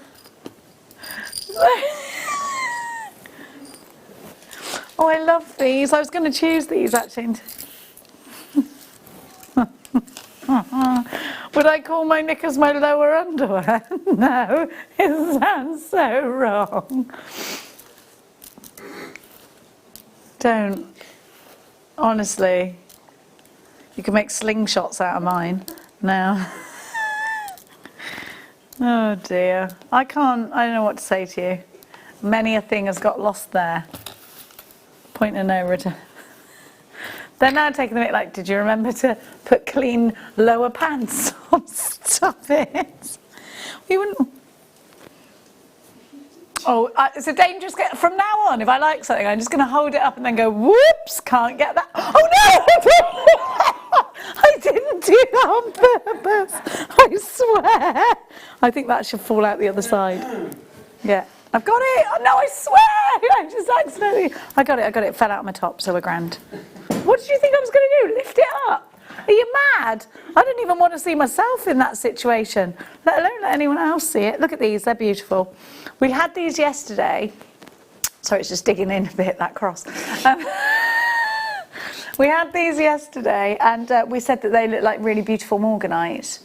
Oh, I love these. I was going to choose these actually. Would I call my knickers my lower underwear? No, it sounds so wrong. Don't. Honestly. You can make slingshots out of mine now. Oh dear. I don't know what to say to you. Many a thing has got lost there. Point of no return. They're now taking the bit like, did you remember to put clean lower pants on? Stop it. You wouldn't. Oh, it's a dangerous game. From now on, if I like something, I'm just going to hold it up and then go, whoops, can't get that. Oh no! I didn't do that on purpose. I swear. I think that should fall out the other side. Yeah. I've got it. Oh no, I swear. I just accidentally. I got it. It fell out of my top, so we're grand. What did you think I was going to do? Lift it up? Are you mad? I don't even want to see myself in that situation, let alone let anyone else see it. Look at these, they're beautiful. We had these yesterday. Sorry, it's just digging in a bit, that cross. We had these yesterday, and we said that they look like really beautiful morganite.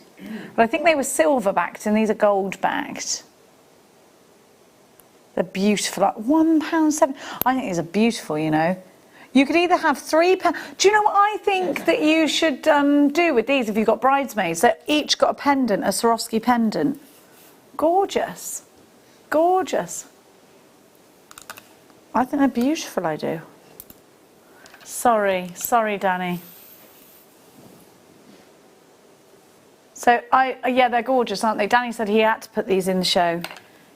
But I think they were silver backed, and these are gold backed. They're beautiful, like £1.7. I think these are beautiful, you know. You could either have £3. Do you know what I think that you should do with these if you've got bridesmaids? They've each got a pendant, a Swarovski pendant. Gorgeous. Gorgeous. I think they're beautiful, I do. Sorry, Danny. So yeah, they're gorgeous, aren't they? Danny said he had to put these in the show.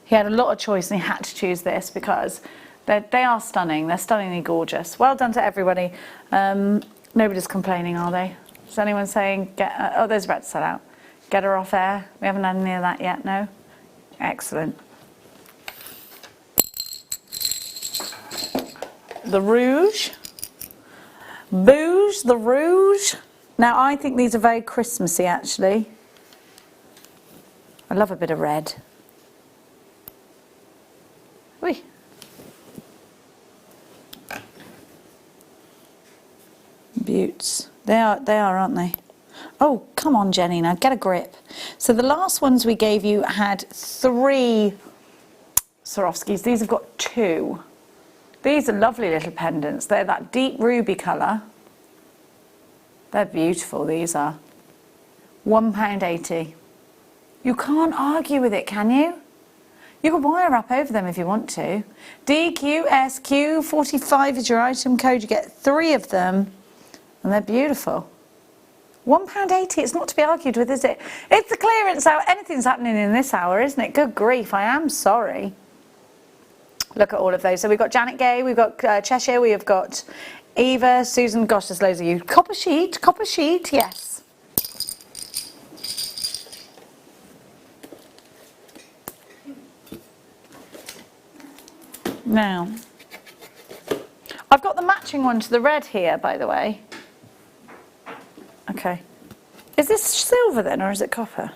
He had a lot of choice and he had to choose this because they are stunning. They're stunningly gorgeous. Well done to everybody. Nobody's complaining, are they? Is anyone saying, oh, there's about to sell out. Get her off air. We haven't had any of that yet, no? Excellent. The Rouge. Bouge, the Rouge. Now, I think these are very Christmassy, actually. I love a bit of red. Whee. Buttes. They are, aren't they? Oh, come on, Jenny, now get a grip. So the last ones we gave you had 3 Swarovskis. These have got 2. These are lovely little pendants. They're that deep ruby colour. They're beautiful, these are. £1.80. You can't argue with it, can you? You can wire wrap over them if you want to. DQSQ45 is your item code. You get 3 of them, and they're beautiful. £1.80, it's not to be argued with, is it? It's the clearance hour. Anything's happening in this hour, isn't it? Good grief, I am sorry. Look at all of those. So we've got Janet Gay, we've got Cheshire, we have got Eva, Susan, gosh, there's loads of you. Copper sheet, yes. Now, I've got the matching one to the red here, by the way. Okay. Is this silver then, or is it copper?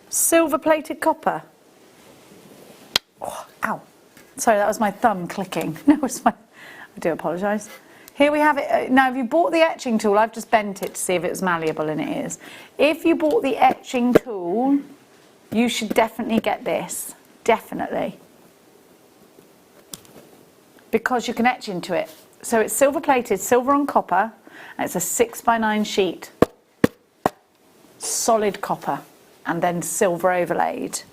Silver plated copper. Oh, ow. Sorry, that was my thumb clicking. No, it's my... I do apologise. Here we have it. Now, if you bought the etching tool, I've just bent it to see if it was malleable, and it is. If you bought the etching tool, you should definitely get this. Definitely. Because you can etch into it. So it's silver plated, silver on copper, and it's a 6x9 sheet. Solid copper, and then silver overlaid.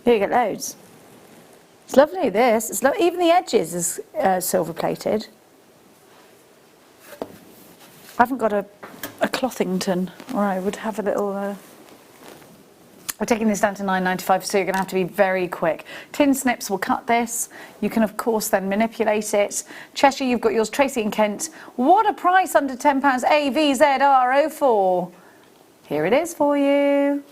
Here you get loads. It's lovely, this. It's even the edges is silver plated. I haven't got a Clothington, or I would have a little... We're taking this down to £9.95, so you're going to have to be very quick. Tin Snips will cut this. You can, of course, then manipulate it. Cheshire, you've got yours. Tracy and Kent. What a price under £10. AVZR04. Here it is for you.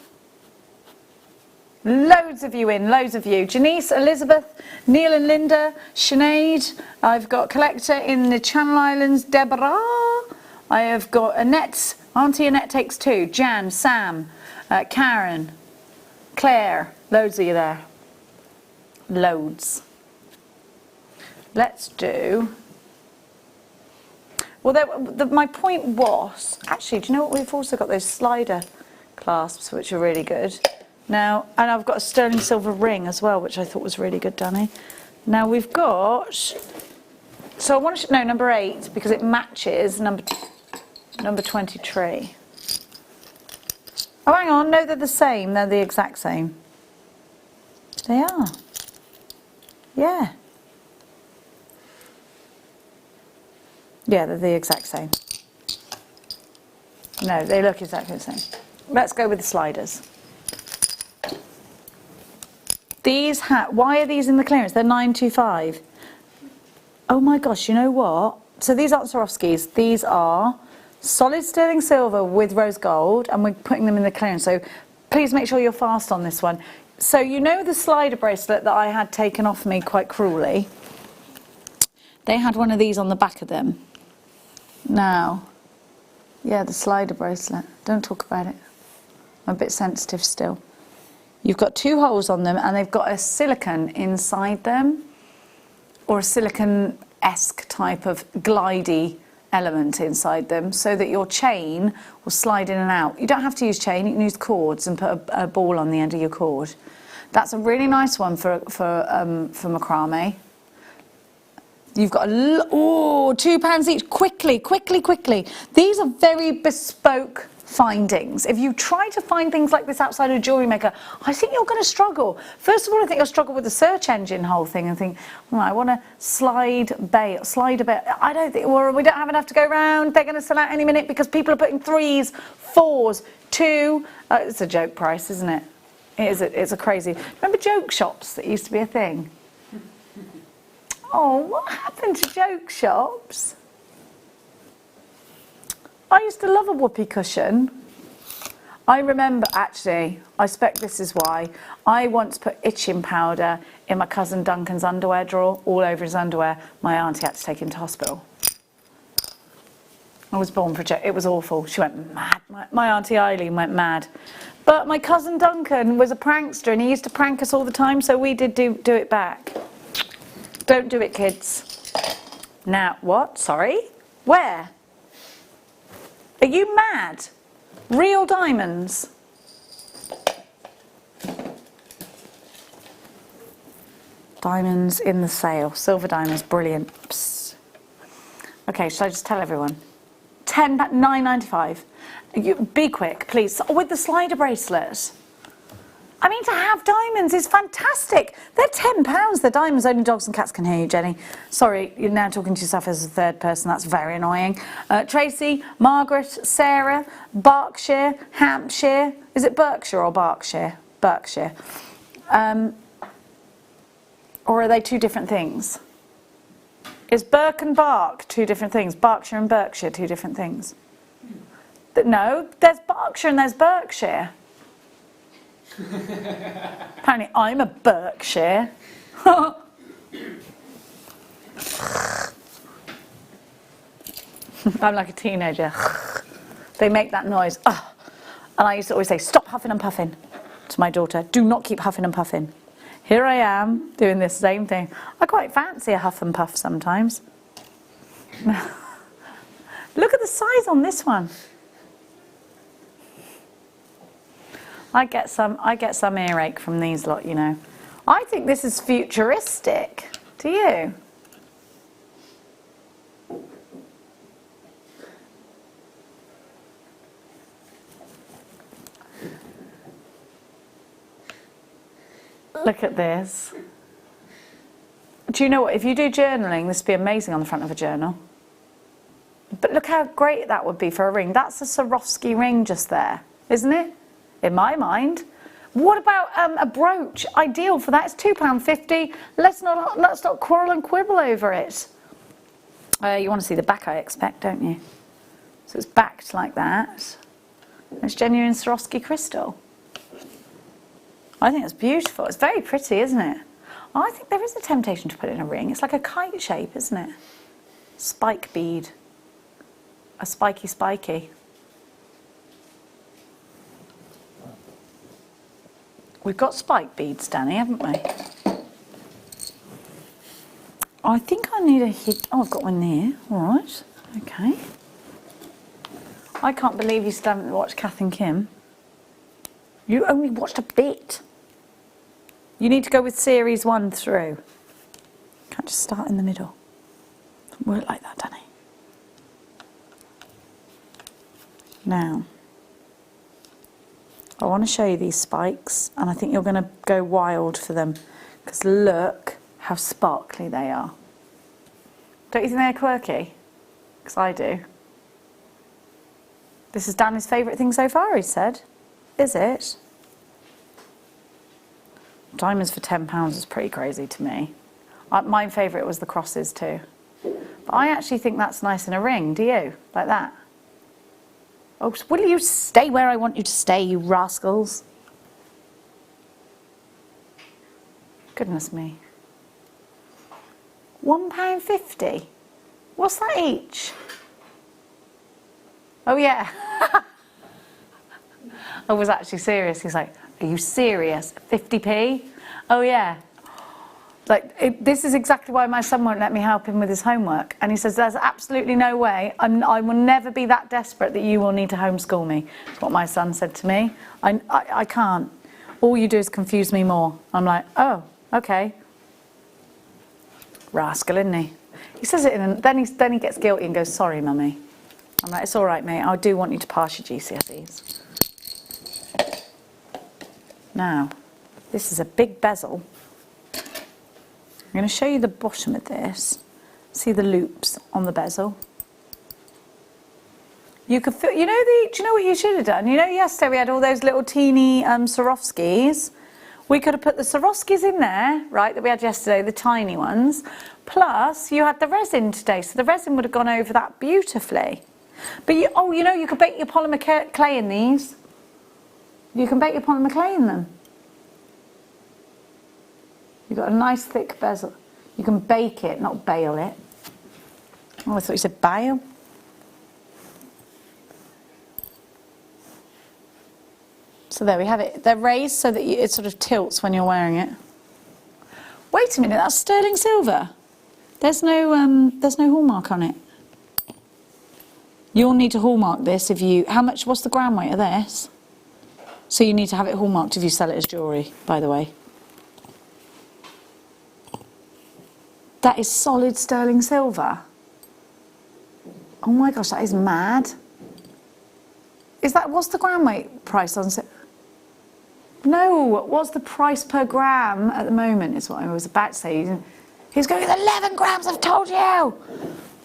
Loads of you in, loads of you. Janice, Elizabeth, Neil and Linda, Sinead. I've got Collector in the Channel Islands, Deborah. I have got Annette, Auntie Annette takes 2. Jan, Sam, Karen, Claire. Loads of you there. Loads. Let's do... Well, my point was... Actually, do you know what? We've also got those slider clasps, which are really good. Now, and I've got a sterling silver ring as well, which I thought was really good, Danny. Now we've got, so I want to, no, number 8, because it matches number 23. Oh, hang on, no, they're the same, they're the exact same. They are. Yeah. Yeah, they're the exact same. No, they look exactly the same. Let's go with the sliders. These why are these in the clearance? They're £9.25. Oh my gosh, you know what? So these aren't Swarovskis. These are solid sterling silver with rose gold, and we're putting them in the clearance. So please make sure you're fast on this one. So you know the slider bracelet that I had taken off me quite cruelly? They had one of these on the back of them. Now, yeah, the slider bracelet. Don't talk about it. I'm a bit sensitive still. You've got 2 holes on them, and they've got a silicone inside them, or a silicone-esque type of glidey element inside them, so that your chain will slide in and out. You don't have to use chain, you can use cords and put a ball on the end of your cord. That's a really nice one for macrame. You've got £2 each. Quickly. These are very bespoke findings. If you try to find things like this outside of Jewellery Maker, I think you're going to struggle. First of all, I think you'll struggle with the search engine whole thing and think, oh, I want to slide a bit. I don't think, well, we don't have enough to go round. They're going to sell out any minute because people are putting 3s, 4s, 2, it's a joke price, isn't it? It's a crazy. Remember joke shops that used to be a thing? Oh, what happened to joke shops? I used to love a whoopee cushion. I remember, actually, I expect this is why, I once put itching powder in my cousin Duncan's underwear drawer, all over his underwear. My auntie had to take him to hospital. I was born for a joke. It was awful. She went mad. My auntie Eileen went mad. But my cousin Duncan was a prankster and he used to prank us all the time, so we did do it back. Don't do it, kids. Now, what? Sorry? Where? Are you mad? Real diamonds. Diamonds in the sale. Silver diamonds, brilliant. Psst. Okay, shall I just tell everyone? $9.95. Be quick, please. With the slider bracelet. I mean, to have diamonds is fantastic. They're £10. They're diamonds. Only dogs and cats can hear you, Jenny. Sorry, you're now talking to yourself as a third person. That's very annoying. Tracy, Margaret, Sarah, Berkshire, Hampshire. Is it Berkshire or Berkshire? Berkshire. Or are they two different things? Is Berk and Bark two different things? Berkshire and Berkshire two different things? No, there's Berkshire and there's Berkshire. Apparently I'm a Berkshire. I'm like a teenager. They make that noise. Oh. And I used to always say, stop huffing and puffing to my daughter. Do not keep huffing and puffing. Here I am doing this same thing. I quite fancy a huff and puff sometimes. Look at the size on this one. I get some earache from these lot, you know. I think this is futuristic. Do you? Look at this. Do you know what? If you do journaling, this would be amazing on the front of a journal. But look how great that would be for a ring. That's a Swarovski ring just there, isn't it? In my mind. What about a brooch? Ideal for that. It's £2.50. Let's not quarrel and quibble over it. You want to see the back, I expect, don't you? So it's backed like that. It's genuine Swarovski crystal. I think it's beautiful. It's very pretty, isn't it? I think there is a temptation to put it in a ring. It's like a kite shape, isn't it? Spike bead. A spiky. We've got spike beads, Danny, haven't we? I think I need a hit. Oh, I've got one there. All right. Okay. I can't believe you still haven't watched Kath and Kim. You only watched a bit. You need to go with series 1 through. Can't just start in the middle. Doesn't work like that, Danny. Now, I want to show you these spikes, and I think you're going to go wild for them, because look how sparkly they are. Don't you think they're quirky? Because I do. This is Danny's favourite thing so far, he said. Is it? Diamonds for £10 is pretty crazy to me. My favourite was the crosses too. But I actually think that's nice in a ring, do you? Like that. Oh, will you stay where I want you to stay, you rascals? Goodness me. £1.50? What's that each? Oh yeah. I was actually serious. He's like, are you serious? 50p? Oh yeah. Like, this is exactly why my son won't let me help him with his homework. And he says, there's absolutely no way. I will never be that desperate that you will need to homeschool me. That's what my son said to me. I can't. All you do is confuse me more. I'm like, oh, okay. Rascal, isn't he? He says it, and then he gets guilty and goes, sorry, mummy. I'm like, it's all right, mate. I do want you to pass your GCSEs. Now, this is a big bezel. I'm going to show you the bottom of this. See the loops on the bezel? You could feel, you know, do you know what you should have done? You know, yesterday we had all those little teeny Swarovskis. We could have put the Swarovskis in there, right, that we had yesterday, the tiny ones. Plus, you had the resin today, so the resin would have gone over that beautifully. But, you know, you could bake your polymer clay in these. You can bake your polymer clay in them. You've got a nice thick bezel. You can bake it, not bale it. Oh, I thought you said bale. So there we have it. They're raised so that it sort of tilts when you're wearing it. Wait a minute, that's sterling silver. There's no hallmark on it. You'll need to hallmark this if you... what's the gram weight of this? So you need to have it hallmarked if you sell it as jewellery, by the way. That is solid sterling silver. Oh my gosh, that is mad. What's the gram weight price on it? No, what's the price per gram at the moment is what I was about to say. He's going, 11 grams, I've told you.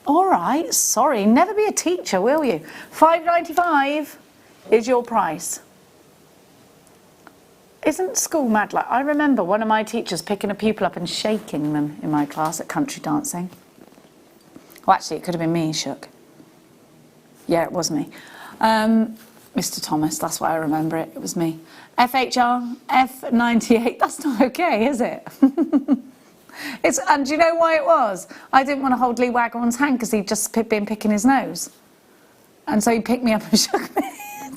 All right, sorry, never be a teacher, will you? $5.95 is your price. Isn't school mad? Like, I remember one of my teachers picking a pupil up and shaking them in my class at country dancing. Well, actually, it could have been me, shook. Yeah, it was me. Mr. Thomas, that's why I remember it. It was me. FHR, F98. That's not okay, is it? And do you know why it was? I didn't want to hold Lee Wagron's hand because he'd just been picking his nose. And so he picked me up and shook me.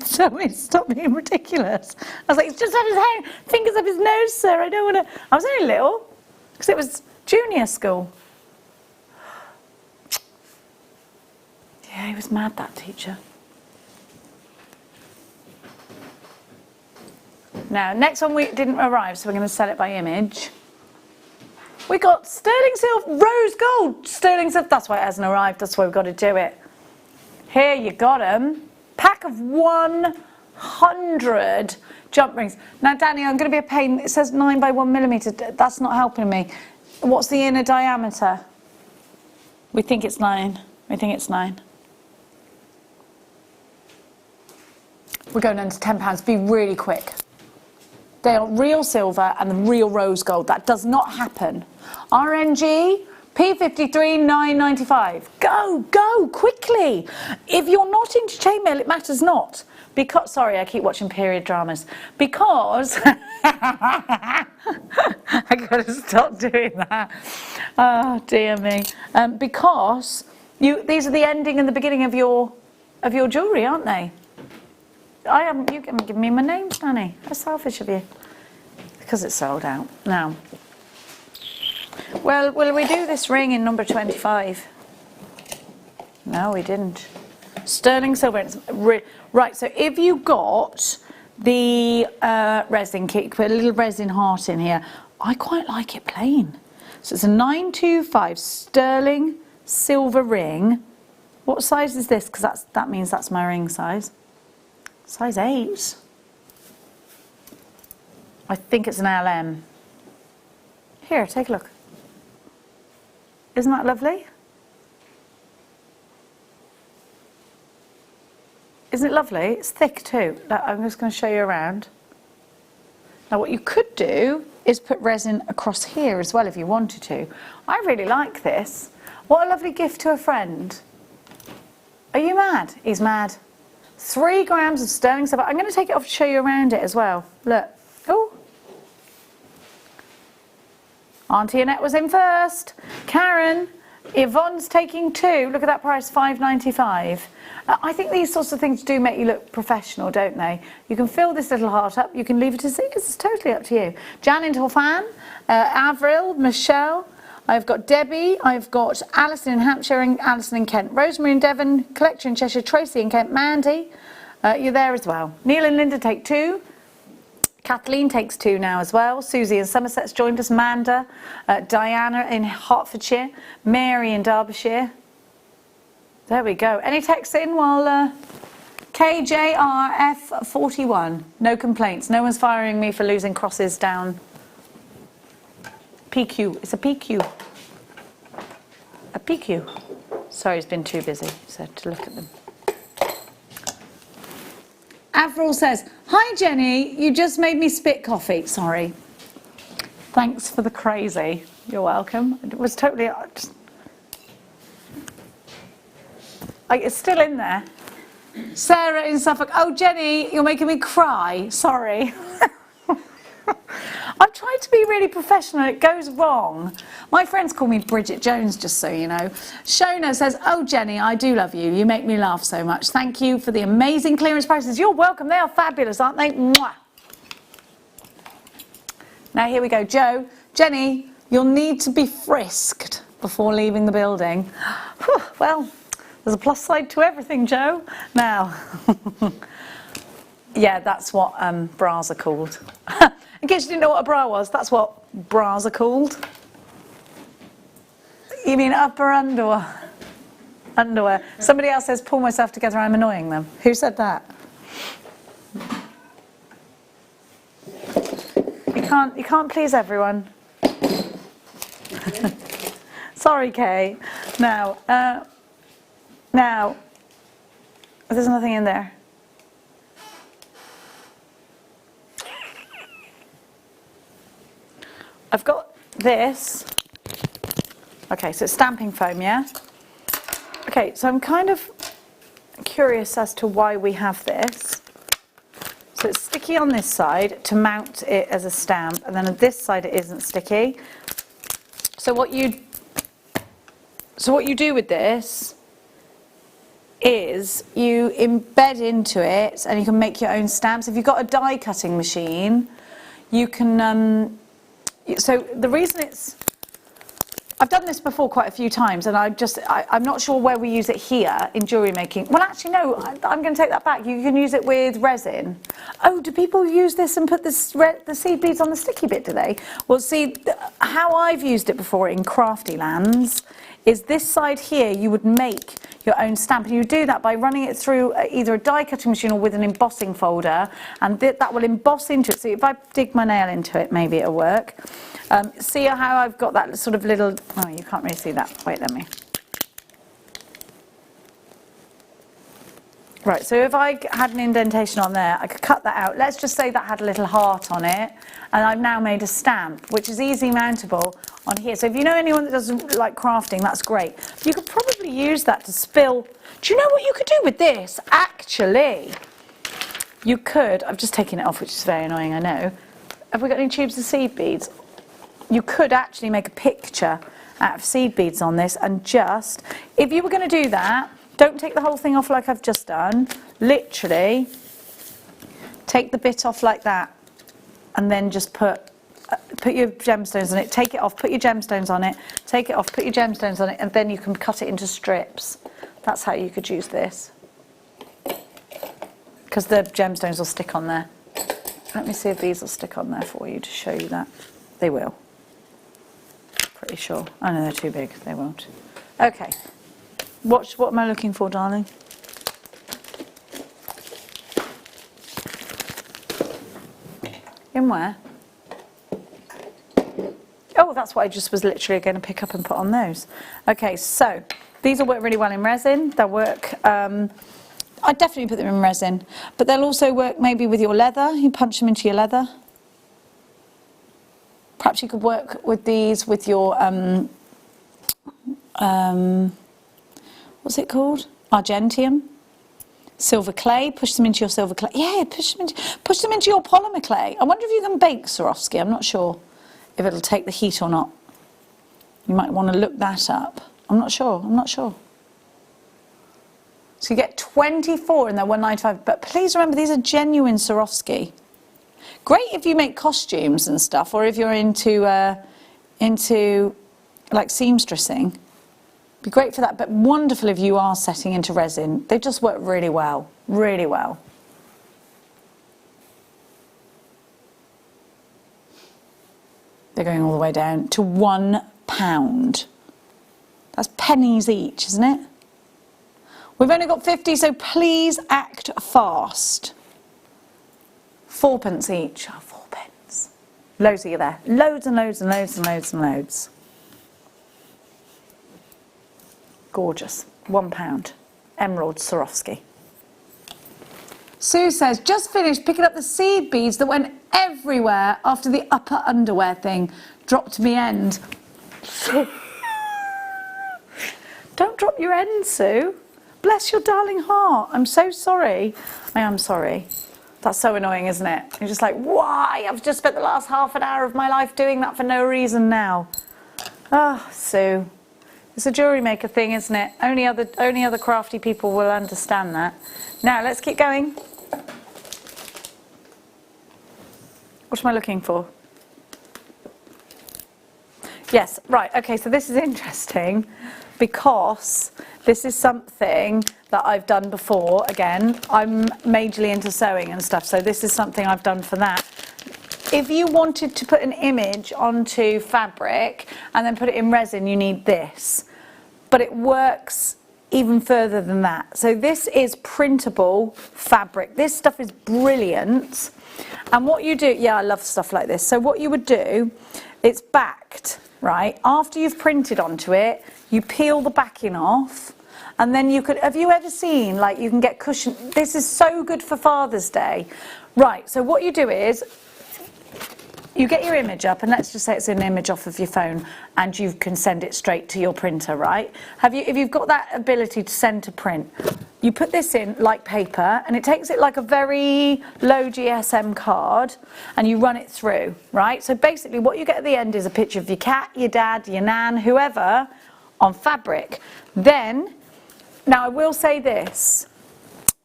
So it stopped being ridiculous. I was like, he's just had his hand, fingers up his nose, sir. I don't want to... I was only little because it was junior school. Yeah, he was mad, that teacher. Now, next one we didn't arrive, so we're going to sell it by image. We got sterling silver, rose gold, sterling silver. That's why it hasn't arrived. That's why we've got to do it. Here you got them. Pack of 100 jump rings. Now, Danny, I'm going to be a pain. It says 9 by 1 millimetre. That's not helping me. What's the inner diameter? We think it's 9. We think it's 9. We're going under £10. Be really quick. They are real silver and the real rose gold. That does not happen. RNG, P53, $9.95. Go, go, quickly. If you're not into chainmail, it matters not. Because, sorry, I keep watching period dramas. Because, I gotta stop doing that. Oh, dear me. Because these are the ending and the beginning of your jewellery, aren't they? You haven't given me my name, Danny. How selfish of you. Because it's sold out. Now, well, will we do this ring in number 25? No, we didn't. Sterling silver. Right, so if you got the resin kit, put a little resin heart in here. I quite like it plain. So it's a 925 sterling silver ring. What size is this? Because that means that's my ring size. Size 8. I think it's an LM. Here, take a look. Isn't that lovely? Isn't it lovely? It's thick too. I'm just going to show you around. Now what you could do is put resin across here as well if you wanted to. I really like this. What a lovely gift to a friend. Are you mad? He's mad. 3 grams of sterling silver. I'm going to take it off to show you around it as well. Look. Oh. Auntie Annette was in first. Karen. Yvonne's taking 2. Look at that price, $5.95. I think these sorts of things do make you look professional, don't they? You can fill this little heart up. You can leave it as it is. It's totally up to you. Jan in Torfan. Avril. Michelle. I've got Debbie, I've got Alison in Hampshire and Alison in Kent, Rosemary in Devon, Collector in Cheshire, Tracy in Kent, Mandy, you're there as well. Neil and Linda take 2, Kathleen takes 2 now as well, Susie in Somerset's joined us, Manda, Diana in Hertfordshire, Mary in Derbyshire. There we go. Any texts in while... KJRF41, no complaints, no one's firing me for losing crosses down. PQ, it's a PQ. A PQ. Sorry, he's been too busy, so to look at them. Avril says, hi Jenny, you just made me spit coffee. Sorry. Thanks for the crazy. You're welcome. It was totally... it's still in there. Sarah in Suffolk. Oh, Jenny, you're making me cry. Sorry. I'm trying to be really professional. It goes wrong. My friends call me Bridget Jones, just so you know. Shona says, oh, Jenny, I do love you. You make me laugh so much. Thank you for the amazing clearance prices. You're welcome. They are fabulous, aren't they? Mwah. Now, here we go. Joe, Jenny, you'll need to be frisked before leaving the building. Whew, well, there's a plus side to everything, Joe. Now, yeah, that's what bras are called. In case you didn't know what a bra was, that's what bras are called. You mean upper underwear? Underwear. Somebody else says, pull myself together, I'm annoying them. Who said that? You can't please everyone. Sorry, Kay. Now, there's nothing in there. I've got this. Okay, so it's stamping foam, yeah? Okay, so I'm kind of curious as to why we have this. So it's sticky on this side to mount it as a stamp, and then on this side it isn't sticky. So what you do with this is you embed into it, and you can make your own stamps. If you've got a die cutting machine, you can. So the reason I've done this before quite a few times, and I'm not sure where we use it here in jewellery making. Well, actually, no, I'm going to take that back. You can use it with resin. Oh, do people use this and put the seed beads on the sticky bit, do they? Well, see, how I've used it before in crafty lands is this side here, you would make your own stamp, and you do that by running it through either a die cutting machine or with an embossing folder, and that will emboss into it. So if I dig my nail into it, maybe it'll work. See how I've got that sort of little, oh, you can't really see that. Wait, let me. Right, so if I had an indentation on there, I could cut that out. Let's just say that had a little heart on it, and I've now made a stamp, which is easy mountable on here. So if you know anyone that doesn't like crafting, that's great. You could probably use that to spill. Do you know what you could do with this? Actually, you could, I've just taken it off, which is very annoying, I know. Have we got any tubes of seed beads? You could actually make a picture out of seed beads on this, and just, if you were going to do that, don't take the whole thing off like I've just done. Literally, take the bit off like that, and then just put your gemstones on it. Take it off, put your gemstones on it. Take it off, put your gemstones on it, and then you can cut it into strips. That's how you could use this, because the gemstones will stick on there. Let me see if these will stick on there for you to show you that. They will. Pretty sure. Oh no, they're too big. They won't. Okay. What am I looking for, darling? In where? Oh, that's what I just was literally going to pick up and put on those. Okay, so these will work really well in resin. They'll work, I'd definitely put them in resin, but they'll also work maybe with your leather. You punch them into your leather. Perhaps you could work with these with your, what's it called? Argentium. Silver clay, push them into your silver clay. Yeah, push them into your polymer clay. I wonder if you can bake Swarovski. I'm not sure if it'll take the heat or not. You might want to look that up. I'm not sure. So you get 24 in their 195, but please remember these are genuine Swarovski. Great if you make costumes and stuff, or if you're into like seamstressing. Be great for that, but wonderful if you are setting into resin. They just work really well, really well. They're going all the way down to £1. That's pennies each, isn't it? We've only got 50, so please act fast. 4p each. Oh, 4p. Loads of you there. Loads and loads and loads and loads and loads. Gorgeous. £1. Emerald Swarovski. Sue says, just finished picking up the seed beads that went everywhere after the upper underwear thing dropped me end. Don't drop your end, Sue. Bless your darling heart. I'm so sorry. I am sorry. That's so annoying, isn't it? You're just like, why? I've just spent the last half an hour of my life doing that for no reason now. Oh, Sue. It's a jewellery maker thing, isn't it? Only other crafty people will understand that. Now, let's keep going. What am I looking for? Yes, right, okay, so this is interesting because this is something that I've done before. Again, I'm majorly into sewing and stuff, so this is something I've done for that. If you wanted to put an image onto fabric and then put it in resin, you need this. But it works even further than that. So this is printable fabric. This stuff is brilliant. And what you do, yeah, I love stuff like this. So what you would do, it's backed, right? After you've printed onto it, you peel the backing off. And then you could, have you ever seen, like you can get cushion, this is so good for Father's Day. Right, so what you do is, you get your image up, and let's just say it's an image off of your phone, and you can send it straight to your printer, right? If you've got that ability to send to print, you put this in like paper, and it takes it like a very low GSM card, and you run it through, right? So basically what you get at the end is a picture of your cat, your dad, your nan, whoever, on fabric. Then, now I will say this,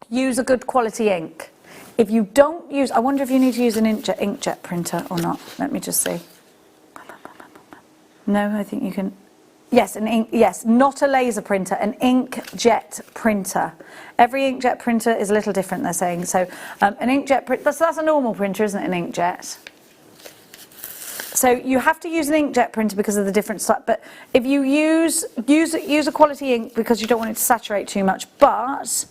use a good quality ink. If you don't use, I wonder if you need to use an inkjet printer or not. Let me just see. No, I think you can. Yes, yes, not a laser printer, an inkjet printer. Every inkjet printer is a little different, they're saying. So an inkjet printer, that's a normal printer, isn't it, an inkjet? So you have to use an inkjet printer because of the different stuff. But if you use a quality ink because you don't want it to saturate too much. But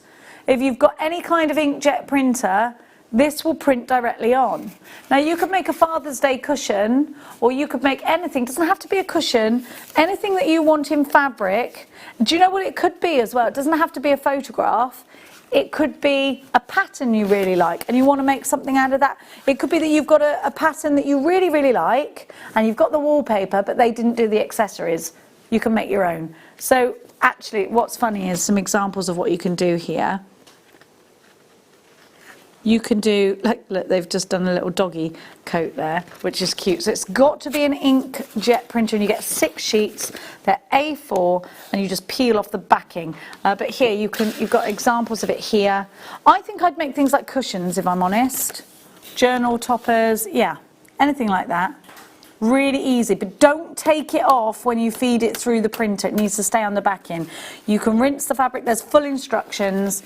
if you've got any kind of inkjet printer, this will print directly on. Now you could make a Father's Day cushion, or you could make anything. It doesn't have to be a cushion, anything that you want in fabric. Do you know what it could be as well? It doesn't have to be a photograph. It could be a pattern you really like and you want to make something out of that. It could be that you've got a pattern that you really, really like and you've got the wallpaper, but they didn't do the accessories. You can make your own. So actually what's funny is some examples of what you can do here. You can do, look, they've just done a little doggy coat there, which is cute. So it's got to be an inkjet printer, and you get 6 sheets. They're A4, and you just peel off the backing. But here you've got examples of it here. I think I'd make things like cushions, if I'm honest. Journal toppers, yeah, anything like that. Really easy, but don't take it off when you feed it through the printer. It needs to stay on the backing. You can rinse the fabric. There's full instructions.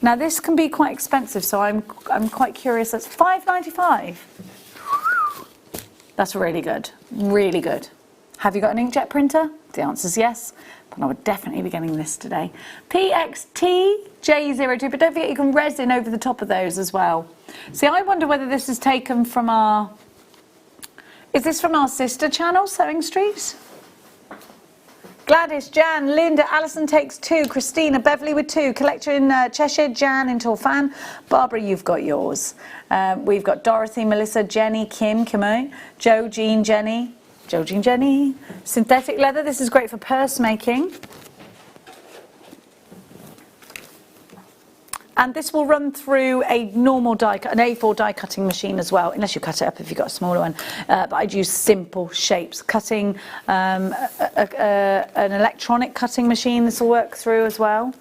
Now this can be quite expensive, so I'm quite curious. That's $5.95. That's really good, really good. Have you got an inkjet printer? The answer is yes, but I would definitely be getting this today. PXTJ02, but don't forget you can resin over the top of those as well. See, I wonder whether this is taken from our... Is this from our sister channel, Sewing Street? Gladys, Jan, Linda, Alison takes 2, Christina, Beverly with 2, collector in Cheshire, Jan in Torfan, Barbara, you've got yours. We've got Dorothy, Melissa, Jenny, Kim, Kimo, Joe, Jean, Jenny, Joe, Jean, Jenny. Synthetic leather, this is great for purse making. And this will run through a normal an A4 die cutting machine as well, unless you cut it up if you've got a smaller one. But I'd use simple shapes. Cutting, an electronic cutting machine, this will work through as well.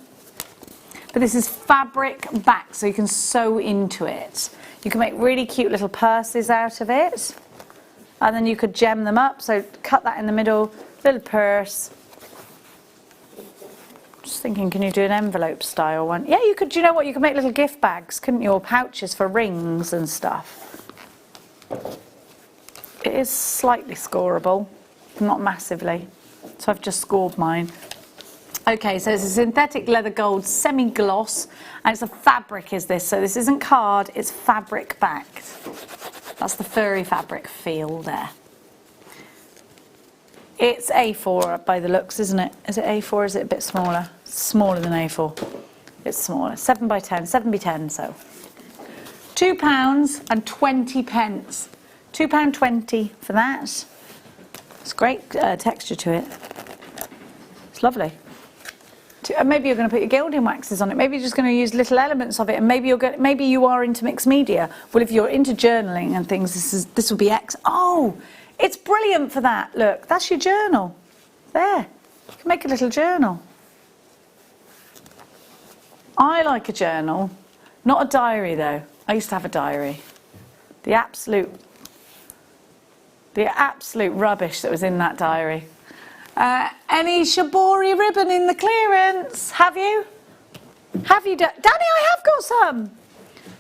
But this is fabric back, so you can sew into it. You can make really cute little purses out of it. And then you could gem them up, so cut that in the middle, little purse. Just thinking, can you do an envelope style one? Yeah, you could. Do you know what? You could make little gift bags, couldn't you? Or pouches for rings and stuff. It is slightly scoreable, not massively. So I've just scored mine. Okay, so it's a synthetic leather gold semi-gloss, and it's a fabric, is this? So this isn't card, it's fabric backed. That's the furry fabric feel there. It's A4 by the looks, isn't it? Is it A4 or is it a bit smaller? Smaller than A4. It's smaller, 7 by 10, 7x10, so. £2.20. £2.20 for that. It's great texture to it. It's lovely. Maybe you're going to put your gilding waxes on it. Maybe you're just going to use little elements of it, and maybe you are into mixed media. Well, if you're into journaling and things, this will be Oh, it's brilliant for that. Look, that's your journal. There, you can make a little journal. I like a journal, not a diary though. I used to have a diary. The absolute rubbish that was in that diary. Any Shibori ribbon in the clearance? Have you? Have you done? Danny, I have got some.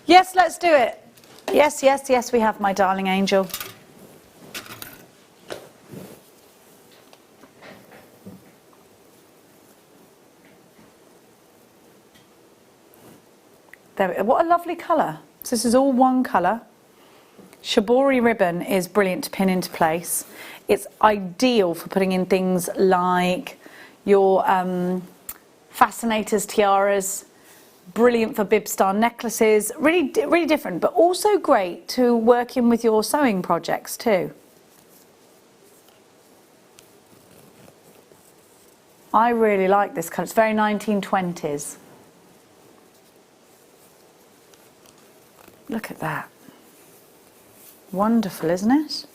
Yes, let's do it. Yes, yes, yes, we have, my darling angel. There, what a lovely colour. So this is all one colour. Shibori ribbon is brilliant to pin into place. It's ideal for putting in things like your fascinators, tiaras, brilliant for bib star necklaces, really different, but also great to work in with your sewing projects too. I really like this colour, it's very 1920s. Look at that. Wonderful, isn't it?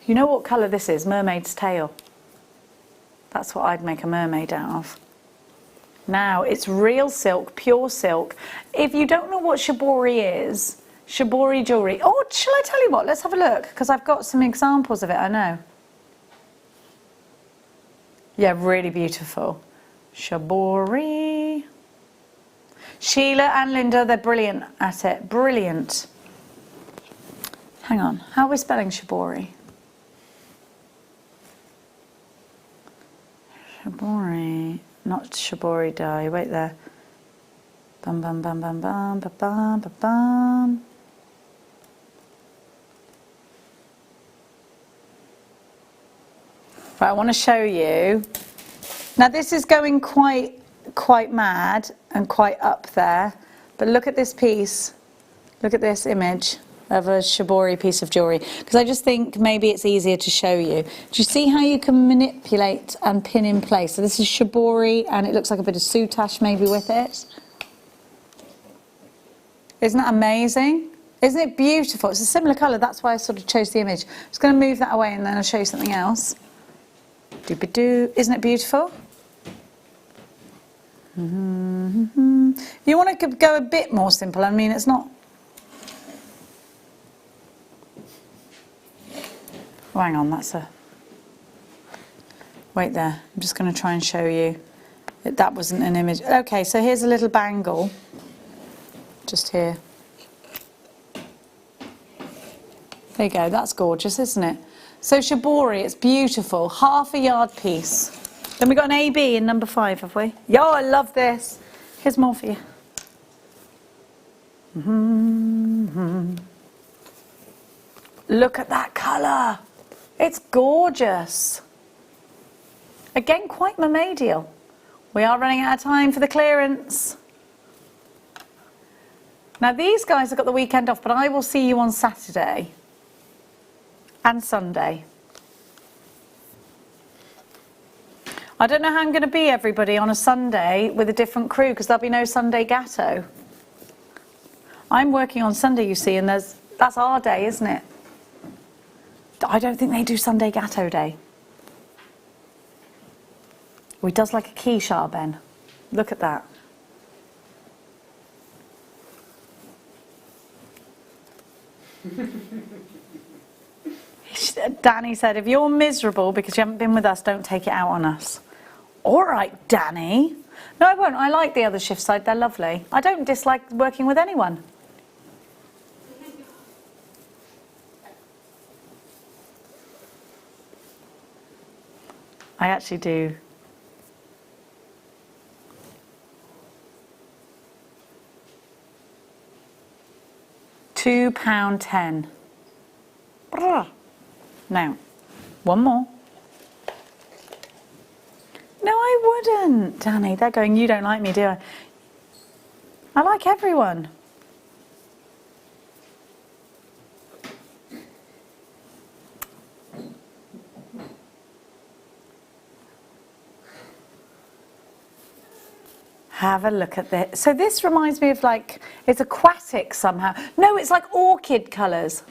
You know what colour this is? Mermaid's tail. That's what I'd make a mermaid out of. Now, it's real silk, pure silk. If you don't know what Shibori is, Shibori jewellery. Oh, shall I tell you what? Let's have a look, because I've got some examples of it, I know. Yeah, really beautiful. Shibori. Sheila and Linda, they're brilliant at it. Brilliant. Hang on, how are we spelling Shibori? Shibori, not Shibori dye, wait there. Bum bum bum bum bum bum bum bum bum. Right, I want to show you. Now this is going quite mad and quite up there, but look at this piece. Look at this image of a Shibori piece of jewellery, because I just think maybe it's easier to show you. Do you see how you can manipulate and pin in place? So this is Shibori, and it looks like a bit of soutache maybe with it. Isn't that amazing? Isn't it beautiful? It's a similar colour, that's why I sort of chose the image. I'm just going to move that away and then I'll show you something else. Doo-ba-doo. Isn't it beautiful? You want to go a bit more simple. I mean, it's not... Oh, hang on, that's a... Wait there. I'm just going to try and show you. That wasn't an image. Okay, so here's a little bangle. Just here. There you go. That's gorgeous, isn't it? So Shibori, it's beautiful. Half a yard piece. Then we got an AB in number 5, have we? Yo, I love this. Here's more for you. Look at that colour. It's gorgeous. Again, quite mermaidial. We are running out of time for the clearance. Now these guys have got the weekend off, but I will see you on Saturday and Sunday. I don't know how I'm going to be, everybody, on a Sunday with a different crew, because there'll be no Sunday Gatto. I'm working on Sunday, you see, and that's our day, isn't it? I don't think they do Sunday Gatto Day. Oh, he does like a quiche, Ben. Look at that. Danny said, if you're miserable because you haven't been with us, don't take it out on us. All right, Danny. No, I won't. I like the other shift side. They're lovely. I don't dislike working with anyone. I actually do. £2.10. Now, one more. No, I wouldn't, Danny. They're going, you don't like me, do I? I like everyone. Have a look at this. So this reminds me of like, it's aquatic somehow. No, it's like orchid colours.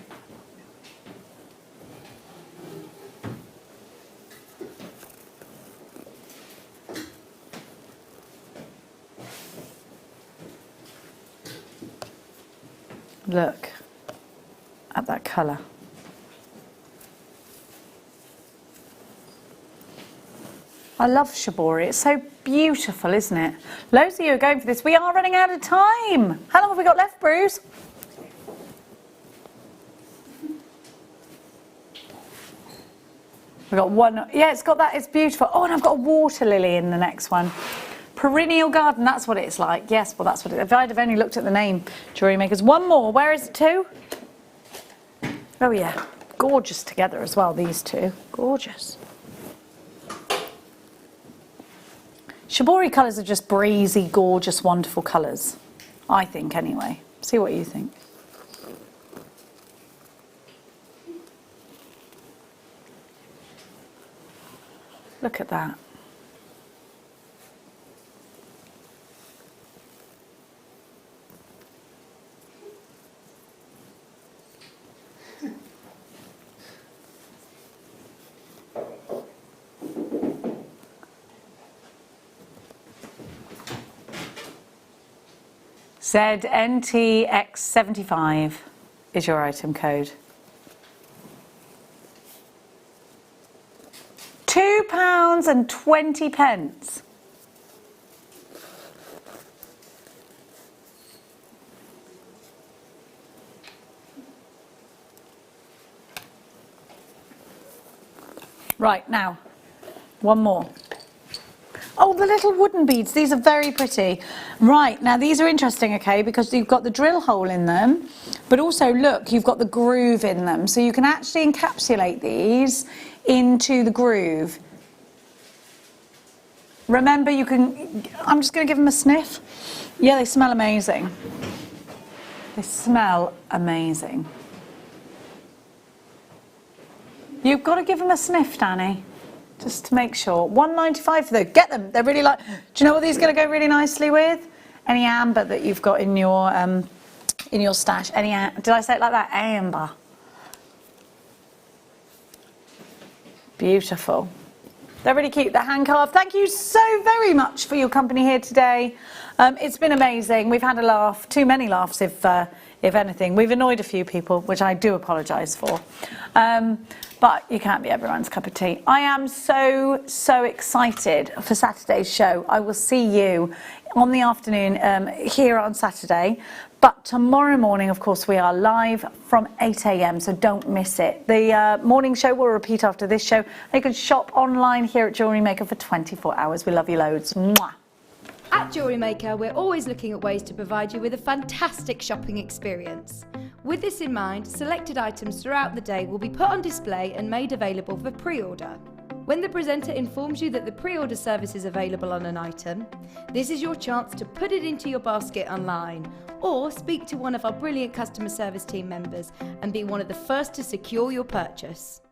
Look at that colour. I love shibori. It's so beautiful, isn't it? Loads of you are going for this. We are running out of time. How long have we got left, Bruce? We've got one. Yeah, it's got that. It's beautiful. Oh, and I've got a water lily in the next one. Perennial garden. That's what it's like. Yes, well, that's what it is. If I'd have only looked at the name, Jewellery Makers. One more. Where is it to? Oh, yeah. Gorgeous together as well, these two. Gorgeous. Shibori colours are just breezy, gorgeous, wonderful colours. I think, anyway. See what you think. Look at that. ZNTX75 is your item code. £2.20. Right, now, one more. Oh, the little wooden beads. These are very pretty. Right, now these are interesting, okay, because you've got the drill hole in them, but also, look, you've got the groove in them. So you can actually encapsulate these into the groove. Remember, you can... I'm just going to give them a sniff. Yeah, they smell amazing. They smell amazing. You've got to give them a sniff, Danny. Just to make sure. £1.95 for those. Get them. They're really like. Do you know what these are going to go really nicely with? Any amber that you've got in your stash. Any? Did I say it like that? Amber. Beautiful. They're really cute. They're hand carved. Thank you so very much for your company here today. It's been amazing. We've had a laugh. Too many laughs, if anything. We've annoyed a few people, which I do apologise for. But you can't be everyone's cup of tea. I am so excited for Saturday's show. I will see you on the afternoon here on Saturday. But tomorrow morning, of course, we are live from 8 a.m, so don't miss it. The morning show will repeat after this show. You can shop online here at Jewellery Maker for 24 hours. We love you loads. Mwah. At Jewellery Maker, we're always looking at ways to provide you with a fantastic shopping experience. With this in mind, selected items throughout the day will be put on display and made available for pre-order. When the presenter informs you that the pre-order service is available on an item, this is your chance to put it into your basket online or speak to one of our brilliant customer service team members and be one of the first to secure your purchase.